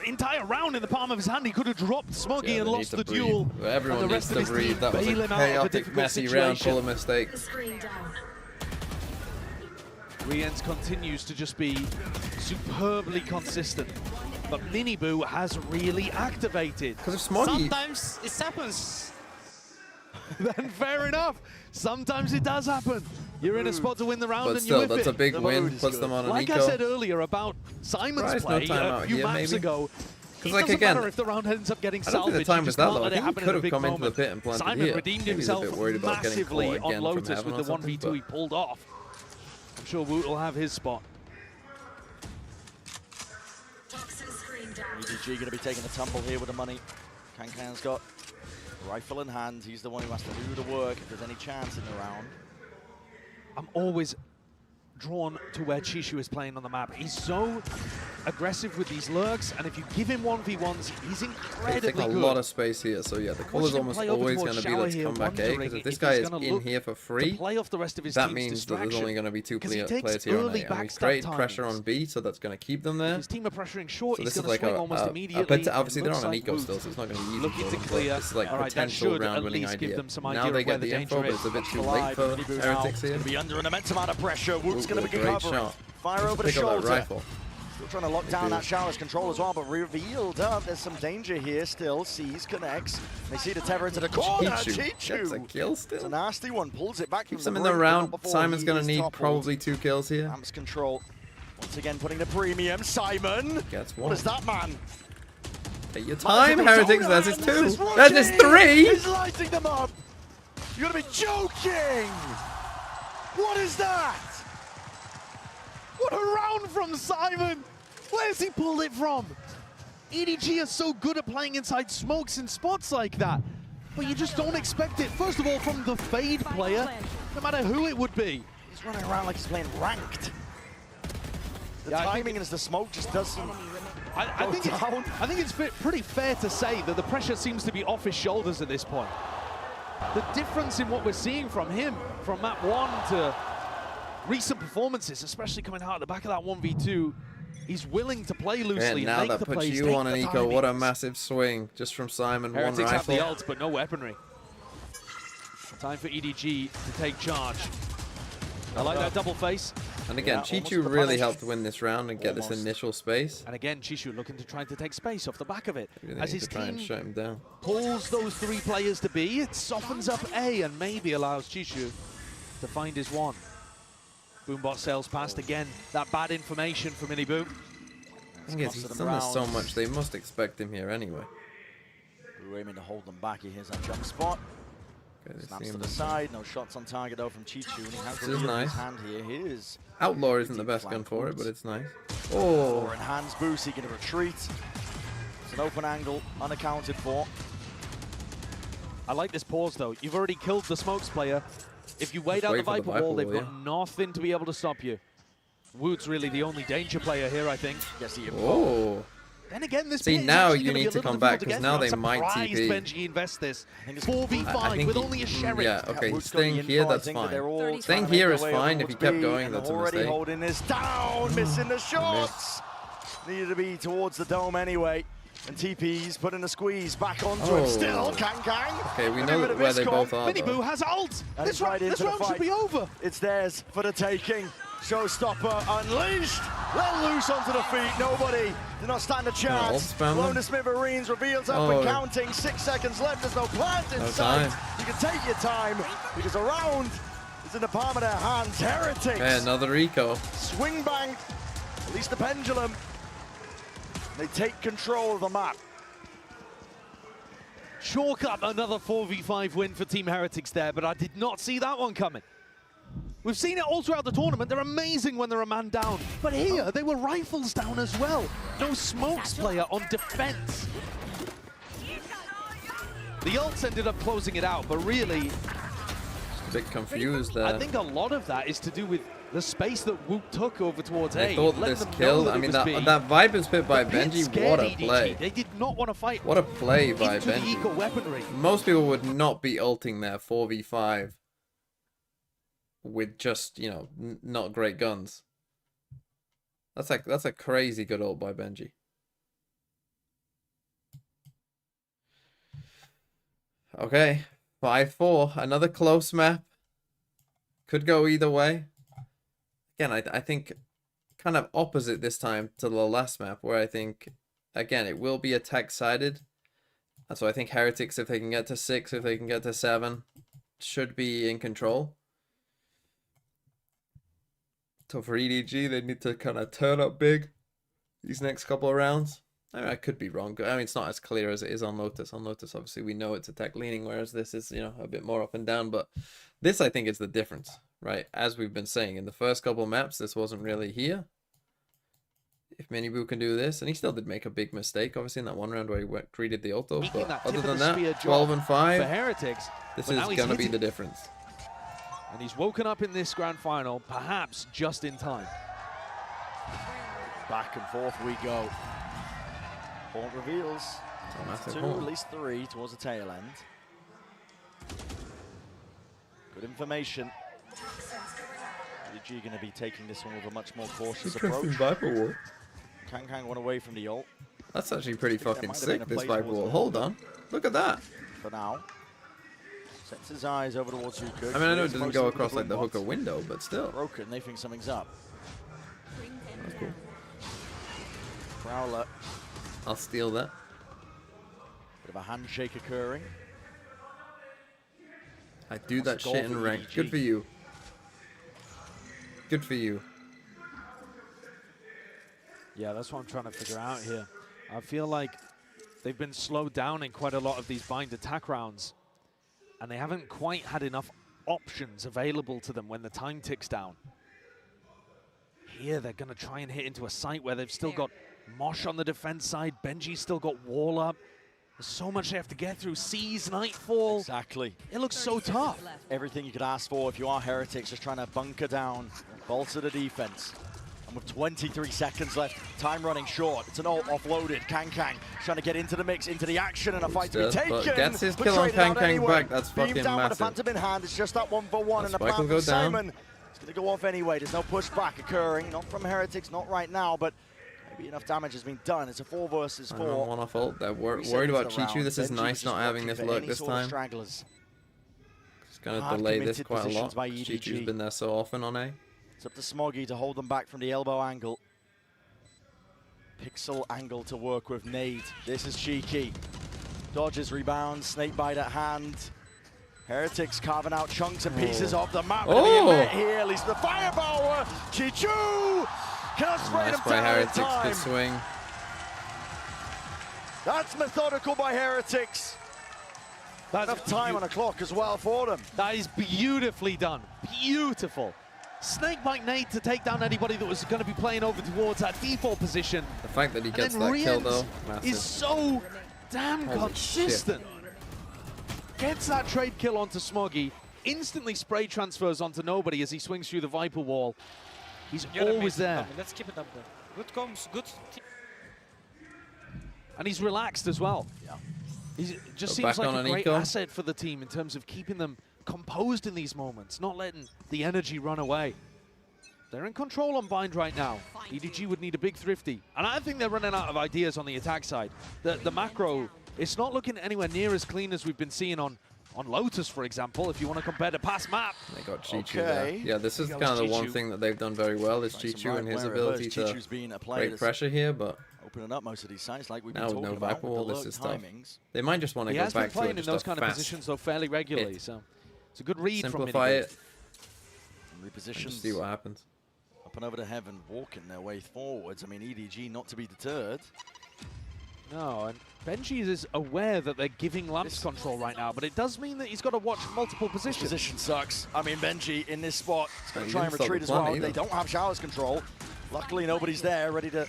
entire round in the palm of his hand. He could have dropped Smoggy and lost the duel. Everyone needs to breathe. That was a chaotic, messy round full of mistakes. Rien's continues to just be superbly consistent, but Miniboo has really activated. Because of Smoggy. Sometimes it happens. Then fair enough. Sometimes it does happen. You're in a spot to win the round, But and still, you whip that's it. a big win. Puts them on an Like eco. I said earlier about Simon's play a few maps ago. It like, doesn't again, matter if the round ends up getting I don't think salvaged. the time you was just that can't low. I let it think he happen could in a have big come into moment. the pit and planted Simon here. redeemed Maybe he's a bit himself worried about getting massively caught on again from Lotus heaven with or the something, 1v2 he pulled off. I'm sure Woot will have his spot. EDG going to be taking a tumble here with the money. Kankan's got rifle in hand. He's the one who has to do the work if there's any chance in the round. I'm always drawn to where Chishu is playing on the map. He's so aggressive with these lurks, and if you give him 1v1s, he's incredibly taking a good. lot of space here, so yeah, the call is almost always going to be let's come back A, because if this guy is in here for free, that means that there's only going to be two players here on A, and we create pressure on B, so that's going to keep them there. His team are pressuring short, So he's this going is to like swing almost immediately. obviously they're on an Looks eco like still, so it's not going to be easy looking for to them, clear. but this is like All right, that potential should at round-winning least give idea. them some Now idea they of where get the the info, but danger it's a is. bit too late for Heretics here. Going to be under an immense amount of pressure. Woot's going to be Great covering. shot. Fire over the Pick up that shoulder. rifle. Still trying to lock down that shower's control as well, but revealed up. There's some danger here still. Sees, connects. They see the tether into the corner. Chichu gets a kill still. It's a nasty one. Pulls it back. Keeps him in the round. Simon's going to need probably 2 kills here. Amps control. Once again, putting the premium. Simon. Gets What one. is that, man? Take your time, Heretics. There's his 2. There's his 3. He's lighting them up. You're going to be joking. What is that? What a round from Simon! Where's he pulled it from? EDG is so good at playing inside smokes in spots like that, but you just don't expect it. First of all, from the Fade player, no matter who it would be. He's running around like he's playing ranked. The timing as the smoke just doesn't I think it's pretty fair to say that the pressure seems to be off his shoulders at this point. The difference in what we're seeing from him, from map 1 to recent performances, especially coming out at the back of that 1v2, he's willing to play loosely And now and make that the puts plays, you on an take the eco. What a timings. massive swing just from Simon. Heretics One have the rifle. ult, but no weaponry. Time for EDG to take charge. I like that double face. And again, Chichu really helped win this round and get this initial space. And again, Chishu looking to try to take space off the back of it. Really As need his to try and team shut him down. pulls those 3 players to B, it softens up A and maybe allows Chishu to find his 1. Boombot sails past again. That bad information from Miniboo. I think he's done this so much, they must expect him here anyway. We're aiming to hold them back. He hears that jump spot. Snaps to the side. No shots on target though from Chichu. And he has This is nice. his hand here. His Outlaw isn't the best gun for it, but it's nice. Oh! Or in hands boost, he can retreat. It's an open angle, unaccounted for. I like this pause though. You've already killed the smokes player. If you wait out the Viper wall, they've got nothing to be able to stop you. Woot's really the only danger player here, I think. Yes, he is. Oh! Then again, this See, now you need to come back, because now they might TP. Benji invest this. 4v5 with only a Sheriff. Yeah, okay, staying here, that's fine. Staying here is fine. If he kept going, that's a already mistake. holding this down, missing the shots. Needed to be towards the dome anyway. And TP's putting a squeeze back onto him. Still, Kang. Okay, we know where they both are. Miniboo has ult. This round should be over. It's theirs for the taking. Showstopper unleashed. They're loose onto the feet. Nobody did not stand a chance. Lona Smithereens reveals up and counting. 6 seconds left. There's no plant in sight. You can take your time because a round is in the palm of their hands. Heretics. Hey, another eco. Swing banked. At least the pendulum. They take control of the map. Chalk up another 4v5 win for Team Heretics there, but I did not see that one coming. We've seen it all throughout the tournament. They're amazing when they're a man down. But here, they were rifles down as well. No smokes player on defense. The ults ended up closing it out, but really... A bit confused there. I think a lot of that is to do with the space that Wook took over towards A. I thought this killed. I mean, that Viper's pit by Benji, what a play. They did not want to fight. What a play by into Benji. The eco weaponry. Most people would not be ulting there 4v5 with just, you know, not great guns. That's a crazy good ult by Benji. Okay, 5-4, another close map. Could go either way. Again, I think kind of opposite this time to the last map, where I think, again, it will be attack-sided. And so I think Heretics, if they can get to 6, if they can get to 7, should be in control. So for EDG, they need to kind of turn up big these next couple of rounds. I mean, I could be wrong. I mean, it's not as clear as it is on Lotus. On Lotus, obviously, we know it's attack leaning, whereas this is, you know, a bit more up and down. But this, I think, is the difference, right? As we've been saying, in the first couple of maps, this wasn't really here. If Miniboo can do this, and he still did make a big mistake, obviously, in that one round where he greeted the ulto. But other than that, 12 and 5, for Heretics, this is going to be the difference. And he's woken up in this grand final, perhaps just in time. Back and forth we go. Point reveals. Two, at least 3 towards the tail end. Good information. EDG going to be taking this one with a much more cautious approach. Viper wall. Kang went away from the ult. That's actually pretty fucking sick, this Viper wall. Hold on. Look at that. For now. Sets his eyes over towards Zuko. I mean, I know it doesn't go across like the hooker window, but still. Broken, they think something's up. That's cool. Prowler. I'll steal that. Bit of a handshake occurring. I do that shit in rank. Good for you. Good for you. Yeah, that's what I'm trying to figure out here. I feel like they've been slowed down in quite a lot of these bind attack rounds, and they haven't quite had enough options available to them when the time ticks down. Here, they're going to try and hit into a site where they've still got Mosh on the defense side. Benji's still got wall up. There's so much they have to get through. Seas, Nightfall. Exactly. It looks so tough. Everything you could ask for if you are Heretics, just trying to bunker down, bolster the defense. And with 23 seconds left, time running short. It's an ult offloaded. Kang trying to get into the mix, into the action, and a fight to be taken. Gets his kill on Kang back. That's fucking Beam down massive. with the Phantom in hand. It's just that 1-for-1, and the plan from Simon. It's going to go off anyway. There's no pushback occurring. Not from Heretics, not right now, but maybe enough damage has been done. It's a 4 versus 4. One off ult. They're worried about Chichu. This is nice not having this luck this time. It's going to delay this quite a lot. Chichu's been there so often on A. It's up to Smoggy to hold them back from the elbow angle. Pixel angle to work with Nade. This is cheeky. Dodges, rebounds, snakebite at hand. Heretics carving out chunks and pieces of the map. Here, at least the firepower. Chichu cannot spray them down Heretics, in time. good swing. That's methodical by Heretics. That's enough time on the clock as well for them. That is beautifully done. Beautiful. Snakebite Nade to take down anybody that was going to be playing over towards that default position. The fact that he gets that kill though, massive. Is so damn Holy consistent. Shit. Gets that trade kill onto Smoggy, instantly spray transfers onto nobody as he swings through the Viper wall. He's always there. Let's keep it up there. Good comms, good. And he's relaxed as well. Yeah. He just seems like a great asset for the team in terms of keeping them composed in these moments, not letting the energy run away. They're in control on Bind right now. EDG would need a big thrifty. And I think they're running out of ideas on the attack side. The macro, it's not looking anywhere near as clean as we've been seeing on Lotus, for example, if you want to compare the past map. They got Chichu there. Yeah, this is kind of the one thing that they've done very well is Chichu and his ability to break pressure here, but opening up most of these sites like we've been now with talking no about Viper Wall, with the this is low tough. timings. They might just want to go back to it. He has been playing in those kind of positions, though, fairly regularly, so it's a good read from Simplify it. Repositions. Just see what happens. Up and over to Heaven, walking their way forwards. I mean, EDG not to be deterred. No, and Benji is aware that they're giving Lamps control right now, but it does mean that he's got to watch multiple positions. This position sucks. I mean, Benji in this spot is going to try and retreat as well. They don't have Showers control. Luckily, nobody's there ready to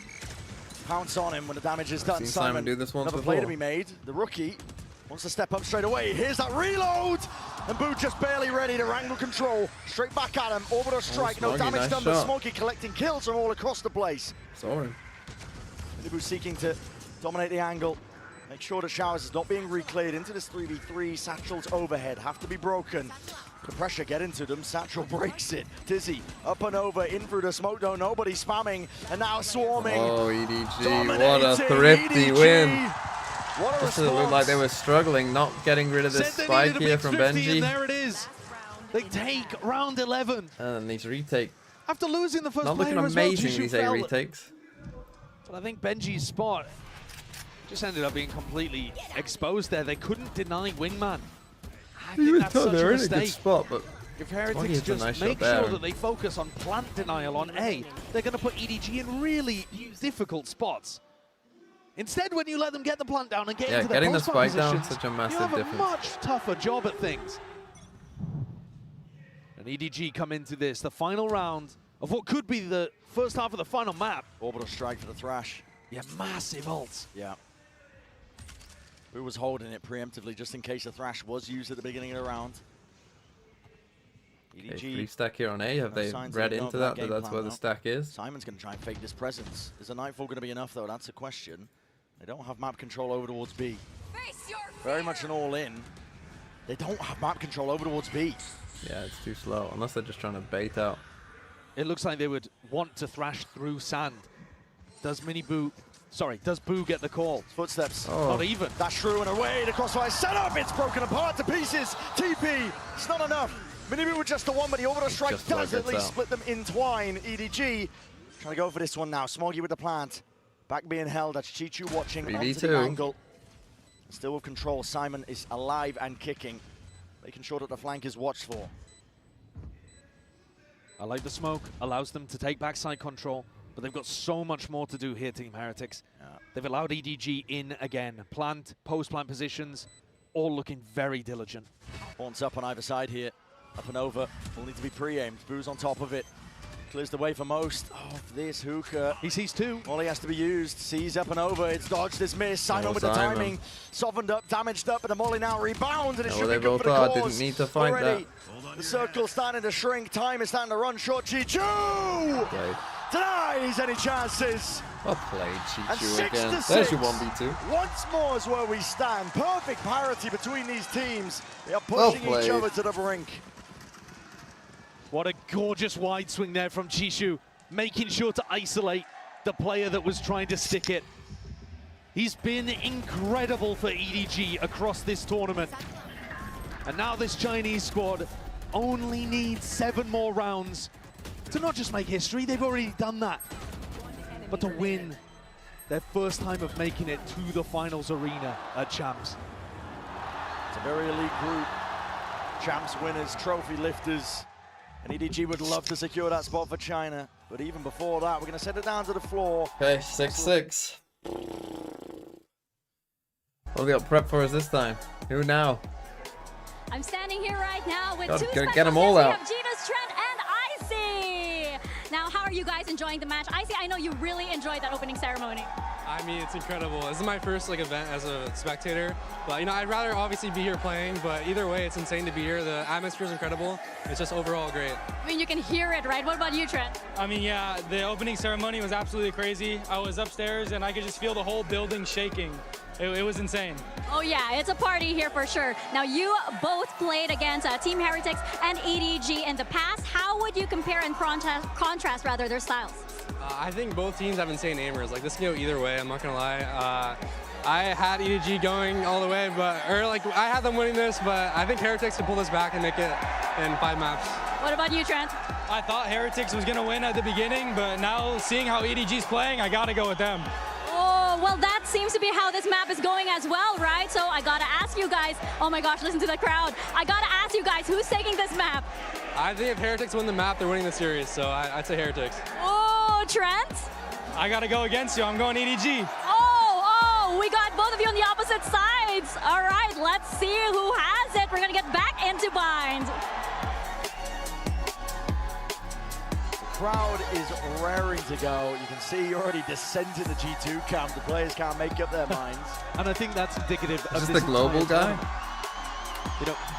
pounce on him when the damage is done. Simon do this once another before. play to be made. The rookie wants to step up straight away. Here's that reload! And Boo just barely ready to wrangle control. Straight back at him. Orbital strike. No damage nice done, shot. but Smokey collecting kills from all across the place. Saw him. Boo seeking to dominate the angle. Make sure that Showers is not being recleared into this 3v3. Satchel's overhead have to be broken. The pressure get into them. Satchel breaks it. Dizzy up and over, in through the smoke though. Nobody spamming. And now swarming. Oh, EDG. What a thrifty win. What a Just looked like they were struggling, not getting rid of this spike here from Benji. And there it is. They take round 11. And then these retake. After losing the first not looking player as well, amazing, these 8 retakes. But I think Benji's spot just ended up being completely exposed there. They couldn't deny Wingman. I think that's such a they're in a mistake. good spot, but if Heretics just nice make shot sure that they focus on plant denial on A, they're going to put EDG in really difficult spots. Instead, when you let them get the plant down and get into their getting the spike down, positions, such a massive you have difference. a much tougher job at things. And EDG come into this, the final round of what could be the first half of the final map. Orbital strike for the Thrash. Yeah, massive ults. Yeah. Boo was holding it preemptively just in case the Thrash was used at the beginning of the round. EDG. Okay, 3 stack here on A. Have they read into that that's where the stack is? Simon's going to try and fake this presence. Is a Nightfall going to be enough, though? That's a question. They don't have map control over towards B. Very much an all-in. They don't have map control over towards B. Yeah, it's too slow, unless they're just trying to bait out. It looks like they would want to thrash through sand. Does Boo get the call? Footsteps. Oh. Not even. That's true and away. The crossfire set up. It's broken apart to pieces. TP. It's not enough. Minibu with just the one, but the orbital strike does at least split them in twine. EDG trying to go for this one now. Smoggy with the plant. Back being held. That's Chichu watching onto the angle. Still with control. Simon is alive and kicking. Making sure that the flank is watched for. I like the smoke. Allows them to take backside control. But they've got so much more to do here, Team Heretics. Yeah. They've allowed EDG in again. Plant, post-plant positions, all looking very diligent. Horns up on either side here. Up and over. Will need to be pre-aimed. Boo's on top of it. Clears the way for most of this hookah. He sees 2. Molly has to be used. Sees up and over. It's dodged, this miss. Simon with the timing. Softened up, damaged up, but the Molly now rebounds, and it should be good for the cause. Didn't need to fight already. The circle's starting to shrink. Time is starting to run short. Chichu denies any chances. Well played, Chichu And again. 6-6. There's your 1v2. Once more is where we stand. Perfect parity between these teams. They are pushing each other to the brink. What a gorgeous wide swing there from Chishu, making sure to isolate the player that was trying to stick it. He's been incredible for EDG across this tournament. And now this Chinese squad only needs 7 more rounds to not just make history, they've already done that, but to win their first time of making it to the finals arena at Champs. It's a very elite group. Champs winners, trophy lifters. And EDG would love to secure that spot for China. But even before that, we're going to send it down to the floor. Okay, 6-6. What we got prep for us this time? Who now? I'm standing here right now with Gotta 2 special get 'em guests. all We out. have Gina's Trent and Icy. Now, how are you guys enjoying the match? Icy, I know you really enjoyed that opening ceremony. I mean, it's incredible. This is my first event as a spectator, but I'd rather obviously be here playing, but either way, it's insane to be here. The atmosphere is incredible. It's just overall great. I mean, you can hear it, right? What about you, Trent? I mean, yeah, the opening ceremony was absolutely crazy. I was upstairs and I could just feel the whole building shaking. It was insane. Oh yeah, it's a party here for sure. Now you both played against Team Heretics and EDG in the past. How would you compare and contrast rather their styles? I think both teams have insane aimers. This can go either way, I'm not gonna lie. I had EDG going all the way, I had them winning this, but I think Heretics can pull this back and make it in 5 maps. What about you, Trent? I thought Heretics was gonna win at the beginning, but now seeing how EDG's playing, I gotta go with them. Oh, well, that seems to be how this map is going as well, right? So I gotta ask you guys, oh my gosh, listen to the crowd. I gotta ask you guys, who's taking this map? I think if Heretics win the map, they're winning the series, so I'd say Heretics. Oh, Trent? I gotta go against you, I'm going EDG. Oh, we got both of you on the opposite sides. All right, let's see who has it. We're gonna get back into bind. Crowd is raring to go. You can see already descent in the G2 camp. The players can't make up their minds. And I think that's indicative of Is this this the global guy?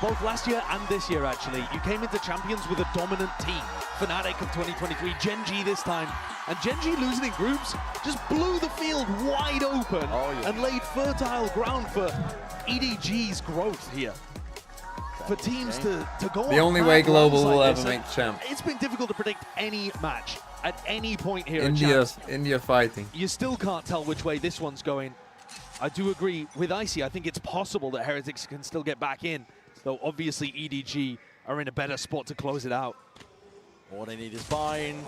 Both last year and this year, actually, you came into Champions with a dominant team. Fnatic of 2023, Gen G this time. And Gen G losing in groups just blew the field wide open and laid fertile ground for EDG's growth here. For teams to go on The only way global will like ever make champ. It's been difficult to predict any match at any point here India fighting. You still can't tell which way this one's going. I do agree with Icy. I think it's possible that Heretics can still get back in, though obviously EDG are in a better spot to close it out. All they need is bind.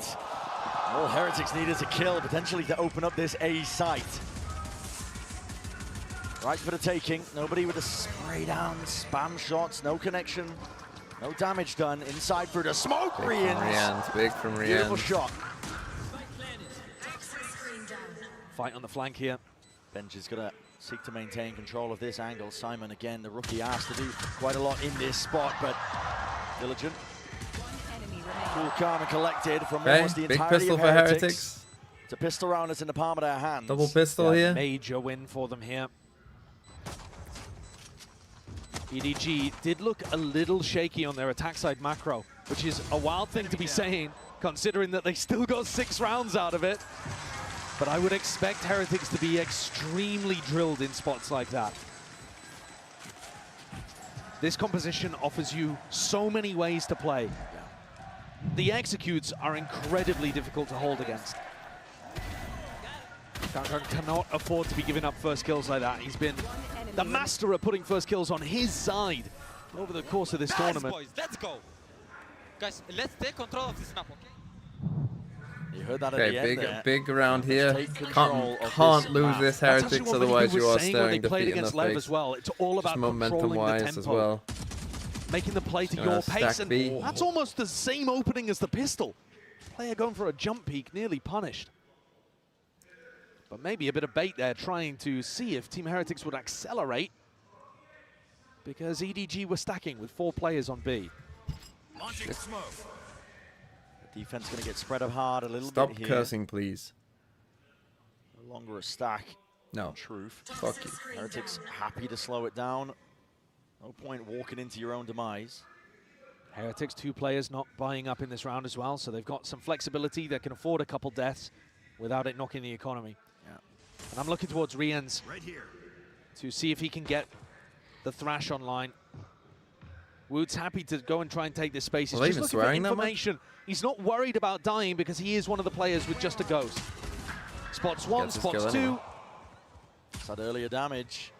All Heretics need is a kill, potentially to open up this A site. Right for the taking. Nobody with a spray down, spam shots, no connection, no damage done. Inside through the smoke. Big from Rian. Beautiful shot. Fight on the flank here. Benj is going to seek to maintain control of this angle. Simon, again, the rookie, asked to do quite a lot in this spot, but diligent. Cool, calm, and collected from almost the big entirety pistol of for Heretics. It's a pistol round that's in the palm of their hands. Double pistol here. Major win for them here. EDG did look a little shaky on their attack side macro, which is a wild thing to be saying, considering that they still got 6 rounds out of it. But I would expect Heretics to be extremely drilled in spots like that. This composition offers you so many ways to play. The executes are incredibly difficult to hold against. Kankan cannot afford to be giving up first kills like that. He's been the master at putting first kills on his side over the course of this tournament. Boys, let's go. Guys, let's take control of this map, okay? You heard that at the end there. Big round here. Can't lose this Heretics, otherwise you are staring defeat in the face. As well. It's all about momentum-wise as well. Making the play to your pace, and that's almost the same opening as the pistol. Player going for a jump peek, nearly punished. But maybe a bit of bait there, trying to see if Team Heretics would accelerate, because EDG were stacking with 4 players on B. The defense going to get spread up hard a little bit here. Stop cursing, please. No longer a stack. No. Truth. Fuck you. Heretics happy to slow it down. No point walking into your own demise. Heretics, 2 players not buying up in this round as well, so they've got some flexibility. They can afford a couple deaths without it knocking the economy. Yeah. And I'm looking towards Rien's to see if he can get the Thrash online. Wood's happy to go and try and take this space. He's just looking for information. He's not worried about dying because he is one of the players with just a ghost. Spots 1, spots 2. It's had earlier damage.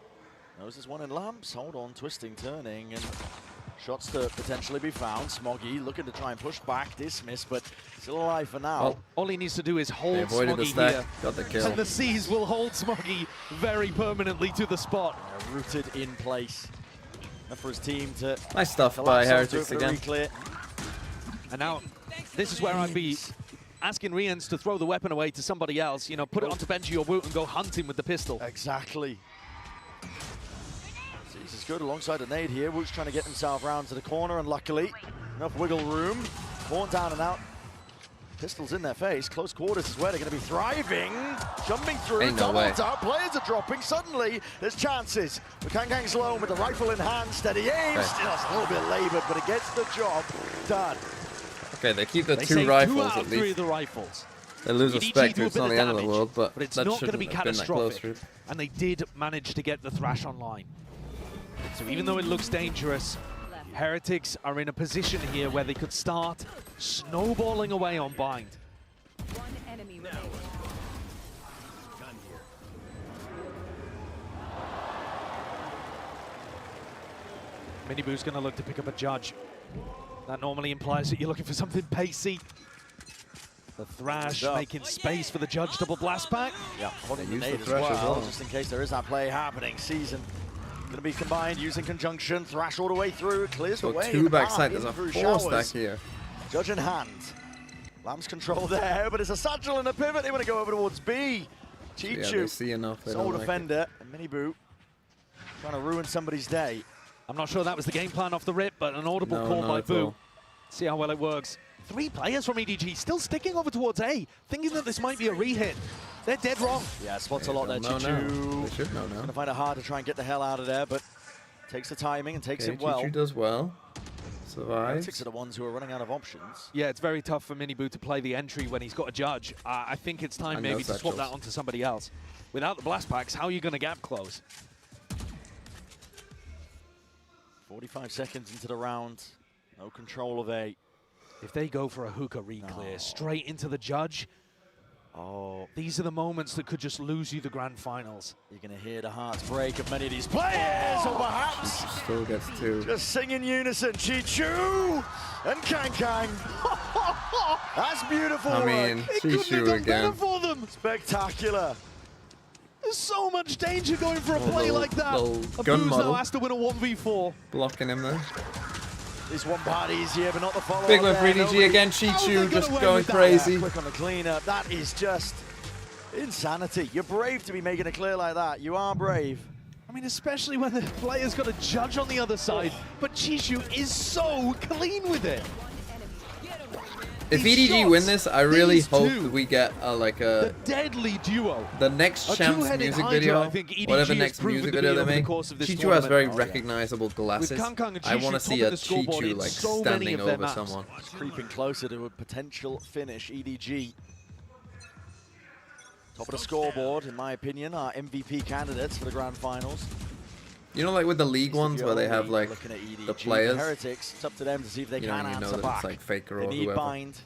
Knows there's one in lamps. Hold on, twisting, turning, and shots to potentially be found. Smoggy looking to try and push back, dismiss, but still alive for now. Well, all he needs to do is hold Smoggy here. Got the kill. And the Seas will hold Smoggy very permanently to the spot. Rooted in place. And for his team to... Nice stuff by Heretics again. And now, this is where I'd be asking Rians to throw the weapon away to somebody else. You know, put it onto Benji or Woot and go hunting with the pistol. Exactly. This is good alongside a nade here. Woot's trying to get himself round to the corner, and luckily, enough wiggle room. Born down and out. Pistols in their face. Close quarters is where they're going to be thriving. Jumping through. Ain't no way. Out. Players are dropping. Suddenly, there's chances. Kangkang's alone with the rifle in hand. Steady aim. Okay. Still, it's a little bit labored, but it gets the job done. Okay, they keep the They two say rifles 2 out at of 3 least. of the rifles. They lose EDG respect. do a It's bit not of the end of the damage, world, but it's that not going to be shouldn't have been that close. catastrophic. And they did manage to get the Thrash online. So even though it looks dangerous, Heretics are in a position here where they could start snowballing away on Bind. One enemy remaining. Miniboo's going to look to pick up a judge. That normally implies that you're looking for something pacey. The Thrash making space for the judge double blast back. Yeah, holding the use nade the as Thrash as well, well. just in case there is that play happening. Season going to be combined, using conjunction. Thrash all the way through, clears the So way. 2 the backside. path There's a in 4 through stack showers. here. Judge in hand. Lamb's control there, but it's a satchel and a pivot. They want to go over towards B. Yeah, Chichu, they see enough. They sole don't like it. defender, and Miniboo trying to ruin somebody's day. I'm not sure that was the game plan off the rip, but an audible No, call not by at Boo. all. See how well it works. 3 players from EDG still sticking over towards A, thinking that this might be a re-hit. They're dead wrong. Yeah, spots a lot there, No, Chichu. They should know now. Going to find it hard to try and get the hell out of there, but takes the timing and takes Okay, it well. Chichu does well. Survives. Heretics are the ones who are running out of options. Yeah, it's very tough for Miniboo to play the entry when he's got a judge. I think it's time And maybe no to swap satchels. that onto somebody else. Without the blast packs, how are you going to gap close? 45 seconds into the round. No control of A. If they go for a hookah re-clear straight into the judge, these are the moments that could just lose you the grand finals. You're going to hear the hearts break of many of these players, or perhaps Still gets 2. just sing in unison. Chichu and Kangkang. That's beautiful I mean, work. It couldn't have Chichu gone better again. for them. Spectacular. There's so much danger going for a play Little- like that. little A gun Boo's model. now has to win a 1v4. Blocking him there. This one part easier, but not the follow-up. Big win for there. EDG Nobody- again. How they Chichu got just away going with that? crazy. Yeah, quick on the cleanup. That is just insanity. You're brave to be making it clear like that. You are brave. I mean, especially when the player's got a judge on the other side, but Chichu is so clean with it. If These EDG shots, win this, I really these hope two, that we get the deadly duo. the next A Champs two-headed music Hydra, video, I think EDG whatever has next proven music to video be they over the make. course of this Chichu has very tournament. recognizable glasses. Kangkang and I Chichu want to see topping a the scoreboard Chichu in like so many standing of their over maps. someone. Creeping closer to a potential finish. EDG. Top of the scoreboard, in my opinion, are MVP candidates for the grand finals. You know, like with the league ones where they have like Looking at EDG, the players. Heretics, it's up to them to see if they You can know, you know answer that back. it's like Faker They or need whoever. bind.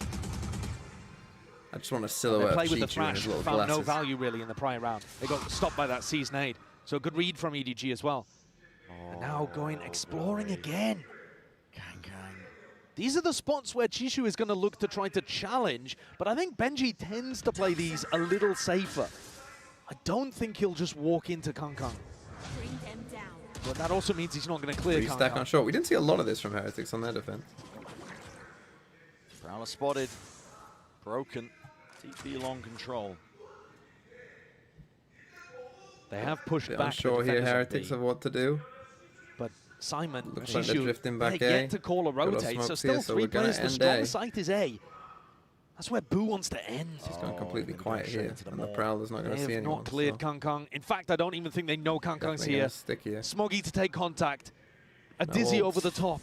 I just want a They silhouette of played with the Chichu in his Thrash, little found no glasses. value really in the prior round. They got stopped by that season aid. So a good read from EDG as well. And now going exploring again. These are the spots where Chichu is going to look to try to challenge, but I think Benji tends to play these a little safer. I don't think he'll just walk into Kangkang. But that also means he's not going to clear Free stack Kangkang. on short. We didn't see a lot of this from Heretics on their defense. Prowler spotted. Broken. TP long control. They have pushed Bit back. unsure the here, defenders on Heretics, B. of what to do. But Simon, Looks like they're Chichu, drifting back they A. get to call a Got rotate, so smokes still here, so 3 we're gonna players. The end strong A. site is A. That's where Boo wants to end. It's gone completely quiet here, and the Prowler's not going They to see have anyone. not cleared so Kangkang. In fact, I don't even think they know Kangkang's definitely here. gonna stick here. Smoggy to take contact. A No Dizzy ults. over the top.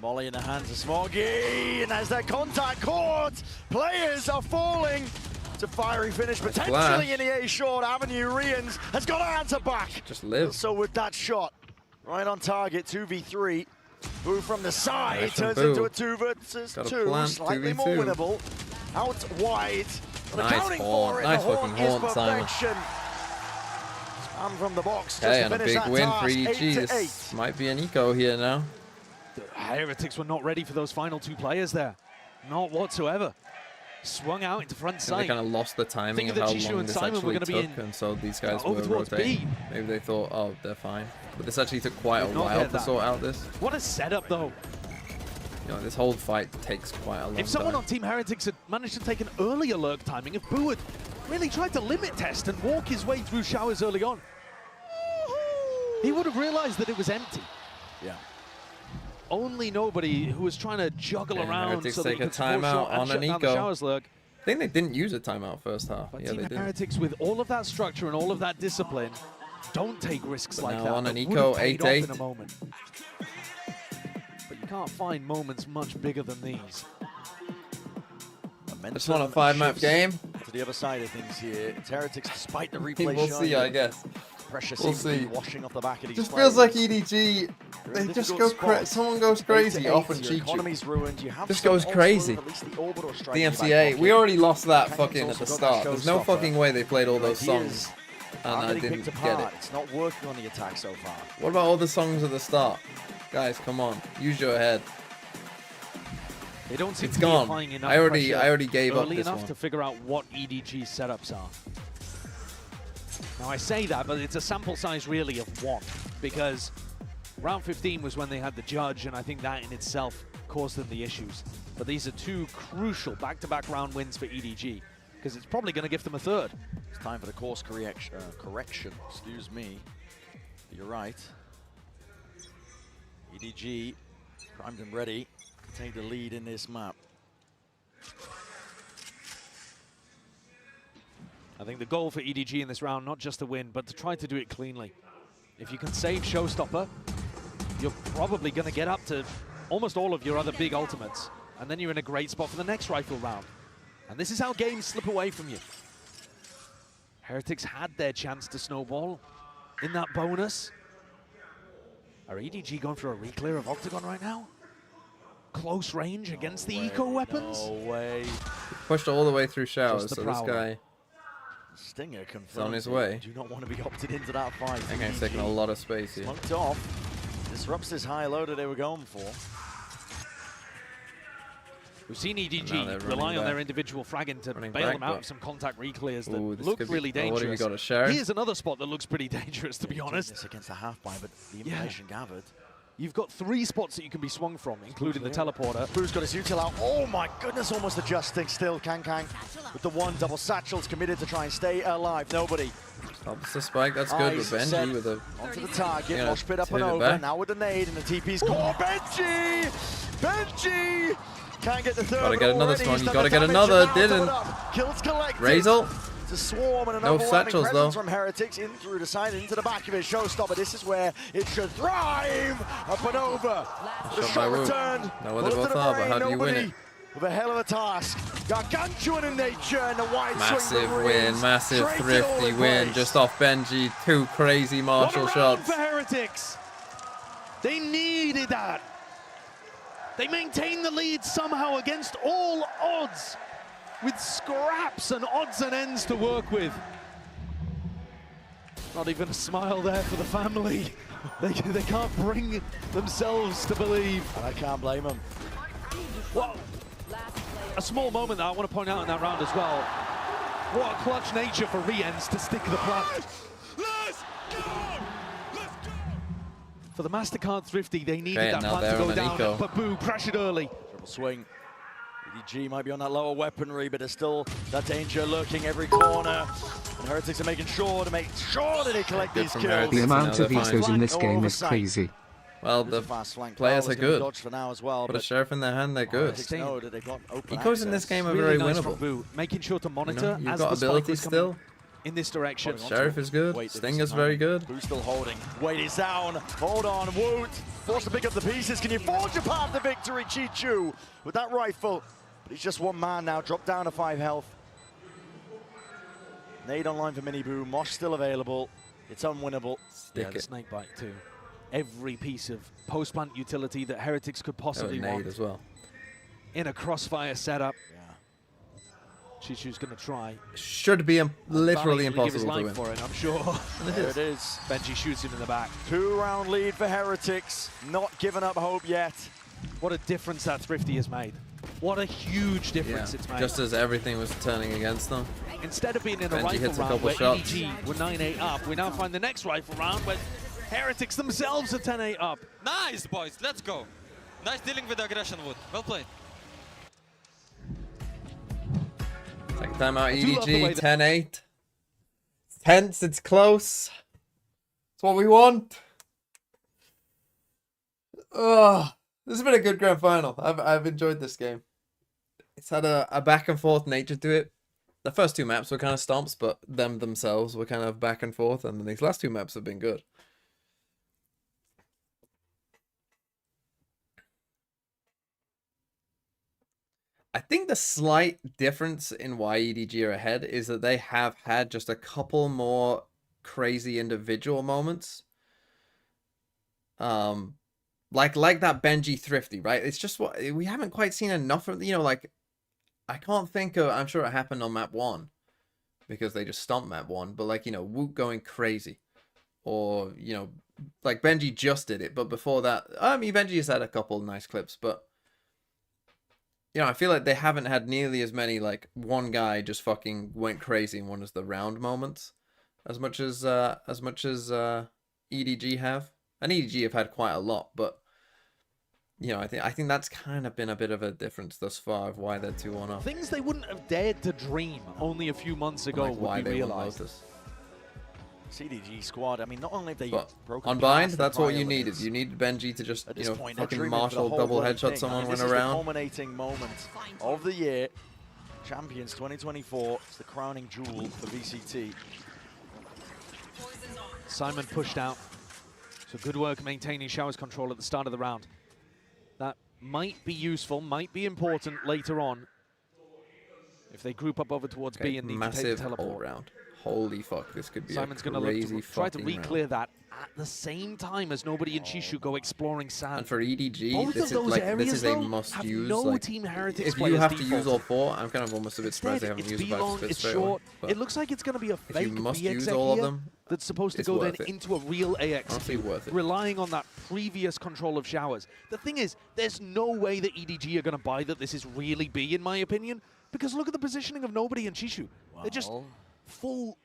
Molly in the hands of Smoggy, and as that contact caught, players are falling to fiery finish, Nice potentially flash. in the A short. Avenue Rians has got to answer back. Just live. So with that shot, right on target, 2v3. Boo from the side Nice from turns Boo. into a 2 versus Got a 2, plant, slightly more 2v2. winnable. Out wide, but Nice accounting horn. for it, Nice the fucking is horn, Simon. perfection. And from the box, just Okay, to and a finish big that win task, for EDG. 8-8. This might be an eco here now. The Heretics were not ready for those final 2 players there. Not whatsoever. Swung out into front I think side. they kind of lost the timing Thinking of that how Chichu long and this Simon were actually gonna be took, in, and so these guys over were towards rotating. B. Maybe they thought, oh, they're fine. But this actually took quite a Did not while get to that. sort out this. What a setup, though. You know, this whole fight takes quite a long If someone time. on Team Heretics had managed to take an earlier lurk timing, if Boo had really tried to limit test and walk his way through showers early on, he would have realized that it was empty. Yeah. only nobody who was trying to juggle around Heretics so that take you a could support timeout shot and on shut down the Nico. showers lurk. I think they didn't use a timeout first half. But Yeah, Team they did. Heretics, with all of that structure and all of that discipline, don't take risks like that. on That Nico, would have paid off 8-8. in a moment. But you can't find moments much bigger than these. Just want a 5-map game. To the other side of things here, it's Heretics, despite the replay We'll showing see, I guess. Pressure We'll seems to be see. washing off the back of these Just players. feels like EDG. They just go someone goes crazy, often Your cheat economy's ruined. You have Just some goes also crazy. at least the orbital strike The in your back MCA. pocket. We already lost that Kang's fucking at also the got start. that There's no showstopper. fucking way they played all those The songs ideas and are I getting didn't picked get apart. it. It's not working on the attack so far. What about all the songs at the start? Guys, come on. Use your head. They don't seem It's to be gone. applying enough I already pressure gave up early this enough one. to figure out what EDG's setups are. Now I say that, but it's a sample size really of one, because round 15 was when they had the judge, and I think that in itself caused them the issues. But these are two crucial back-to-back round wins for EDG, because it's probably going to give them a third. It's time for the course correction. Excuse me. You're right. EDG primed and ready to take the lead in this map. I think the goal for EDG in this round, not just to win, but to try to do it cleanly. If you can save Showstopper, you're probably going to get up to almost all of your other big ultimates. And then you're in a great spot for the next rifle round. And this is how games slip away from you. Heretics had their chance to snowball in that bonus. Are EDG going for a reclear of Octagon right now? Close range against the eco weapons? No way. Pushed all the way through showers, Just the so this prowler. guy Stinger is confirmed on his way. Do not want to be opted into that fight. That guy's taking a lot of space here. Smoked off. Disrupts this high low that they were going for. We've seen And now they're EDG running rely on back. their individual fragging to bail back, them out but- with some contact reclears that Ooh, this look could be- really oh, what have you dangerous. got, a sheriff? Here's another spot that looks pretty dangerous, to be Doing honest. this against the half buy, but the information gathered. You've got 3 spots that you can be swung from, including the teleporter. Boo's got his util out. Oh my goodness, almost adjusting still. Kang with the one double satchels, committed to try and stay alive. Nobody. Stops the spike. That's good with Eyes set Benji with a. onto the target. Yeah, Mosh pit up and tip it over. back. Now with the nade and the TP's core. Benji! Benji! Can't get the third. Gotta get another already. one. He's You done gotta the get damage, another. and now Didn't. doubled up. Kills collected. Razel. It's a swarm and an No overwhelming satchels, presence though. from Heretics in through the side into the back of it. Showstopper. This is where it should thrive. Up and over. The Shot by shot Wu. returned. Know where they Bullet to both the are, but brain, how do you win nobody it? With a hell of a task. Gargantuan in nature and a wide swing. Massive for win, Marines. massive Straight thrifty all win, place. just off Benji. 2 crazy martial What a round shots. for Heretics! They needed that. They maintained the lead somehow against all odds, with scraps and odds and ends to work with. Not even a smile there for the family. They can't bring themselves to believe. And I can't blame them. Well, a small moment that I want to point out in that round as well. What a clutch nature for Riens to stick the plant. For the MasterCard Thrifty, they needed Okay, that now plant they're to go on an down, eco. but Boo pressured early. Triple swing. EDG might be on that lower weaponry, but there's still that danger lurking every corner. And Heretics are making sure to make sure that they collect Good these from kills. Heretics. The Now amount they're of fine. Vetos in this All game over is sight. crazy. Well, There's the a fast flank. players Power's are gonna be good. dodged for now as well, Put a but sheriff in their hand, they're good. Heretics know that they've got open Ecos in this access. game are Really very nice from winnable. Boo, making sure to monitor You've as got the spike ability was coming still. in this direction. Sheriff is good. Wait, this Stinger's time. very good. Who's still holding? Wait, he's down. Hold on, Woot. Forced to pick up the pieces. Can you forge a path to victory, Chichu? With that rifle. But he's just one man now. Dropped down to 5 health. Nade online for Mini Boo. Mosh still available. It's unwinnable. Yeah, the snake bite too. Every piece of post-plant utility that Heretics could possibly Nade want as well. in a crossfire setup. Chichu's going to try. Should be literally Valiantly give his impossible to life win. for it, I'm sure. And There it is. Benji shoots him in the back. 2-round lead for Heretics. Not giving up hope yet. What a difference that Thrifty has made. What a huge difference Yeah, it's made. just as everything was turning against them. Instead of being in a Benji rifle hits a round couple where shots. EDG were 9-8 up, we now find the next rifle round where Heretics themselves are 10-8 up. Nice, boys. Let's go. Nice dealing with the aggression, Wood. Well played. Second time out, I do love the way EDG, 10-8. It's tense, it's close. It's what we want. Ugh. This has been a good grand final. I've enjoyed this game. It's had a back and forth nature to it. The first two maps were kind of stomps, but them themselves were kind of back and forth, and these last two maps have been good. I think the slight difference in why EDG are ahead is that they have had just a couple more crazy individual moments. Like that Benji Thrifty, right? It's just what we haven't quite seen enough of, like I can't think of, I'm sure it happened on map 1 because they just stomped map 1, but like, Woot going crazy, or, like Benji just did it, but before that, I mean, Benji has had a couple nice clips, but I feel like they haven't had nearly as many, like, one guy just fucking went crazy and one is the round moments as much as EDG have. And EDG have had quite a lot, but I think that's kind of been a bit of a difference thus far of why they're 2-1 up. Things they wouldn't have dared to dream only a few months ago would be realized. CDG squad, I mean, not only have they broken on bind, that's what you needed. You needed Benji to just, fucking marshal double headshot someone when around. The culminating moment of the year. Champions 2024, it's the crowning jewel for VCT. Simon pushed out. So good work maintaining Showers control at the start of the round. That might be useful, might be important later on if they group up over towards B and need to take the teleport. Round. Holy fuck, this could be Simon's going to look to try to re-clear that at the same time as Nobody and Chishu go exploring sand. And for EDG, this is a must-use. Like, Team Heretics if you have to use all 4, I'm kind of almost a bit surprised they haven't used long, it's short. It looks like it's going to be a fake if you must use BX all of them, that's supposed to go then into a real AX. Honestly, worth it. Relying on that previous control of Showers. The thing is, there's no way that EDG are going to buy that this is really B, in my opinion, because look at the positioning of Nobody and Chishu. They're just full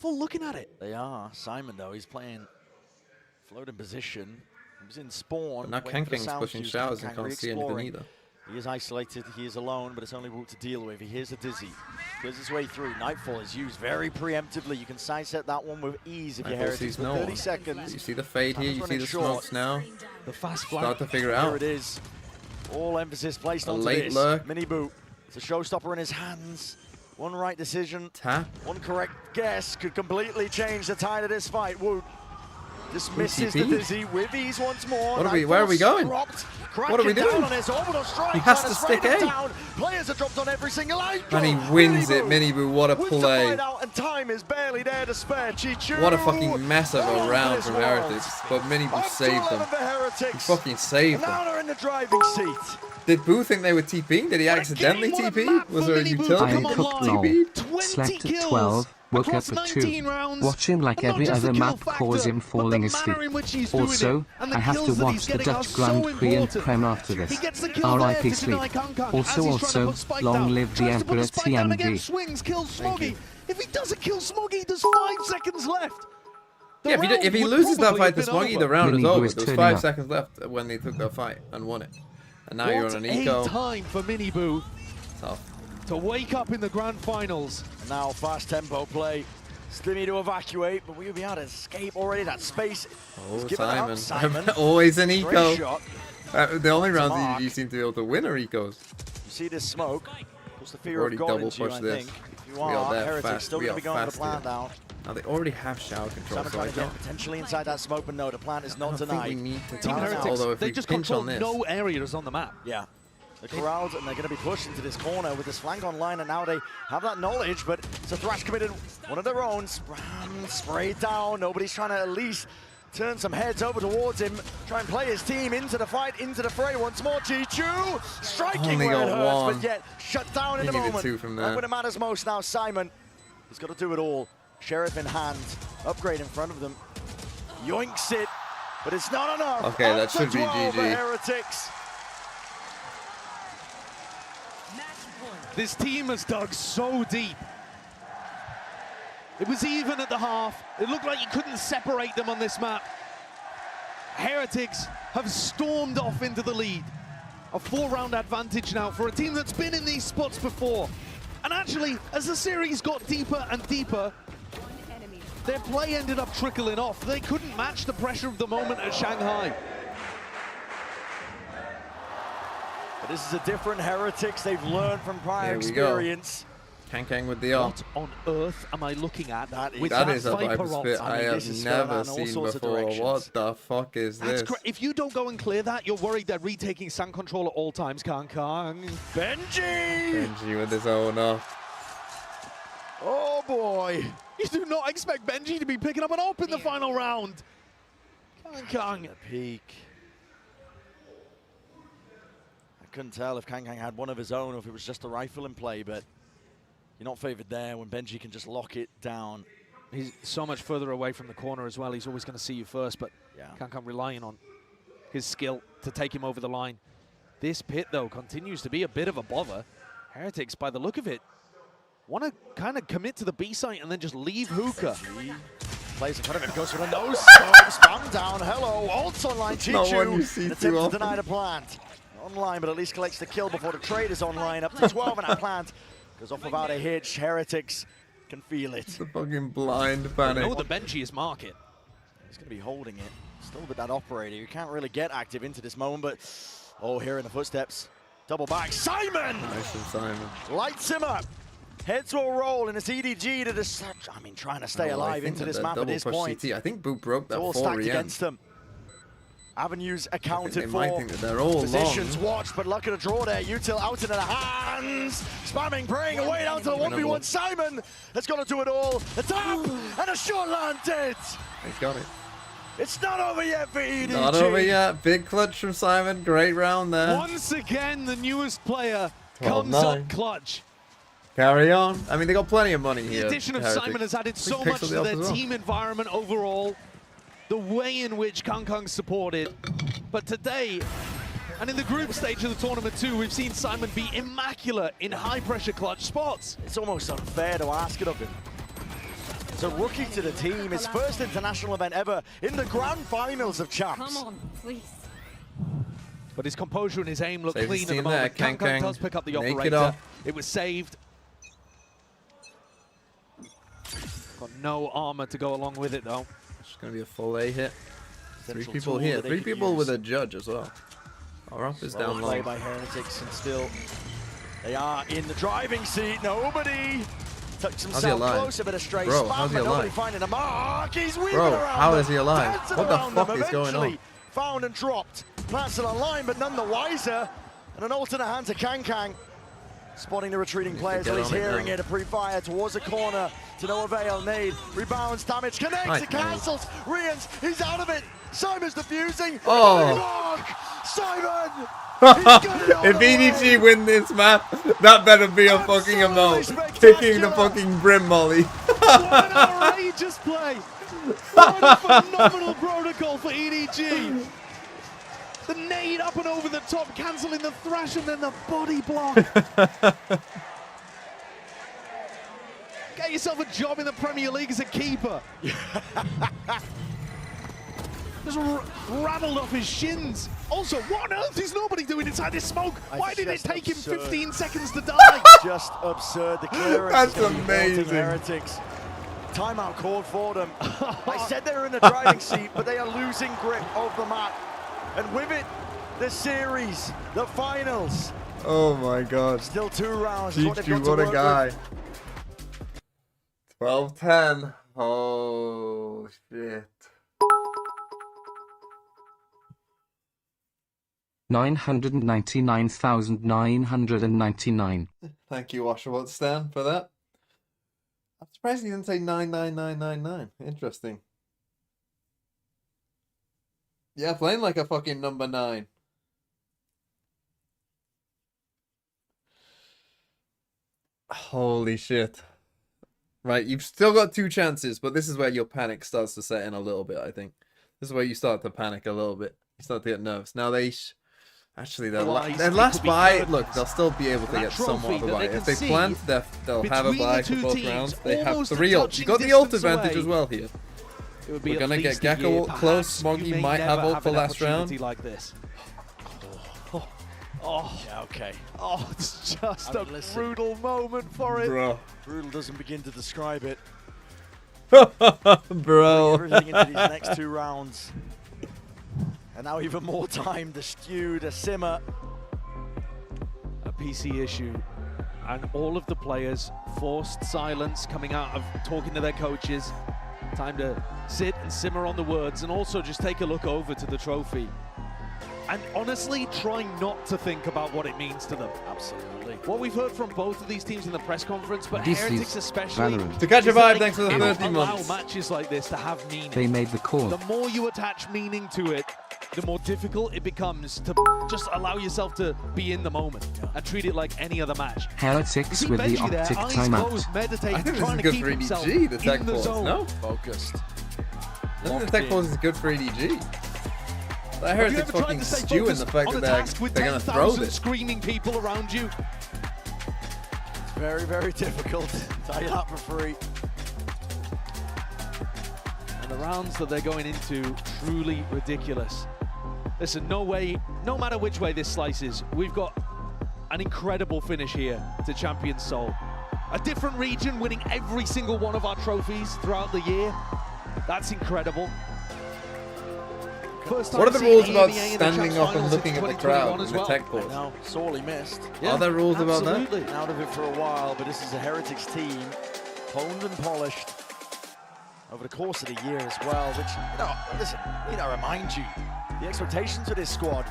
looking at it. They are. Simon, though, he's playing floating position. He was in spawn. But now Kanking's pushing Showers and can't see anything either. He is isolated, he is alone, but it's only Woot to deal with. He hears the Dizzy. Clears his way through. Nightfall is used very preemptively. You can sidestep that one with ease if you're Heretics for 30 seconds. You see the fade here, you see the smokes now. The fast flank. Start to figure it out. Here it is. All emphasis placed on late lurk. Mini Boot. It's a showstopper in his hands. One right decision, tap. One correct guess could completely change the tide of this fight. Woot dismisses the Dizzy with ease once more. Where are we going? What are we doing? He has to stick A. Players are dropped on every single line. And he wins it, Minibu. What a play. And time is barely there to spare. Chichu. What a fucking mess of a round from Heretics. But Minibu saved them. He fucking saved them. Now they're in the driving seat. Did Boo think they were TPing? Did he accidentally TP? Was there a utility TP? Slept at 12, woke up at 2. Watching like every other map cause him falling asleep. Also, I have to watch the Dutch Grand Prix and Prem after this. RIP sleep. Also, long live the Emperor TMD. Swings, kills Smoggy. If he doesn't kill Smoggy, there's 5 seconds left. Yeah, if he loses that fight to Smoggy, the round is over. There's 5 seconds left when they took that fight and won it. And now you're on an eco. Time for Minibu tough to wake up in the grand finals. Now fast tempo play. Slimmy to evacuate, but we'll be able to escape already. That space is given Simon. Always an eco. The only rounds that you seem to be able to win are ecos. You see this smoke. Puts the fear of God into you, I think. If you are, Heretics still going to be going for the plant now. Now they already have shower control, so I don't. Potentially inside that smoke, but no, the plant is not tonight. We need to Team Heretics, they just control no areas on the map. Yeah. The corrals, and they're going to be pushed into this corner with this flank online, and now they have that knowledge, but it's a thrash committed, one of their own. Sprayed down, nobody's trying to at least turn some heads over towards him, try and play his team into the fight, into the fray once more. Chichu striking where it hurts, but yet shut down in the moment. And when it matters most now, Simon has got to do it all. Sheriff in hand, upgrade in front of them. Yoinks it, but it's not enough. Okay, that should be GG. Heretics. This team has dug so deep. It was even at the half. It looked like you couldn't separate them on this map. Heretics have stormed off into the lead. A 4-round advantage now for a team that's been in these spots before. And actually, as the series got deeper and deeper, their play ended up trickling off. They couldn't match the pressure of the moment at Shanghai. This is a different Heretics. They've learned from prior experience. Kang with the arm. What on earth am I looking at? That is a Viper spit I have never seen before. What the fuck is this? If you don't go and clear that, you're worried they're retaking sand control at all times, Kang. Benji with his own up. Oh boy. You do not expect Benji to be picking up an AWP in the final round. Kang. Peak. I couldn't tell if Kang had one of his own or if it was just a rifle in play, but you're not favored there when Benji can just lock it down. He's so much further away from the corner as well. He's always going to see you first, but Kang relying on his skill to take him over the line. This pit, though, continues to be a bit of a bother. Heretics, by the look of it, want to kind of commit to the B site and then just leave Hookah. Plays in front of him, goes for the nose, spam down, hello, ults online, Chichu, attempt to deny the plant. Online, but at least collects the kill before the trade is online, up to 12 and that plant. Goes off without a hitch. Heretics can feel it. The fucking blind panic. Oh, the Benji is market. He's going to be holding it. Still with that operator. You can't really get active into this moment, but oh, hearing the footsteps. Double back. Simon! Nice from Simon. Lights him up. Heads will roll, and it's EDG to just, trying to stay alive into this map at this point. CT. I think Boot broke that all for stacked against them. Avenues accounted for. Might think that they're all Positions long. watched, but luck at a draw there. Util out into the hands. Spamming, praying away down to the 1v1. Simon has got to do it all. A tap and a shot landed. He's got it. It's not over yet for EDG. Not over yet. Big clutch from Simon. Great round there. Once again, the newest player comes up clutch. Carry on. I mean, they got plenty of money here. The addition of Simon has added so much to their team environment overall. The way in which Kang's supported. But today, and in the group stage of the tournament too, we've seen Simon be immaculate in high-pressure clutch spots. It's almost unfair to ask it of him. It's a rookie to the team, his first international event ever in the grand finals of Champs. Come on, please. But his composure and his aim look Save clean his at the team there. moment. Kang Kang does pick up the naked operator. off. It was saved. Got no armor to go along with it though. It's going to be a full A hit. Three Central people tool here. that they 3 could people use. with a judge as well. Our up is down Play low. by Heretics, and still they are in the driving seat. Nobody tucks himself close, a bit of stray Bro, spam, how's he but nobody alive? finding a mark. He's weaving Bro, around how them, is he alive? dancing What the around fuck them. is going on? Eventually found and dropped. Plants it online, but none the wiser. And an alternate hand to Kang. Spotting the retreating players, get he's on it hearing now. it. A pre-fire towards the corner to no avail. Nade, rebounds, damage, connects, Nice, it cancels. Rians, he's out of it. Simon's defusing. Oh. Block. Simon! If EDG win this map, that better be a fucking emote. Kicking the fucking brim molly. What an outrageous play! What a phenomenal protocol for EDG! The nade up and over the top, cancelling the thrash and then the body block. Get yourself a job in the Premier League as a keeper. Just rattled off his shins. Also, what on earth is nobody doing inside this smoke? Why did it take him 15 seconds to die? Just absurd. The clearance That's is gonna be built in amazing. Heretics. Timeout called for them. I said they were in the driving seat, but they are losing grip of the map. And with it, the series, the finals. Oh my god. Still 2 rounds. Is what they've got Chichu, to what a work guy. with. 12-10. Oh shit. 999,999. Thank you, Washable Stan, for that. I'm surprised he didn't say 99999. Interesting. Yeah, playing like a fucking number 9. Holy shit. Right, you've still got 2 chances, but this is where your panic starts to set in a little bit, I think. This is where you start to panic a little bit. You start to get nervous. Now they... Actually, their last buy, look, they'll still be able to get somewhat of a buy. If they plant, they'll have a buy for both rounds. They have 3 ults. You got the ult advantage as well here. We're going to get Gecko ult close. Smoggy might have ult for last round. Like this. Yeah, okay. Oh, it's just a brutal moment for it. Bro. Brutal doesn't begin to describe it. Bro. Everything into these next 2 rounds. And now even more time, the stew, the simmer. PC issue, and all of the players forced silence coming out of talking to their coaches. Time to sit and simmer on the words, and also just take a look over to the trophy. And honestly, try not to think about what it means to them. Absolutely. What we've heard from both of these teams in the press conference, but This Heretics is especially, Valorant. To catch a is that vibe, they thanks for the cannot 30 allow months. matches like this to have meaning. They made the call. The more you attach meaning to it, the more difficult it becomes to just allow yourself to be in the moment and treat it like any other match. Heretics with the Benji there, optic eyes timeout. closed, meditating, I think this trying is to good keep for himself EDG, the tech in the pause, zone. no? Focused. I think the tech pause is good for EDG. That Have you Heretics ever tried fucking to stay stew in focused the fact on a that task with they're going to throw 10,000 this. screaming people around you? Very, very difficult. Tell you that for free. And the rounds that they're going into, truly ridiculous. Listen, no way, no matter which way this slices, we've got an incredible finish here to Champion Seoul. A different region winning every single one of our trophies throughout the year. That's incredible. First time What are the seeing rules about EMEA in the standing Champs up and Finals looking in at the crowd 2021 as in the well. tech pause? Now, sorely missed. Are there rules about that? absolutely. Been out of it for a while, but this is a Heretics team, honed and polished over the course of the year as well, which, listen, remind you, the expectations of this squad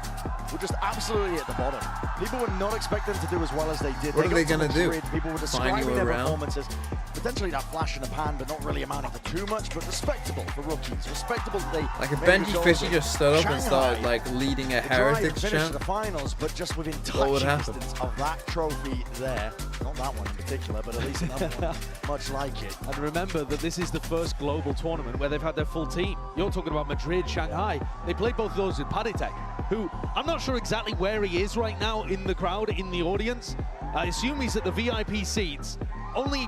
were just absolutely at the bottom. People would not expect them to do as well as they did. What are they got to gonna do? Madrid, people were Find describing you their around? performances, potentially that flash in the pan, but not really amounting to too much, but respectable for rookies, respectable that they Like if made Benji results Fishy with just stood up and Shanghai. started like leading a The drive Heretics finished chant, the finals, but just within what would touching happen? distance of that trophy there. Not that one in particular, but at least another one much like it. And remember that this is the first global tournament where they've had their full team. You're talking about Madrid, Shanghai. They played both of those with Paditek, who I'm not sure exactly where he is right now in the crowd, in the audience. I assume he's at the VIP seats, only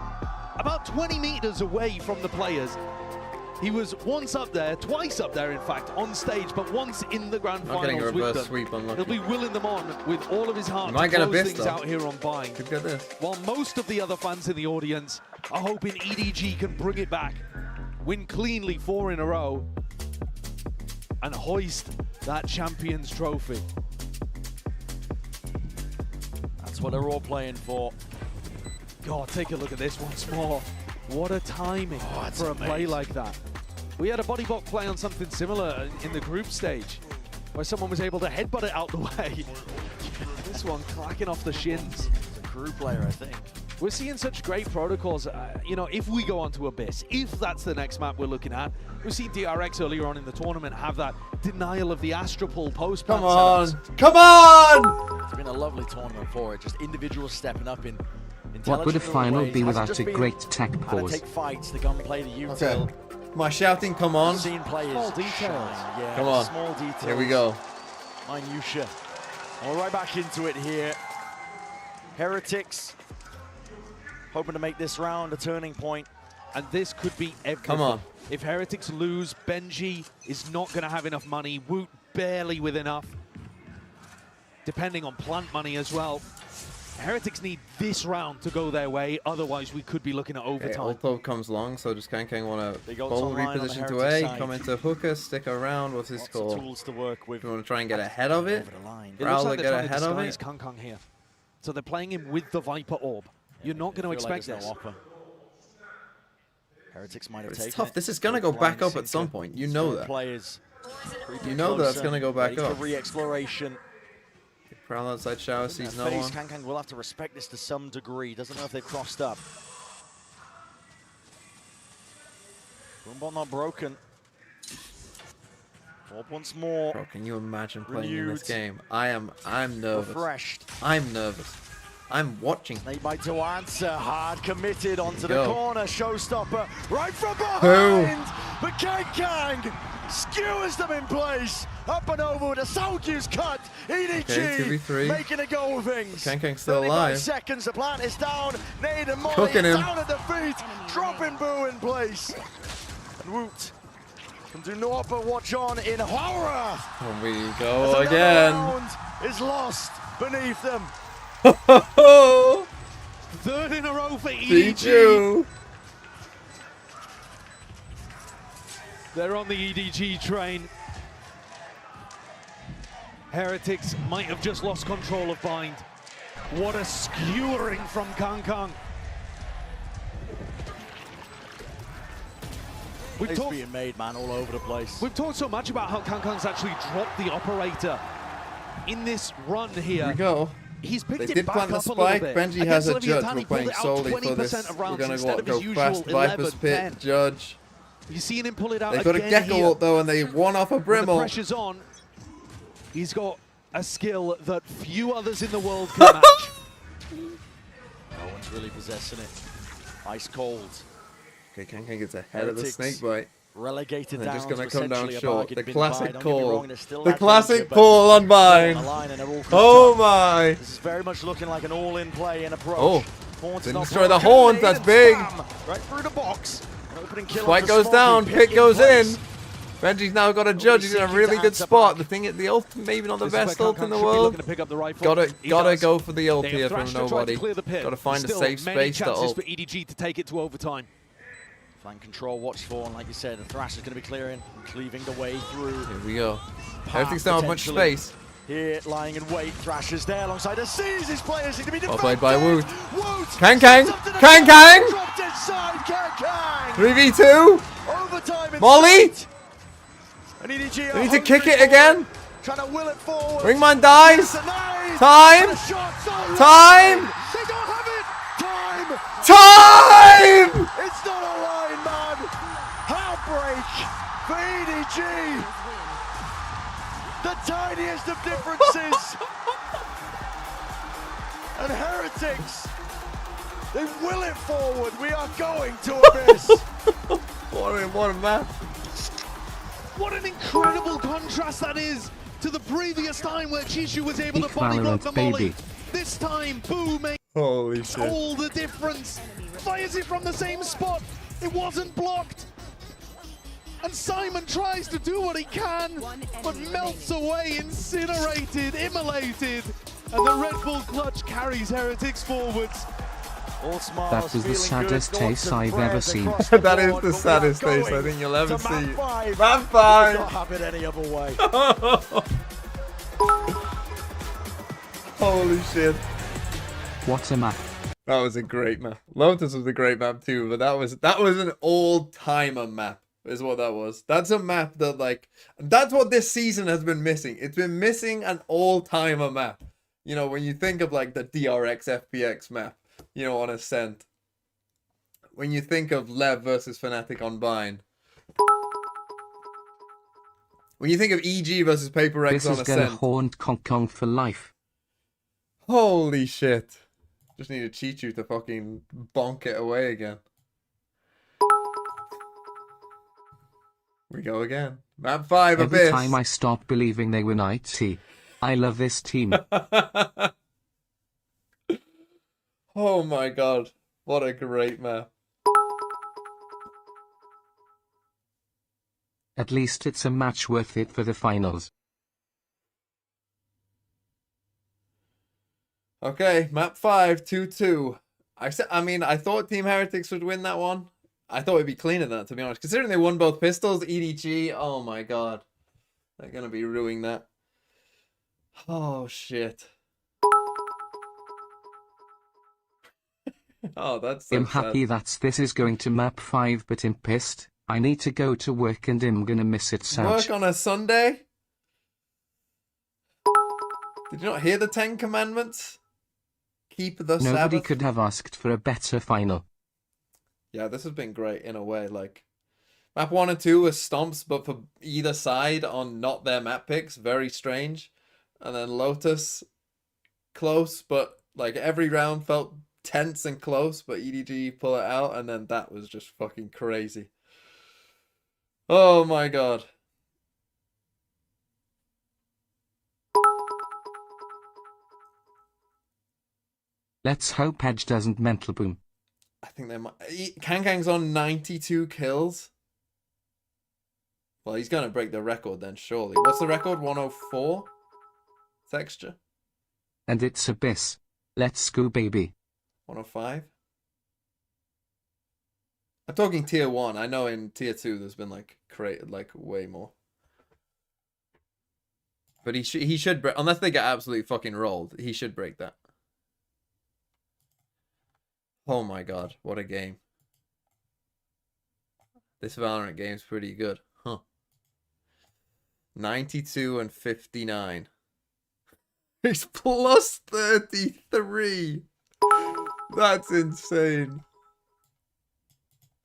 about 20 meters away from the players. He was once up there, twice up there, in fact, on stage, but once in the grand Not getting a finals with reverse them. sweep, unlucky. He'll be willing them on with all of his heart You might to get a close bist, things though. out here on Bind. Could get this. While most of the other fans in the audience are hoping EDG can bring it back, win cleanly 4 in a row, and hoist that Champions Trophy. That's what they're all playing for. God, take a look at this once more. What a timing for a play like that. We had a body block play on something similar in the group stage, where someone was able to headbutt it out the way. This one clacking off the shins. It's a crew player, I think. We're seeing such great protocols. If we go on to Abyss, if that's the next map we're looking at, we've seen DRX earlier on in the tournament have that denial of the Astropol post. Come on! Come on! It's been a lovely tournament for it. Just individuals stepping up in What would a intelligent final ways. be Hasn't without just a been great tech how to pause? take fights, the gunplay, the util. Okay. My shouting, come on. Seen players Small details. shine. Yeah, Come on. small details. Here we go. Minutia. And we're right back into it here. Heretics hoping to make this round a turning point. And this could be everything. Come on. If Heretics lose, Benji is not going to have enough money. Woot barely with enough. Depending on plant money as well. Heretics need this round to go their way, otherwise we could be looking at Okay, overtime. Ulto comes along, so just Kang want Big to ults ball online on the reposition to Heretics A, side. come into hookah, stick around. What's this Lots of called? tools to work with. You want to try and get ahead of it? Over the line. It looks Prowler like they're get trying to ahead of disguise it? Kang Kang here. So they're playing him with the Viper Orb. You're not going to Feel like expect there's this. no offer. Heretics might have It's taken tough. it. This is going to go Blind back up at some sinker. point. You know Still that. Players creeping You know that's closer, going to go back ready up. for re-exploration. Prowl outside shower, sees no one. Kang will have to respect this to some degree. Doesn't know if they've crossed up. Boombot not broken. Orb once more. Bro, can you imagine playing in this Renewed. game? I'm nervous. Refreshed. I'm nervous. I'm watching. Snake bite to answer. Hard committed onto the Go. corner. Showstopper right from Who? behind. But Kang skewers them in place. Up and over with a Sounduse cut. EDG Okay, 2v3. making a go of things. Kang's still 35 alive. seconds. The plant is down. Nade and Molly Cooking him. down at the feet. Dropping Boo in place. And Woot can do naught but watch on in horror. Here we As go another again. round is lost beneath them. Third in a row for Beat EDG. you. They're on the EDG train. Heretics might have just lost control of Bind. What a skewering from Kang. It's being made, man, all over the place. We've talked so much about how Kang's actually dropped the operator in this run here. Here we go. He's picked They it did back plant the up a spike. little bit. Benji has a Against judge. Leviathan, We're he pulled playing it out solely for 20% this. of rounds We're going instead to of his go usual fast. Viper's 11, Pit, 10. judge. You've seen him pull it out They've got a again Gecko here. ult though, and they won off a When the Brimble. pressure's on, he's got a skill that few others in the world can match. No one's really possessing it. Ice cold. Okay, Kang gets ahead of the snake bite. Relegated They're down just going to to come down essentially a short. bargain The bin classic buy. Don't get me call. wrong, there's still The that classic danger, but call on they're Vine. on the line and they're all Oh cooked up. my. This is very much looking like an all-in play and approach. Oh, Horns didn't not destroy the broken. horns. That's big. Right through the box. An opening kill Spike onto goes Smoggy. down. Pick Pit goes place. in. Benji's now got a judge. He's in a seeking really to good answer spot. back. The thing, the ult, maybe not the This is best where ult in Kang the should be world. looking to pick up the rifle. Gotta He gotta does. go for the ult They here have from thrashed to try to nobody. clear the pit. Gotta find Still, a safe many space to chances ult. for EDG to take it to overtime. Flank control, watch for, and like you said, the Thrash is going to be clearing and cleaving the way through. Here we go. Path Everything's down much potentially. space. Here, lying in wait, Thrash is there alongside us. Sees his players need to be Well defended. played by Woot. Woot Kang! sets up to the Kang! top, dropped inside, Kang! 3v2. Overtime in Molly. sight. And EDG They need to kick it again. Trying to will it forward. Ringman dies. Denied. Time. And a shot so Time. wide. They don't have it. Time. Time. It's not a line, man. Heartbreak for EDG. The tiniest of differences. And Heretics, they will it forward. We are going to abyss. What a map. What an incredible contrast that is to the previous time where Chishu was able Peak to body block Valorant, the Molly. baby. This time, Boo makes Holy shit. all the difference. Fires it from the same spot. It wasn't blocked. And Simon tries to do what he can, but melts away, incinerated, immolated. And the Red Bull clutch carries Heretics forwards. All smiles, That is the feeling saddest good, taste thoughts and I've ever prayers seen. across the That is board, the but we are saddest taste I going think you'll ever to map see. 5. Map 5. We don't have it any other way. Holy shit. What a map. That was a great map. Lotus was a great map too, but that was an all-timer map, is what that was. That's a map that, like, that's what this season has been missing. It's been missing an all-timer map. You know, when you think of like the DRX FPX map, you know, on Ascent. When you think of Lev versus Fnatic on Vine. When you think of EG versus Paper X This on is gonna Ascent. haunt Kong for life. Holy shit. Just need a Chichu to fucking bonk it away again. We go again. Map 5 Every Abyss. time I stop believing they win IT. I love this team. Oh my god. What a great map. At least it's a match worth it for the finals. Okay, map 5, 2-2. I thought Team Heretics would win that one. I thought it'd be cleaner than that, to be honest. Considering they won both pistols, EDG, oh my god. They're gonna be ruining that. Oh shit. Oh, that's so I'm sad. happy that this is going to map 5, but I'm pissed. I need to go to work and I'm gonna miss it, Saj. Work on a Sunday? Did you not hear the 10 Commandments? Keep the Nobody Sabbath. could have asked for a better final. Yeah, this has been great in a way. Like, map 1 and 2 were stomps, but for either side on not their map picks. Very strange. And then Lotus, close, but like every round felt tense and close, but EDG pull it out, and then that was just fucking crazy. Oh my god. Let's hope Edge doesn't mental boom. I think they might. Kang's on 92 kills. Well, he's going to break the record then, surely. What's the record? 104? Texture? And it's Abyss. Let's go, baby. 105? I'm talking tier 1. I know in tier 2 there's been like created like way more. But he should break, unless they get absolutely fucking rolled, he should break that. Oh my god, what a game. This Valorant game's pretty good. Huh. 92 and 59. He's plus 33. That's insane.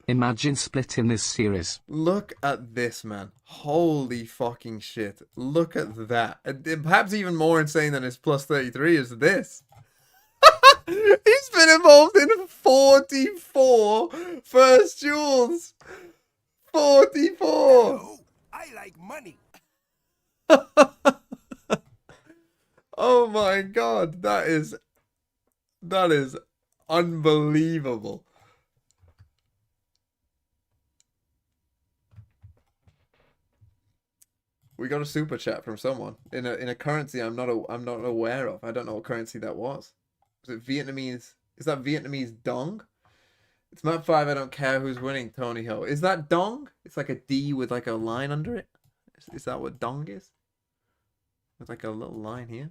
Imagine splitting this series. Look at this, man. Holy fucking shit. Look at that. And perhaps even more insane than his plus 33 is this. He's been involved in 44 first duels. 44. Oh, I like money. Oh my god, that is unbelievable. We got a super chat from someone in a currency I'm not aware of. I don't know what currency that was. Was it Vietnamese? Is that Vietnamese dong? It's map 5. I don't care who's winning. Tony Ho. Is that dong? It's like a D with like a line under it. Is that what dong is? With like a little line here.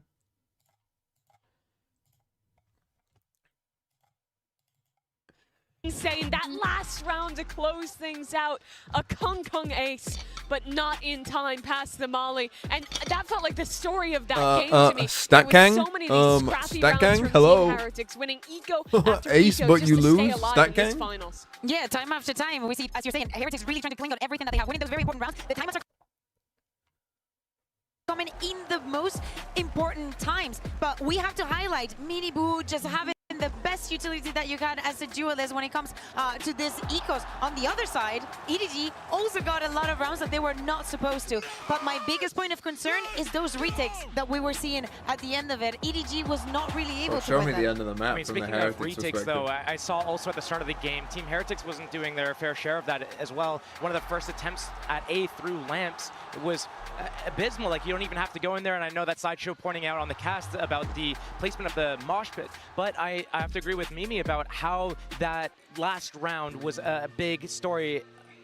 Saying that last round to close things out, a Kung ace, but not in time past the Molly, and that felt like the story of that game to me. Stat Gang, so many of these scrappy Stat Gang, rounds from hello. Team Heretics, winning eco after Ace, eco but just you to lose, stay alive Stat in this Gang? finals. Yeah, time after time, we see, as you're saying, Heretics really trying to cling on everything that they have, winning those very important rounds. The timeouts are coming in the most important times, but we have to highlight Miniboo just having the best utility that you can as a duelist when it comes to this ecos. On the other side, EDG also got a lot of rounds that they were not supposed to. But my biggest point of concern is those retakes that we were seeing at the end of it. EDG was not really able to Show win me them. the end of the map. I mean, from the speaking of Heretics retakes, perspective. though, I saw also at the start of the game, Team Heretics wasn't doing their fair share of that as well. One of the first attempts at A through lamps was abysmal. Like, you don't even have to go in there, and I know that Sideshow pointing out on the cast about the placement of the mosh pit, but I have to agree with Mimi about how that last round was a big story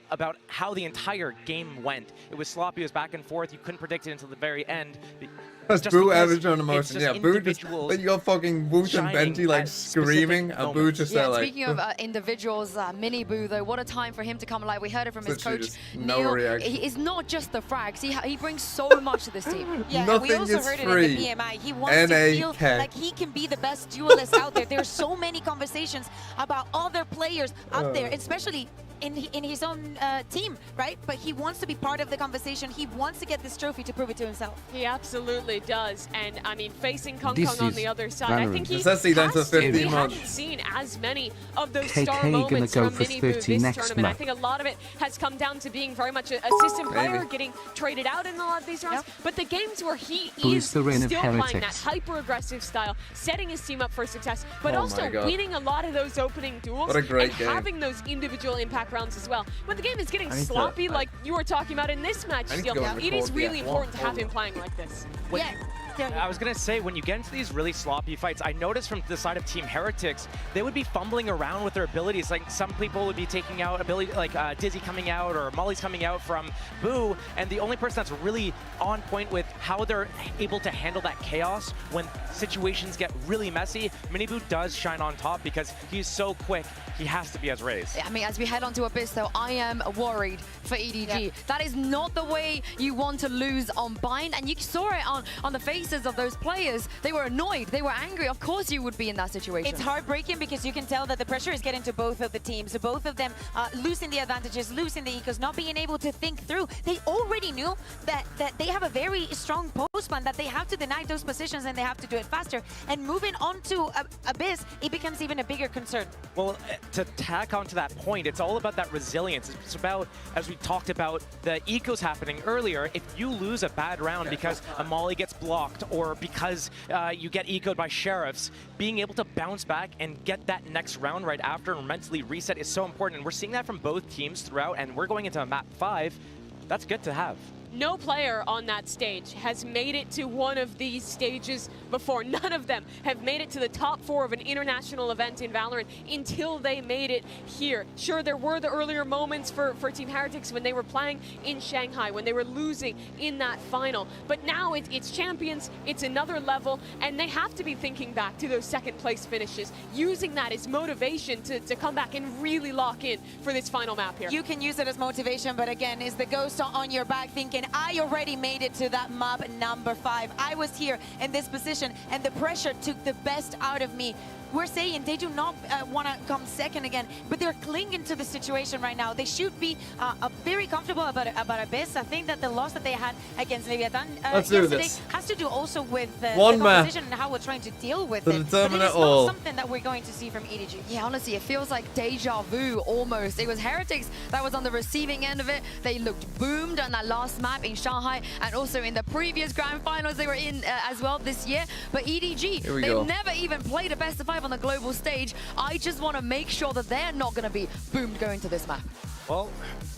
about how the entire game went. It was sloppy, it was back and forth, you couldn't predict it until the very end. That's Boo average on emotion. Yeah, Boo just, then you got fucking Woot and Benji like screaming, and Boo just there like. Speaking of individuals, Mini Boo though, what a time for him to come alive. We heard it from his coach, no Neil. reaction. He is not just the frags. He brings so much to this team. Yeah, Nothing and we also is heard free. it in the PMI. He wants to feel like he can be the best duelist out there. There's so many conversations about other players out there, especially in his own team, right? But he wants to be part of the conversation. He wants to get this trophy to prove it to himself. He absolutely does. And I mean, facing Kung on the other side, I think he we haven't seen as many of those star moments from Mini Boo this tournament. I think a lot of it has come down to being very much a system player, getting traded out in a lot of these rounds. But the games where he is still playing that hyper-aggressive style, setting his team up for success, but also winning a lot of those opening duels What a great and game. having those individual impact rounds as well. When the game is getting sloppy, like you were talking about in this match, Steel, it is really important to have him playing like this. I was going to say, when you get into these really sloppy fights, I noticed from the side of Team Heretics, they would be fumbling around with their abilities. Like, some people would be taking out ability, like Dizzy coming out or Molly's coming out from Boo, and the only person that's really on point with how they're able to handle that chaos when situations get really messy, Miniboo does shine on top because he's so quick, he has to be as raised. I mean, as we head on to Abyss, though, I am worried for EDG. That is not the way you want to lose on Bind, and you saw it on the faces of those players. They were annoyed, they were angry. Of course you would be in that situation. It's heartbreaking because you can tell that the pressure is getting to both of the teams. Both of them losing the advantages, losing the ecos, not being able to think through. They already knew that they have a very strong post plan, that they have to deny those positions and they have to do it faster. And moving on to Abyss, it becomes even a bigger concern. Well, to tack onto that point, it's all about that resilience. It's about, as we talked about, the ecos happening earlier. If you lose a bad round because a Molly gets blocked or because you get ecoed by sheriffs, being able to bounce back and get that next round right after and mentally reset is so important. And we're seeing that from both teams throughout, and we're going into map 5. That's good to have. No player on that stage has made it to one of these stages before. None of them have made it to the top 4 of an international event in Valorant until they made it here. Sure, there were the earlier moments for Team Heretics when they were playing in Shanghai, when they were losing in that final. But now it's champions, it's another level, and they have to be thinking back to those second place finishes, using that as motivation to come back and really lock in for this final map here. You can use it as motivation, but again, is the ghost on your back thinking, I already made it to that map number 5. I was here in this position, and the pressure took the best out of me. We're saying they do not want to come second again, but they're clinging to the situation right now. They should be very comfortable about Abyss. I think that the loss that they had against Leviathan yesterday has to do also with the composition and how we're trying to deal with it. But it is not something that we're going to see from EDG. Yeah, honestly, it feels like deja vu almost. It was Heretics that was on the receiving end of it. They looked boomed on that last map in Shanghai, and also in the previous grand finals they were in as well this year. But EDG, they've never even played a best of 5 on the global stage. I just want to make sure that they're not going to be boomed going to this map. Well,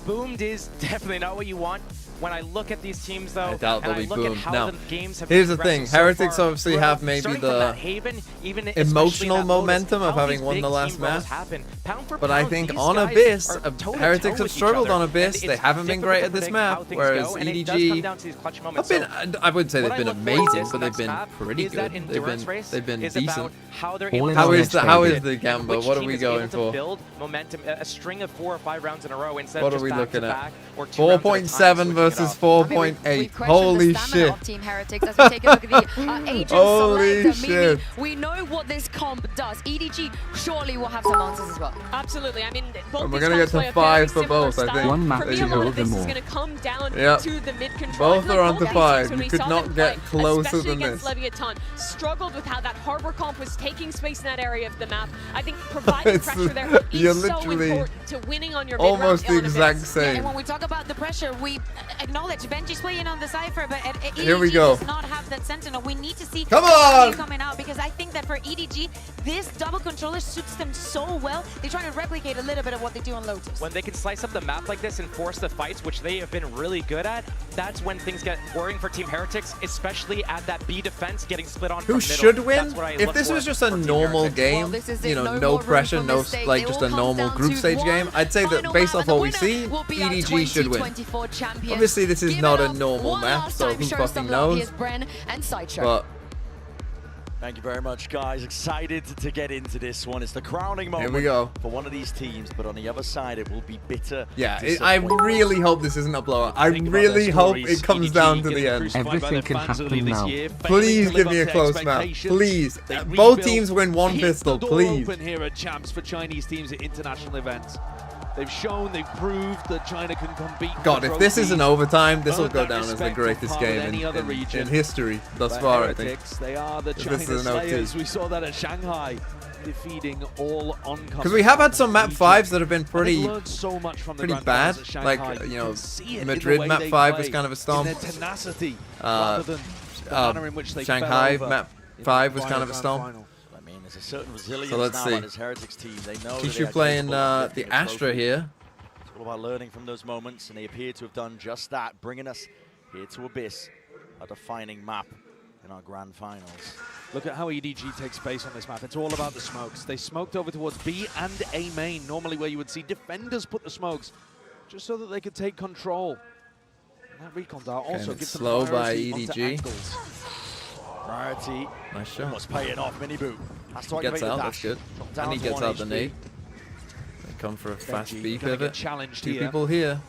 boomed is definitely not what you want. When I look at these teams, though, I doubt they'll be boomed. Now, here's the thing. Heretics obviously have maybe the emotional momentum of having won the last map. But I think on Abyss, Heretics have struggled on Abyss. They haven't been great at this map, whereas EDG have been, I wouldn't say they've been amazing, but they've been pretty good. They've been decent. How is the Gamba? What are we going for? Build momentum, a string of 4 or 5 rounds in a row instead of just looking at? 4.7 versus 4.8. Holy shit. Of Team Heretics as we take a look at the agent Holy shit. We know what this comp does. EDG surely will have some answers as well. Absolutely. I mean, both we're going to get to 5 for both, I think. One map for me, to a lot go of this the is more. going to come down to the mid-control. Both are on to 5. You could not get closer than this. Leviathan struggled with how that harbor comp was taking space in that area of the map. I think providing pressure there is so important to winning on your mid-round. Almost the exact same. Yeah, and when we talk about the pressure, we acknowledge Benji's playing on the Cypher, but Here we EDG go. does not have that Sentinel. We need to see Come on! coming out, because I think that for EDG, this double controller suits them so well. They're trying to replicate a little bit of what they do on Lotus. When they can slice up the map like this and force the fights, which they have been really good at, that's when things get worrying for Team Heretics, especially at that B defense getting split on Who should win? If this was just a normal game, you know, no pressure, no like just a normal group stage game, I'd say that based off what we see, EDG should win. Obviously, this is not a normal map, so who fucking knows? But thank you very much, guys. Excited to get into this one. It's the crowning moment here we go. For one of these teams, but on the other side, it will be bitter. Yeah, I really hope this isn't a blowout. I really hope it comes down to the end. Everything can happen now. Please give me a close map. Please. Both teams win one pistol, please. Open here at champs for Chinese teams at international events. They've shown, they've proved that China can compete. God, if this isn't overtime, this will go down as the greatest game in history thus far, I think. They are the China Slayers. We saw that at Shanghai, defeating all oncomers. Because we have had some map 5s that have been pretty bad. Like, you know, Madrid map 5 was kind of a stomp. Shanghai map 5 was kind of a stomp. There's a certain resilience so let's see. On this Heretics team. They know Kishu playing the Astra here. It's all about learning from those moments, and they appear to have done just that, bringing us here to Abyss, a defining map in our grand finals. Look at how EDG takes space on this map. It's all about the smokes. They smoked over towards B and A main, normally where you would see defenders put the smokes, just so that they could take control. And that recon dart also gives them slow by EDG. Priority. Nice shot. Almost paying off. Minibu has to gets out. That's good. And he gets out the nade. They come for a fast B pivot. Two people here.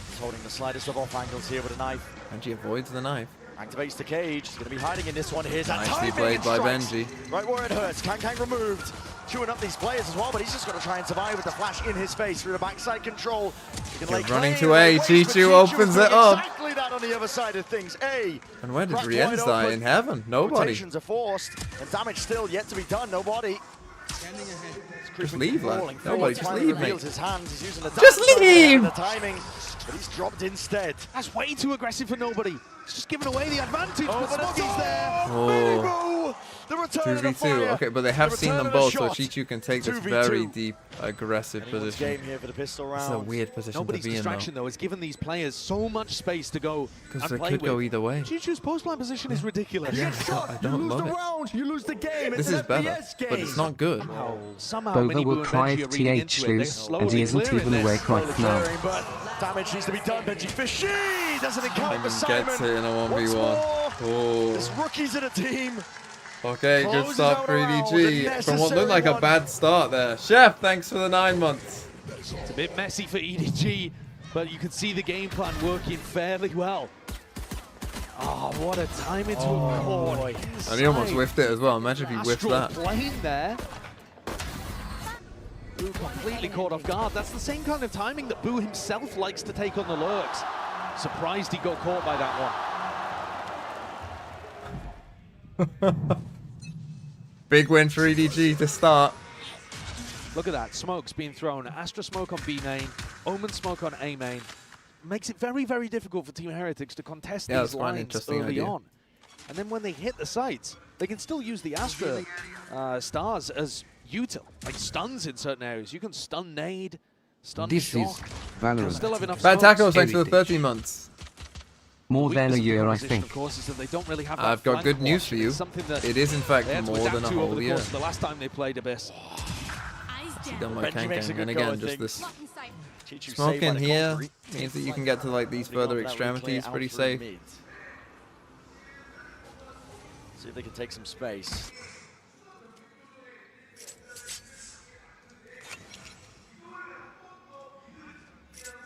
He's holding the slightest of off angles here with a knife. Benji avoids the knife. Activates the cage. He's going to be hiding in this one. Here's that nicely played by Benji. Right where it hurts. Kang removed. Chewing up these players as well, but he's just got to try and survive with the flash in his face through the backside control. Running to A. Chichu opens it up. Exactly that on the other side of things. A. And where did Rienz die? In heaven? Nobody. Rotations are forced, and damage still yet to be done. Nobody. Just leave, lad. Nobody, just leave, mate. His hands. He's using the just leave! The timing, but he's dropped instead. That's way too aggressive for Nobody. He's just giving away the advantage. Oh, but Smoggy's there. Oh. The return of the 2v2. fire. Okay, but they have The seen return them of the both, so shot. Chichu can take this 2v2. very deep, aggressive Anyone's position. game here for the pistol This is a round. weird position Nobody's to be in, distraction, though, has given these players so much space to go and because it play could with. go either way. Chichu's post-plant position is ridiculous. Yeah, I don't love it. round, you lose the game. This is better, but it's not good. Somehow Bova Mini will Boo and cry Benji if are reading TH into it. They're lose, slowly and he isn't clearing even this. awake right now. Clearing, but damage needs to be done. Benji Fishy doesn't encounter Simon Simon. gets it in a Once 1v1. more, Oh. This rookie's in a team. Okay, good Closes start out for around EDG. the From what looked like a necessary bad start there. Chef, thanks for the 9 months. It's a bit messy for EDG, but you can see the game plan working fairly well. Oh, what a time into a chord. And he almost whiffed it as well. Imagine if he whiffed Astral that. plane there. Boo completely caught off guard. That's the same kind of timing that Boo himself likes to take on the lurks. Surprised he got caught by that one. Big win for EDG to start. Look at that, smoke's being thrown. Astra smoke on B main, Omen smoke on A main. Makes it very, very difficult for Team Heretics to contest these lines early on. And then when they hit the sites, they can still use the Astra stars as util, like stuns in certain areas. You can stun nade, stun shock. Valorant. Still have enough Bad smokes. Tacos, thanks for the 30 months. More than a year, I think. Of course, is that they don't really have that I've got flank good news watch. for you. It's something that It is, in fact, they had to more adapt than a to over whole the year. course of the last time they played Abyss. See done my Benji makes a Kankan. good And go, I again, just think. this Chichu smoke saved by in the here concrete. means that you can get to like these Moving on further that reclear extremities out pretty through safe. mid. See if they can take some space.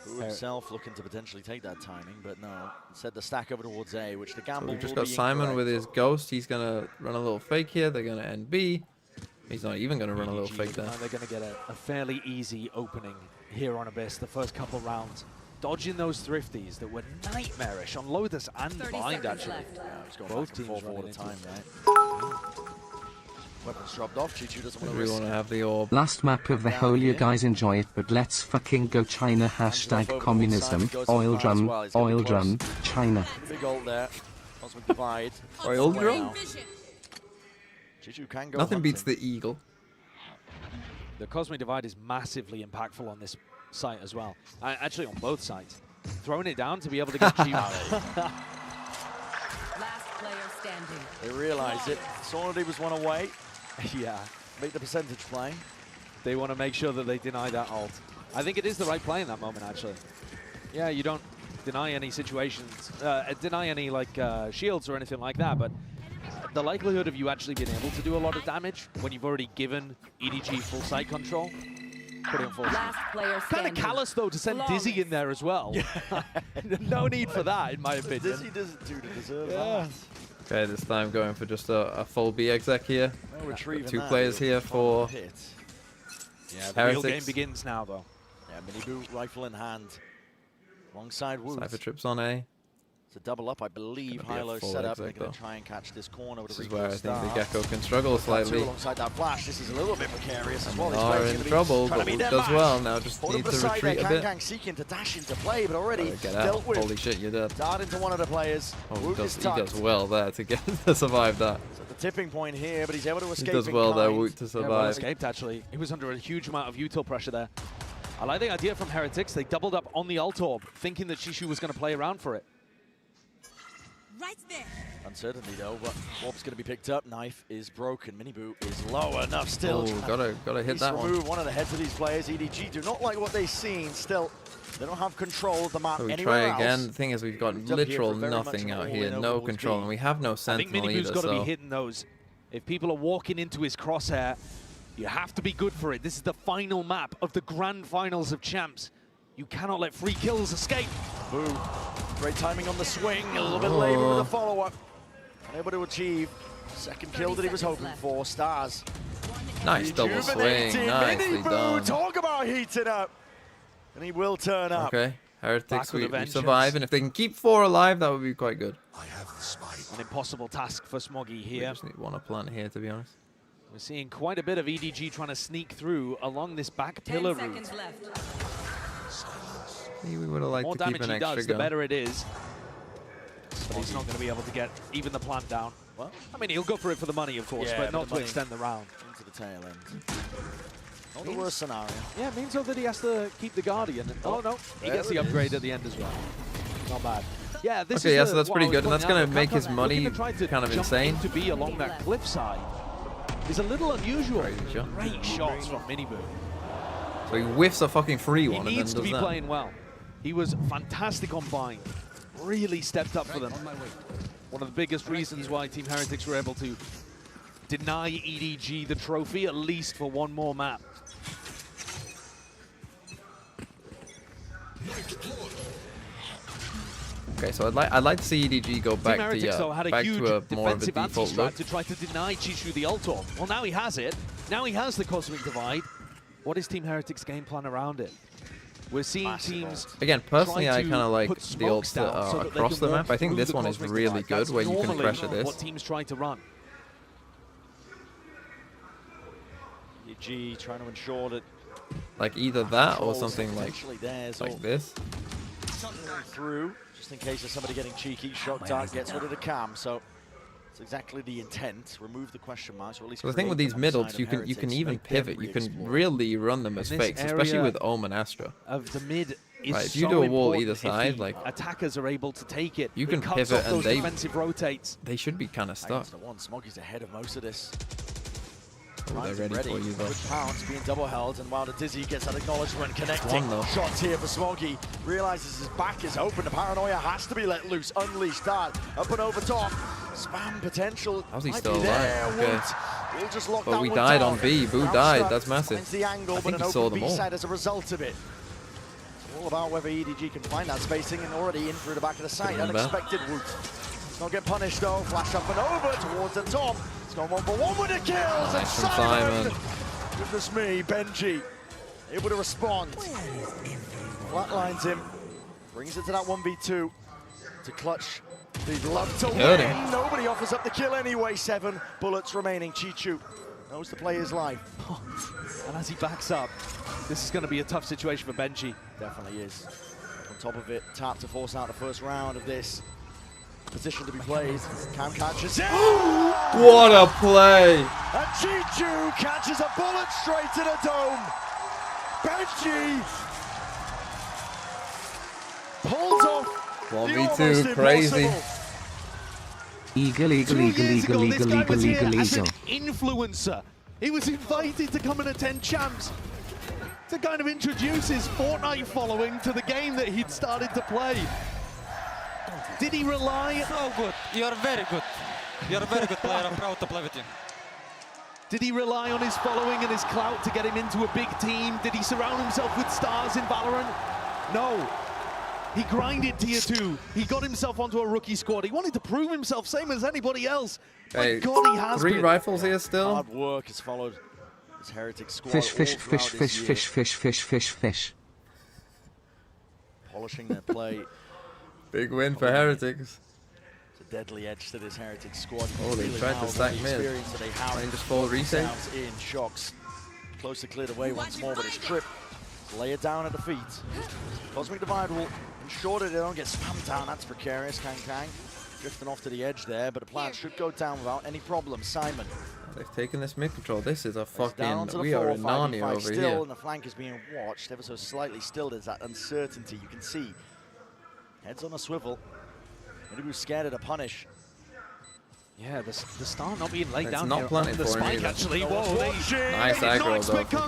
Boo himself looking to potentially take that timing, but no. Instead, the stack over towards A, which the So gamble we've just will got be Simon incorrect. with his ghost. He's gonna run a little fake here. They're gonna end B. He's not even gonna run a little fake there. They're going to get a fairly easy opening here on Abyss the first couple rounds. Dodging those thrifties that were nightmarish on Lotus and Bind, actually. Yeah, he's going Both back and teams forth all running the into time, it. right? Weapons dropped off. Chichu doesn't want to We risk. want to have the orb. Last map of the whole, you guys enjoy it, but let's fucking go China. Hashtag communism. Oil drum, China. Big ult there. Cosmic Divide. Oil Way drum? out. Chichu can go Nothing beats hunting. the eagle. The Cosmic Divide is massively impactful on this site as well. Actually, on both sides. Throwing it down to be able to get cheap. Last player standing. They realize it. Sordy was one away. Yeah. Make the percentage play. They want to make sure that they deny that ult. I think it is the right play in that moment, actually. Yeah, you don't deny any situations, deny any like shields or anything like that, but the likelihood of you actually being able to do a lot of damage when you've already given EDG full site control, pretty unfortunate. Last player Kind of standing. callous though to send Dizzy in there as well. No need for that, in my opinion. Dizzy doesn't do to deserve that. Okay, this time going for just a full B exec here. No retrieving Two that. players here for Hit. Yeah, the real game Heretics. begins now though. Yeah, Mini Boo rifle in hand. Alongside Woot. Cypher trips on A. It's a double up, I believe. Gonna be a Hilo full set up. They're exec, going though. to try and catch this corner with This a is where I recoil think the star. Gecko can struggle slightly. Alongside that flash, this is a little bit precarious as well. They These are players in gonna be trouble, trying but to beat Woot their does match. well. Now just Hold need up to the side retreat there. a bit. Kang seeking to dash into play, but already Get dealt out. with. Holy shit, you're dead. Dart into one of the players. Oh, Woot is he tucked. does well there to get to survive that. It's at the tipping point here, but he's able to He escape. does in well there, kind. Woot, to Yeah, well survive. escaped actually. He was under a huge amount of util pressure there. I like the idea from Heretics. They doubled up on the ult orb, thinking that Shishu was going to play around for it. Right there. Uncertainty though, but orb's going to be picked up. Knife is broken. Miniboo is low enough still. Oh, gotta hit that one. Remove one of the heads of these players. EDG do not like what they've seen. Still, they don't have control of the map So we anywhere try again. else. The thing is, we've got Moved up here literal for very much nothing an out all-in here, over no towards control, B. and we have no I think sentinel Miniboo's either. got to be So hitting those. If people are walking into his crosshair, you have to be good for it. This is the final map of the grand finals of champs. You cannot let free kills escape. Boo. Great timing on the swing. A little bit later with the follow-up. Unable to achieve second kill that he was hoping for. Stars. nice double swing, Rejuvenating. nicely Miniboo, done. talk about heating up. And he will turn up. Okay, Heretics, Back with a we vengeance. survive, and if they can keep 4 alive, that would be quite good. An impossible task for Smoggy We here. just need one plant here, to be honest. We're seeing quite a bit of EDG trying to sneak through along this back 10 pillar route. seconds left. Maybe we would have liked More to keep damage an he extra does, the gun. better it is. But he's not going to be able to get even the plant down. Well, I mean, he'll go for it for the money, of course, but not to extend the round. Into the tail end. Not the worst scenario. Yeah, it means though that he has to keep the Guardian. Oh, no, he gets the upgrade at the end as well. Not bad. Yeah, this okay, is so that's pretty good, and that's going to make his money kind of insane. To be along that cliffside is a little unusual. Great shots from Miniboo. So he whiffs a fucking free one. He needs and then to be does that. playing well. He was fantastic on Bind. Really stepped up for them. One of the biggest reasons why Team Heretics were able to deny EDG the trophy, at least for one more map. Okay, so I'd like to see EDG go back Team Heretics, though, had a huge more of a defensive default anti-strat look. to try to deny Chichu the ult-orb. Well, now he has it. Now he has the Cosmic Divide. What is Team Heretics' game plan around it? We're seeing teams. Again, personally, try I to kind of like put the smokes ults down so that they across can the walk map. I think through this the one is Cosmic really Divide. good, That's where you can normally pressure this. what teams try to run. EDG trying to ensure that Like either that or something like theirs this. through, just in case there's somebody getting cheeky. Shock dart gets rid of the cam, so it's exactly the intent. Remove the question marks, or at least. So the thing with these middles, you can even pivot. You can really run them as fakes, especially with Ohm and Astra. Of the mid is right, if so you do a wall important either if side, the like attackers are able to take it. you It can cuts pivot off and those defensive rotates. they should be kind of stuck. Smoggy's ahead of most of this. Oh, they're ready for you though. Good pounce being double held, and while the Dizzy gets that acknowledgement, connecting though. shots here for Smoggy. Realizes his back is open. The paranoia has to be let loose. Unleash that. Up and over top. Spam potential. How's he might still be there. alive? Okay. Wood. We'll just lock But that we one died down. on B. Boo Now died. Strut That's massive. finds the angle, I but think an he saw open them all. B-side as a result of it. It's all about whether EDG can find that spacing, and already in through the back of the site. Unexpected Wood. Let's not get punished though. Flash up and over towards the top. It's gone 1-for-1 with the kills. And Nice from Simon. Goodness me, Benji able to respond. Flatlines him. Brings it to that 1v2 to clutch. He'd love to Heard win. him. Nobody offers up the kill anyway. 7 bullets remaining. Chichu knows to play his life. And as he backs up, this is going to be a tough situation for Benji. Definitely is. On top of it, tap to force out the first round of this. Position to be played. Cam catches it. What a play! And Chichu catches a bullet straight to the dome. Benji pulls off 1v2, crazy. Eagle, eagle, eagle, eagle, eagle, eagle, eagle, As an eagle. influencer, he was invited to come and attend champs to kind of introduce his Fortnite following to the game that he'd started to play. Did he rely? So good. You're very good. You're a very good player. I'm proud to play with you. Did he rely on his following and his clout to get him into a big team? Did he surround himself with stars in Valorant? No. He grinded tier 2. He got himself onto a rookie squad. He wanted to prove himself, same as anybody else. Hey, My God, he has 3 been. rifles here still. Hard work has followed this Heretic squad. Fish, all fish, throughout fish, this fish, year. fish, fish, fish, fish, fish. Polishing their play. Big win for Heretics. It's a deadly edge to this Heretic squad. Oh, they Really tried now to stack the mid. experience that they have. They just fall retake. Sounds in Shocks. Closer cleared away once more, but it's Trip. Lay it down at the feet. Cosmic Divide will ensure that they don't get spammed down. That's precarious. Kang drifting off to the edge there, but the plant should go down without any problem. Simon. They've taken this mid control. This is a Down to fucking. the We are in 4-5-5 Narnia over still, here. and the flank is being watched ever so slightly. Still, there's that uncertainty you can see. Heads on a swivel. Maybe was scared of the punish. Yeah, the star not being laid It's down not here. planted The for him spike either. actually. No Whoa, one's watching. Nice aggro though from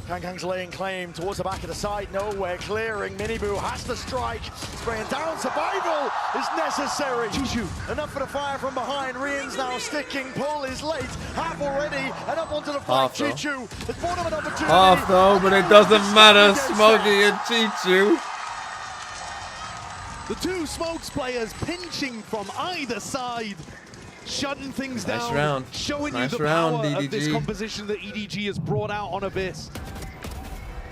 Kang. Kang's laying claim towards the back of the side. Nowhere clearing. Miniboo has to strike. Spraying down. Survival is necessary. Chichu. Enough for the fire from behind. Rian's now sticking. Pull is late. Half already. And up onto the flank. Half though. Chichu has brought him an opportunity. Half though, but it doesn't matter. Smoggy and Chichu. The two Smokes players pinching from either side, shutting things Nice down, round. showing Nice you the round, power of this EDG. composition that EDG has brought out on Abyss.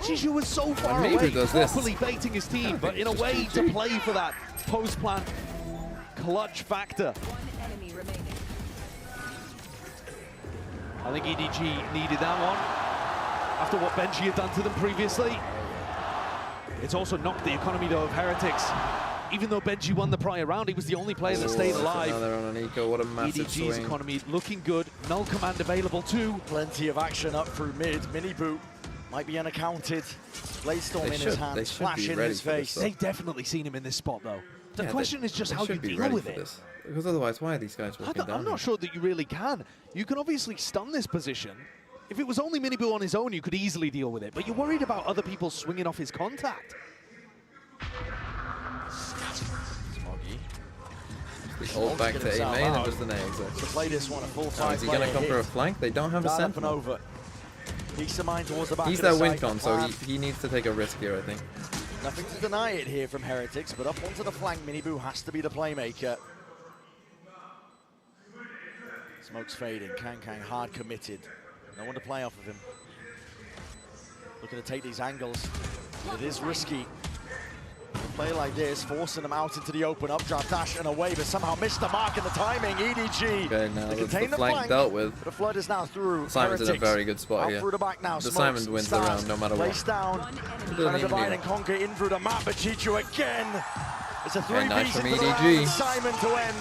Chichu was so far Maybe away, does this. properly baiting his team, but in a way to play for that post-plant clutch factor. I think EDG needed that one after what Benji had done to them previously. It's also knocked the economy though of Heretics Even though Benji won the prior round, he was the only player that stayed alive. Now they're on an eco. What a massive EDG's swing. economy looking good. Null command available too. Plenty of action up through mid. Mini boot might be unaccounted. Bladestorm in his hands, flash in his face. They've definitely seen him in this spot though. The question is just how you deal with it. Because otherwise, why are these guys walking down? I'm not sure that you really can. You can obviously stun this position. If it was only Miniboo on his own, you could easily deal with it. But you're worried about other people swinging off his contact. Hold back to A main and just an A exit. To play this one a full Is he going to come for a flank? They don't have a sentinel. Over. Peace of mind towards the back. He's their win con, so he needs to take a risk here, I think. Nothing to deny it here from Heretics, but up onto the flank, Miniboo has to be the playmaker. Smoke's fading, Kang hard committed. No one to play off of him. Looking to take these angles. It is risky. Play like this, forcing them out into the open, updraft dash and away, but somehow missed the mark in the timing. EDG. Okay, now they that's contain the flank dealt with. But the flood is now through. Simon's in a very good spot out here. Through the back now. The Simon wins the round no matter what. Place down. Trying to divide and conquer in through the map, but Chichu again. It's a 3v nice from into the EDG. round, Simon to end.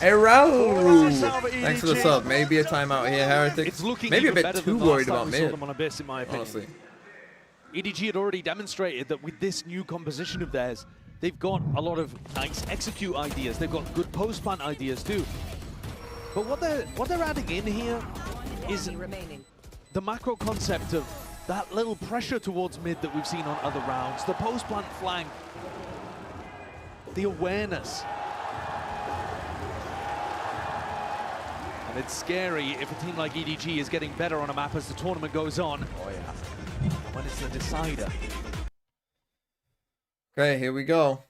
Errol! Thanks for the sub. Maybe a timeout here, Heretics. It's looking maybe a even bit better too than worried last about time we saw mid. them on Abyss, in my opinion. Honestly. EDG had already demonstrated that with this new composition of theirs, they've got a lot of nice execute ideas. They've got good post-plant ideas too. But what they're adding in here is the macro concept of that little pressure towards mid that we've seen on other rounds, the post-plant flank, the awareness. And it's scary if a team like EDG is getting better on a map as the tournament goes on. Oh yeah. When it's the decider. Okay, here we go.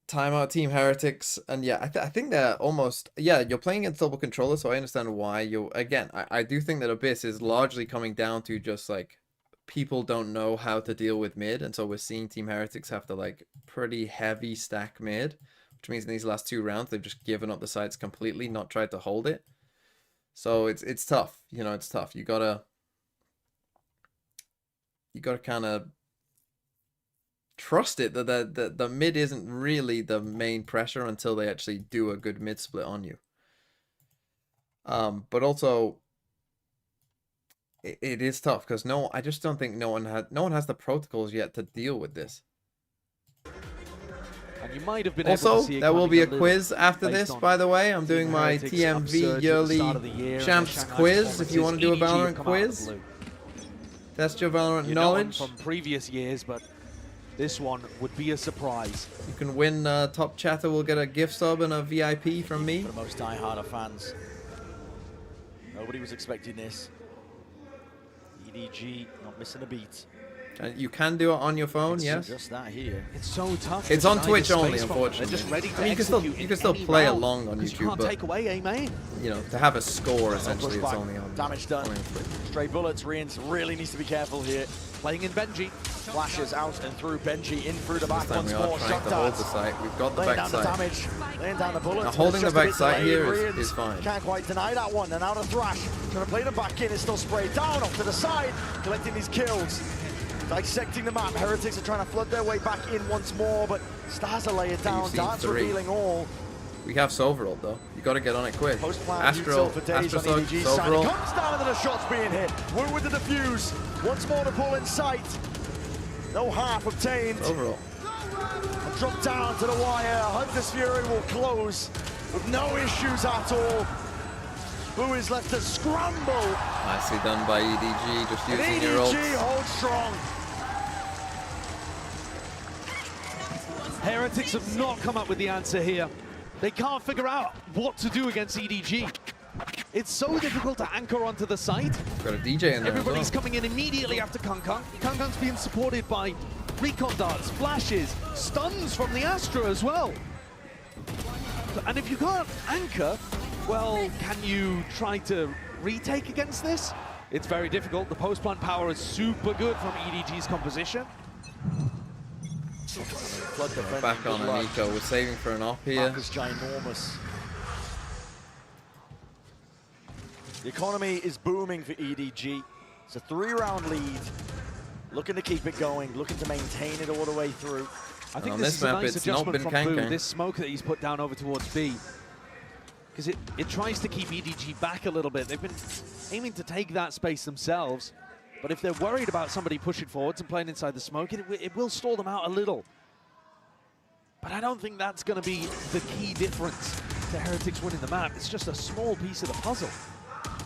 Timeout Team Heretics, and yeah, I think they're almost, yeah, you're playing against double controller, so I understand why you, again, I do think that Abyss is largely coming down to just like, people don't know how to deal with mid, and so we're seeing Team Heretics have to like pretty heavy stack mid, which means in these last 2 rounds, they've just given up the sites completely, not tried to hold it. So it's tough, you know, it's tough. You gotta kind of trust it that the mid isn't really the main pressure until they actually do a good mid split on you. But also it is tough because I just don't think no one has the protocols yet to deal with this. And you might have been also, able to see it there will be a little quiz after this, by the way. I'm doing my TMV yearly champs quiz. If you want to do a Valorant quiz, test your Valorant knowledge. From previous years, but this one would be a surprise. You can win. Top chatter will get a gift sub and a VIP from me. For the most diehard of fans. Nobody was expecting this. EDG not missing a beat. You can do it on your phone, yes. Just that here. It's so tough. It's on Twitch only, unfortunately. They're just ready to I mean, you can still play along on YouTube, you can't but take away A main. You know, to have a score essentially, it's only on. Damage done. Stray bullets. Rians really needs to be careful here. Playing in Benji. Flashes out and through Benji, in through the back once more. Trying to hold the site. We've got the back side. Damage, laying down the bullets. Now holding the back side here is fine. Can't quite deny that one. And out of Thrash, trying to play the back in, is still sprayed down off to the side, collecting these kills. Dissecting the map, Heretics are trying to flood their way back in once more, but Stars are laying down, Darts revealing all. We have Soverall though. You got to get on it quick. Astro Soverall comes down and the shot's being hit. Woo with the defuse. Once more to pull in sight. No half obtained. Soverall. Drop down to the wire. Hunter's Fury will close with no issues at all. Who is left to scramble? Nicely done by EDG, just using your ult. EDG holds strong. Heretics have not come up with the answer here. They can't figure out what to do against EDG. It's so difficult to anchor onto the site. Got a DJ in there. Everybody's coming in immediately after Kung Kung. Kung Kung's being supported by recon darts, flashes, stuns from the Astra as well. And if you can't anchor, well, can you try to retake against this? It's very difficult. The post-plant power is super good from EDG's composition. Back on an eco. We're saving for an op here. Mark is ginormous. The economy is booming for EDG. It's a 3-round lead. looking to keep it going, looking to maintain it all the way through. I think on this this is a map, nice it's not adjustment been from Boo, Kang. this smoke that he's put down over towards B. Because it tries to keep EDG back a little bit. They've been aiming to take that space themselves. But if they're worried about somebody pushing forwards and playing inside the smoke, it will stall them out a little. But I don't think that's going to be the key difference to Heretics winning the map. It's just a small piece of the puzzle.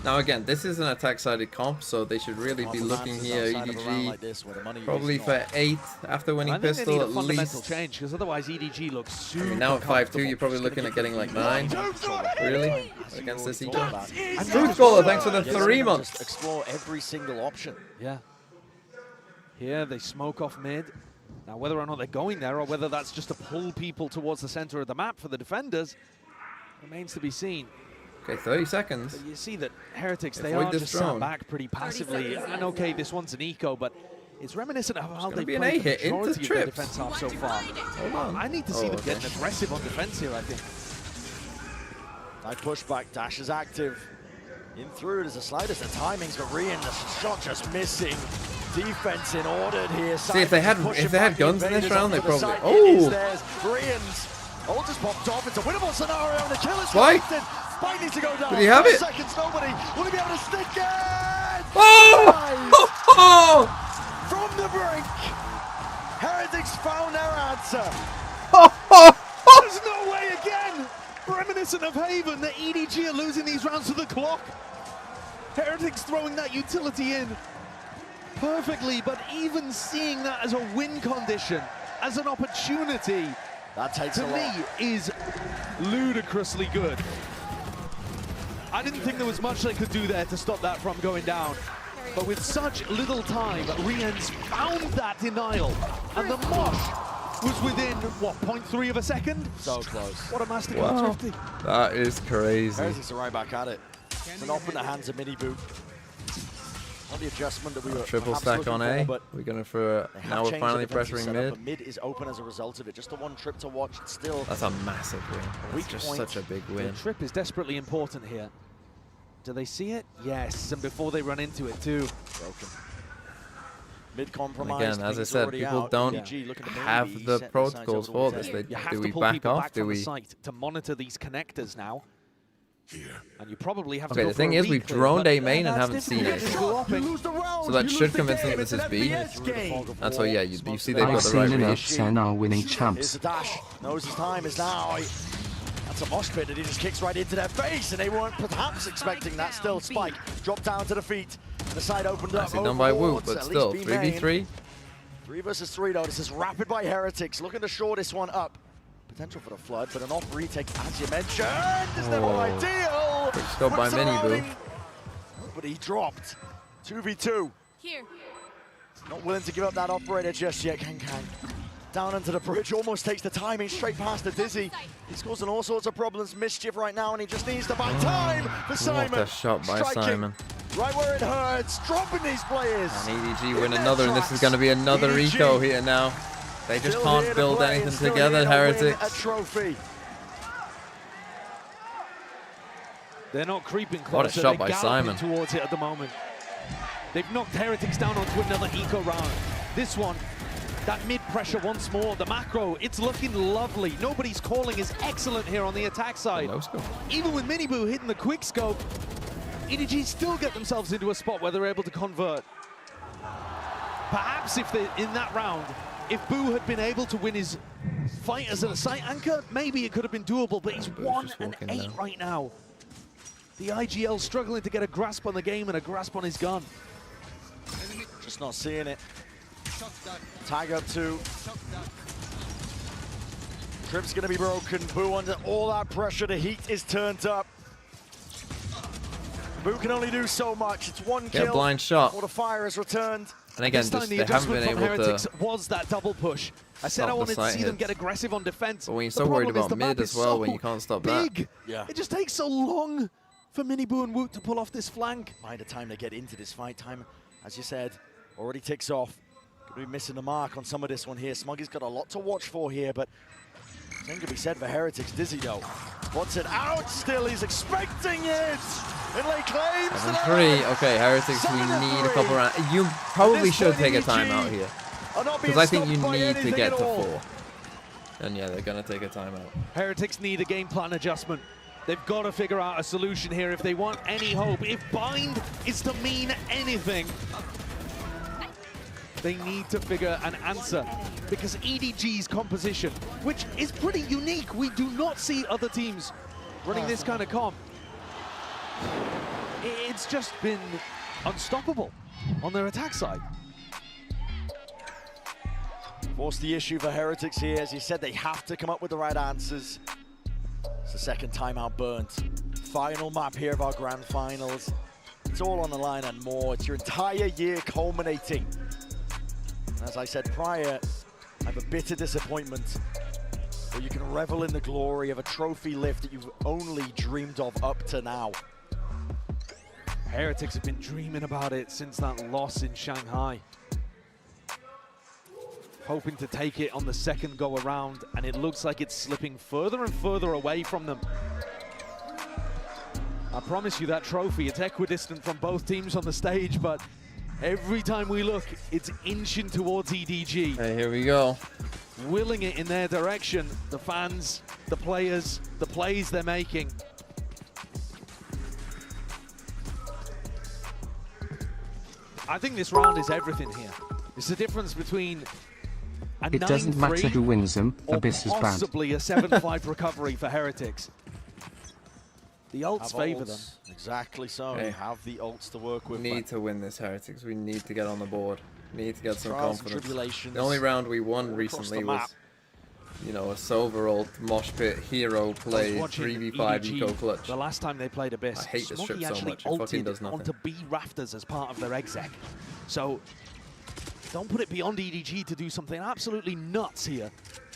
Now again, this is an attack-sided comp, so they should really be looking here. EDG probably for 8 after winning I think pistol they need at a fundamental least. change, because otherwise EDG looks super I mean, now at 5-2, comfortable. you're probably looking at getting like 9. Really? Against this eco? Food Caller, thanks for the 3 months. Explore every single option. Yeah. Here they smoke off mid. Now whether or not they're going there, or whether that's just to pull people towards the center of the map for the defenders, remains to be seen. Okay, 30 seconds. But you see that Heretics, they Avoid are this just drone. sat back pretty passively. And okay, this one's an eco, but it's reminiscent of how they be an played the A-hit into majority of their trips. defense half so far. Hold on. I need to see them getting aggressive on defense here, I think. Nice pushback, Dash is active. In through, there's a slightest of timings, but Rian, the shot just missing. Defense in order here. See, if they had guns in this round, they probably. Oh! Oh! Rian's ult just popped off. It's a winnable scenario, and the kill is Spike? collected. Spike needs to go down. Did he have 5 it? seconds, nobody. Will he be able to stick it? Oh! From the brink, Heretics found their answer. There's no way again! Reminiscent of Haven, that EDG are losing these rounds to the clock. Heretics throwing that utility in perfectly, but even seeing that as a win condition, as an opportunity, that takes to me is ludicrously good. I didn't think there was much they could do there to stop that from going down. But with such little time, Rian's found that denial, and the mosh was within, what, 0.3 of a second? So close. What a masterclass, Wow. Thrifty. That is crazy. Heretics are right back at it. It's an off in the hands of Mini Boot. Not the adjustment that we were Triple perhaps stack looking on for, A. but We're going for they have now we're changed finally the defensive pressuring setup, mid. but mid is open as a result of it. Just the one trip to watch. It's still That's a massive win. That's weak just point. such a big win. The trip is desperately important here. Do they see it? Yes, and before they run into it too. Broken. Mid And compromise. again, as I said, people don't have the protocols for this. You have Do to we pull back people off? back Do from the we? site to monitor these connectors now. And you probably have to Okay, go the for thing a is, we've reclear, droned but A main and that's haven't seen difficult. it. So that should convince them that this is B. And so yeah, you see they've got I've the right seen enough read. Sen are winning Here's champs. the dash. Knows his time is now. That's a mosh pit that he just kicks right into their face, and they weren't perhaps expecting that. Still, Spike dropped down to the feet. The side opened up. Nicely done by Wu, overboard, but at still, least B main. 3v3. 3 versus 3 though. This is rapid by Heretics, looking to shore this one up. Potential for the flood, but an off retake, as you mentioned, is never ideal. Quick scope by With Mini Boo. surrounding- But he dropped. 2v2. Here. Not willing to give up that operator just yet. Kang. Down into the bridge, almost takes the timing straight past the Dizzy. He's causing all sorts of problems, mischief right now, and he just needs to buy time for Simon. What a shot by Striking Simon. right where it hurts, dropping these players. And EDG win another, and this is going to be another eco here now. They just can't build anything together, Heretics. A trophy. They're not creeping closer. What a shot They're by galloping Simon. towards it at the moment. They've knocked Heretics down onto another eco round. This one, that mid pressure once more. The macro, it's looking lovely. Nobody's calling is excellent here on the attack side. Even with Mini Boo hitting the quick scope, EDG still get themselves into a spot where they're able to convert. Perhaps if they in that round, if Boo had been able to win his fight as a site anchor, maybe it could have been doable, but he's 1-8 right now. The IGL struggling to get a grasp on the game and a grasp on his gun. Just not seeing it. Tag up 2. Trip's gonna be broken. Boo under all that pressure. The heat is turned up. Boo can only do so much. It's one kill. Get a blind shot. Before the fire is returned. And again, This time just the they haven't been adjustment from able Heretics to. was that double push. I said stop I the wanted to site see them hits. get aggressive on defense. But when you're The so worried problem is about the map mid is as well, when so you can't stop big. that. Yeah. It just takes so long for Mini Boo and Woot to pull off this flank. Find a time to get into this fight. Time, as you said, already ticks off. Could be missing the mark on some of this one here. Smuggy's got a lot to watch for here, but same could be said for Heretics. Dizzy though. Wants it out still. He's expecting it. and lay claims. 7-3. Okay, Heretics, we need a couple rounds. You probably should take a timeout here. Because I think you need to get to 4. And yeah, they're going to take a timeout. Heretics need a game plan adjustment. They've got to figure out a solution here if they want any hope. If bind is to mean anything, they need to figure an answer. Because EDG's composition, which is pretty unique, we do not see other teams running this kind of comp. It's just been unstoppable on their attack side. What's the issue for Heretics here? As you said, they have to come up with the right answers. It's the second timeout burnt. Final map here of our grand finals. It's all on the line and more. It's your entire year culminating. As I said prior, I have a bitter disappointment where you can revel in the glory of a trophy lift that you've only dreamed of up to now. Heretics have been dreaming about it since that loss in Shanghai. Hoping to take it on the second go around, and it looks like it's slipping further and further away from them. I promise you that trophy, it's equidistant from both teams on the stage, but every time we look, it's inching towards EDG. Hey, here we go. Willing it in their direction, the fans, the players, the plays they're making. I think this round is everything here. It's the difference between a It doesn't matter who wins them, Abyss is banned. Possibly a 7-5 recovery for Heretics. The ults favor them. Exactly so. Okay. You have the ults to work with. We need to win this, Heretics. We need to get on the board. We need to get some Trials and confidence. tribulations The only round we won recently was, you know, a silver ult mosh pit hero play 3v5 eco clutch. The last time they played Abyss, I hate this Smokey strip so actually much. It fucking ulted does nothing. onto B rafters as part of their exec. So don't put it beyond EDG to do something absolutely nuts here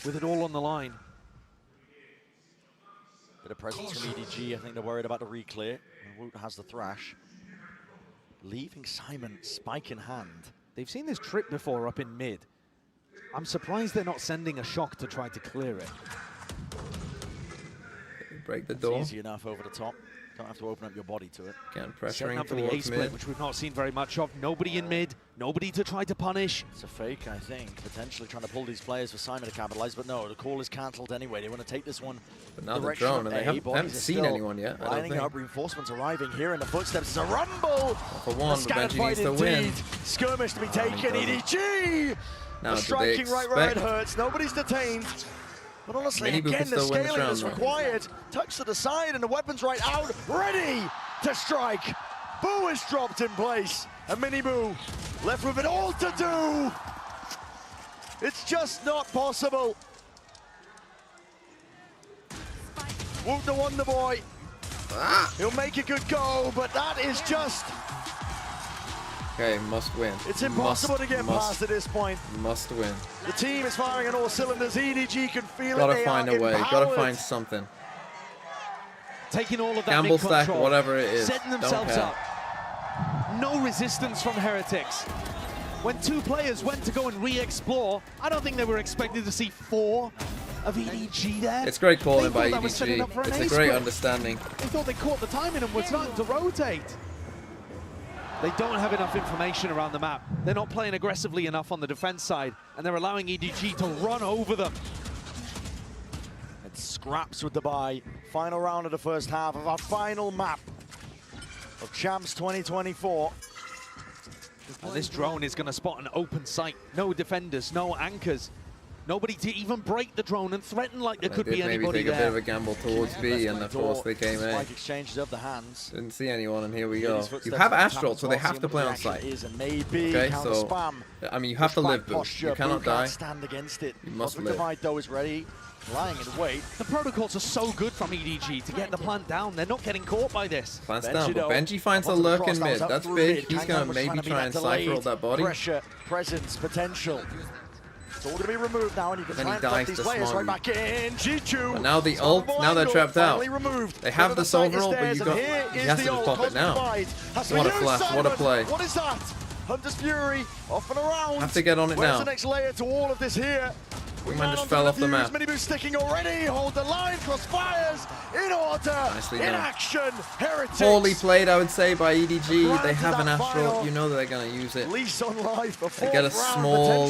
with it all on the line. Bit of presence from EDG. I think they're worried about the re-clear. Woot has the thrash. Leaving Simon spike in hand. They've seen this trip before up in mid. I'm surprised they're not sending a shock to try to clear it. Break the door. It's easy enough over the top. Don't have to open up your body to it. Again, Setting pressuring up for the A towards split, mid. which we've not seen very much of. Nobody in mid, nobody to try to punish. It's a fake, I think. Potentially trying to pull these players for Simon to capitalize, but no, the call is cancelled anyway. They want to take this one. But now the drone, and they haven't seen anyone yet. I don't lining think. up, reinforcements arriving here in the footsteps. It's a rumble! For one, but Benji needs to win. Skirmish to be taken. EDG! Now, striking right where it hurts. Nobody's detained. But honestly, again, the scaling is required. Touch to the side, and the weapon's right out, ready to strike. Boo is dropped in place, and Miniboo left with it all to do. It's just not possible. Woot the Wonder Boy. He'll make a good go, but that is just... Okay, must win. It's impossible to get past at this point. Must win. The team is firing on all cylinders. EDG can feel Gotta it. find a way. Gotta find something. Taking all of that Gamble stack, control, whatever it is. setting themselves up. No resistance from Heretics. When two players went to go and re-explore, I don't think they were expected to see 4 of EDG there. It's great calling by They thought that was setting up for EDG. an It's a A great split. understanding. They thought they caught the timing and were starting to rotate. They don't have enough information around the map. They're not playing aggressively enough on the defense side, and they're allowing EDG to run over them. It scraps with the bye. Final round of the first half of our final map of Champs 2024. And this drone is going to spot an open site. No defenders, no anchors. Nobody to even break the drone and threaten like there could be anybody maybe take a bit of there. a gamble towards B, and of course they came in. Spike exchanges of the hands. Didn't see anyone, and here we go. These footsteps You have on the Astral, tap so as they well, have seeing to what play the on reaction site. is, and maybe Okay, counter so spam. I mean, you have to Pushback live, Boo. posture. You cannot Boo can't die. stand against it. You must Cosmic live. Divide, though, is ready. Lying in wait. The protocols are so good from EDG to get the plant down. They're not getting caught by this. Plants down, but Benji finds a lurk in mid. That's big. He's going to maybe try and cipher out that body. Pressure, presence, potential. It's all going to be removed now, and you can Then try he and drop dies these to players right Smoggy. back in. G2. But now the ult, now they're trapped out. They have the the silver ult, but you got. He has to just pop it now. What a flash! What a play! What is that? Hunter's Fury off and around. Have to get on it Where's now. the next layer to all of this here? Wingman just fell off the map. Minibu sticking already. Hold the line. Crossfires in order. Nicely in done. action. Heretics. Poorly played, I would say, by EDG. They have an Astral. You know that they're going to use it. Lease on life. They get a small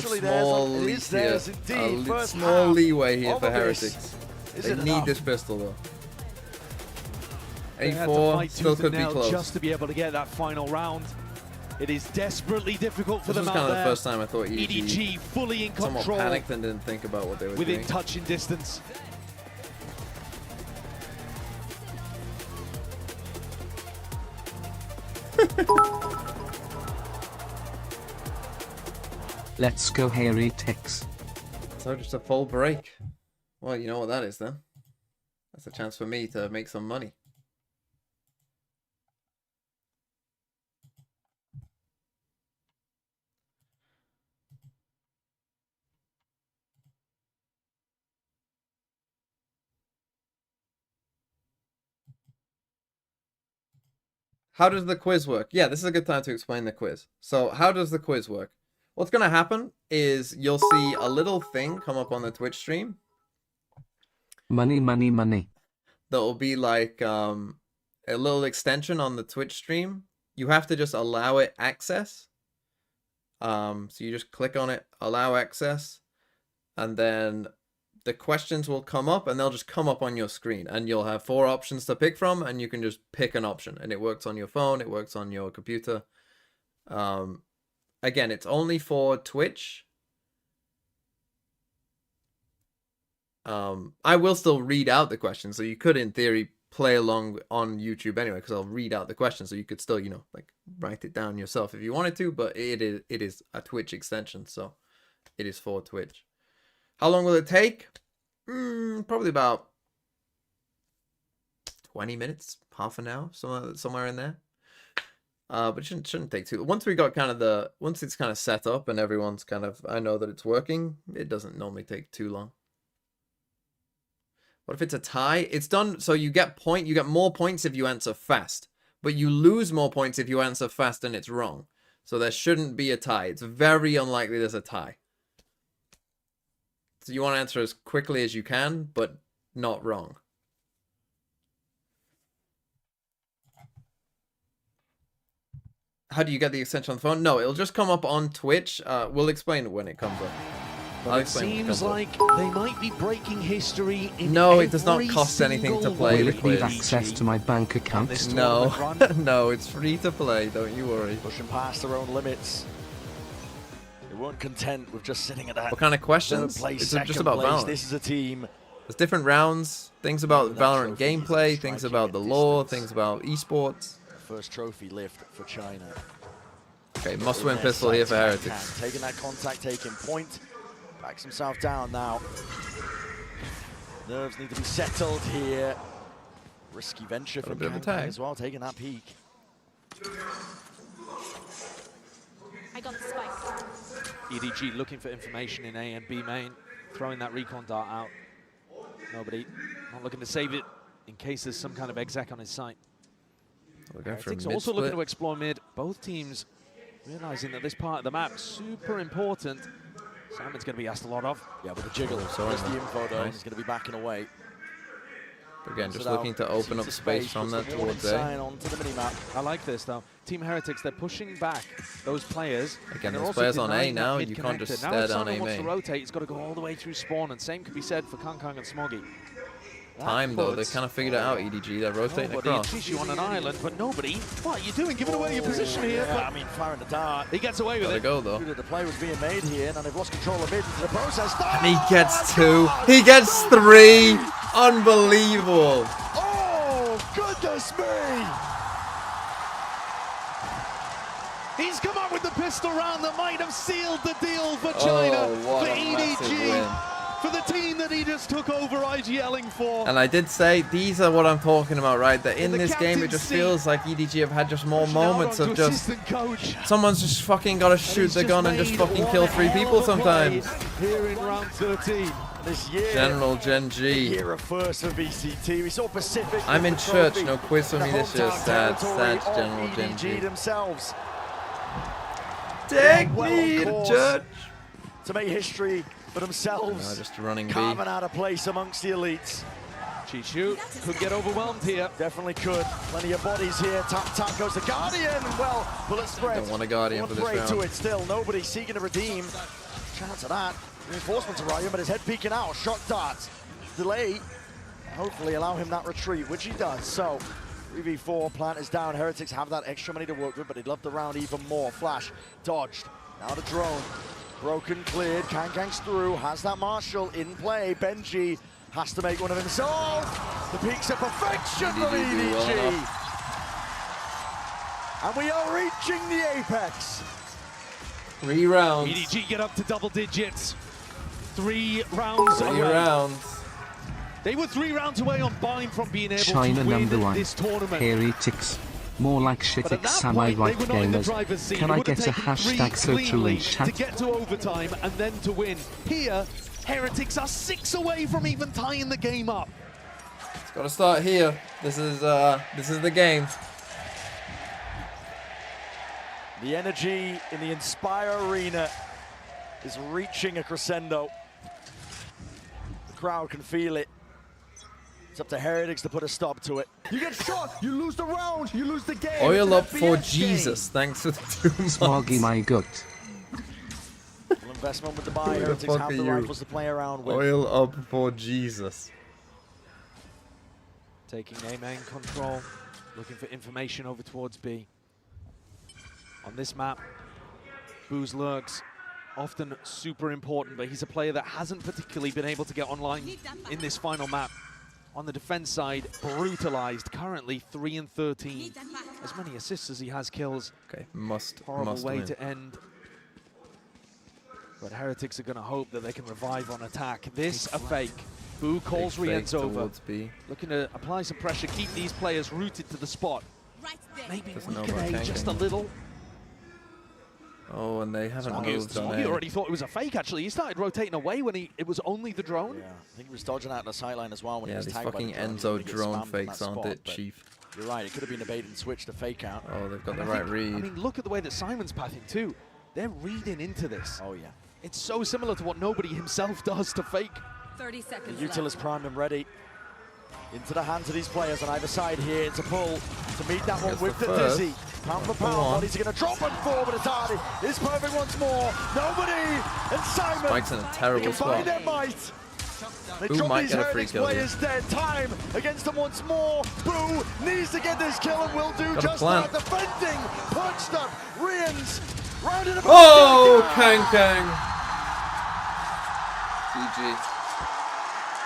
lease here. A small leeway here for Heretics. They need this pistol, though. A4 still could be close. Just to be able to get that final round. It is desperately difficult for them out there. This was kind of the first time I thought EDG fully in control. Somewhat panicked and didn't think about what they were doing. Within touching distance. Let's go Heretics. So just a full break. Well, you know what that is then. That's a chance for me to make some money. How does the quiz work? Yeah, this is a good time to explain the quiz. So how does the quiz work? What's going to happen is you'll see a little thing come up on the Twitch stream. Money, money, money. That'll be like a little extension on the Twitch stream. You have to just allow it access. So you just click on it, allow access, and then the questions will come up and they'll just come up on your screen and you'll have 4 options to pick from and you can just pick an option and it works on your phone, it works on your computer. Again, it's only for Twitch. I will still read out the questions, so you could in theory play along on YouTube anyway, because I'll read out the questions, so you could still, you know, like write it down yourself if you wanted to, but it is a Twitch extension, so it is for Twitch. How long will it take? Probably about 20 minutes, half an hour, somewhere in there. But it shouldn't take too long. Once we got once it's kind of set up and everyone's I know that it's working, it doesn't normally take too long. What if it's a tie? It's done so you get more points if you answer fast, but you lose more points if you answer fast and it's wrong. So there shouldn't be a tie. It's very unlikely there's a tie. So you want to answer as quickly as you can, but not wrong. How do you get the extension on the phone? No, it'll just come up on Twitch. We'll explain it when it comes up. But it seems like they might be breaking history in No, it does not cost anything to play. Will it need access to my bank account? No, no, it's free to play. Don't you worry. Pushing past their own limits. They weren't content with just sitting at that. What kind of questions? It's just about Valorant. This is a team. There's different rounds. Things about Valorant gameplay. Things about the lore. Things about esports. First trophy lift for China. Okay, must-win pistol here for Heretics. Taking that contact, taking point. Backs himself down now. Nerves need to be settled here. Risky venture from Kang as well, taking that peek. I got the spike. EDG looking for information in A and B main, throwing that recon dart out. Nobody, not looking to save it in case there's some kind of exec on his site. Heretics also looking to explore mid. Both teams realizing that this part of the map super important. Simon's going to be asked a lot of. Yeah, with the jiggle. There's the info though. He's going to be backing away. Again, just looking to open up space from that towards A. Onto the minimap. I like this though. Team Heretics, they're pushing back those players. Again, those players on A now, you can't just stare down A main. Wants to rotate, he's got to go all the way through spawn, and same could be said for Kang and Smoggy. Time though, they kind of figured it out, EDG. They're rotating across. Sees you on an island, but nobody. What are you doing? Giving away your position here. Yeah, I mean, firing the dart. He gets away with it. Go though. The play was being made here, and they've lost control of mid into the process. And he gets 2. He gets 3. Unbelievable. Oh, goodness me. He's come up with the pistol round that might have sealed the deal for China, for EDG. For the team that he just took over IGLing for. And I did say, these are what I'm talking about, right? That in this game, it just feels like EDG have had just more moments of just... Someone's just fucking got to shoot the gun and just fucking kill 3 people sometimes. Here in round 13. This year, General Gen G. Year of first for VCT. We saw Pacific. I'm in church, no quiz for me this year. Sad General Gen G. Themselves. Take me to church. To make history for themselves. Just running B. Carving out a place amongst the elites. Chishu could get overwhelmed here. Definitely could. Plenty of bodies here. Tap goes the Guardian. Well, bullet spread. Don't want a Guardian for this round. To it still. Nobody seeking to redeem. Chance of that. Reinforcements arriving, but his head peeking out. Shock darts. Delay. Hopefully allow him that retreat, which he does. So, 3v4, plant is down. Heretics have that extra money to work with, but they'd love the round even more. Flash dodged. Now the drone. Broken, cleared. Kang's through. Has that Marshall in play. Benji has to make one of himself. The peaks of perfection from EDG. And we are reaching the apex. 3 rounds. EDG get up to double digits. 3 rounds away. 3 rounds. They were 3 rounds away on Bind from being able China to win #1. this tournament. Heretics. More like shitix semi right gamers. Can I get a hashtag so true in chat? To get to overtime and then to win. Here, Heretics are 6 away from even tying the game up. It's got to start here. This is the game. The energy in the Inspire Arena is reaching a crescendo. The crowd can feel it. It's up to Heretics to put a stop to it. You get shot, you lose the round, you lose the game. Oil up for Jesus. Thanks for the 2 months. Smoggy my gut. Full investment with the buy. Heretics have the rifles to play around with. Oil up for Jesus. Taking A main control, looking for information over towards B. On this map, Boo's lurks, often super important, but he's a player that hasn't particularly been able to get online in this final map. On the defense side, brutalized, currently 3 and 13. As many assists as he has kills. Okay, Horrible way win. to end. But Heretics are going to hope that they can revive on attack. This a fake. Boo calls Rien's over. Looking to apply some pressure, keep these players rooted to the spot. Maybe weaken A just a little. Oh, and they haven't moved on He already thought it was a fake, actually. He started rotating away when it was only the drone. Yeah, I think he was dodging out the sideline as well when he was these tagged by the fucking drone. Enzo drone fakes, aren't it, Chief? You're right, it could have been a bait and switch to fake out. Oh, they've got the I right think, read. I mean, look at the way that Simon's pathing, too. They're reading into this. Oh, yeah. It's so similar to what nobody himself does to fake. 30 seconds The Util is primed and ready. Into the hands of these players on either side here. It's a pull to meet that one with the dizzy. Pound for pound, bodies are going to drop and fall, but it's Hardy. It's perfect once more. Nobody, and Simon. Spike's in a terrible spot. Find their might. They Boo drop might these get a free Heretics kill here. players dead. Time against them once more. Boo needs to get this kill and will do just that. Defending, punched up. Rians rounded about. Oh, Kang.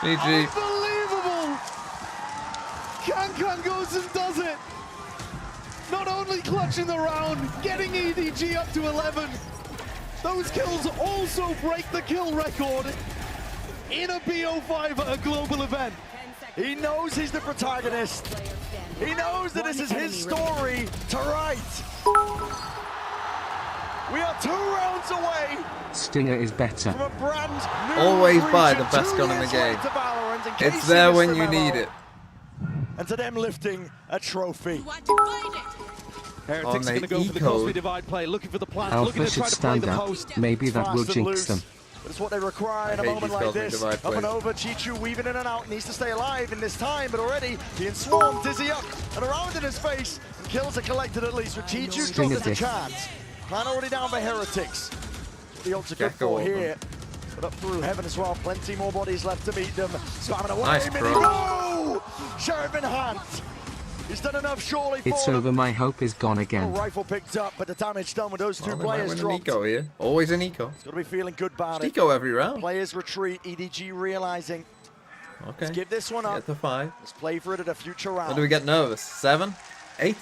GG. Unbelievable! Kang goes and does it. Not only clutching the round, getting EDG up to 11. Those kills also break the kill record in a BO5 at a global event. He knows he's the protagonist. He knows that this is his story to write. We are 2 rounds away. Stinger is better. From a brand new Always buy the region, best 2 gun in the years game. later, Valorant, in case It's there you when missed you the need memo. it. And to them lifting a trophy. Heretics are going to go for the Cosby Divide play, looking for the plant, looking Alpha to should try to play stand the up. post. Maybe that will Fast and jinx loose. them. But it's what they require in a hate moment these like Cosby this. Divide Up and plays. over, Chichu weaving in and out, needs to stay alive in this time, but already being swarmed, dizzy up and around in his face. And kills are collected at least, with Chichu still has a chance. Plan already down by Heretics. The ults are good for here. But up through heaven as well, plenty more bodies left to meet them. Spamming away, Nice, Mini bro. Boo! Sheriff in hand. He's done enough surely for It's them. over, my hope is gone again. Rifle picked up, but the damage done with those 2 Well, they might players win an dropped. eco here. Always an eco. He's got to be feeling good about it. Eco every round. Players retreat, EDG realizing. Okay. Let's give this one up. Get to 5. Let's play for it at a future round. When do we get nervous? 7? 8?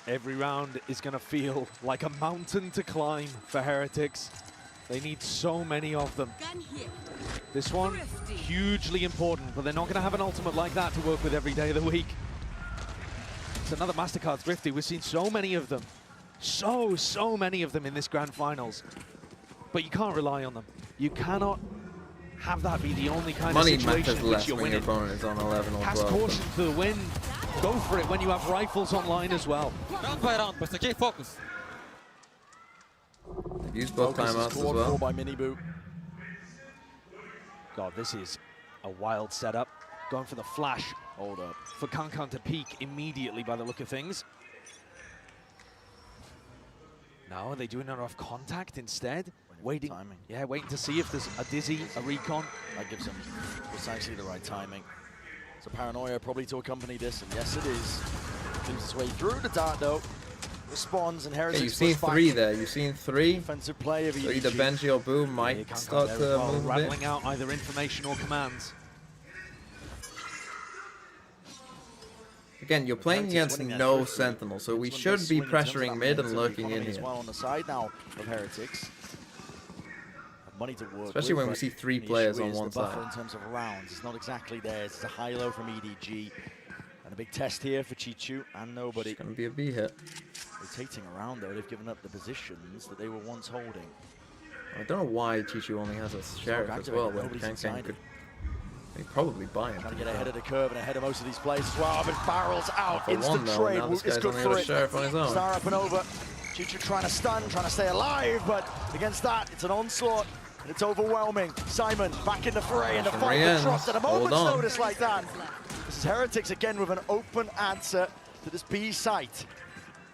Every round is going to feel like a mountain to climb for Heretics. They need so many of them. This one, hugely important, but they're not going to have an ultimate like that to work with every day of the week. It's another MasterCard Thrifty. We've seen so many of them. So many of them in this Grand Finals. But you can't rely on them. You cannot have that be the only kind Money of situation matters in which less you're when your winning. opponent is on 11 or Pass 12. caution to the win. Go for it when you have rifles online as well. Round by round, but stay focused. Use both timeouts as well. By Miniboo. God, this is a wild setup. Going for the flash. Hold up. For Kankan to peek immediately by the look of things. Now, are they doing enough contact instead? Waiting. Timing. Yeah, waiting to see if there's a dizzy, a recon. That gives them precisely the right timing. So Paranoia probably to accompany this, and yes, it is. Moves its way through the dart, though. Responds, and Heretics. Okay, you've seen three there. You've seen three. Defensive play of EDG. So either Benji or Boo might start to move a bit. Rattling out either information or commands. Again, you're playing against no Sentinel, so we should be pressuring mid and lurking in as here. well on the side now of Heretics. Money to work Especially with, when we see three players on one the buffer side. in terms of rounds, it's not exactly theirs. It's a high-low from EDG. And a big test here for Chichu and nobody. It's going to be a B hit. Rotating around, though, they've given up the positions that they were once holding. I don't know why Chichu only has a Sheriff as well, when Kankan could probably buy him. Trying to get ahead of the curve and ahead of most of these players as well. But barrels out, instant Now trade. this It's guy's good only for got a it. Sheriff on his own. Star up and over. Chichu trying to stun, trying to stay alive, but against that, it's an onslaught. And it's overwhelming. Simon back in the fray, and the fight for trust at a moment's notice like that. This is Heretics again with an open answer to this B site.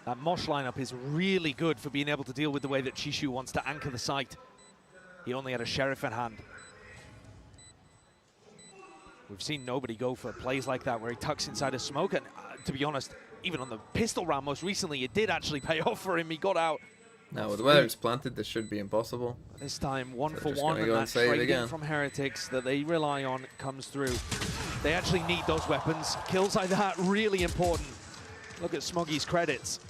That Mosh lineup is really good for being able to deal with the way that Chishu wants to anchor the site. He only had a Sheriff in hand. We've seen nobody go for plays like that where he tucks inside a smoke, and to be honest, even on the pistol round most recently, it did actually pay off for him. He got out. Now, with where it's planted, this should be impossible. This time, one So for just one, gonna and go that and save trading again. from Heretics that they rely on comes through. They actually need those weapons. Kills like that, really important. Look at Smoggy's credits.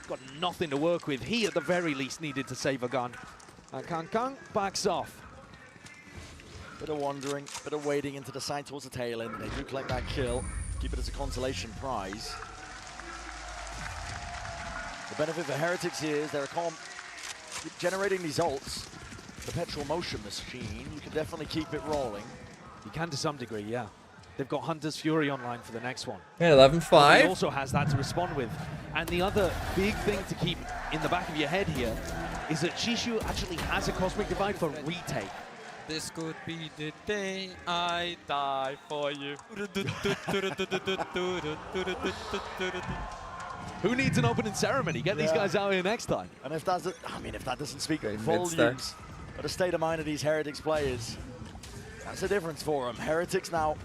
Got nothing to work with. He, at the very least, needed to save a gun. And Kankan backs off. Bit of wandering, bit of wading into the side towards the tail end. They do collect that kill. Keep it as a consolation prize. The benefit for Heretics here is they're generating these ults. Perpetual motion machine. You can definitely keep it rolling. You can to some degree, yeah. They've got Hunter's Fury online for the next one. Yeah, 11-5. He also has that to respond with. And the other big thing to keep in the back of your head here is that Chishu actually has a Cosmic Divide for retake. This could be the day I die for you. Who needs an opening ceremony? Get these guys out here next time. And if that's, if that doesn't speak volumes of the state of mind of these Heretics players, that's the difference for them. Heretics now,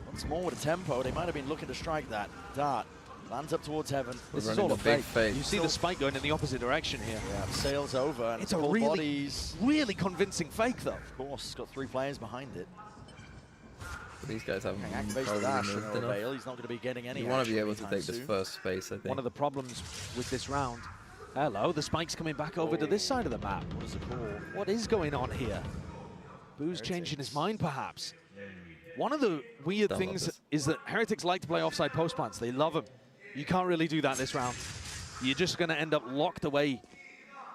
once more with a tempo. They might have been looking to strike that dart. Lands up towards heaven. This is all a fake. You see the spike going in the opposite direction here. Yeah, sails over. And it's a really convincing fake, though. Of course, it's got 3 players behind it. These guys haven't Activates the dash, no avail. He's not going to be getting any. You want to be able to take this first space, I think. One of the problems with this round. Hello, the spike's coming back over to this side of the map. What is it called? What is going on here? Boo's changing his mind, perhaps. One of the weird things is that Heretics like to play offside post plants. They love them. You can't really do that this round. You're just going to end up locked away.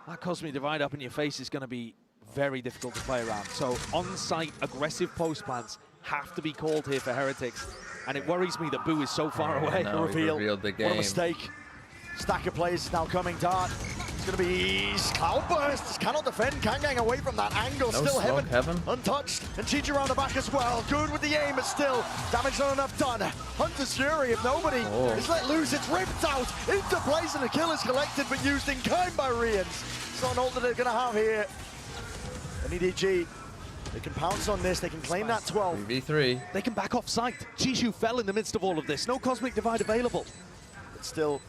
That Cosmic Divide up in your face is going to be very difficult to play around. So on-site aggressive post plants have to be called here for Heretics. And it worries me that Boo is so far away. No, revealed the game. What a mistake. Stack of players now coming. Dart. It's going to be Cloudburst. Cannot defend. Kangang away from that angle. No still smoke, heaven. Untouched. And Chichu around the back as well. Good with the aim, but still damage not enough done. Hunter's Fury, if nobody is let loose, it's ripped out into place, and the kill is collected but used in kind by Rians. It's not an ult that they're going to have here. And EDG, they can pounce on this. They can claim that 12. 3v3. They can back off site. Chishu fell in the midst of all of this. No Cosmic Divide available. But still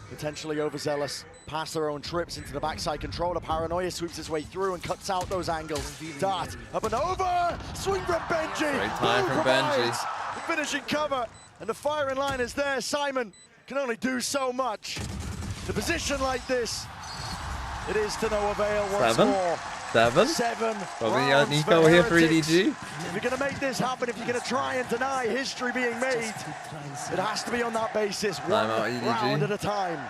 potentially overzealous. Past their own trips into the backside controller. Paranoia sweeps his way through and cuts out those angles. Dart up and over. Swing from Benji. Great time from Benji. The finishing cover. And the firing line is there. Simon can only do so much. The position like this, it is to no avail once more. 7 Probably Nico here for EDG. If you're going to make this happen, if you're going to try and deny history being made, it has to be on that basis. One round at a time.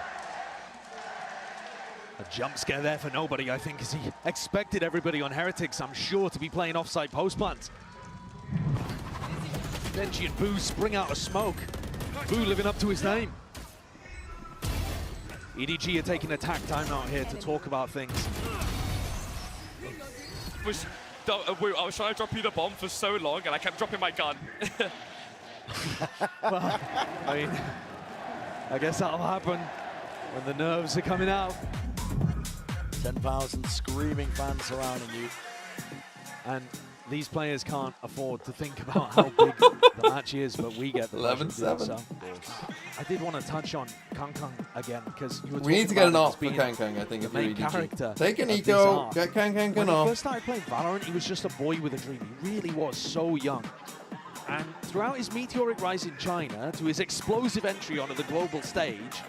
A jump scare there for nobody, I think, as he expected everybody on Heretics, I'm sure, to be playing offside post plants. Benji and Boo spring out of smoke. Boo living up to his name. EDG are taking attack time out here to talk about things. was trying to drop you the bomb for so long, and I kept dropping my gun. Well, I mean, I guess that'll happen when the nerves are coming out. 10,000 screaming fans surrounding you. And these players can't afford to think about how big the match is, but we get the 11-7. So. I did want to touch on Kangkang again, because you were We need to get an off for Kangkang, I think, if you're main EDG. character. Take an of eco, this arc. get Kangkang When off. he first started playing Valorant, he was just a boy with a dream. He really was so young. And throughout his meteoric rise in China, to his explosive entry onto the global stage,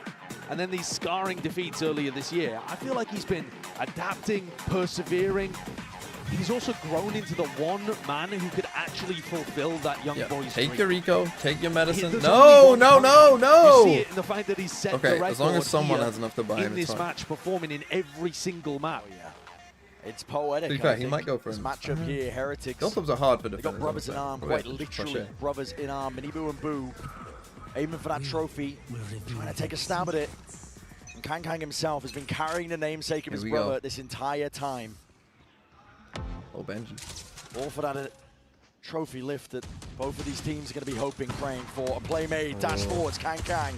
and then these scarring defeats earlier this year, I feel like he's been adapting, persevering. He's also grown into the one man who could actually fulfill that young boy's dream. Take your eco, take your medicine. There's No, only no, one no, no! You see it in the fact that he's set the Okay, record as long as someone here has enough to buy him, in it's this fine. match, performing in every single match. It's poetic. To be fair, I he think, might go for this him. matchup here. Heretics. Goldclubs are hard for They defenders. got brothers in arm, quite literally brothers in arm. Minibu and Boo aiming for that trophy, trying to take a stab at it. And Kangkang himself has been carrying the namesake of his brother this entire time. Oh, Benji. All for that trophy lift that both of these teams are going to be hoping, praying for. A play made, dash forwards, Kangkang.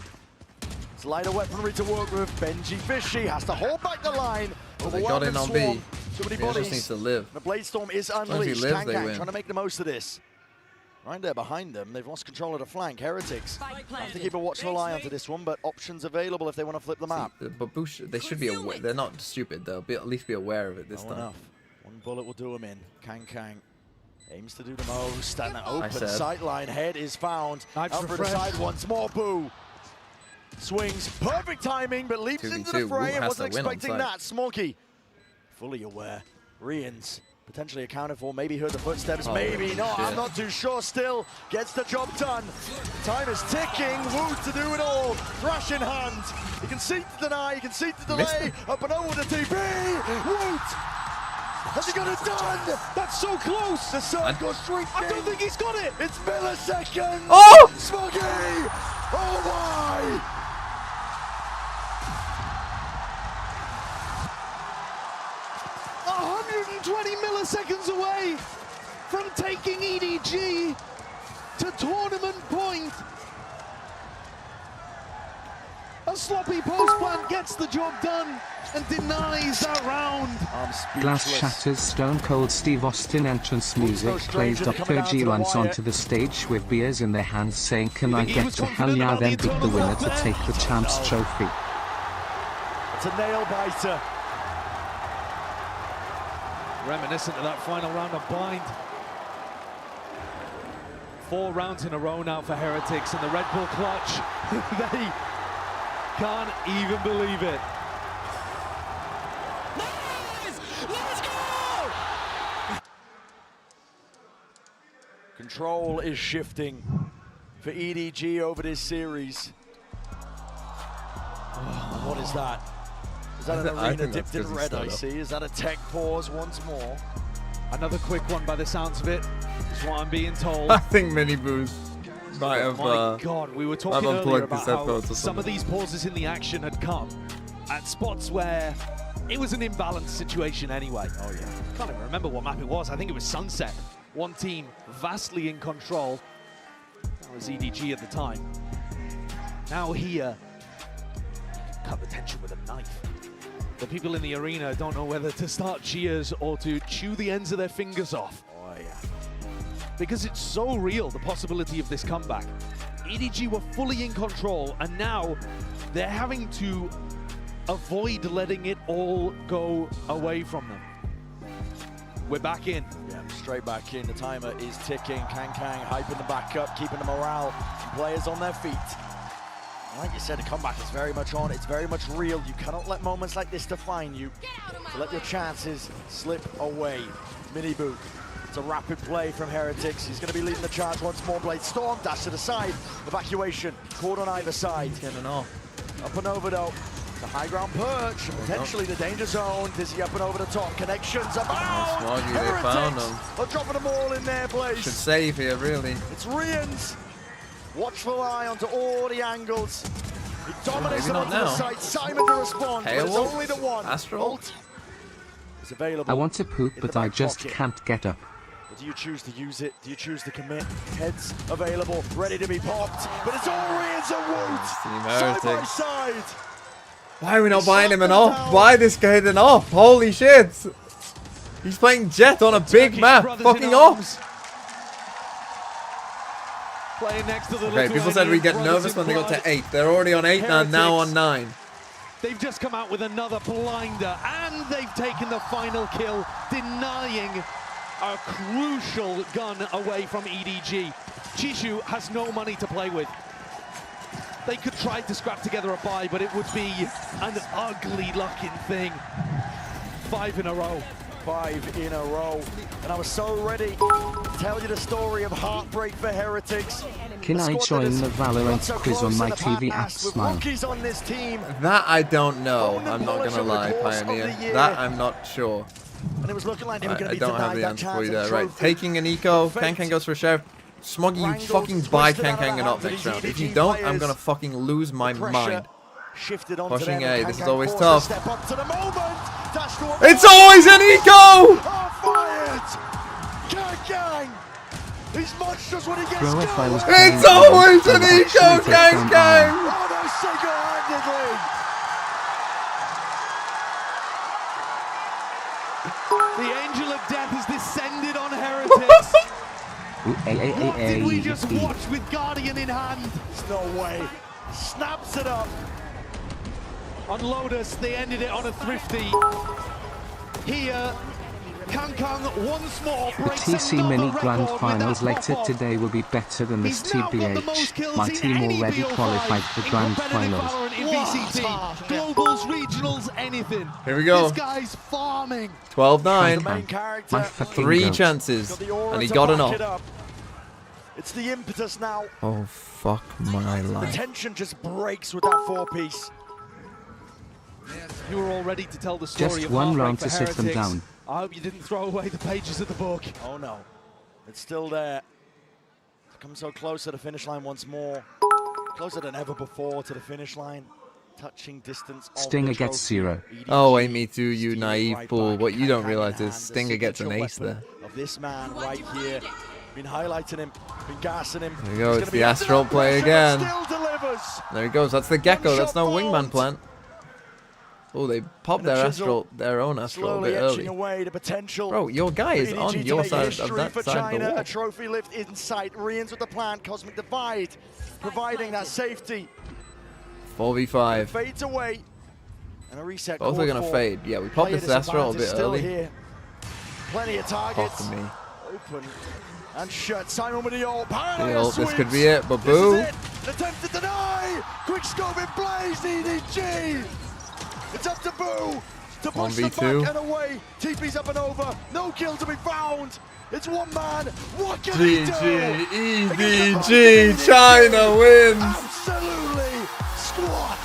It's lighter weaponry to work with. Benji Fishy has to hold back the line. Oh, they got in on B. Too many He bodies. just needs to live. The Blade Storm is long as he unleashed. lives, they Kangkang win. trying to make the most of this. Right there behind them, they've lost control of the flank. Heretics have to keep a watchful eye onto this one, but options available if they want to flip the map. But Bush, they should be aware. They're not stupid. They'll at least be aware of it this No time. enough. One bullet will do him in. Kangkang aims to do the most, and an open said. sightline head is found. Knives Out for the refresh. side once more, Boo. Swings, perfect timing, but leaps into the 2v2. fray Wu and has wasn't to win on expecting site. that. Smorky, fully aware. Rians potentially accounted for, maybe heard the footsteps, Oh, maybe not, shit. I'm not too sure still. Gets the job done. Time is ticking, Wu to do it all. Thrash in hand. You can see to deny, you can see to delay. Up and over the TP, Woot! Has he got it done? That's so close! The surge goes shrinking. I don't think he's got it! It's milliseconds! Oh! Smoggy! Oh my! Milliseconds away from taking EDG to tournament point. A sloppy post plant gets the job done and denies that round. Glass shatters. Stone Cold Steve Austin entrance music plays. Dr. G runs onto the stage with beers in their hands saying, "Can I get to hell yeah?" Then beat the winner to take the champs trophy. It's a nail biter. Reminiscent of that final round of Bind. 4 rounds in a row now for Heretics and the Red Bull clutch. They can't even believe it. Let's go! Control is shifting for EDG over this series. What is that? Is that an I arena think that's dipped in 'cause he red, stood I up. see? Is that a tech pause once more? Another quick one by the sounds of it, is what I'm being told. I think Miniboost might have. My God, we were talking earlier unplugged about his how headphones or some of something. these pauses in the action had come at spots where it was an imbalanced situation anyway. Oh yeah. I can't even remember what map it was. I think it was Sunset. One team vastly in control. That was EDG at the time. Now here, cut the tension with a knife. The people in the arena don't know whether to start cheers or to chew the ends of their fingers off. Oh yeah. Because it's so real, the possibility of this comeback. EDG were fully in control, and now they're having to avoid letting it all go away from them. We're back in. Yeah, straight back in. The timer is ticking. Kangkang hyping the back up, keeping the morale and players on their feet. Like you said, the comeback is very much on. It's very much real. You cannot let moments like this define you. To let your chances slip away. Miniboo. It's a rapid play from Heretics. He's going to be leading the charge once more. Blade Storm, dash to the side. Evacuation. Caught on either side. Getting off. Up and over though. The high ground perch. Potentially the danger zone. Dizzy up and over the top. Connections abound. Smoggy, they found them. Are dropping them all in their place. Should save here, really. It's Rians. Watchful eye onto all the angles. He dominates Maybe them not onto the now. site. Simon to respond, but it's Hailwolf? only the one. Astral? Ult It's available. I want to poop, in but the I back just pocket. can't get up. But do you choose to use it? Do you choose to commit? Heads available, ready to be popped. But it's all Rians and Woot. Side by side. Why are we not buying him an off? Buy this guy an off. Holy shit. He's playing Jet on a big map. Fucking off. Playing next to the Okay, people said we get nervous when they got to 8. They're already on 8 and now on 9. They've just come out with another blinder, and they've taken the final kill, denying a crucial gun away from EDG. Chishu has no money to play with. They could try to scrap together a buy, but it would be an ugly looking thing. 5 in a row. 5 in a row. And I was so ready to tell you the story of heartbreak for Heretics. Can I join the Valorant quiz on my TV app Smile? On this team. That I don't know. I'm not going to lie, Pioneer. That I'm not sure. And it was looking like they were going to I be don't have denied the that answer chance for you at there. Right, trophy. taking an eco. Kankan goes for a sheriff. Smoggy, you fucking buy Kankan and up next round. If you don't, I'm going to fucking lose my mind. Shifted onto Pushing them. A, this is Kankan always forced tough. to step up to the moment. Dash to a It's always an eco! fired! Kankan! He's monstrous when he gets Bro, if I was going. It's always an eco, Kankan! Oh no, single-handedly! The angel of death has descended on Heretics. What did we just watch with Guardian in hand? There's no way. Snaps it up. On Lotus, they ended it on a thrifty. Here, Kankan once more The breaks TC another Mini record Grand with Finals that later pop-up. today will be better than this He's now got the most TBH. kills My in team any already BO5 qualified for in Grand competitive Finals. Valorant in VCT. Globals, regionals, anything. Here we go. This guy's farming. 12-9. My fucking 3 goat. chances. The aura And he to got an back it off. up. It's the impetus now. Oh, fuck my The life. tension just breaks with that 4-piece. You were all ready to tell the story Just of one heartbreak round for to sit them Heretics. down. I hope you didn't throw away the pages of the book. Oh no, it's still there. Come so close to the finish line once more. Closer than ever before to the finish line. Touching distance. Stinger gets 0. Oh, wait, me too, you naive fool. What you don't realize is Stinger gets an ace there. Of this man right here. Been highlighting him, been gassing him. There we go, it's the Astral play again. Still delivers. There he goes, that's the Gecko, that's no wingman plant. Oh, they popped their Astral, their own Astral a bit early. Away the potential. Bro, your guy is for on EDG to your make side history of that for side of the China. wall. A trophy lift in sight. Rians with the plan. Cosmic Divide providing that safety. 4v5. Fades away. And a reset. Both are going to fade. Yeah, we popped this Astral a bit early. Here. Plenty of targets. Off to me. Open and shut. Simon with the ult. Deal. This could be it, but boo. Attempt to deny. Quick scope in plays. EDG. It's up to Boo to push the back and away. TP's up and over. No kill to be found. It's one man. What can he do? GG, EDG, China wins. Absolutely squat.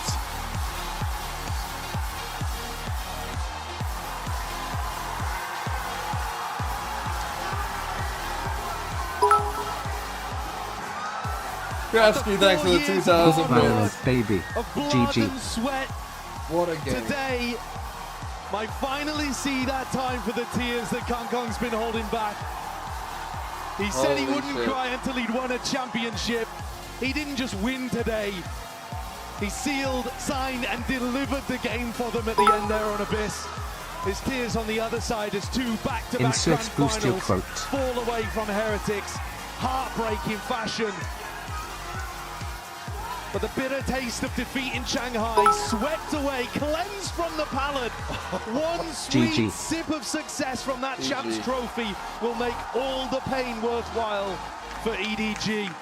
Krasky, thanks for the 2,000 bits. Baby. GG. Sweat. What a game. Today, might finally see that time for the tears that Kankang's been holding back. He said he wouldn't cry until he'd won a championship. He didn't just win today. He sealed, signed, and delivered the game for them at the end there on Abyss. His tears on the other side as 2 back-to-back Insert grand boost your finals quote. fall away from Heretics. Heartbreaking fashion. But the bitter taste of defeat in Shanghai swept away, cleansed from the palate. One sweet GG. sip of success from that Champs Trophy will make all the pain worthwhile for EDG.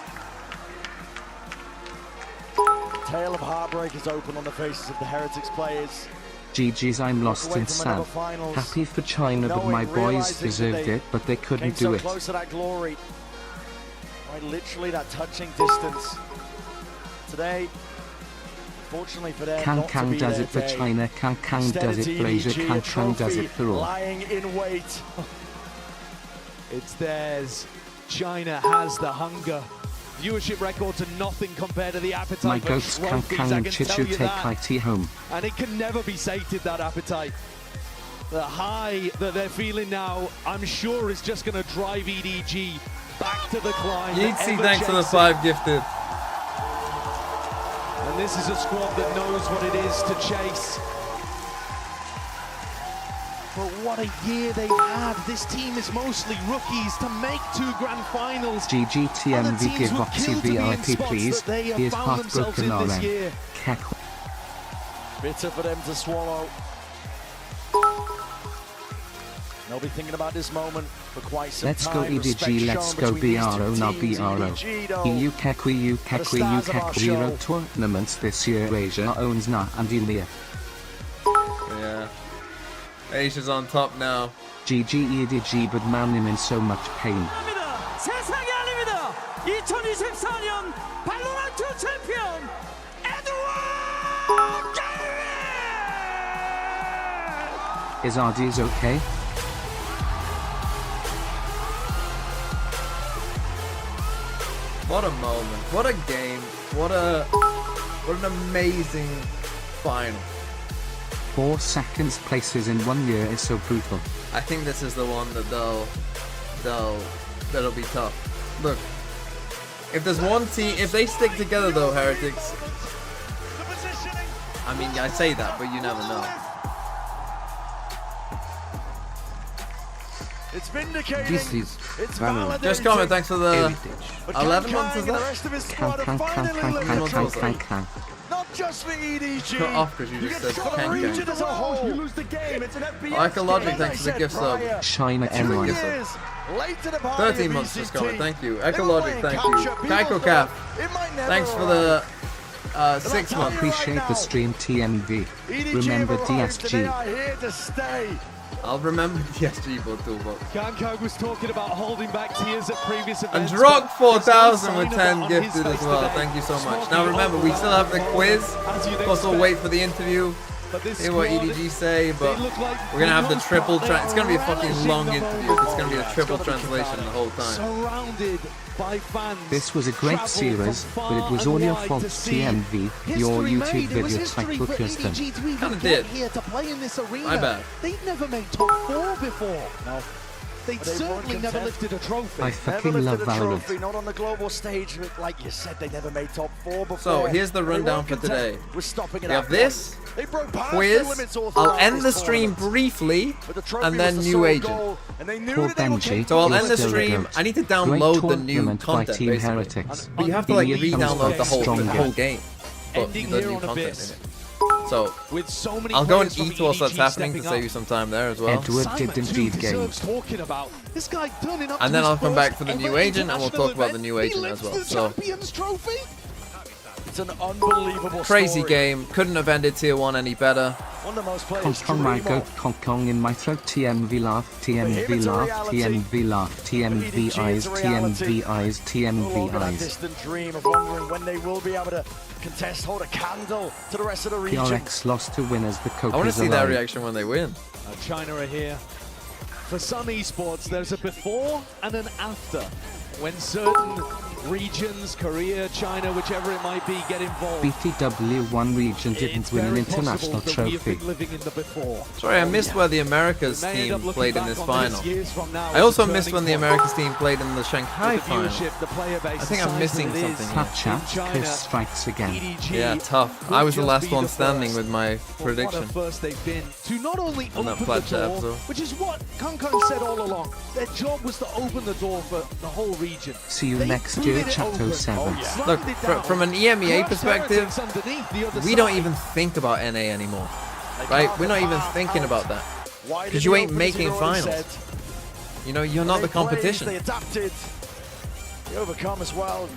Tale of heartbreak is open on the faces of the Heretics players. GG's, I'm lost and sad. Happy for China, but my boys deserved it, but they couldn't do it. Close to that glory. Right, literally that touching distance. Today, fortunately for them, Kankang does it for China, Kankang does it for Asia, Kankang does it for all. Lying in wait. It's theirs. China has the hunger. Viewership records are nothing compared to the appetite My for goats trophies, Kankang I and can tell Chichu you take that. IT home. And it can never be sated, that appetite. The high that they're feeling now, I'm sure, is just going to drive EDG back to the climb. Yeetsy, thanks for the 5 gifted. And this is a squad that knows what it is to chase. But what a year they've had. This team is mostly rookies to make 2 grand finals. GGTMV give Voxy VIP please. Here's Heartbroken RM. Cack. Bitter for them to swallow. They'll be thinking about this moment for quite some Let's time. go EDG, let's go BRO, now BRO. EU Kakwi tournaments this year. Asia owns Na and EMEA. Yeah. Asia's on top now. GG EDG, but man, I'm in so much pain. 세상이 아닙니다. 2024년 발로란트 챔피언 에드워드! Is RD's okay? What a moment. What a game. What an amazing final. 4 seconds places in 1 year is so brutal. I think this is the one that that'll be tough. Look, if there's one team, if they stick together though, Heretics. I mean, I say that, but you never know. It's vindicating. This is it's valid. Just comment, thanks for the 11 months, is the that? rest of his squad have finally Can. Not just for EDG. Cut off because you just said the region as a whole. You lose the game. It's an FPS Ecologic, thanks for the gift sub. China M1. 13 months, just comment, thank you. Ecologic, thank you. Kaiko Cap, thanks for the 6 months. Appreciate the stream TMV. Remember DSG. Here to stay. I'll remember DSG, but Gankog was talking about holding back tears at previous and events. Drog 4000 with 10 gifted as well. Thank you so much. Now remember, we still have the quiz. Plus, we'll wait for the interview. Hear what EDG say, but we're gonna have the triple. It's gonna be a fucking long interview. It's gonna be a triple translation the whole time. Surrounded by fans. This was a great series, but it was all your fault, TMV. Your YouTube video title custom. Kinda did. My bad. They've never made top 4 before. No. They'd certainly never lifted a trophy. I fucking love Valorant. Not on the global stage, but like you said, they never made top 4 before. So here's the rundown for today. We're stopping it. We have this quiz. I'll end the stream briefly, and then new agent. So I'll end the stream. I need to download the new content, basically. But you have to like re-download the whole game. But the new content in it. So I'll go and eat whilst that's happening to save you some time there as well. Edward did indeed games. And then I'll come back for the new agent, and we'll talk about the new agent as well. So it's an unbelievable crazy story. Game. Couldn't have ended tier 1 any better. Kong Kong my goat, Kong Kong in my throat. TMV laugh, TMV laugh, TMV laugh, TMV eyes, TMV eyes, TMV eyes. Distant dream of wondering when they will be able to contest, hold a candle to the rest of the region. PRX lost to winners. The Coke I want to is see alive. their reaction when they win. China are here. For some esports, there's a before and an after. When certain regions, Korea, China, whichever it might be, get involved. BTW1 region didn't win an international trophy. Sorry, I missed where the Americas team played in this final. I also missed when the Americas team played in the Shanghai final. I think I'm missing something here. Chris strikes again. Yeah, tough. I was the last one standing with my prediction. First they've been to not only on that open Plat the door, episode. which is what Kong said all along. Their job was to open the door for the whole region. See you next year, Chateau 7. Look, from an EMEA perspective, we don't even think about NA anymore. Right? We're not even thinking about that. Because you ain't making finals. You know, you're not the competition. They adapted. They overcome as well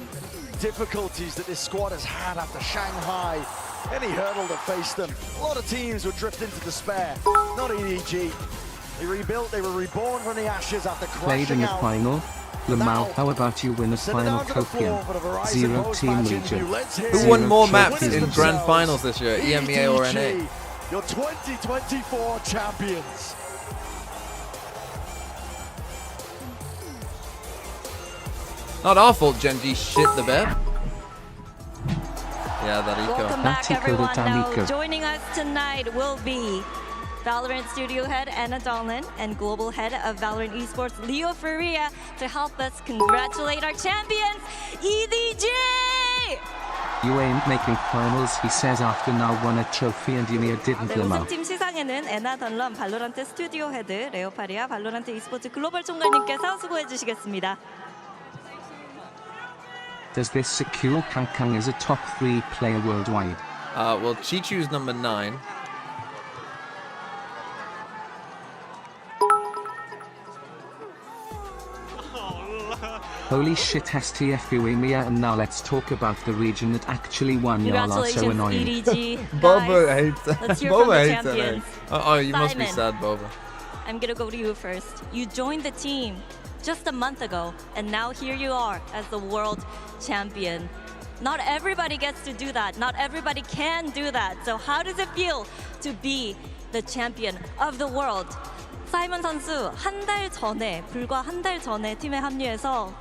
difficulties that this squad has had after Shanghai. Any hurdle that faced them. A lot of teams would drift into despair. Not EDG. They rebuilt, they were reborn from the ashes after Played in crashing the out. final. Lamau, how about you win a final Copium? 0 team region. Who won more maps in grand finals this year, EMEA or NA? Your 2024 champions. Not our fault, Genji shit the bed. Yeah, that eco. Welcome back, everyone. Now, joining us tonight will be Valorant Studio Head Anna Dolan, and Global Head of Valorant Esports Leo Faria to help us congratulate our champions, EDG! You ain't making finals, he says after now won a trophy and Yumia didn't 네, limo. 우승팀 시상에는 애나 던런 발로란트 스튜디오 헤드, 레오 파리아 발로란트 e스포츠 글로벌 총괄님께서 수고해 주시겠습니다. Does this secure Kang Kang as a top 3 player worldwide? Well, Chichu's number 9. Holy shit, STFUEMIA, and now let's talk about the region that actually won. Y'all are so annoying. EDG. Boba hates that. Let's hear from Boba the hates that. champions. Oh, you must be Simon. sad, Boba. I'm gonna go to you first. You joined the team just a month ago, and now here you are as the world champion. Not everybody gets to do that. Not everybody can do that. So how does it feel to be the champion of the world? 사이먼 선수 불과 한 달 전에 팀에 합류해서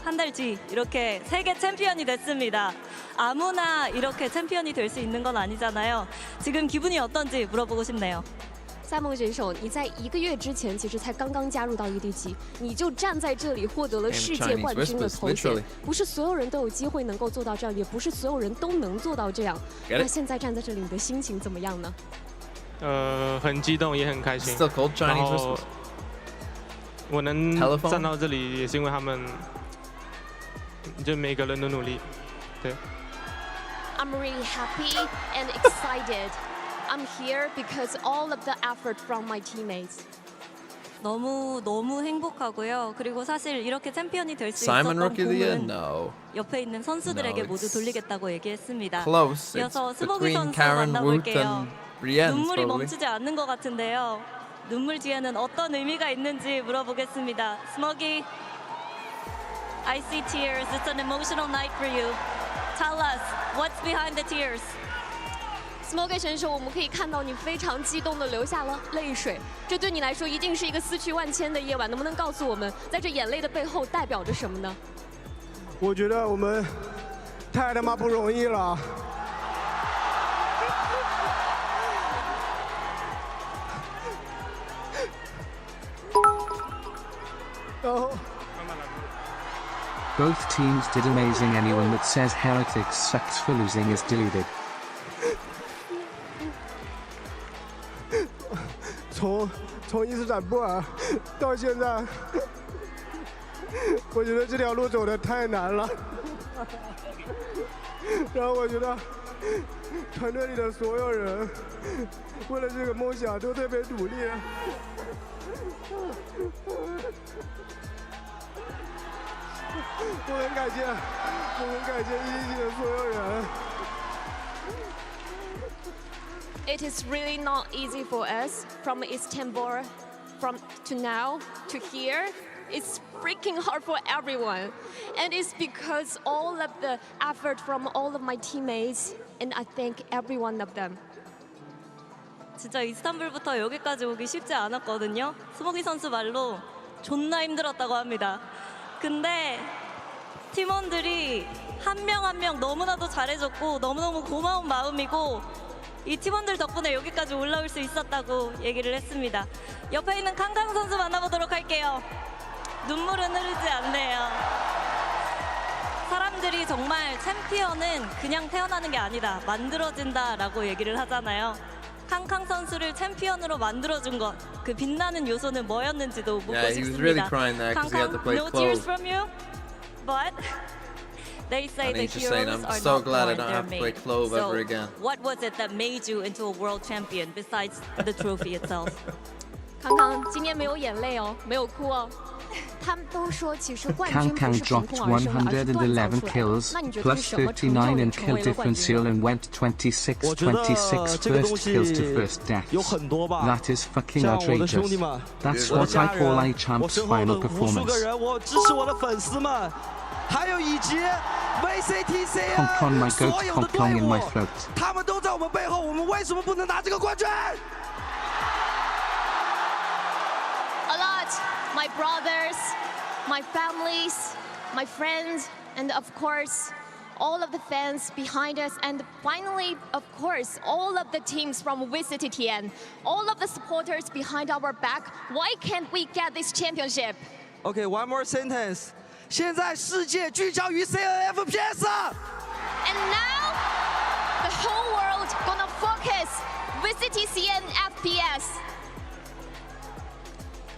한 달 뒤 이렇게 세계 챔피언이 됐습니다. 아무나 이렇게 챔피언이 될 수 있는 건 아니잖아요. 지금 기분이 어떤지 물어보고 싶네요.赛梦选手，你在1个月之前其实才刚刚加入到 EDG， 你就站在这里获得了世界冠军的头衔。不是所有人都有机会能够做到这样，也不是所有人都能做到这样。那现在站在这里，你的心情怎么样呢？很激动，也很开心。 Still called Chinese whispers. 我能站到这里，也是因为他们，就每个人的努力。对。I'm really happy and excited. I'm here because all of the effort from my teammates. 너무 행복하고요. 그리고 사실 이렇게 챔피언이 될 수 있었던 Simon Rookie of the Year? 공은 No. 옆에 있는 선수들에게 No, 모두 돌리겠다고 얘기했습니다. Close. It's 이어서 스모기 between 선수 Karen, Woot, 만나볼게요. and Brienne. 눈물이 Probably. 멈추지 않는 것 같은데요. 눈물 뒤에는 어떤 의미가 있는지 물어보겠습니다. 스모기, I see tears. It's an emotional night for you. Tell us what's behind the tears. Smoky 选手，我们可以看到你非常激动地流下了泪水，这对你来说一定是一个思绪万千的夜晚。能不能告诉我们，在这眼泪的背后代表着什么呢？我觉得我们太他妈不容易了。Both teams did amazing. Anyone that says Heretics sucks for losing is deluded. 从伊斯坦布尔到现在，我觉得这条路走得太难了。然后我觉得团队里的所有人为了这个梦想都特别努力。我很感谢EDG的所有人。It is really not easy for us from Istanbul, to now to here. It's freaking hard for everyone, and it's because all of the effort from all of my teammates, and I thank every one of them. 진짜 이스탄불부터 여기까지 오기 쉽지 않았거든요. 스모기 선수 말로 존나 힘들었다고 합니다. 근데 팀원들이 한 명 한 명 너무나도 잘해줬고 너무너무 고마운 마음이고 이 팀원들 덕분에 여기까지 올라올 수 있었다고 얘기를 했습니다. 옆에 있는 캉캉 선수 만나보도록 할게요. 눈물은 흐르지 않네요. 사람들이 정말 챔피언은 그냥 태어나는 게 아니다. 만들어진다라고 얘기를 하잖아요. 캉캉 선수를 챔피언으로 만들어준 것, 그 빛나는 요소는 뭐였는지도 묻고 Yeah, he was really 싶습니다. crying there because he had to play no tears Clove. from you, but they say And the he's just saying, heroes I'm are so not glad I born, don't they're have to play made. Clove So ever again. what was it that made you into a world champion besides the trophy itself? 康康今天没有眼泪哦，没有哭哦。他们都说，其实冠军 Kang 不 Kang 是凭 dropped 空而生的，而是锻造 111 出来的。 kills, 那你觉得是 plus 什么成就 39 你 in 成 kill 为了冠军 differential 呢？ and went 26-26 这个东 first kills to 西 first deaths. 有很多吧。 That is fucking 像我的兄弟 outrageous. 们， That's 我的 what 家 I call 人， iChamp's 我身后的 final 无数个 performance. 人，我支持我的粉丝们，还有以及 VCTC Kong Kong, my 所 goat, 有 Kong 的队 Kong in my 伍， throat. 他们都在我们背后，我们为什么不能拿这个冠军？ A lot, my brothers, my families, my friends, and of course, all of the fans behind us, and finally, of course, all of the teams from VCTTN, all of the supporters behind our back. Why can't we get this championship? Okay, one more sentence. 现在世界聚焦于 CNFPS。And now, the whole world gonna focus VCTCN FPS.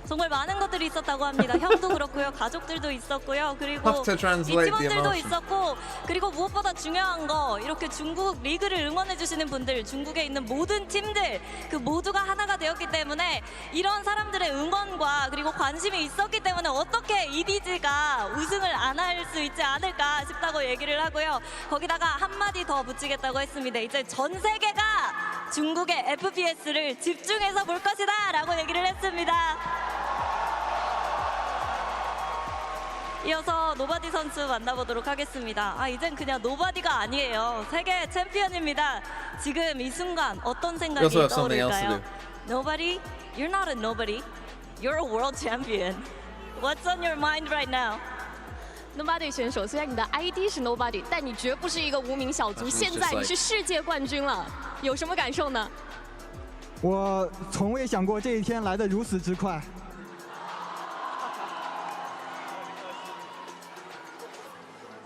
정말 많은 것들이 있었다고 합니다. 형도 그렇고요, 가족들도 있었고요, 그리고 Have to translate the 팀원들도 emotion. 있었고, 그리고 무엇보다 중요한 거 이렇게 중국 리그를 응원해 주시는 분들, 중국에 있는 모든 팀들 그 모두가 하나가 되었기 때문에 이런 사람들의 응원과 그리고 관심이 있었기 때문에 어떻게 EDG가 우승을 안 할 수 있지 않을까 싶다고 얘기를 하고요. 거기다가 한마디 더 붙이겠다고 했습니다. 이제 전 세계가 중국의 FPS를 집중해서 볼 것이다 라고 얘기를 했습니다. 이어서 노바디 선수 만나보도록 하겠습니다. 이젠 그냥 노바디가 아니에요. 세계 챔피언입니다. 지금 이 순간 어떤 생각이 떠오를까요? Nobody? You're not a nobody. You're a world champion. What's on your mind right now? Nobody 选手，虽然你的 ID 是 Nobody， 但你绝不是一个无名小卒。现在你是世界冠军了，有什么感受呢？我从未想过这一天来得如此之快。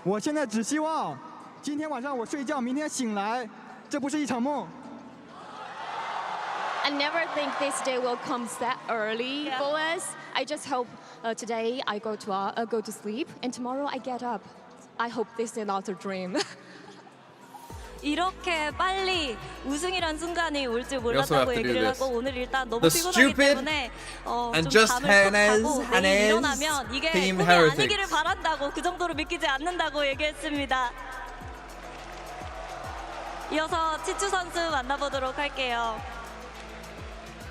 我现在只希望今天晚上我睡觉，明天醒来，这不是一场梦。I never think this day will come that early for us. I just hope today I go to sleep and tomorrow I get up. I hope this is not a dream. 이렇게 빨리 우승이란 순간이 올 줄 몰랐다고 얘기를 하고 오늘 일단 너무 피곤하기 때문에 좀 잠을 푹 자고 내일 일어나면 이게 꿈이 아니기를 바란다고 그 정도로 믿기지 않는다고 얘기했습니다. 이어서 치추 선수 만나보도록 할게요.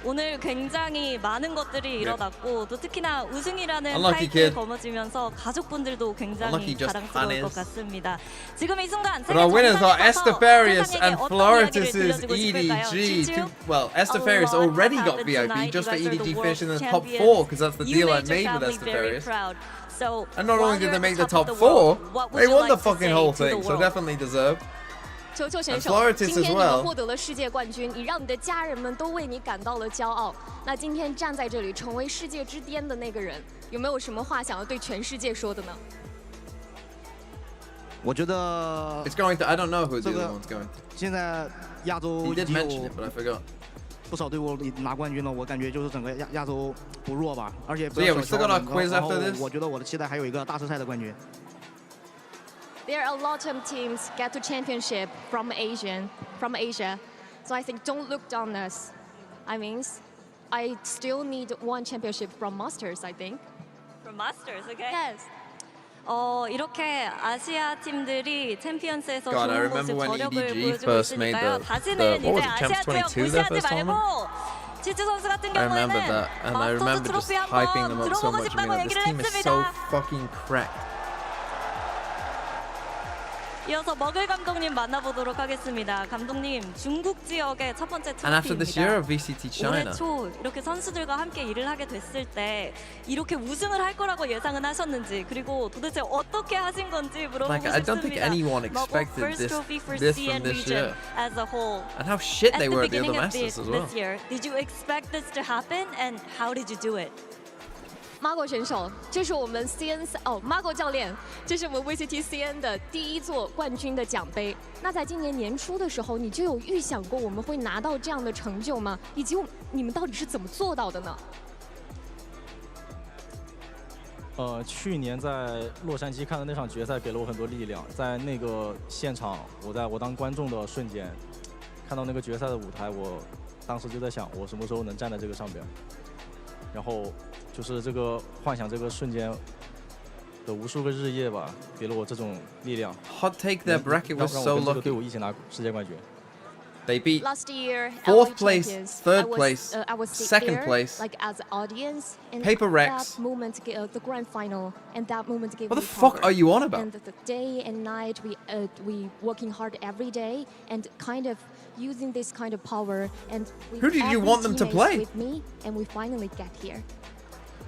오늘 굉장히 많은 것들이 일어났고 또 특히나 우승이라는 타이틀을 거머쥐면서 가족분들도 굉장히 자랑스러울 것 같습니다. 지금 이 순간 세계 Estefarius and Floritus's EDG. Well, Estefarius already got VIP just for EDG finishing in the top 4 because that's the deal I made with Estefarius. And not only did they make the top 4, they won the fucking whole thing, so definitely deserved. 球球选手，今天你们获得了世界冠军，你让你的家人们都为你感到了骄傲。那今天站在这里，成为世界之巅的那个人，有没有什么话想要对全世界说的呢？我觉得 It's going to. I don't know who the other one's going to. 现在亚洲 He did mention it, but I forgot. 不少队伍拿冠军了，我感觉就是整个亚洲不弱吧，而且不 So yeah, we still got our quiz 然后 after this. 我觉得我的期待还有一个大师赛的冠军。There are a lot of teams get to championship from Asia, so I think don't look down us. I mean, I still need one championship from Masters. I think. From Masters, okay? Yes. 이렇게 아시아 팀들이 챔피언스에서 God, I 좋은 remember 모습 when 저력을 EDG 보여주고 first made 있으니까요. the 다시는 what was 이제 it, Champs 아시아 체험 22 their 무시하지 first 말고 tournament? 치즈 선수 같은 I remember 경우에는 that, and I 마스터즈 remember just 트로피 hyping them 한번 up so 들어보고 much. I 싶다고 mean, this 얘기를 team is so 했습니다. fucking cracked. 이어서 먹을 감독님 만나보도록 하겠습니다. 감독님, 중국 지역의 첫 번째 And after this year of 트로피입니다. VCT China. 올해 초 이렇게 선수들과 함께 일을 하게 됐을 때 이렇게 우승을 할 거라고 예상은 하셨는지 그리고 도대체 어떻게 하신 건지 물어보고 Like, I don't think 싶습니다. anyone expected this from this year. As a whole. And how shit they At were the at the other beginning of Masters as well. this year, did you expect this to happen and how did you do it? Margo 选手，这是我们 Margo 教练，这是我们 VCTCN 的第一座冠军的奖杯。那在今年年初的时候，你就有预想过我们会拿到这样的成就吗？以及你们到底是怎么做到的呢？去年在洛杉矶看的那场决赛给了我很多力量，在那个现场，我当观众的瞬间，看到那个决赛的舞台，我当时就在想，我什么时候能站在这个上边？然后就是这个幻想这个瞬间的无数个日夜吧，给了我这种力量。Hot take, their bracket was so lucky. 队伍一起拿世界冠军。 They beat Last year, 4th place, champions. 3rd place, I was 2nd there, place, like as an audience, and Paper Rex. that moment, the grand final, and that moment gave What me the fuck power. are you on about? And the day and night, we working hard every day, and kind of using this kind of power. And Who did you every want them to teammates play? With me, and we finally get here.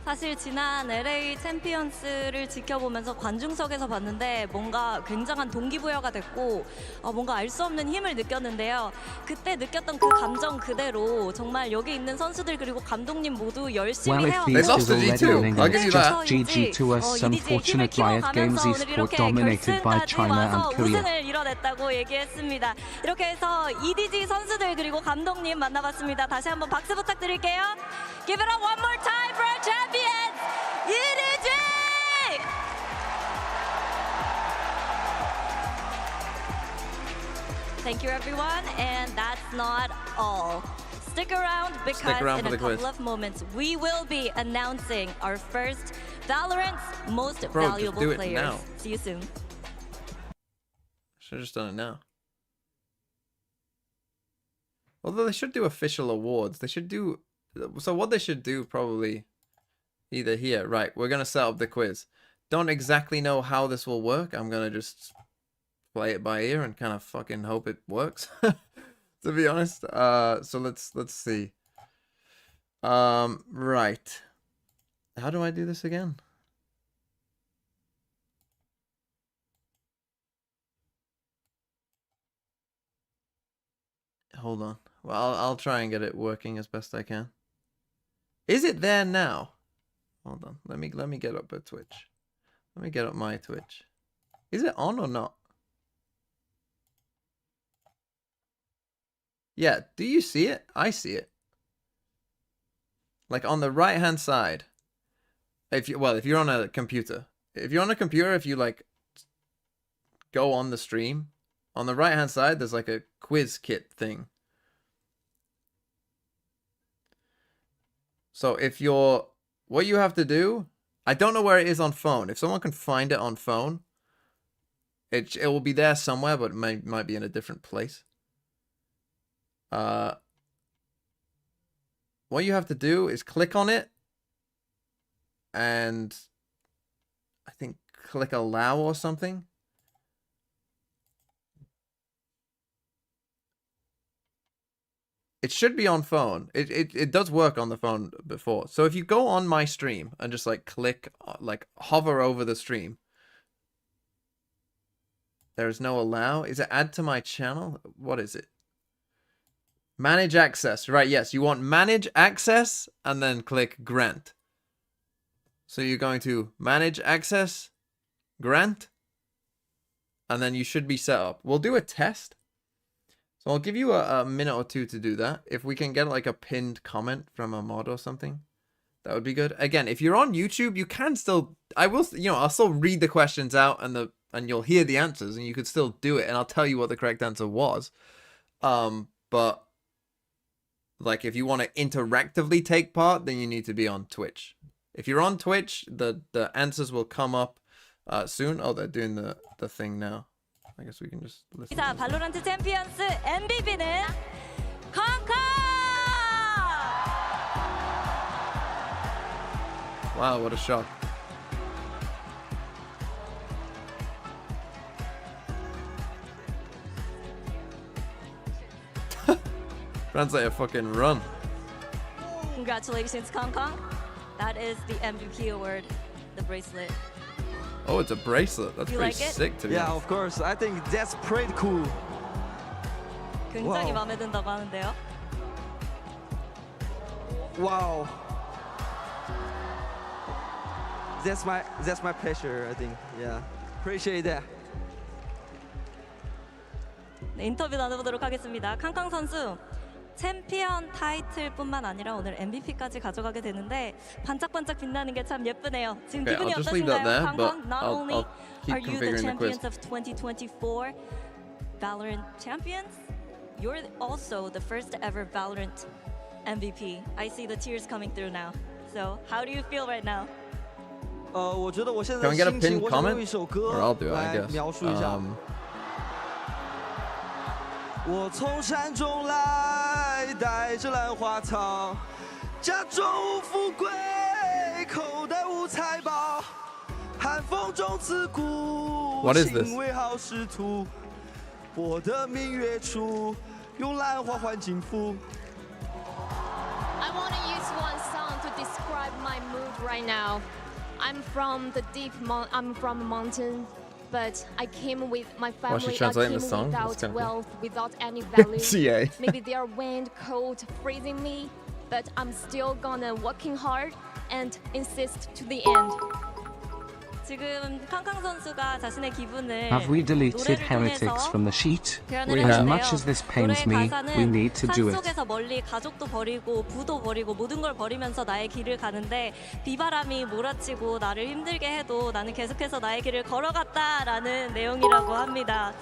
사실 지난 LA 챔피언스를 지켜보면서 관중석에서 봤는데 뭔가 굉장한 동기부여가 됐고 뭔가 알 수 없는 힘을 느꼈는데요. 그때 느꼈던 그 감정 그대로 정말 여기 있는 선수들 그리고 감독님 모두 열심히 해왔고 Well, if Beast is already winning, it's just GG to us. Unfortunate Riot Games Esports dominated by China and Korea. 우승을 이뤄냈다고 얘기했습니다. 이렇게 해서 EDG 선수들 그리고 감독님 만나봤습니다. 다시 한번 박수 부탁드릴게요. Give it up one more time for our champions, EDG! Thank you, everyone, and that's not all. Stick around because in a couple of moments we will be announcing our first Valorant's most valuable players. Now. See you soon. Should have just done it now. Although they should do official awards. They should do... So what they should do probably... Either here. Right, we're going to set up the quiz. Don't exactly know how this will work. I'm going to just play it by ear and kind of fucking hope it works. To be honest. So let's see. Right. How do I do this again? Hold on. Well, I'll try and get it working as best I can. Is it there now? Hold on. Let me get up a Twitch. Let me get up my Twitch. Is it on or not? Yeah, do you see it? I see it. Like on the right hand side. If you're on a computer. If you're on a computer, if you like go on the stream, on the right hand side there's like a quiz kit thing. So if you're, what you have to do, I don't know where it is on phone. If someone can find it on phone, it will be there somewhere, but it might be in a different place. What you have to do is click on it and I think click allow or something. It should be on phone. It does work on the phone before. So if you go on my stream and just like click, like hover over the stream. There's no allow. Is it add to my channel? What is it? Manage access. Right, yes. You want manage access and then click grant. So you're going to manage access, grant, and then you should be set up. We'll do a test. So I'll give you a minute or two to do that. If we can get like a pinned comment from a mod or something, that would be good. Again, if you're on YouTube, you can still, I'll still read the questions out and you'll hear the answers and you could still do it and I'll tell you what the correct answer was. But like if you want to interactively take part, then you need to be on Twitch. If you're on Twitch, the answers will come up soon. Oh, they're doing the thing now. I guess we can just listen. 자, 발로란트 챔피언스 MVP는 콩콩! Wow, what a shock. Translate a fucking run. Congratulations, 콩콩. That is the MVP award, the bracelet. Oh, it's a bracelet. That's pretty sick to me. Yeah, of course. I think that's pretty cool. 굉장히 마음에 든다고 하는데요. Wow. That's my pleasure, I think. Yeah. Appreciate that. 네, 인터뷰 나눠보도록 하겠습니다. 캉캉 선수. 챔피언 타이틀뿐만 아니라 오늘 MVP까지 가져가게 되는데 반짝반짝 빛나는 게 참 예쁘네요. 지금 기분이 어떠신가요? 캉캉, not only are you the champions of 2024 Valorant champions, you're also the first ever Valorant MVP. I see the tears coming through now. So, how do you feel right now? 我觉得我现在 Can we get a 心情， pinned 我想 comment? 用一首 Or 歌 I'll do it, I 来 guess. 描述一下。我从山中来，带着兰花草，家中无富贵，口袋无财宝，寒风中自顾， What is this? 心为好仕途，我的明月处，用兰花换金福。 I want to use one song to describe my mood right now. I'm from the I'm from a mountain, but I came with my family. she's translating I the came song? without That's kinda cool. wealth, without any value. CA. Maybe they are wind, cold, freezing me, but I'm still gonna working hard and insist to the end. 지금 캉캉 선수가 자신의 기분을 Have we deleted 노래를 heretics 통해서 from the sheet? 표현을 As 했는데요. much as this pains me, 노래의 가사는 we need to do it. 산속에서 멀리 가족도 버리고 부도 버리고 모든 걸 버리면서 나의 길을 가는데 비바람이 몰아치고 나를 힘들게 해도 나는 계속해서 나의 길을 걸어갔다라는 내용이라고 합니다.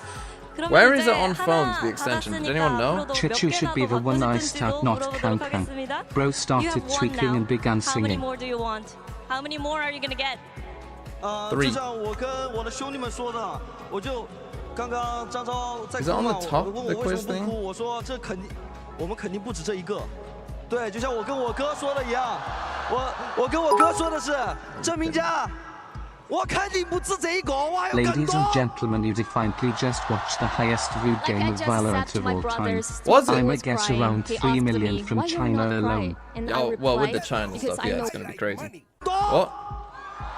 Where is it on phones, the extension? Does anyone know? Chichu should be the one iced out, not Kankan. Bro started tweaking and began How many singing. more do you want? How many more are you gonna get? 就像我跟我的兄弟们说的，我就刚刚张昭在 Is it 哭 on 嘛， the top, 我问 the 我为 quiz 什么 thing? 不哭，我说这我们肯定不止这一个。对，就像我跟我哥说的一样，我跟我哥说的是，郑明佳，我肯定不止这一个，我还有更 Ladies 多。 and gentlemen, you defiantly just watched the highest viewed game of Valorant of all time. Was it? I'm a guess around 3 million from China alone. Oh, well, with the China stuff, yeah, it's gonna be crazy. What?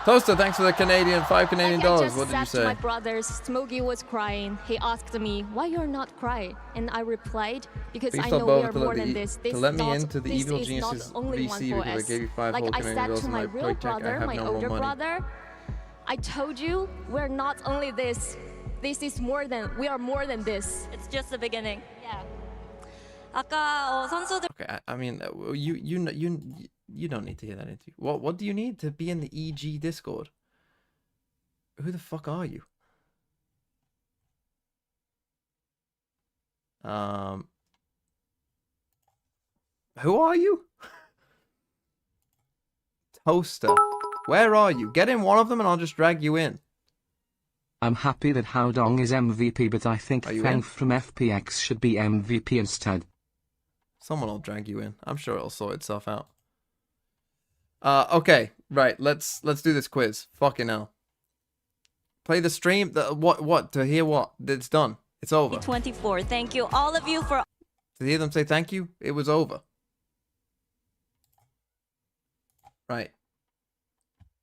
Toaster, thanks for the Canadian, $5 Canadian dollars. What did you say? My brothers, Smokey was crying. He asked me, "Why you're not crying?" And I replied, "Because Please I tell know Bob we are to more let than the- this. to This let is me not, into the this Evil is Geniuses not the only one VC for because I us." gave you 5 Like whole I Canadian said dollars to in my my real paycheck, I brother, have my no more older money. brother, I told you we're not only this. This is more than. We are more than this. It's just the beginning. Yeah. 아까 선수들 Okay, I mean, you don't need to hear that interview. What do you need to be in the EG Discord? Who the fuck are you? Who are you? Toaster. Where are you? Get in one of them and I'll just drag you in. I'm happy that Haodong is MVP, but I think Are you Feng in? from FPX should be MVP instead. Someone will drag you in. I'm sure it'll sort itself out. Okay, right. Let's do this quiz. Fucking hell. Play the stream. What? To hear what? It's done. It's over. 24. Thank you all of you for To hear them say thank you, it was over. Right.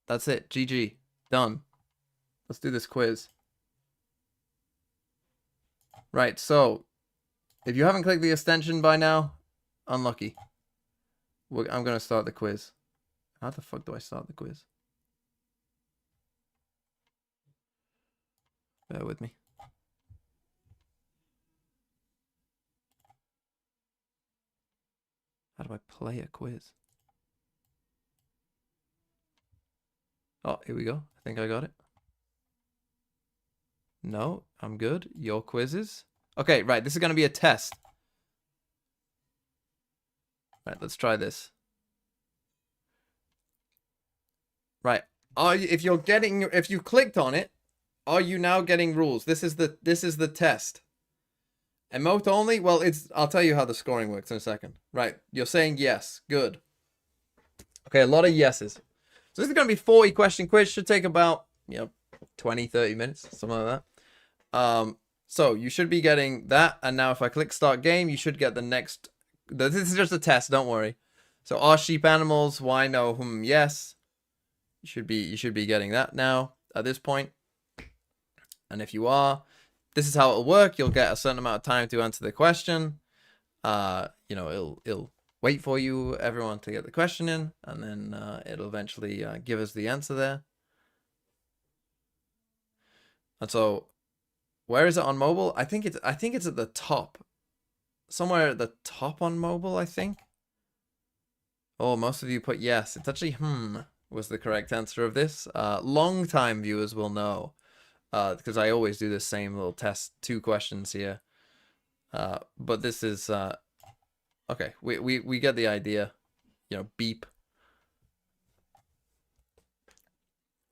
That's it. GG. Done. Let's do this quiz. Right, so if you haven't clicked the extension by now, unlucky. I'm going to start the quiz. How the fuck do I start the quiz? Bear with me. How do I play a quiz? Oh, here we go. I think I got it. No, I'm good. Your quizzes. Okay, right. This is going to be a test. Right, let's try this. Right. If you clicked on it, are you now getting rules? This is the test. Emote only? Well, I'll tell you how the scoring works in a second. Right. You're saying yes. Good. Okay, a lot of yeses. So this is going to be 40 question quiz. Should take about, 20, 30 minutes, something like that. So you should be getting that. And now if I click start game, you should get the next. This is just a test. Don't worry. So are sheep animals? Why no? Yes. You should be getting that now at this point. And if you are, this is how it'll work. You'll get a certain amount of time to answer the question. It'll wait for you, everyone, to get the question in, and then it'll eventually give us the answer there. And so, where is it on mobile? I think it's at the top, somewhere at the top on mobile. I think. Oh, most of you put yes. It's actually was the correct answer of this. Long-time viewers will know, because I always do the same little test, 2 questions here. But this is okay. We get the idea. Beep.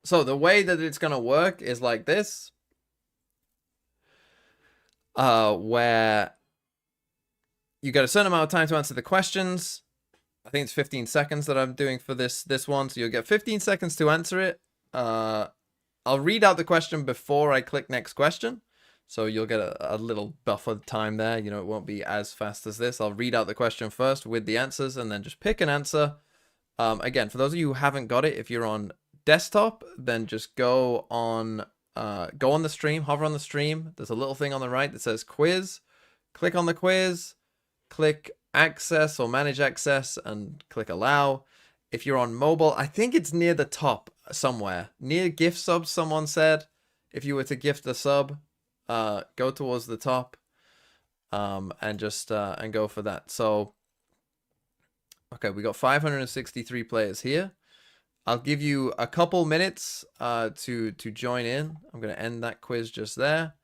So the way that it's gonna work is like this. Where you get a certain amount of time to answer the questions. I think it's 15 seconds that I'm doing for this one. So you'll get 15 seconds to answer it. I'll read out the question before I click next question. So you'll get a little buffer time there. It won't be as fast as this. I'll read out the question first with the answers and then just pick an answer. Again, for those of you who haven't got it, if you're on desktop, then just go on the stream, hover on the stream. There's a little thing on the right that says quiz. Click on the quiz, click access or manage access, and click allow. If you're on mobile, I think it's near the top somewhere. Near gift subs, someone said. If you were to gift a sub, go towards the top and just and go for that. So, okay, we got 563 players here. I'll give you a couple minutes to join in. I'm going to end that quiz just there.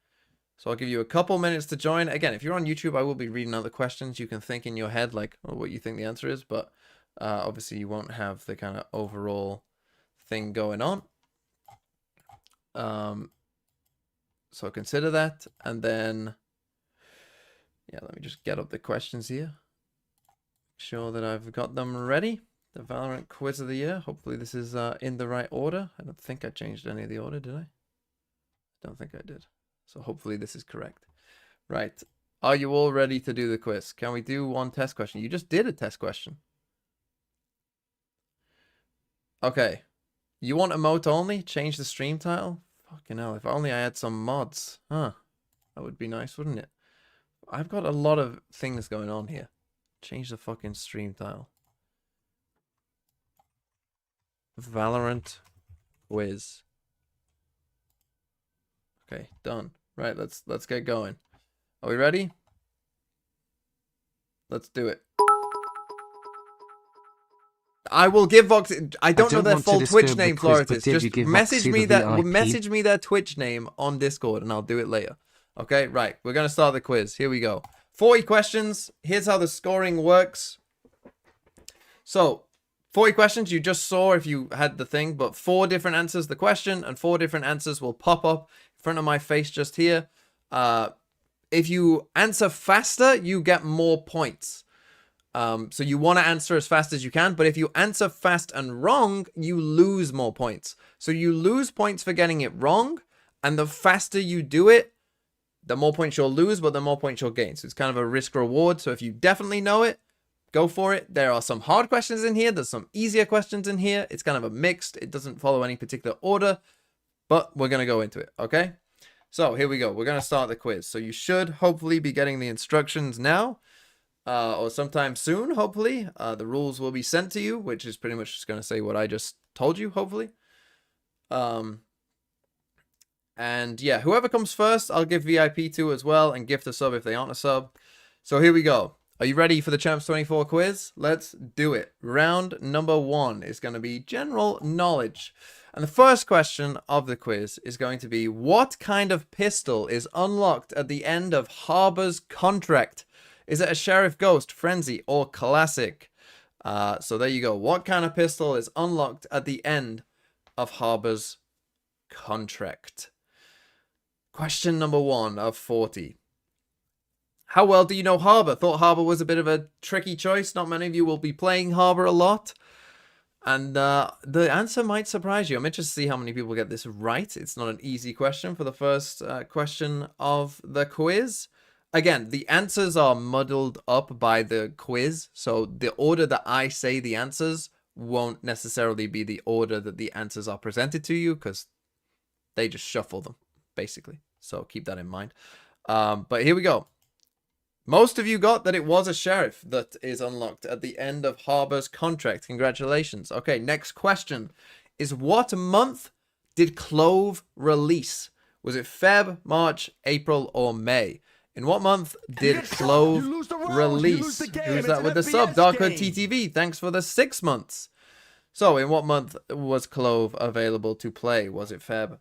So I'll give you a couple minutes to join. Again, if you're on YouTube, I will be reading out the questions. You can think in your head like what you think the answer is, but obviously you won't have the kind of overall thing going on. So consider that, and then yeah, let me just get up the questions here. Make sure that I've got them ready. The Valorant quiz of the year. Hopefully this is in the right order. I don't think I changed any of the order, did I? Don't think I did. So hopefully this is correct. Right. Are you all ready to do the quiz? Can we do one test question? You just did a test question. Okay. You want emote only? Change the stream title? Fucking hell. If only I had some mods. Huh. That would be nice, wouldn't it? I've got a lot of things going on here. Change the fucking stream title. Valorant quiz. Okay, done. Right, let's get going. Are we ready? Let's do it. I will give Vox. I don't know their full Twitch name, Floritus. Just message me their Twitch name on Discord, and I'll do it later. Okay, right. We're gonna start the quiz. Here we go. 40 questions. Here's how the scoring works. So, 40 questions. You just saw if you had the thing, but 4 different answers the question, and 4 different answers will pop up in front of my face just here. If you answer faster, you get more points. So you want to answer as fast as you can, but if you answer fast and wrong, you lose more points. So you lose points for getting it wrong, and the faster you do it, the more points you'll lose, but the more points you'll gain. So it's kind of a risk reward. So if you definitely know it, go for it. There are some hard questions in here. There's some easier questions in here. It's kind of a mixed. It doesn't follow any particular order, but we're going to go into it. Okay. So here we go. We're going to start the quiz. So you should hopefully be getting the instructions now. Or sometime soon, hopefully. The rules will be sent to you, which is pretty much just going to say what I just told you, hopefully. And yeah, whoever comes first, I'll give VIP to as well, and gift a sub if they aren't a sub. So here we go. Are you ready for the Champs 24 quiz? Let's do it. Round number 1 is going to be general knowledge. And the first question of the quiz is going to be, what kind of pistol is unlocked at the end of Harbor's contract? Is it a Sheriff Ghost, Frenzy, or Classic? So there you go. What kind of pistol is unlocked at the end of Harbor's contract? Question number 1 of 40. How well do you know Harbor? Thought Harbor was a bit of a tricky choice. Not many of you will be playing Harbor a lot. And the answer might surprise you. I'm interested to see how many people get this right. It's not an easy question for the first question of the quiz. Again, the answers are muddled up by the quiz, so the order that I say the answers won't necessarily be the order that the answers are presented to you, because they just shuffle them, basically. So keep that in mind. But here we go. Most of you got that it was a Sheriff that is unlocked at the end of Harbor's contract. Congratulations. Okay, next question is, what month did Clove release? Was it Feb, March, April, or May? In what month did Clove release? Who's that with the sub? Darkhood TTV, thanks for the 6 months. So, in what month was Clove available to play? Was it Feb?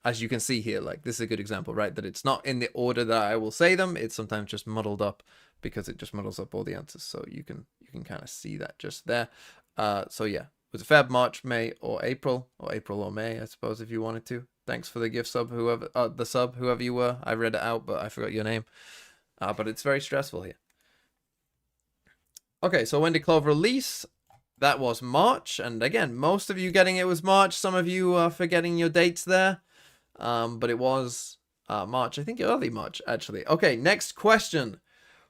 As you can see here, like, this is a good example, right? That it's not in the order that I will say them. It's sometimes just muddled up because it just muddles up all the answers. So you can kind of see that just there. So yeah, was it Feb, March, May, or April or May, I suppose, if you wanted to. Thanks for the gift sub, whoever you were. I read it out, but I forgot your name. But it's very stressful here. Okay, so when did Clove release? That was March. And again, most of you getting it was March. Some of you are forgetting your dates there. But it was March. I think early March, actually. Okay, next question.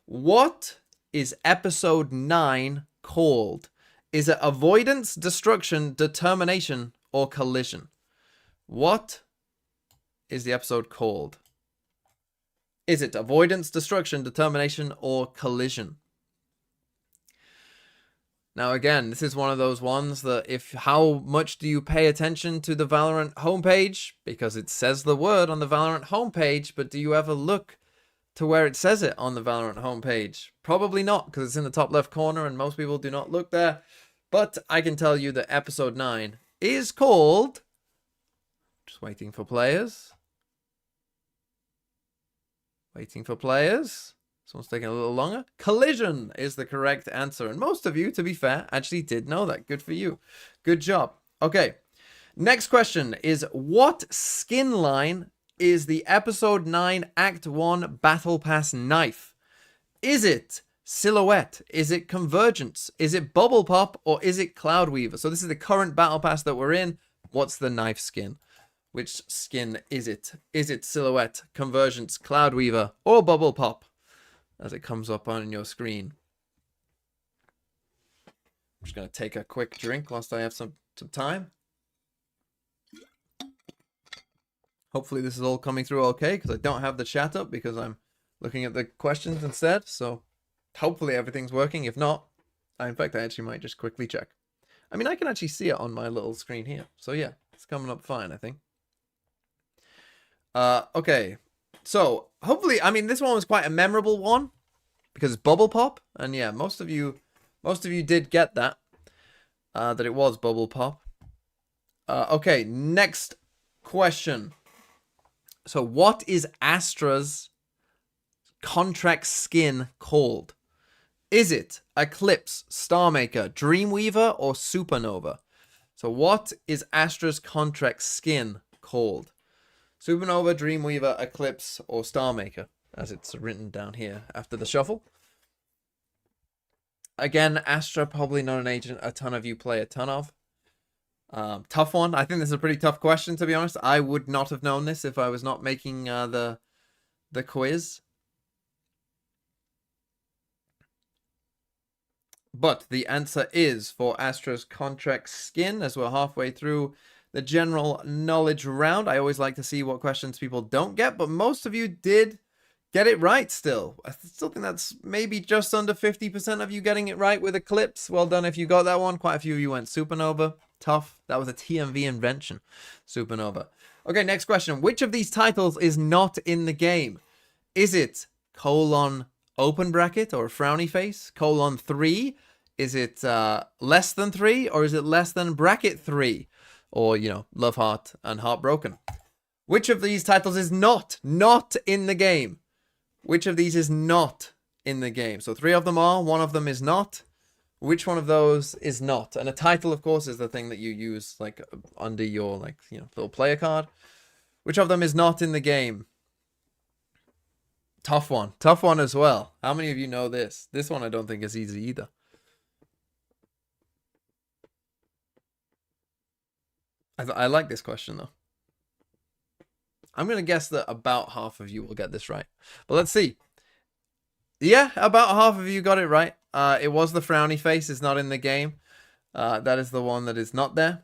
What is episode 9 called Is it avoidance, destruction, determination, or collision? What is the episode called? Is it avoidance, destruction, determination, or collision? Now, again, this is one of those ones that how much do you pay attention to the Valorant homepage? Because it says the word on the Valorant homepage, but do you ever look to where it says it on the Valorant homepage? Probably not, because it's in the top left corner and most people do not look there. But I can tell you that episode 9 is called... Just waiting for players. Waiting for players. This one's taking a little longer. Collision is the correct answer. And most of you, to be fair, actually did know that. Good for you. Good job. Okay. Next question is, what skin line is the episode 9 Act 1 Battle Pass knife? Is it Silhouette? Is it Convergence? Is it Bubble Pop? Or is it Cloud Weaver? So this is the current Battle Pass that we're in. What's the knife skin? Which skin is it? Is it Silhouette, Convergence, Cloud Weaver, or Bubble Pop? As it comes up on your screen. I'm just going to take a quick drink whilst I have some time. Hopefully this is all coming through okay, because I don't have the chat up because I'm looking at the questions instead. So hopefully everything's working. If not, in fact, I actually might just quickly check. I mean, I can actually see it on my little screen here. So yeah, it's coming up fine, I think. Okay. So, hopefully, I mean, this one was quite a memorable one because it's Bubble Pop. And yeah, most of you did get that, that it was Bubble Pop. Okay, next question. So, what is Astra's contract skin called? Is it Eclipse, Starmaker, Dreamweaver, or Supernova? So, what is Astra's contract skin called? Supernova, Dreamweaver, Eclipse, or Starmaker, as it's written down here after the shuffle. Again, Astra, probably not an agent a ton of you play a ton of. Tough one. I think this is a pretty tough question, to be honest. I would not have known this if I was not making the quiz. But the answer is for Astra's contract skin, as we're halfway through the general knowledge round. I always like to see what questions people don't get, but most of you did get it right still. I still think that's maybe just under 50% of you getting it right with Eclipse. Well done if you got that one. Quite a few of you went Supernova. Tough. That was a TMV invention. Supernova. Okay, next question. Which of these titles is not in the game? Is it colon open bracket or frowny face? Colon 3? Is it less than 3? Or is it less than bracket 3? Or, you know, Love Heart and Heartbroken. Which of these titles is not in the game? Which of these is not in the game? So 3 of them are, 1 of them is not. Which one of those is not? And a title, of course, is the thing that you use, like, under your, like, you know, little player card. Which of them is not in the game? Tough one. Tough one as well. How many of you know this? This one I don't think is easy either. I like this question, though. I'm going to guess that about half of you will get this right. But let's see. Yeah, about half of you got it right. It was the frowny face. It's not in the game. That is the one that is not there.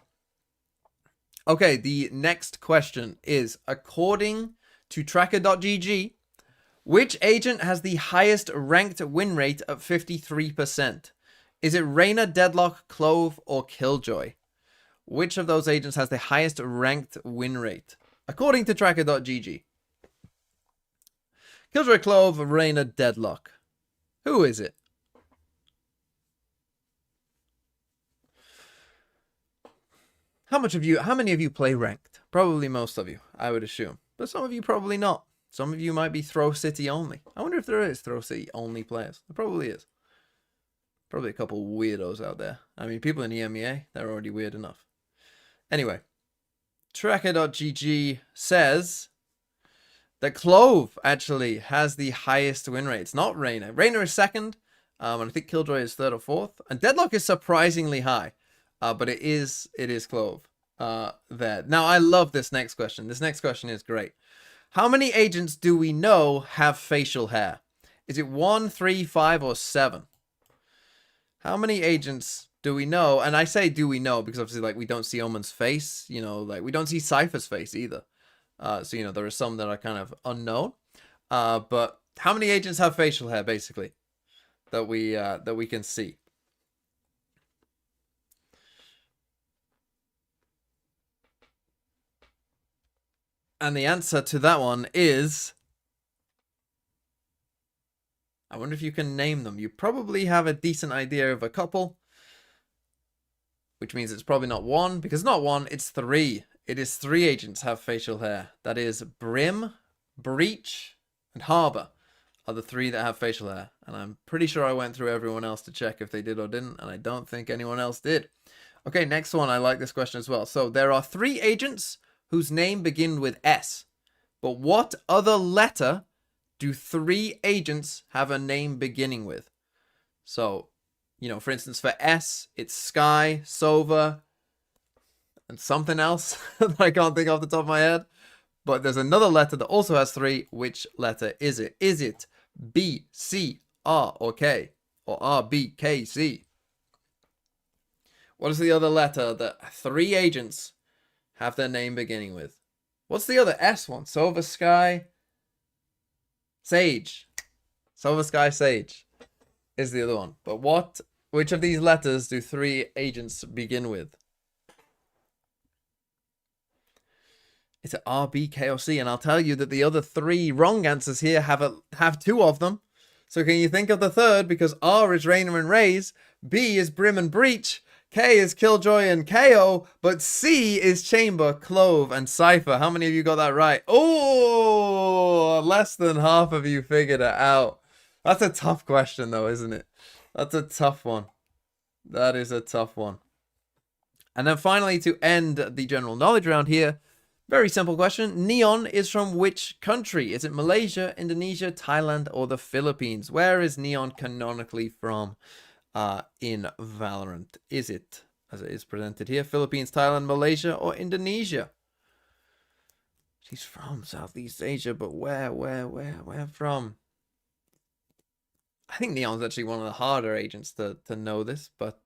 Okay, the next question is, according to tracker.gg, which agent has the highest ranked win rate at 53%? Is it Reyna, Deadlock, Clove, or Killjoy? Which of those agents has the highest ranked win rate? According to tracker.gg. Killjoy, Clove, Reyna, Deadlock. Who is it? How many of you play ranked? Probably most of you, I would assume. But some of you probably not. Some of you might be Throw City only. I wonder if there is Throw City only players. There probably is. Probably a couple weirdos out there. I mean, people in EMEA, they're already weird enough. Anyway, tracker.gg says that Clove actually has the highest win rate. It's not Reyna. Reyna is second, and I think Killjoy is third or fourth. And Deadlock is surprisingly high, but it is Clove there. Now, I love this next question. This next question is great. How many agents do we know have facial hair? Is it 1, 3, 5, or 7? How many agents Do we know? And I say do we know because obviously, like, we don't see Omen's face, you know, like we don't see Cypher's face either. So, you know, there are some that are kind of unknown. But how many agents have facial hair, basically, that we can see? And the answer to that one is... I wonder if you can name them. You probably have a decent idea of a couple. Which means it's probably not one. Because not one, it's three. It is 3 agents have facial hair. That is Brim, Breach, and Harbor are the 3 that have facial hair. And I'm pretty sure I went through everyone else to check if they did or didn't. And I don't think anyone else did. Okay, next one. I like this question as well. So there are 3 agents whose name begin with S. But what other letter do 3 agents have a name beginning with? So, you know, for instance, for S, it's Sky, Sova, and something else that I can't think off the top of my head. But there's another letter that also has 3. Which letter is it? Is it B, C, R, or K? Or R, B, K, C? What is the other letter that 3 agents have their name beginning with? What's the other S one? Sova, Sky, Sage. Sova, Sky, Sage is the other one. But which of these letters do 3 agents begin with? It's an R, B, K, or C. And I'll tell you that the other 3 wrong answers here have 2 of them. So can you think of the third? Because R is Reina and Raze, B is Brim and Breach, K is Killjoy and KO, but C is Chamber, Clove, and Cypher. How many of you got that right? Oh, less than half of you figured it out. That's a tough question though, isn't it? That's a tough one. That is a tough one. And then finally, to end the general knowledge round here, very simple question. Neon is from which country? Is it Malaysia, Indonesia, Thailand, or the Philippines? Where is Neon canonically from in Valorant? Is it, as it is presented here, Philippines, Thailand, Malaysia, or Indonesia? She's from Southeast Asia, but where from? I think Neon's actually one of the harder agents to know this, but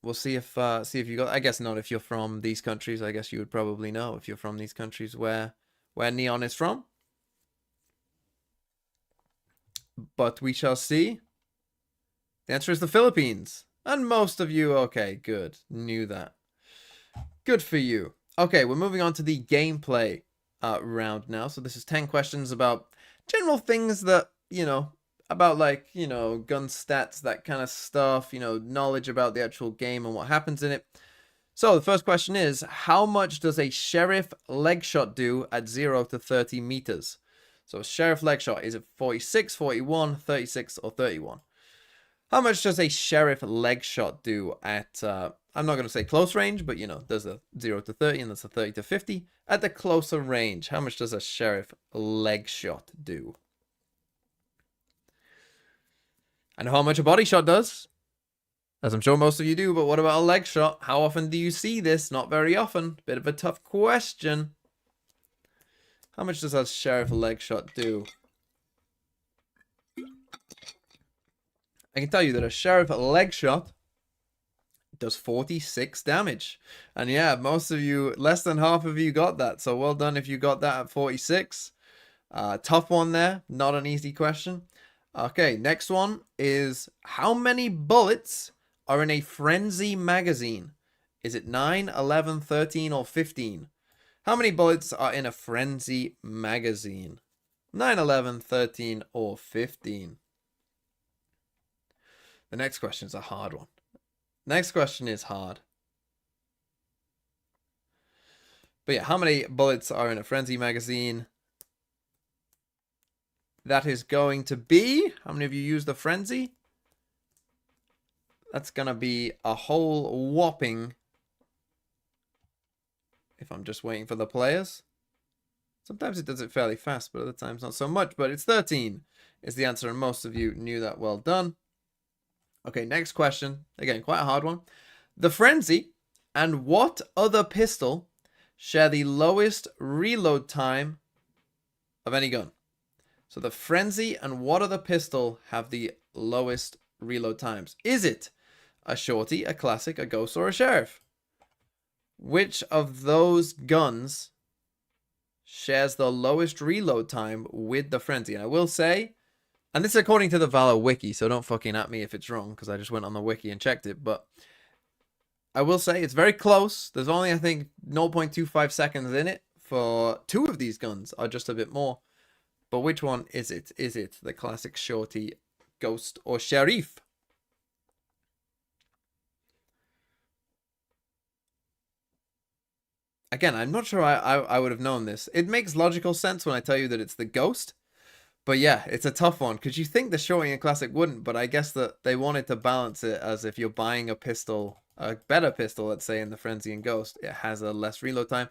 we'll see if you got. I guess not if you're from these countries. I guess you would probably know if you're from these countries where Neon is from. But we shall see. The answer is the Philippines. And most of you, okay, good. Knew that. Good for you. Okay, we're moving on to the gameplay round now. So this is 10 questions about general things that, you know, about like, you know, gun stats, that kind of stuff, you know, knowledge about the actual game and what happens in it. So the first question is, how much does a Sheriff leg shot do at 0 to 30 meters? So a Sheriff leg shot, is it 46, 41, 36, or 31? How much does a Sheriff leg shot do at, I'm not going to say close range, but, you know, there's a 0 to 30 and there's a 30 to 50. At the closer range, how much does a Sheriff leg shot do? I know how much a body shot does, as I'm sure most of you do, but what about a leg shot? How often do you see this? Not very often. Bit of a tough question. How much does a Sheriff leg shot do? I can tell you that a Sheriff leg shot does 46 damage. And yeah, most of you, less than half of you got that. So well done if you got that at 46. Tough one there. Not an easy question. Okay, next one is, how many bullets are in a Frenzy magazine? Is it 9, 11, 13, or 15? How many bullets are in a Frenzy magazine? 9, 11, 13, or 15? The next question is a hard one. Next question is hard. But yeah, how many bullets are in a Frenzy magazine? That is going to be, how many of you use the Frenzy? That's going to be a whole whopping, if I'm just waiting for the players. Sometimes it does it fairly fast, but other times not so much. But it's 13 is the answer, and most of you knew that. Well done. Okay, next question. Again, quite a hard one. The Frenzy and what other pistol share the lowest reload time of any gun? So the Frenzy and what other pistol have the lowest reload times? Is it a shorty, a classic, a ghost, or a sheriff? Which of those guns shares the lowest reload time with the frenzy? And I will say, and this is according to the Valor wiki, so don't fucking at me if it's wrong, because I just went on the wiki and checked it, but I will say it's very close. There's only, I think, 0.25 seconds in it for two of these guns, are just a bit more. But which one is it? Is it the classic shorty, ghost, or sheriff? Again, I'm not sure I would have known this. It makes logical sense when I tell you that it's the ghost. But yeah, it's a tough one, because you think the shorty and classic wouldn't, but I guess that they wanted to balance it as if you're buying a pistol, a better pistol, let's say, in the Frenzy and Ghost, it has a less reload time.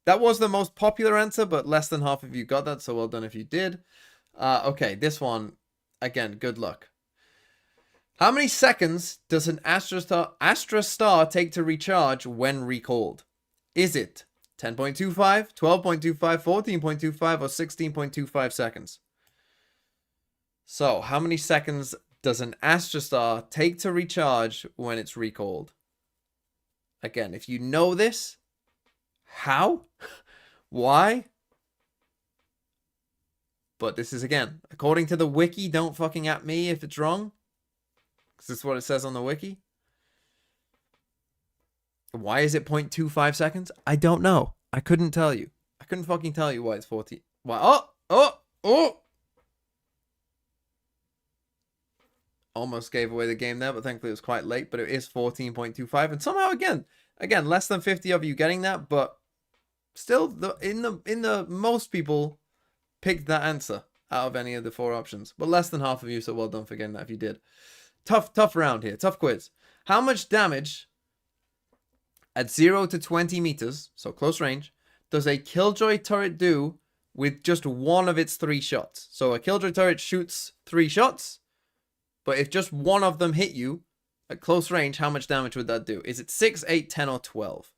That was the most popular answer, but less than half of you got that, so well done if you did. Okay, this one, again, good luck. How many seconds does an Astra Star take to recharge when recalled? Is it 10.25, 12.25, 14.25, or 16.25 seconds? So, how many seconds does an Astra Star take to recharge when it's recalled? Again, if you know this, how? Why? But this is, again, according to the wiki, don't fucking at me if it's wrong, because this is what it says on the wiki. Why is it 0.25 seconds? I don't know. I couldn't tell you. I couldn't fucking tell you why it's 14. Why? Oh! Almost gave away the game there, but thankfully it was quite late. But it is 14.25, and somehow again, less than 50 of you getting that, but still, in the most people picked that answer out of any of the four options. But less than half of you, so well done for getting that if you did. Tough round here. Tough quiz. How much damage at 0 to 20 meters, so close range, does a Killjoy turret do with just one of its 3 shots? So a Killjoy turret shoots 3 shots, but if just one of them hit you at close range, how much damage would that do? Is it 6, 8, 10, or 12?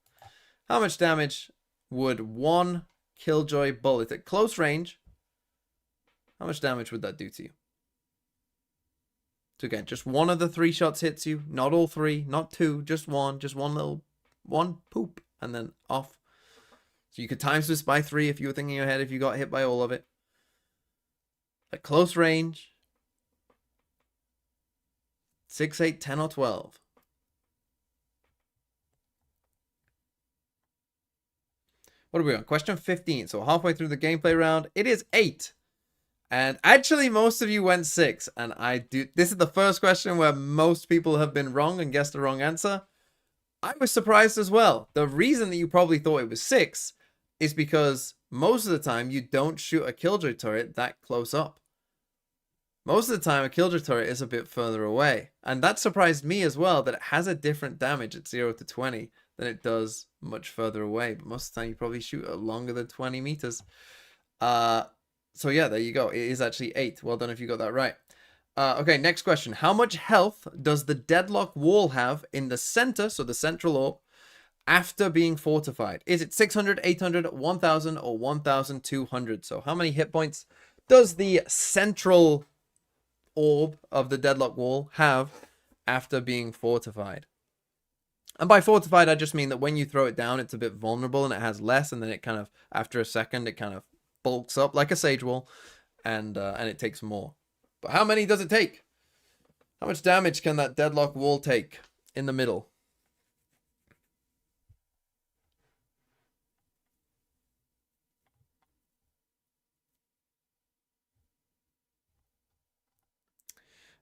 How much damage would one Killjoy bullet at close range, how much damage would that do to you? So again, just one of the 3 shots hits you, not all 3, not 2, just one poop, and then off. So you could times this by 3 if you were thinking in your head if you got hit by all of it. At close range, 6, 8, 10, or 12. What are we on? Question 15. So halfway through the gameplay round, it is 8. And actually, most of you went 6. And this is the first question where most people have been wrong and guessed the wrong answer. I was surprised as well. The reason that you probably thought it was 6 is because most of the time you don't shoot a Killjoy turret that close up. Most of the time a Killjoy turret is a bit further away. And that surprised me as well, that it has a different damage at 0 to 20 than it does much further away. But most of the time you probably shoot at longer than 20 meters. So yeah, there you go. It is actually 8. Well done if you got that right. Okay, next question. How much health does the deadlock wall have in the center, so the central orb, after being fortified? Is it 600, 800, 1000, or 1200? So how many hit points does the central orb of the deadlock wall have after being fortified? And by fortified, I just mean that when you throw it down, it's a bit vulnerable and it has less, and then it kind of, after a second, it kind of bulks up like a sage wall, and it takes more. But how many does it take? How much damage can that deadlock wall take in the middle?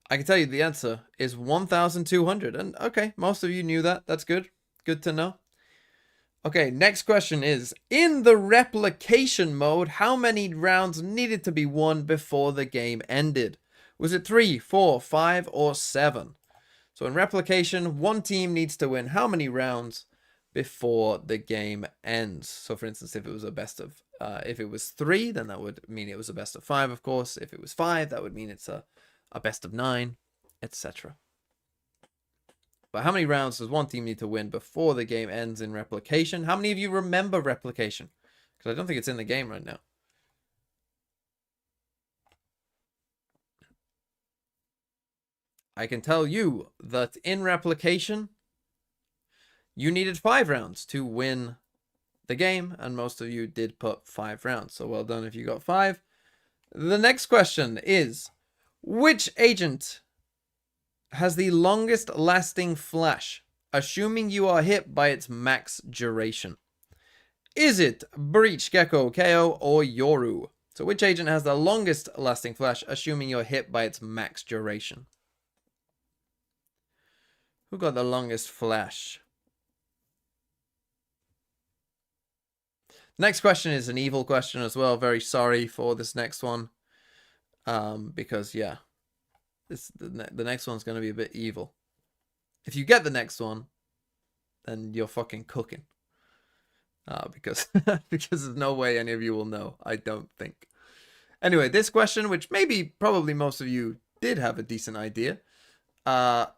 I can tell you the answer is 1200. And okay, most of you knew that. That's good. Good to know. Okay, next question is, in the replication mode, how many rounds needed to be won before the game ended? Was it 3, 4, 5, or 7? So in replication, one team needs to win how many rounds before the game ends? So for instance, if it was a best of, if it was 3, then that would mean it was a best of 5, of course. If it was 5, that would mean it's a best of 9, etc. But how many rounds does one team need to win before the game ends in replication? How many of you remember replication? Because I don't think it's in the game right now. I can tell you that in replication, you needed 5 rounds to win the game, and most of you did put 5 rounds. So well done if you got 5. The next question is, which agent has the longest lasting flash, assuming you are hit by its max duration? Is it Breach, Gecko, KO, or Yoru? So which agent has the longest lasting flash, assuming you're hit by its max duration? Who got the longest flash? Next question is an evil question as well. Very sorry for this next one. Because, yeah, the next one's going to be a bit evil. If you get the next one, then you're fucking cooking. Because there's no way any of you will know. I don't think. Anyway, this question, which probably most of you did have a decent idea. That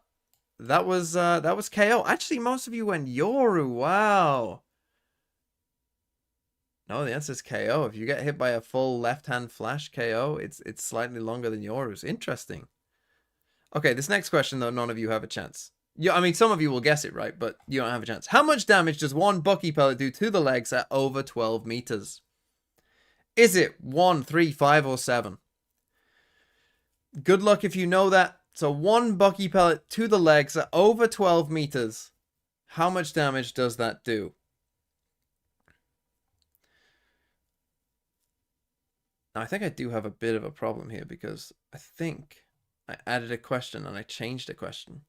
was KO. Actually, most of you went Yoru. Wow. No, the answer is KO. If you get hit by a full left-hand flash KO, it's slightly longer than Yoru's. Interesting. Okay, this next question, though, none of you have a chance. Yeah, I mean, some of you will guess it right, but you don't have a chance. How much damage does one Bucky pellet do to the legs at over 12 meters? Is it 1, 3, 5, or 7? Good luck if you know that. So 1 Bucky pellet to the legs at over 12 meters. How much damage does that do? Now, I think I do have a bit of a problem here because I think I added a question and I changed a question.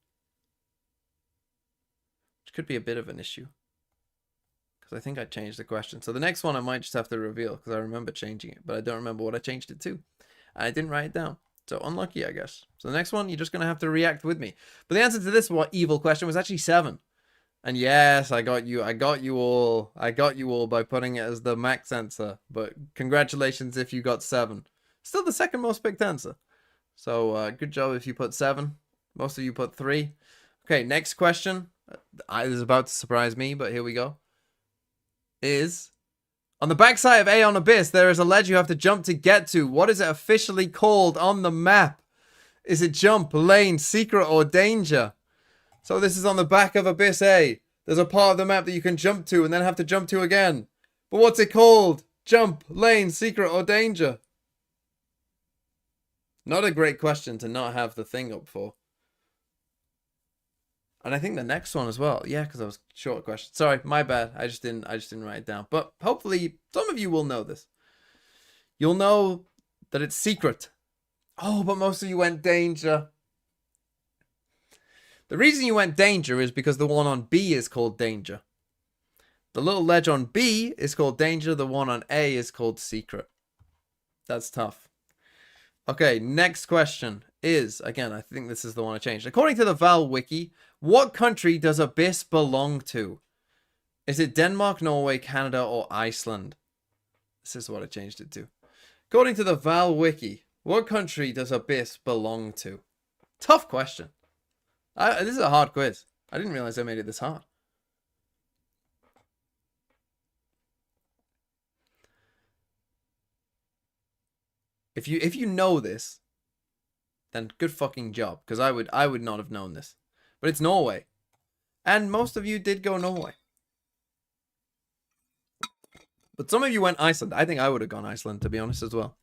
Which could be a bit of an issue. Because I think I changed the question. So the next one I might just have to reveal because I remember changing it. But I don't remember what I changed it to. And I didn't write it down. So unlucky, I guess. So the next one, you're just going to have to react with me. But the answer to this evil question was actually 7. And yes, I got you all by putting it as the max answer. But congratulations if you got 7. Still the second most picked answer. So good job if you put 7. Most of you put 3. Okay, next question. This is about to surprise me, but here we go. Is, on the backside of Aeon Abyss, there is a ledge you have to jump to get to. What is it officially called on the map? Is it jump, lane, secret, or danger? So this is on the back of Abyss A. There's a part of the map that you can jump to and then have to jump to again. But what's it called? Jump, lane, secret, or danger? Not a great question to not have the thing up for. And I think the next one as well. Yeah, because I was short question. Sorry, my bad. I just didn't write it down. But hopefully some of you will know this. You'll know that it's secret. Oh, but most of you went danger. The reason you went danger is because the one on B is called danger. The little ledge on B is called danger. The one on A is called secret. That's tough. Okay, next question is, again, I think this is the one I changed. According to the Val Wiki, what country does Abyss belong to? Is it Denmark, Norway, Canada, or Iceland? This is what I changed it to. According to the Val Wiki, what country does Abyss belong to? Tough question. This is a hard quiz. I didn't realize I made it this hard. If you know this, then good fucking job, because I would not have known this. But it's Norway. And most of you did go Norway. But some of you went Iceland. I think I would have gone Iceland, to be honest, as well.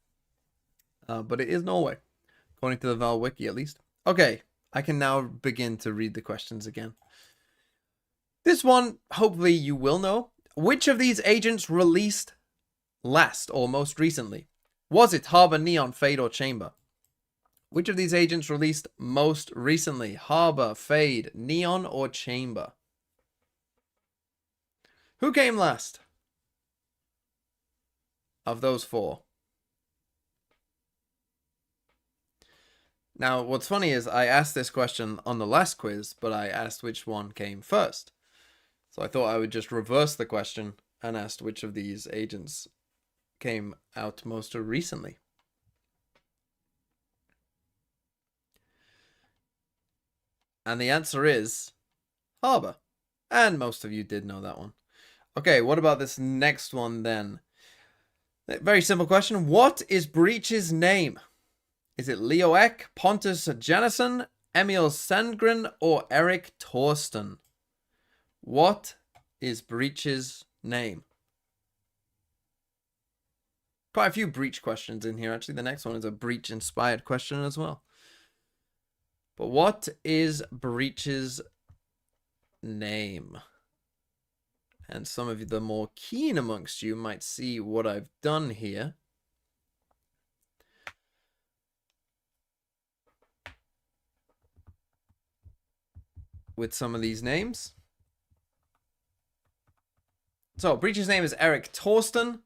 But it is Norway, according to the Val Wiki, at least. Okay, I can now begin to read the questions again. This one, hopefully you will know. Which of these agents released last or most recently? Was it Harbor, Neon, Fade, or Chamber? Which of these agents released most recently? Harbor, Fade, Neon, or Chamber? Who came last of those 4? Now, what's funny is I asked this question on the last quiz, but I asked which one came first. So I thought I would just reverse the question and ask which of these agents came out most recently. And the answer is Harbor. And most of you did know that one. Okay, what about this next one then? Very simple question. What is Breach's name? Is it Leo Ek, Pontus Janison, Emil Sandgren or Eric Torsten? What is Breach's name? Quite a few Breach questions in here, actually. The next one is a Breach-inspired question as well. But what is Breach's name? And some of the more keen amongst you might see what I've done here. With some of these names. So, Breach's name is Eric Torsten.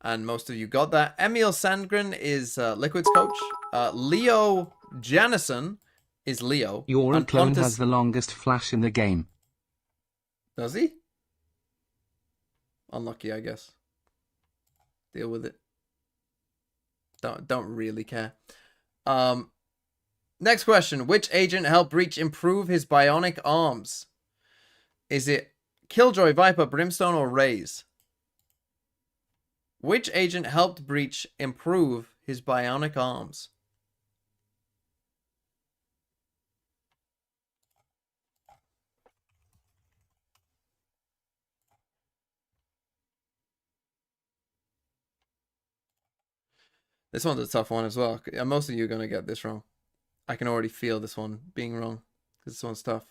And most of you got that. Emil Sandgren is Liquid's coach. Leo Janison is Leo. Your clone has the longest flash in the game. Does he? Unlucky, I guess. Deal with it. Don't really care. Next question. Which agent helped Breach improve his bionic arms? Is it Killjoy, Viper, Brimstone, or Raze? Which agent helped Breach improve his bionic arms? This one's a tough one as well. Most of you are going to get this wrong. I can already feel this one being wrong, because this one's tough.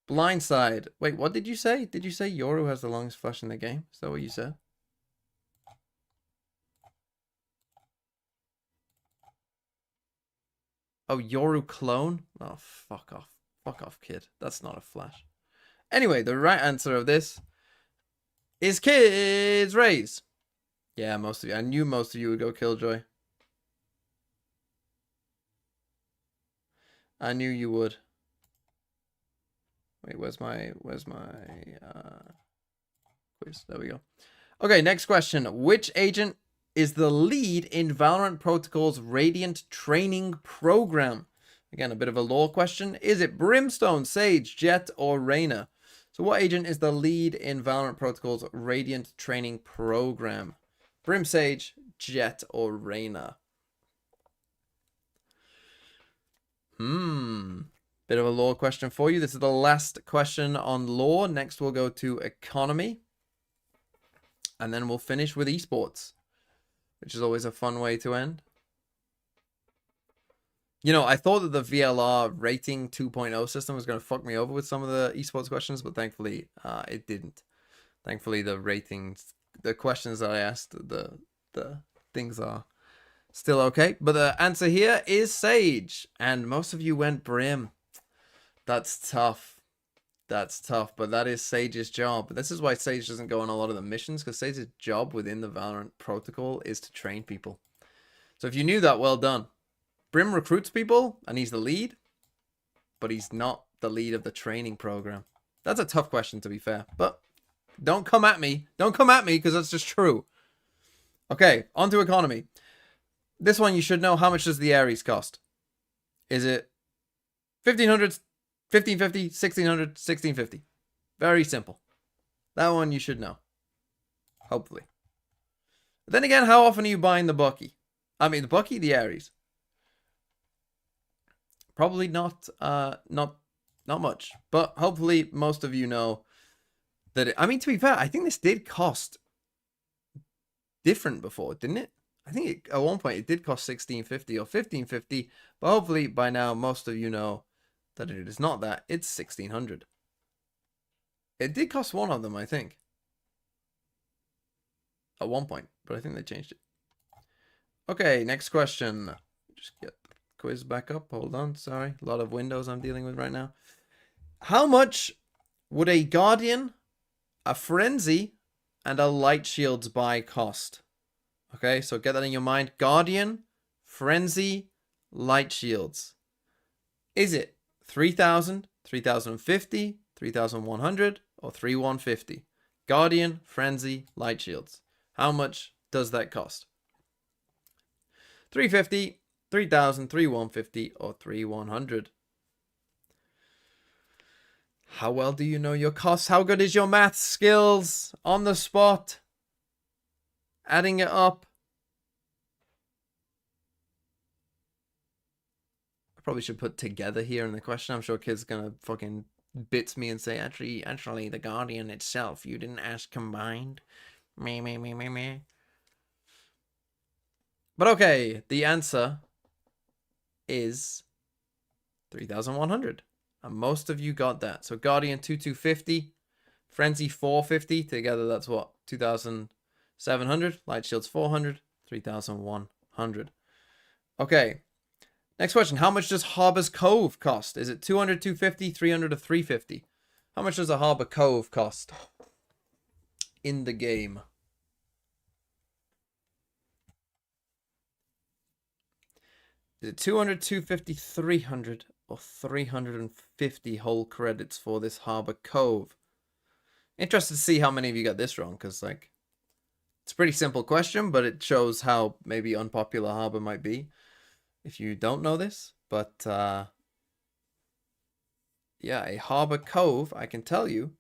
Blindside. Wait, what did you say? Did you say Yoru has the longest flash in the game? Is that what you said? Oh, Yoru clone? Oh, fuck off. Fuck off, kid. That's not a flash. Anyway, the right answer of this is Kids Raze. Yeah, most of you. I knew most of you would go Killjoy. I knew you would. Wait, where's my quiz? There we go. Okay, next question. Which agent is the lead in Valorant Protocol's Radiant training program? Again, a bit of a lore question. Is it Brimstone, Sage, Jet, or Reyna? So what agent is the lead in Valorant Protocol's Radiant training program? Brim, Sage, Jet, or Reyna? Bit of a lore question for you. This is the last question on lore. Next, we'll go to economy. And then we'll finish with esports, which is always a fun way to end. You know, I thought that the VLR rating 2.0 system was going to fuck me over with some of the esports questions, but thankfully, it didn't. Thankfully, the ratings, the questions that I asked, the things are still okay. But the answer here is Sage. And most of you went Brim. That's tough. That's tough, but that is Sage's job. This is why Sage doesn't go on a lot of the missions, because Sage's job within the Valorant protocol is to train people. So if you knew that, well done. Brim recruits people, and he's the lead, but he's not the lead of the training program. That's a tough question, to be fair, but don't come at me. Don't come at me, because that's just true. Okay, on to economy. This one you should know. How much does the Ares cost? Is it 1,500, 1,550, 1,600, 1,650? Very simple. That one you should know. Hopefully. But then again, how often are you buying the Bucky? I mean, the Bucky, the Ares. Probably not much. But hopefully most of you know that I mean, to be fair, I think this did cost different before, didn't it? I think at one point it did cost 1,650 or 1,550, but hopefully by now most of you know that it is not that. It's 1,600. It did cost one of them, I think. At one point, but I think they changed it. Okay, next question. Just get the quiz back up. Hold on, sorry. A lot of windows I'm dealing with right now. How much would a Guardian, a Frenzy, and a Light Shields buy cost? Okay, so get that in your mind. Guardian, Frenzy, Light Shields. Is it 3,000, 3,050, 3,100, or 3,150? Guardian, Frenzy, Light Shields. How much does that cost? 350, 3,000, 3,150, or 3,100? How well do you know your costs? How good is your math skills? On the spot. Adding it up. probably should put together here in the question. I'm sure kids gonna fucking bits me and say, actually, the Guardian itself, you didn't ask combined. Me. But okay, the answer is 3,100. And most of you got that. So Guardian 2250, Frenzy 450. Together, that's what? 2,700. Light Shields 400. 3,100. Okay. Next question. How much does Harbor's Cove cost? Is it 200, 250, 300, or 350? How much does a Harbor Cove cost in the game? Is it 200, 250, 300, or 350 whole credits for this Harbor Cove? Interested to see how many of you got this wrong, because, like, it's a pretty simple question, but it shows how maybe unpopular Harbor might be if you don't know this. But, yeah, a Harbor Cove, I can tell you.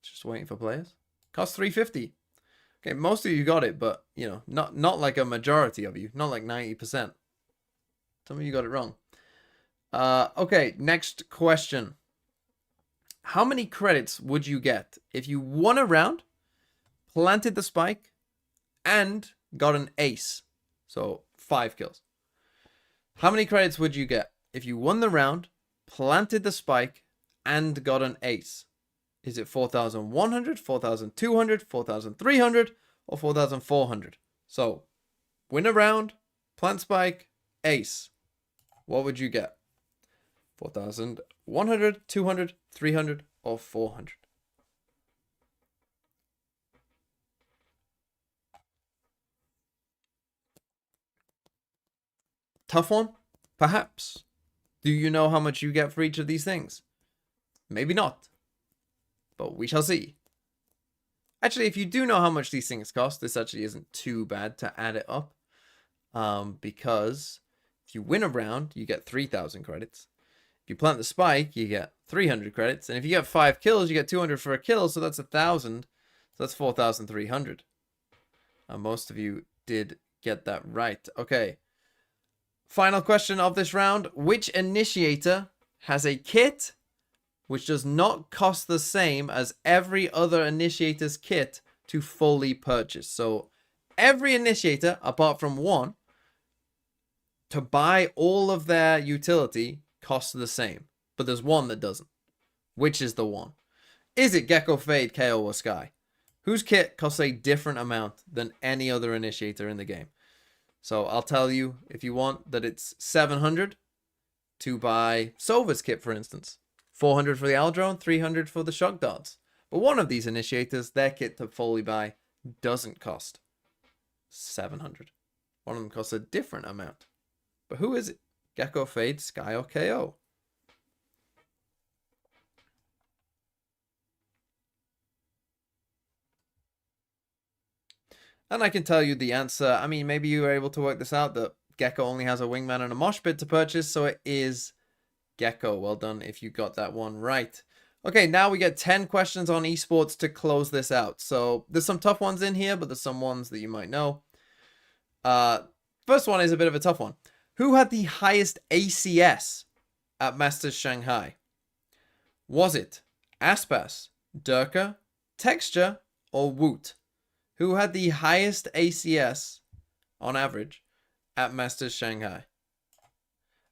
Just waiting for players. Costs 350. Okay, most of you got it, but, you know, not like a majority of you. Not like 90%. Some of you got it wrong. Okay, next question. How many credits would you get if you won a round, planted the spike, and got an ace? So, 5 kills. How many credits would you get if you won the round, planted the spike, and got an ace? Is it 4,100, 4,200, 4,300, or 4,400? So, win a round, plant spike, ace. What would you get? 4,100, 200, 300, or 400? Tough one? Perhaps. Do you know how much you get for each of these things? Maybe not. But we shall see. Actually, if you do know how much these things cost, this actually isn't too bad to add it up. Because if you win a round, you get 3,000 credits. If you plant the spike, you get 300 credits. And if you get 5 kills, you get 200 for a kill. So that's 1,000. So that's 4,300. Most of you did get that right. Okay. Final question of this round. Which initiator has a kit which does not cost the same as every other initiator's kit to fully purchase? So every initiator, apart from one, to buy all of their utility costs the same. But there's one that doesn't. Which is the one? Is it Gecko, Fade, KO, or Sky? Whose kit costs a different amount than any other initiator in the game? So I'll tell you, if you want, that it's 700 to buy Sova's kit, for instance. 400 for the Aldrone, 300 for the Shock Darts. But one of these initiators, their kit to fully buy doesn't cost 700. One of them costs a different amount. But who is it? Gecko, Fade, Sky, or KO? And I can tell you the answer. I mean, maybe you were able to work this out, that Gecko only has a wingman and a mosh pit to purchase, so it is Gecko. Well done if you got that one right. Okay, now we get 10 questions on esports to close this out. So there's some tough ones in here, but there's some ones that you might know. First one is a bit of a tough one. Who had the highest ACS at Masters Shanghai? Was it Aspas, Durka, Texture, or Woot? Who had the highest ACS on average at Masters Shanghai?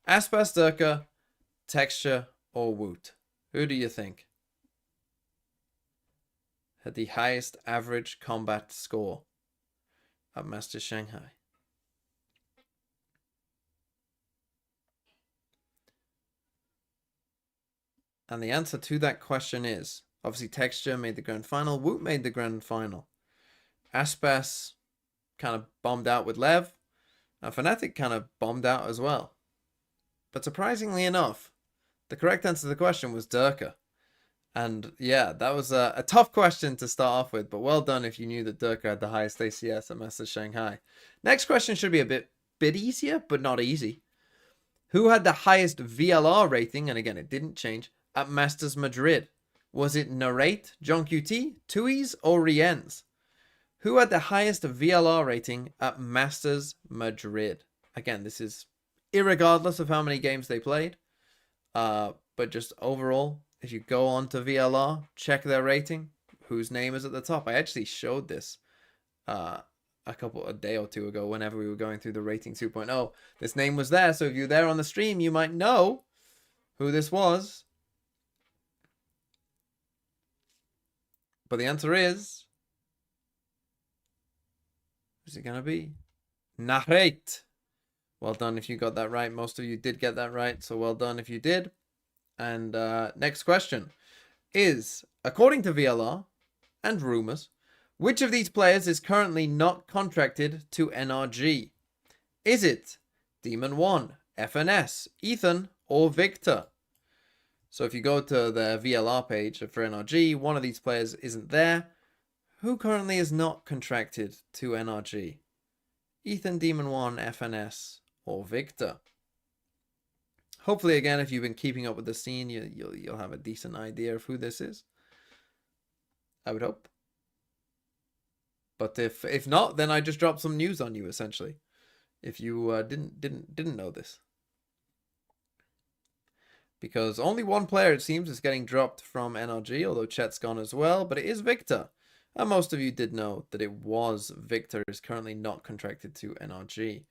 Aspas, Durka, Texture, or Woot? Who do you think had the highest average combat score at Masters Shanghai? And the answer to that question is, obviously Texture made the grand final, Woot made the grand final. Aspas kind of bombed out with Lev, and Fnatic kind of bombed out as well. But surprisingly enough, the correct answer to the question was Durka. And yeah, that was a tough question to start off with, but well done if you knew that Durka had the highest ACS at Masters Shanghai. Next question should be a bit easier, but not easy. Who had the highest VLR rating, and again, it didn't change, at Masters Madrid? Was it Narrate, John QT, Tui's, or Rienz? Who had the highest VLR rating at Masters Madrid? Again, this is irregardless of how many games they played. But just overall, if you go on to VLR, check their rating, whose name is at the top. I actually showed this a day or two ago whenever we were going through the rating 2.0. This name was there, so if you're there on the stream, you might know who this was. But the answer is... who's it going to be? Nahret. Well done if you got that right. Most of you did get that right, so well done if you did. And next question is, according to VLR and rumors, which of these players is currently not contracted to NRG? Is it Demon 1, FNS, Ethan, or Victor? So if you go to the VLR page for NRG, one of these players isn't there. Who currently is not contracted to NRG? Ethan, Demon 1, FNS, or Victor? Hopefully, again, if you've been keeping up with the scene, you'll have a decent idea of who this is. I would hope. But if not, then I just dropped some news on you, essentially. If you didn't know this. Because only one player, it seems, is getting dropped from NRG, although Chet's gone as well. But it is Victor. And most of you did know that it was Victor, is currently not contracted to NRG.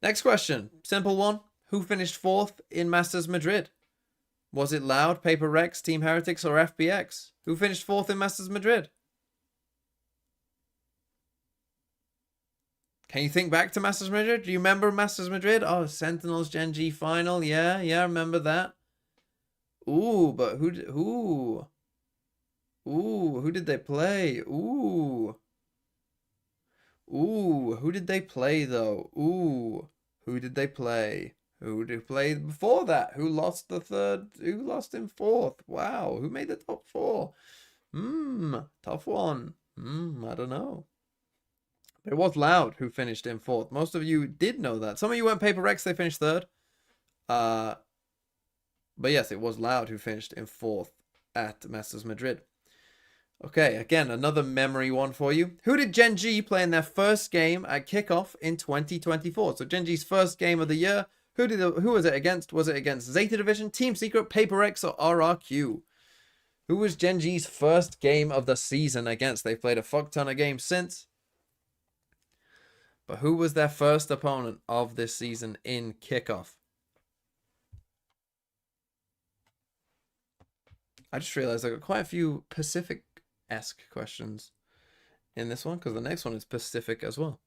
Next question. Simple one. Who finished 4th in Masters Madrid? Was it Loud, Paper Rex, Team Heretics, or FBX? Who finished 4th in Masters Madrid? Can you think back to Masters Madrid? Do you remember Masters Madrid? Oh, Sentinels Gen G final. Yeah, I remember that. Ooh, but who did they play? Ooh, who did they play though? Ooh, who did they play? Who did play before that? Who lost the third? Who lost in 4th? Wow, who made the top 4? Tough one. I don't know. It was Loud who finished in 4th. Most of you did know that. Some of you went Paper Rex, they finished 3rd. But yes, it was Loud who finished in 4th at Masters Madrid. Okay, again, another memory one for you. Who did Gen G play in their first game at kickoff in 2024? So Gen G's first game of the year. Who was it against? Was it against Zeta Division, Team Secret, Paper X, or RRQ? Who was Gen G's first game of the season against? They've played a fuck ton of games since. But who was their first opponent of this season in kickoff? I just realized I got quite a few Pacific-esque questions in this one, because the next one is Pacific as well.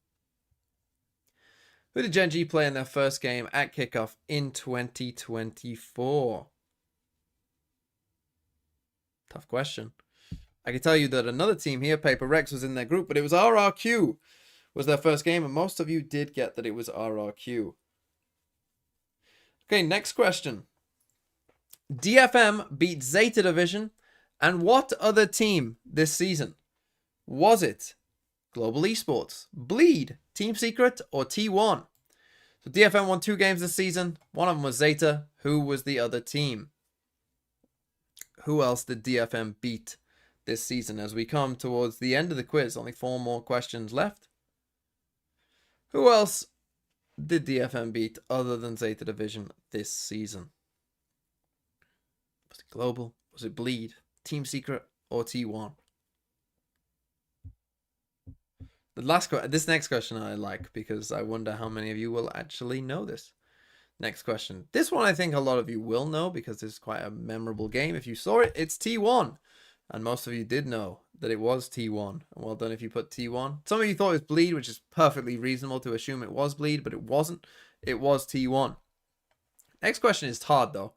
Who did Gen G play in their first game at kickoff in 2024? Tough question. I can tell you that another team here, Paper Rex, was in their group, but it was RRQ was their first game, and most of you did get that it was RRQ. Okay, next question. DFM beat Zeta Division and what other team this season? Was it Global Esports, Bleed, Team Secret, or T1? So DFM won 2 games this season. One of them was Zeta. Who was the other team? Who else did DFM beat this season? As we come towards the end of the quiz, only 4 more questions left. Who else did DFM beat other than Zeta Division this season? Was it Global? Was it Bleed? Team Secret? Or T1? This next question I like, because I wonder how many of you will actually know this. Next question. This one I think a lot of you will know, because it's quite a memorable game. If you saw it, it's T1. And most of you did know that it was T1. And well done if you put T1. Some of you thought it was Bleed, which is perfectly reasonable to assume it was Bleed, but it wasn't. It was T1. Next question is hard, though.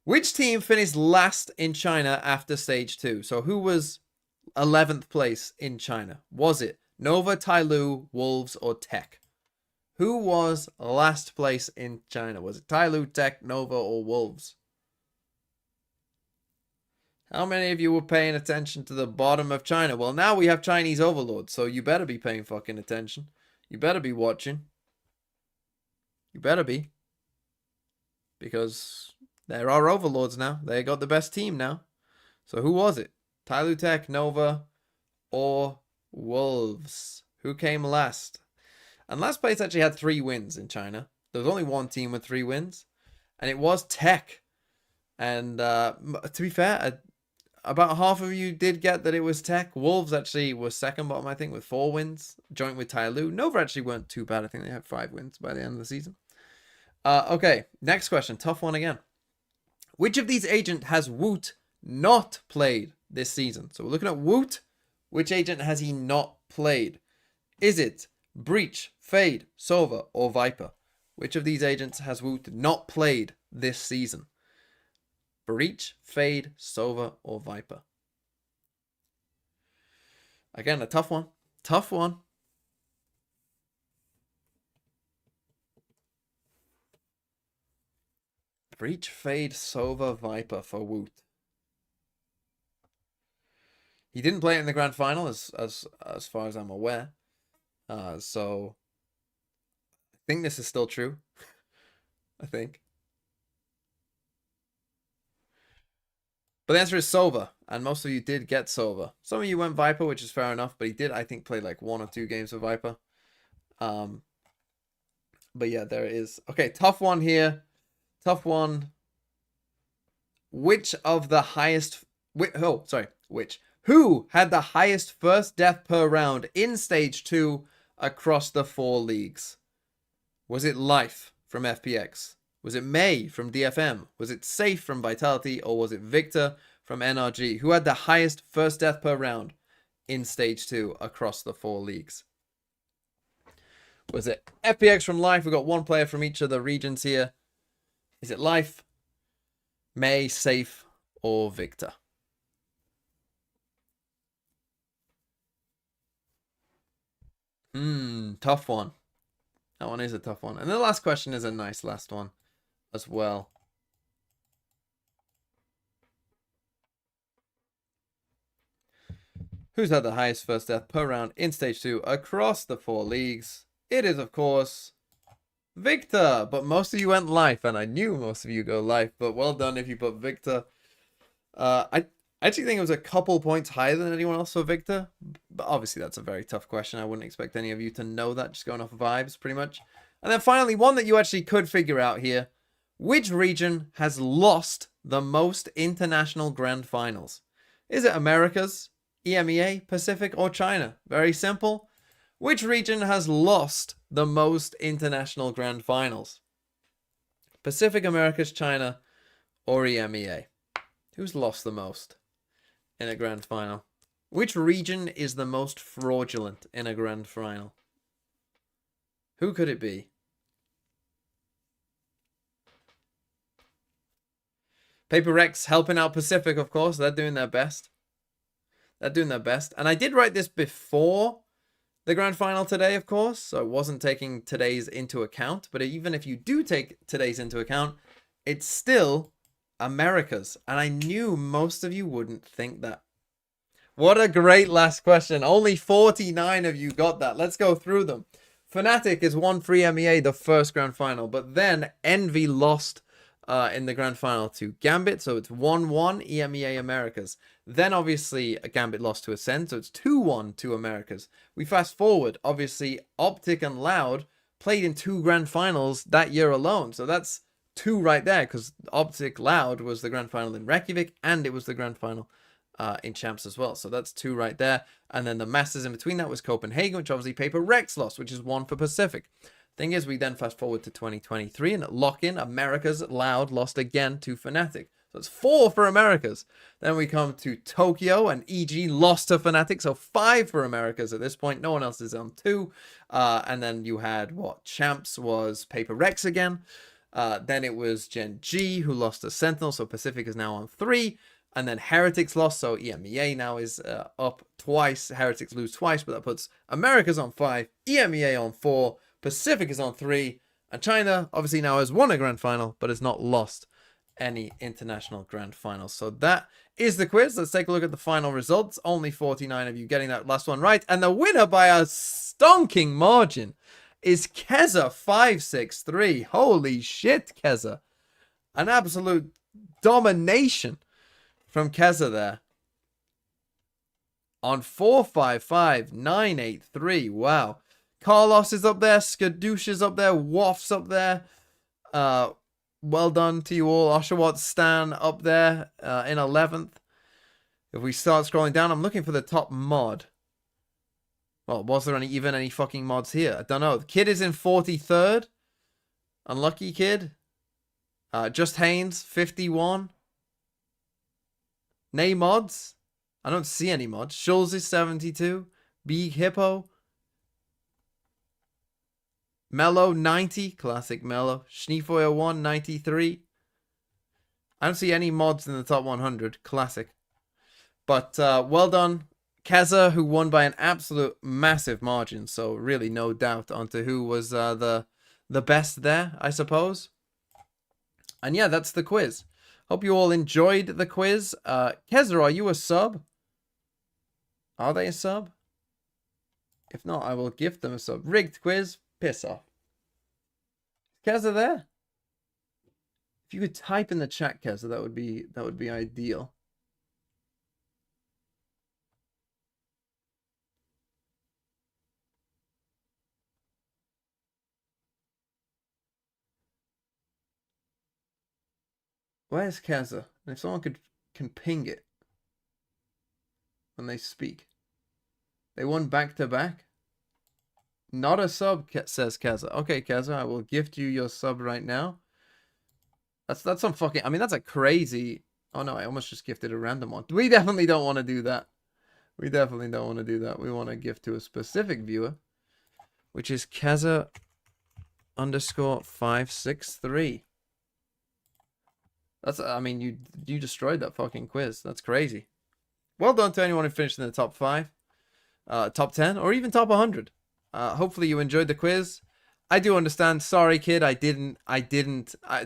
Which team finished last in China after Stage 2? So who was 11th place in China? Was it Nova, Tyloo, Wolves, or Tech? Who was last place in China? Was it Tyloo, Tech, Nova, or Wolves? How many of you were paying attention to the bottom of China? Well, now we have Chinese overlords, so you better be paying fucking attention. You better be watching. You better be. Because there are overlords now. They got the best team now. So who was it? Tyloo, Tech, Nova, or Wolves? Who came last? And last place actually had 3 wins in China. There was only one team with 3 wins, and it was Tech. And to be fair, about half of you did get that it was Tech. Wolves actually was second bottom, I think, with 4 wins, joint with Tyloo. Nova actually weren't too bad. I think they had 5 wins by the end of the season. Okay, next question. Tough one again. Which of these agents has Woot not played this season? So we're looking at Woot. Which agent has he not played? Is it Breach, Fade, Sova, or Viper? Which of these agents has Woot not played this season? Breach, Fade, Sova, or Viper? Again, a tough one. Tough one. Breach, Fade, Sova, Viper for Woot. He didn't play it in the grand final, as far as I'm aware. So I think this is still true. I think. But the answer is Sova, and most of you did get Sova. Some of you went Viper, which is fair enough, but he did, I think, play like 1 or 2 games with Viper. But yeah, there it is. Okay, tough one here. Tough one. Which of the highest... Which? Who had the highest first death per round in Stage 2 across the 4 leagues? Was it Life from FPX? Was it May from DFM? Was it Safe from Vitality? Or was it Victor from NRG? Who had the highest first death per round in Stage 2 across the 4 leagues? Was it FPX from Life? We've got 1 player from each of the regions here. Is it Life, May, Safe, or Victor? Tough one. That one is a tough one. And the last question is a nice last one as well. Who's had the highest first death per round in Stage 2 across the 4 leagues? It is, of course, Victor. But most of you went Life, and I knew most of you go Life. But well done if you put Victor. I actually think it was a couple points higher than anyone else for Victor. But obviously, that's a very tough question. I wouldn't expect any of you to know that, just going off of vibes, pretty much. And then finally, one that you actually could figure out here. Which region has lost the most international grand finals? Is it Americas, EMEA, Pacific, or China? Very simple. Which region has lost the most international grand finals? Pacific, Americas, China, or EMEA? Who's lost the most in a grand final? Which region is the most fraudulent in a grand final? Who could it be? Paper Rex helping out Pacific, of course. They're doing their best. They're doing their best. And I did write this before the grand final today, of course. So I wasn't taking today's into account. But even if you do take today's into account, it's still Americas. And I knew most of you wouldn't think that. What a great last question. Only 49 of you got that. Let's go through them. Fnatic is 1-3 MEA, the first grand final. But then Envy lost in the grand final to Gambit, so it's 1-1 EMEA Americas. Then obviously Gambit lost to Ascend, so it's 2-1 to Americas. We fast forward, obviously Optic and Loud played in 2 grand finals that year alone, so that's 2 right there, because Optic Loud was the grand final in Reykjavik, and it was the grand final in Champs as well, so that's 2 right there. And then the Masters in between that was Copenhagen, which obviously Paper Rex lost, which is 1 for Pacific. Thing is, we then fast forward to 2023, and at lock-in, Americas Loud lost again to Fnatic. So it's 4 for Americas. Then we come to Tokyo, and EG lost to Fnatic, so 5 for Americas at this point. No one else is on 2. And then you had, Champs was Paper Rex again. Then it was Gen G, who lost to Sentinel, so Pacific is now on 3. And then Heretics lost, so EMEA now is up twice. Heretics lose twice, but that puts Americas on 5, EMEA on 4, Pacific is on 3, and China obviously now has won a grand final, but has not lost any international grand finals. So that is the quiz. Let's take a look at the final results. Only 49 of you getting that last one right. And the winner by a stonking margin is Keza 563. Holy shit, Keza. An absolute domination from Keza there. On 455,983. Wow. Carlos is up there. Skadoosh is up there. Waff's up there. Well done to you all. Oshawott Stan up there in 11th. If we start scrolling down, I'm looking for the top mod. Well, was there even any fucking mods here? I don't know. The kid is in 43rd. Unlucky kid. Just Haynes, 51. Nay mods. I don't see any mods. Schulz is 72. Big Hippo. Mello, 90. Classic Mello. Schneefoyer 1, 93. I don't see any mods in the top 100. Classic. But well done. Keza, who won by an absolute massive margin. So really no doubt onto who was the best there, I suppose. And yeah, that's the quiz. Hope you all enjoyed the quiz. Keza, are you a sub? Are they a sub? If not, I will gift them a sub. Rigged quiz. Piss off. Keza there? If you could type in the chat, Keza, that would be ideal. Where's Keza? And if someone can ping it when they speak. They won back-to-back? Not a sub, says Keza. Okay, Keza, I will gift you your sub right now. That's some fucking... I mean, that's a crazy... Oh, no, I almost just gifted a random one. We definitely don't want to do that. We definitely don't want to do that. We want to gift to a specific viewer, which is Keza _563. That's... I mean, you destroyed that fucking quiz. That's crazy. Well done to anyone who finished in the top 5, top 10, or even top 100. Hopefully you enjoyed the quiz. I do understand. Sorry, kid. I didn't.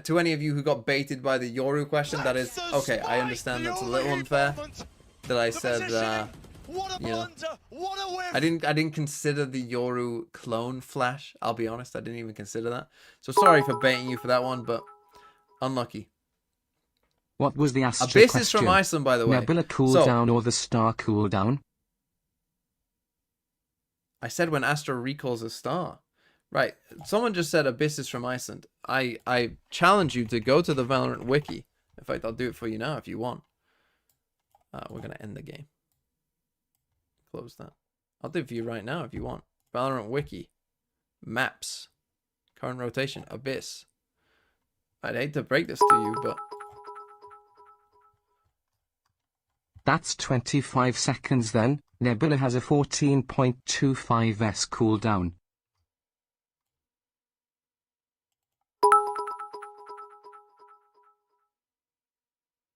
To any of you who got baited by the Yoru question, that is okay. I understand that's a little unfair. That I said, you know, I didn't consider the Yoru clone flash. I'll be honest. I didn't even consider that. So sorry for baiting you for that one, but unlucky. What was the Astra Abyss question? Is from Iceland, by the way. Nebula cooldown or the star cooldown? I said when Astra recalls a star. Right. Someone just said Abyss is from Iceland. I challenge you to go to the Valorant wiki. In fact, I'll do it for you now if you want. We're going to end the game. Close that. I'll do it for you right now if you want. Valorant wiki. Maps. Current rotation. Abyss. I'd hate to break this to you, but... That's 25 seconds then. Nebula has a 14.25s cooldown.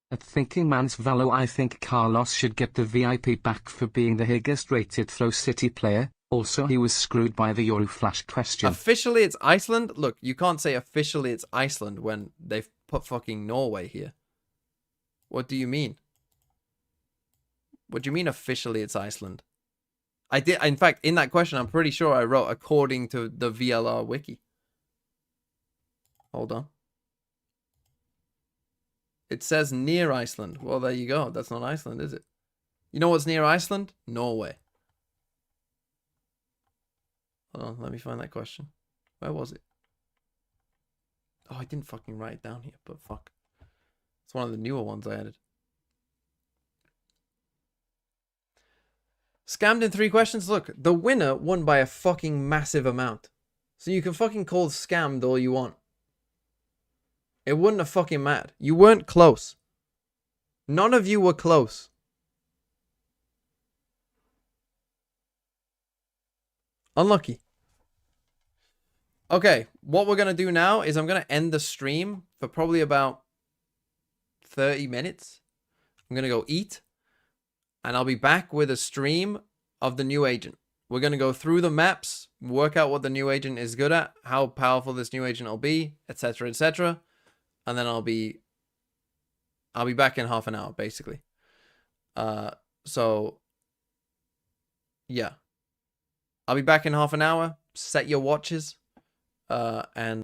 At Thinking Man's Valo, I think Carlos should get the VIP back for being the highest rated Throw City player. Also, he was screwed by the Yoru Flash question. Officially, it's Iceland? Look, you can't say officially it's Iceland when they've put fucking Norway here. What do you mean? What do you mean officially it's Iceland? I did, in fact, in that question, I'm pretty sure I wrote according to the VLR wiki. Hold on. It says near Iceland. Well, there you go. That's not Iceland, is it? You know what's near Iceland? Norway. Hold on, let me find that question. Where was it? Oh, I didn't fucking write it down here, but fuck. It's one of the newer ones I added. Scammed in 3 questions? Look, the winner won by a fucking massive amount. So you can fucking call scammed all you want. It wouldn't have fucking mattered. You weren't close. None of you were close. Unlucky. Okay, what we're going to do now is I'm going to end the stream for probably about 30 minutes. I'm going to go eat. And I'll be back with a stream of the new agent. We're going to go through the maps, work out what the new agent is good at, how powerful this new agent will be, etc., etc. And then I'll be back in half an hour, basically. So, yeah. I'll be back in half an hour. Set your watches. And